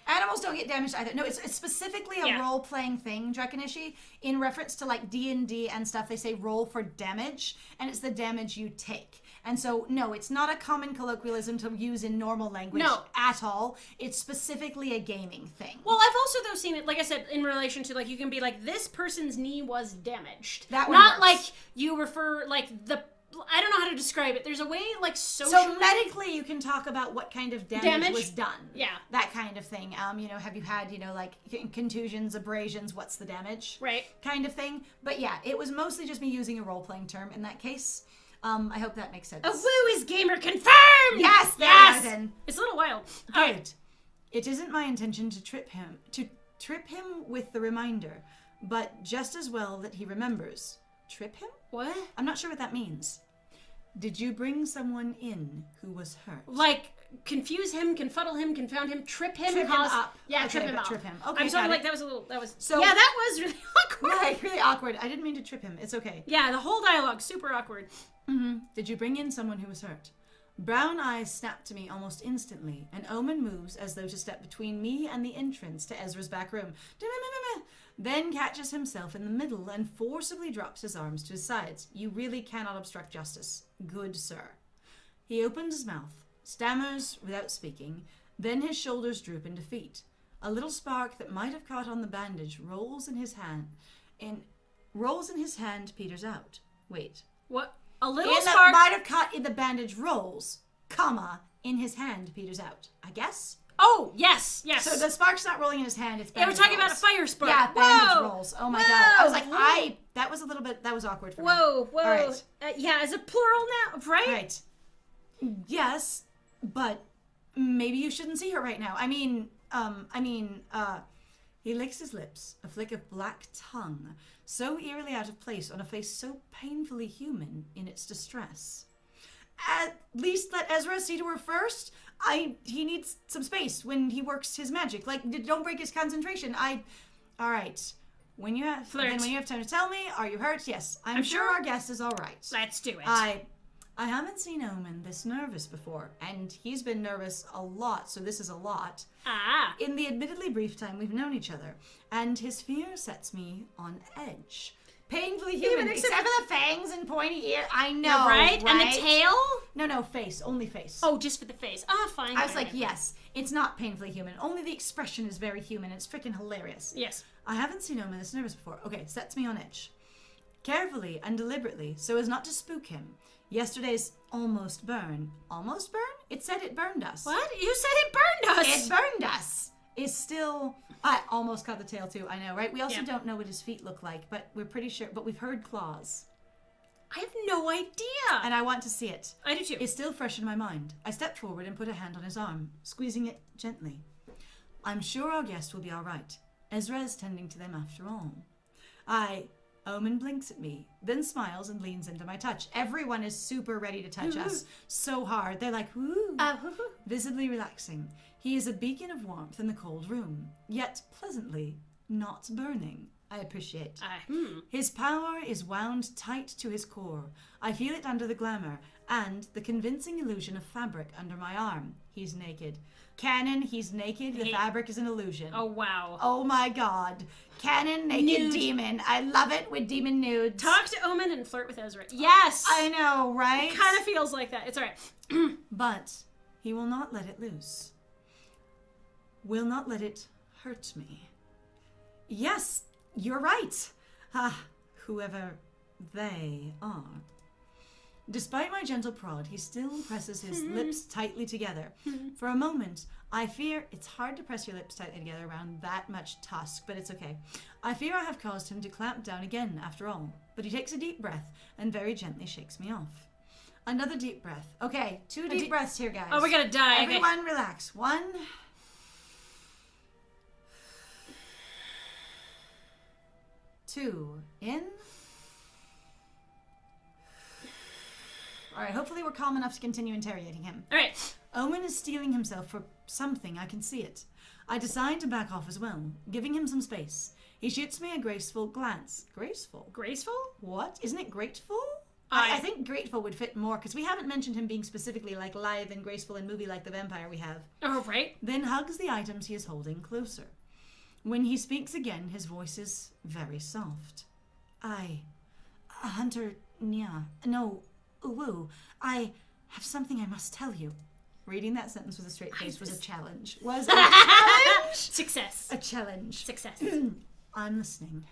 Animals don't get damaged either. No, it's specifically a role-playing thing, Drakonishi. In reference to, D&D and stuff, they say roll for damage, and it's the damage you take. And so, no, it's not a common colloquialism to use in normal language at all. It's specifically a gaming thing. Well, I've also, though, seen it, like I said, in relation to, you can be this person's knee was damaged. That one Not works. You refer, I don't know how to describe it. There's a way, socially... So medically, you can talk about what kind of damage was done. Yeah. That kind of thing. Have you had, contusions, abrasions, what's the damage? Right. Kind of thing. But yeah, it was mostly just me using a role-playing term in that case. I hope that makes sense. A woo is gamer confirmed! Yes, Yes! then. It's a little wild. Good. It isn't my intention to trip him with the reminder, but just as well that he remembers. Trip him? What? I'm not sure what that means. Did you bring someone in who was hurt? Like, confuse him, confuddle him, confound him, trip him, Trip him up. Yeah, Okay, trip him but up. trip him. Okay, I'm sort of got like, it. that was, So- yeah, that was really awkward. Right, really awkward. I didn't mean to trip him. It's okay. Yeah, the whole dialogue, super awkward. Did you bring in someone who was hurt? Brown eyes snap to me almost instantly, and Omen moves as though to step between me and the entrance to Ezra's back room. Then catches himself in the middle and forcibly drops his arms to his sides. You really cannot obstruct justice. Good sir. He opens his mouth, stammers without speaking, then his shoulders droop in defeat. A little spark that might have caught on the bandage rolls in his hand, peters out. Wait. What? A little In spark? that might have caught in the bandage rolls, comma, in his hand peters out. I guess? Oh, yes, yes. So the spark's not rolling in his hand, it's bandage we're talking rolls. about a fire spark. Yeah, bandage Whoa! rolls. Oh my Whoa! god. I was like, Whoa! that was a little bit, that was awkward for me. Whoa, whoa. All right. Yeah, is it plural now, right? Right. Yes, but maybe you shouldn't see her right now. He licks his lips, a flick of black tongue, so eerily out of place on a face so painfully human in its distress. At least let Ezra see to her first. He needs some space when he works his magic. Like, don't break his concentration. All right. When you have time to tell me, are you hurt? Yes. I'm sure our guest is all right. Let's do it. I haven't seen Omen this nervous before, and he's been nervous a lot, so this is a lot. In the admittedly brief time we've known each other, and his fear sets me on edge. Painfully human, except for the fangs and pointy ear. I know, Yeah, right? And the tail? No, face, only face. Oh, just for the face. Fine. I was like, yes, it's not painfully human. Only the expression is very human. It's freaking hilarious. Yes. I haven't seen Omen this nervous before. Okay, sets me on edge. Carefully and deliberately, so as not to spook him. Yesterday's almost burn. Almost burn? It said it burned us. What? You said it burned us. It burned us. Is still... I almost caught the tail too, I know, right? We also don't know what his feet look like, but we're pretty sure... But we've heard claws. I have no idea. And I want to see it. I do too. It's still fresh in my mind. I stepped forward and put a hand on his arm, squeezing it gently. I'm sure our guest will be all right. Ezra is tending to them after all. Omen blinks at me, then smiles and leans into my touch. Everyone is super ready to touch us so hard. They're like, woo, visibly relaxing. He is a beacon of warmth in the cold room, yet pleasantly not burning. I appreciate. His power is wound tight to his core. I feel it under the glamour and the convincing illusion of fabric under my arm. He's naked. Canon, he's naked. The fabric is an illusion. Oh, wow. Oh my god. Canon, naked nude. Demon. I love it with demon nudes. Talk to Omen and flirt with Ezra. Yes! I know, right? It kind of feels like that. It's alright. But he will not let it loose. Will not let it hurt me. Yes, you're right. Whoever they are. Despite my gentle prod, he still presses his lips tightly together. For a moment, I fear it's hard to press your lips tightly together around that much tusk, but it's okay. I fear I have caused him to clamp down again, after all. But he takes a deep breath and very gently shakes me off. Another deep breath. Okay, 2 deep breaths here, guys. Oh, we're gonna die. Everyone relax. 1. 2. In. All right, hopefully we're calm enough to continue interrogating him. All right. Owen is steeling himself for something, I can see it. I decide to back off as well, giving him some space. He shoots me a graceful glance. Graceful? Graceful? What? Isn't it grateful? I think grateful would fit more, because we haven't mentioned him being specifically like lithe and graceful in movie like The Vampire we have. Oh, right. Then hugs the items he is holding closer. When he speaks again, his voice is very soft. Hunter Nya, no, Uwu, I have something I must tell you. Reading that sentence with a straight face was a challenge. Was a challenge? Success. A challenge. Success. I'm listening.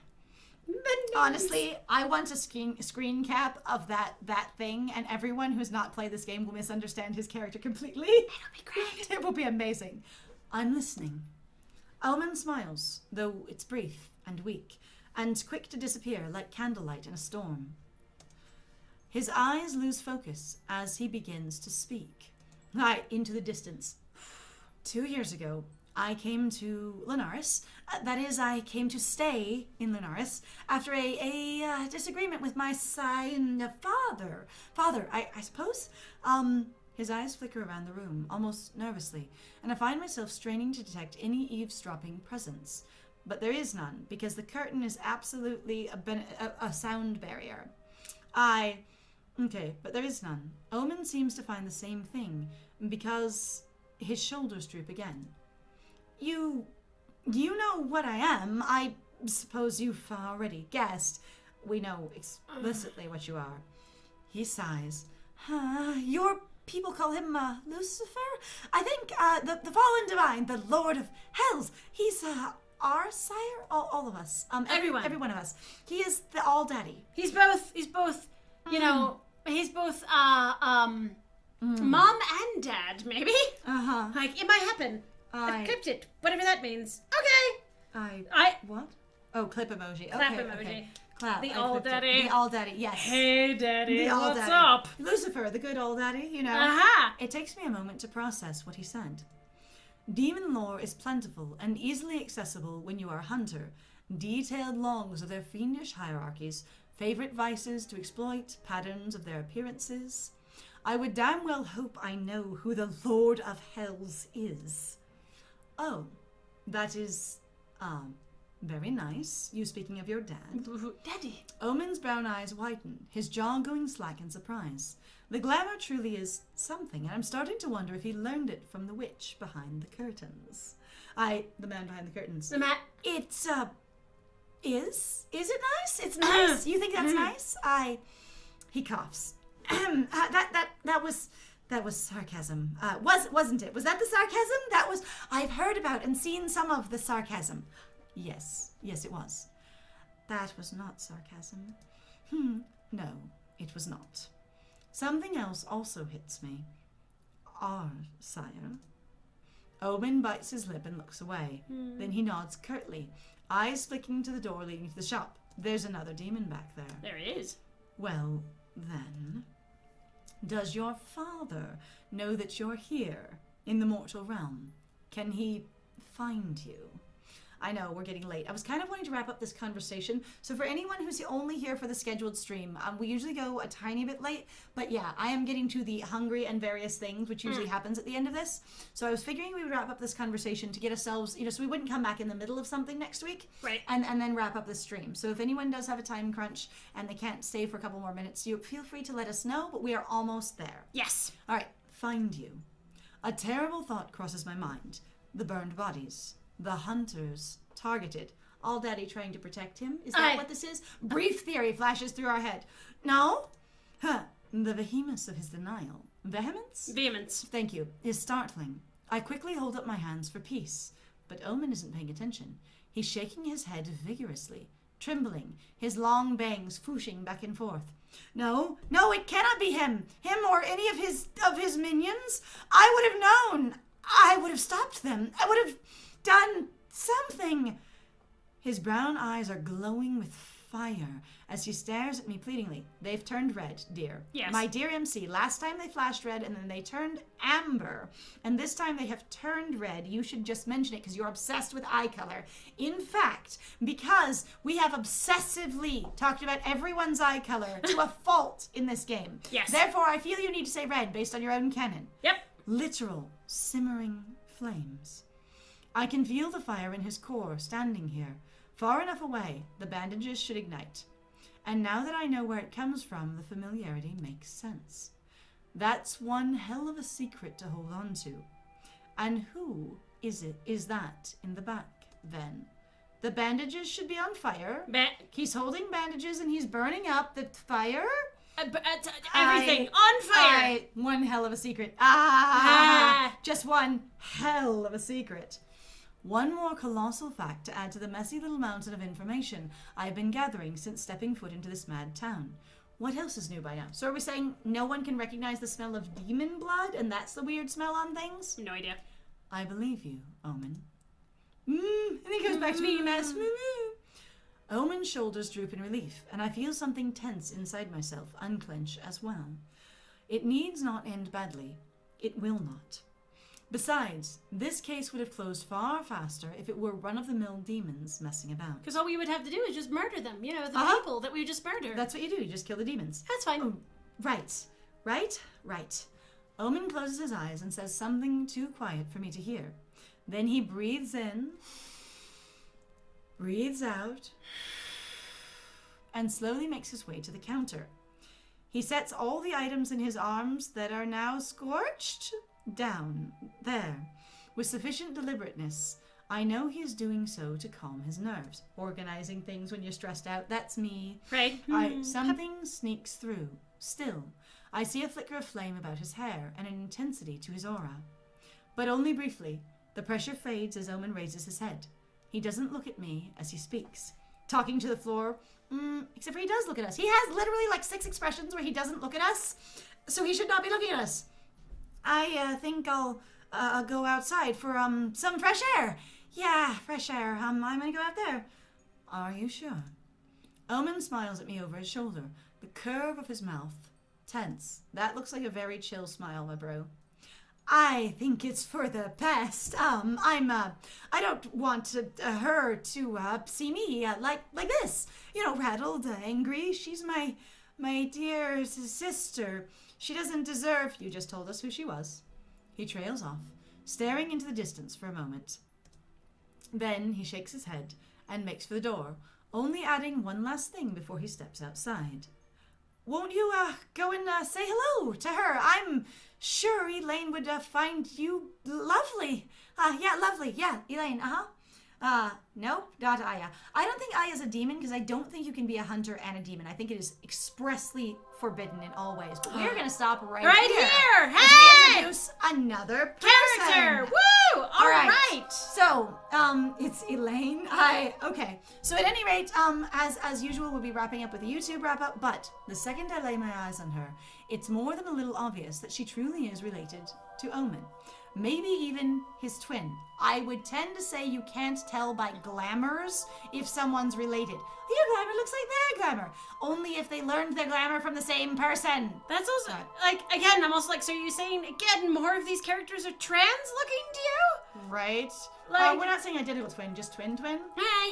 Honestly, I want a screen cap of that thing, and everyone who's not played this game will misunderstand his character completely. It'll be great. It will be amazing. I'm listening. Omen smiles, though it's brief and weak, and quick to disappear like candlelight in a storm. His eyes lose focus as he begins to speak. Into the distance. 2 years ago, I came to Linares. That is, I came to stay in Linares after a disagreement with my father. Father, I suppose? His eyes flicker around the room, almost nervously, and I find myself straining to detect any eavesdropping presence. But there is none, because the curtain is absolutely a sound barrier. Okay, but there is none. Omen seems to find the same thing, because his shoulders droop again. You know what I am. I suppose you've already guessed. We know explicitly what you are. He sighs. Your people call him Lucifer? I think the fallen divine, the Lord of Hells. He's our sire? All of us. Every one of us. He is the All-Daddy. He's both, you know, he's both, mom and dad, maybe? Uh-huh. Like, it might happen. I've clipped it, whatever that means. Okay. What? Oh, clip emoji. Clap okay, emoji. Okay. Clap. The All-Daddy. The All-Daddy, yes. Hey, Daddy, The what's All-Daddy. up? Lucifer, the good All-Daddy, you know. Aha! It takes me a moment to process what he said. Demon lore is plentiful and easily accessible when you are a hunter. Detailed logs of their fiendish hierarchies, favorite vices to exploit, patterns of their appearances. I would damn well hope I know who the Lord of Hells is. Oh, that is, very nice. You speaking of your dad. Daddy. Omen's brown eyes whiten, his jaw going slack in surprise. The glamour truly is something, and I'm starting to wonder if he learned it from the witch behind the curtains. The man behind the curtains. The man. It's, is it nice? It's nice. You think that's nice? He coughs. That was sarcasm. Wasn't it? Was that the sarcasm? I've heard about and seen some of the sarcasm. Yes, it was. That was not sarcasm. No, it was not. Something else also hits me. Our sire. Omen bites his lip and looks away. Then he nods curtly, eyes flicking to the door leading to the shop. There's another demon back there. There he is. Well, then, does your father know that you're here in the mortal realm? Can he find you? I know, we're getting late. I was kind of wanting to wrap up this conversation. So for anyone who's only here for the scheduled stream, we usually go a tiny bit late. But yeah, I am getting to the hungry and various things, which usually happens at the end of this. So I was figuring we would wrap up this conversation to get ourselves, so we wouldn't come back in the middle of something next week. Right. And then wrap up the stream. So if anyone does have a time crunch and they can't stay for a couple more minutes, you feel free to let us know, but we are almost there. Yes. All right, find you. A terrible thought crosses my mind. The burned bodies. The hunters targeted. All-Daddy trying to protect him? Is that what this is? Brief theory flashes through our head. No? The vehemence of his denial. Vehemence? Vehemence. Thank you. Is startling. I quickly hold up my hands for peace. But Omen isn't paying attention. He's shaking his head vigorously, trembling, his long bangs fooshing back and forth. No, it cannot be him. Him or any of his minions. I would have known. I would have stopped them. I would have done something. His brown eyes are glowing with fire as he stares at me pleadingly. They've turned red, dear. Yes. My dear MC, last time they flashed red and then they turned amber. And this time they have turned red. You should just mention it because you're obsessed with eye color. In fact, because we have obsessively talked about everyone's eye color to a fault in this game. Yes. Therefore, I feel you need to say red based on your own canon. Yep. Literal simmering flames. I can feel the fire in his core standing here. Far enough away, the bandages should ignite. And now that I know where it comes from, the familiarity makes sense. That's one hell of a secret to hold on to. And who is that in the back, then? The bandages should be on fire. He's holding bandages and he's burning up the fire? Everything on fire. One hell of a secret. Just one hell of a secret. One more colossal fact to add to the messy little mountain of information I have been gathering since stepping foot into this mad town. What else is new by now? So are we saying no one can recognize the smell of demon blood and that's the weird smell on things? No idea. I believe you, Omen. And he goes back to being a mess. Omen's shoulders droop in relief, and I feel something tense inside myself unclench as well. It needs not end badly. It will not. Besides, this case would have closed far faster if it were run-of-the-mill demons messing about. Because all we would have to do is just murder them. You know, the people that we just murdered. That's what you do. You just kill the demons. That's fine. Oh, right. Omen closes his eyes and says something too quiet for me to hear. Then he breathes in, breathes out, and slowly makes his way to the counter. He sets all the items in his arms that are now scorched down there with sufficient deliberateness. I know he is doing so to calm his nerves. Organizing things when you're stressed out, that's me. Right. Something sneaks through. Still, I see a flicker of flame about his hair and an intensity to his aura. But only briefly. The pressure fades as Omen raises his head. He doesn't look at me as he speaks. Talking to the floor, except for he does look at us. He has literally like 6 expressions where he doesn't look at us, so he should not be looking at us. I think I'll go outside for some fresh air. Yeah, fresh air. I'm gonna go out there. Are you sure? Omen smiles at me over his shoulder, the curve of his mouth tense. That looks like a very chill smile, my bro. I think it's for the best. I don't want her to see me like this. You know, rattled, angry. She's my dear sister. She doesn't deserve. You just told us who she was. He trails off, staring into the distance for a moment. Then he shakes his head and makes for the door, only adding one last thing before he steps outside. Won't you go and say hello to her? I'm sure Elaine would find you lovely. Yeah, lovely. Yeah, Elaine, no, not Aya. I don't think Aya's a demon because I don't think you can be a hunter and a demon. I think it is expressly forbidden in all ways. But we're going to stop right here. Hey! As we introduce another person. Character. Woo! All right. So, it's Elaine. Okay. So at any rate, as usual, we'll be wrapping up with a YouTube wrap-up. But the second I lay my eyes on her, it's more than a little obvious that she truly is related to Omen. Maybe even his twin. I would tend to say you can't tell by glamours if someone's related. Your glamour looks like their glamour. Only if they learned their glamour from the same person. That's also, like, again, I'm also like, so you're saying, again, more of these characters are trans looking to you? Right. Like, we're not saying identical twin, just twin. Yeah,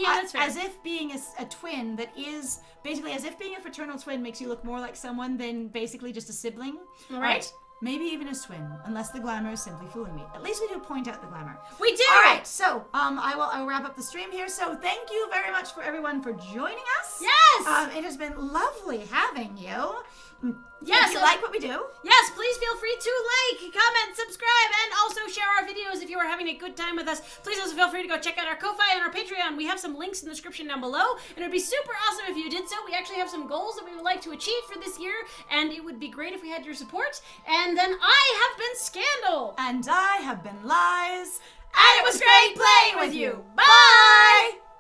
that's fair. As if being a twin that is, basically, as if being a fraternal twin makes you look more like someone than basically just a sibling. Right. Maybe even his twin, unless the glamour is simply fooling me. At least we do point out the glamour. We do! All right, so I will wrap up the stream here. So thank you very much for everyone for joining us. Yes! It has been lovely having you. Yes, if you like what we do. Yes, please feel free to like, comment, subscribe, and also share our videos if you are having a good time with us. Please also feel free to go check out our Ko-Fi and our Patreon. We have some links in the description down below, and it would be super awesome if you did so. We actually have some goals that we would like to achieve for this year, and it would be great if we had your support. And then I have been Scandal. And I have been Lies. And it was great playing with you. Bye!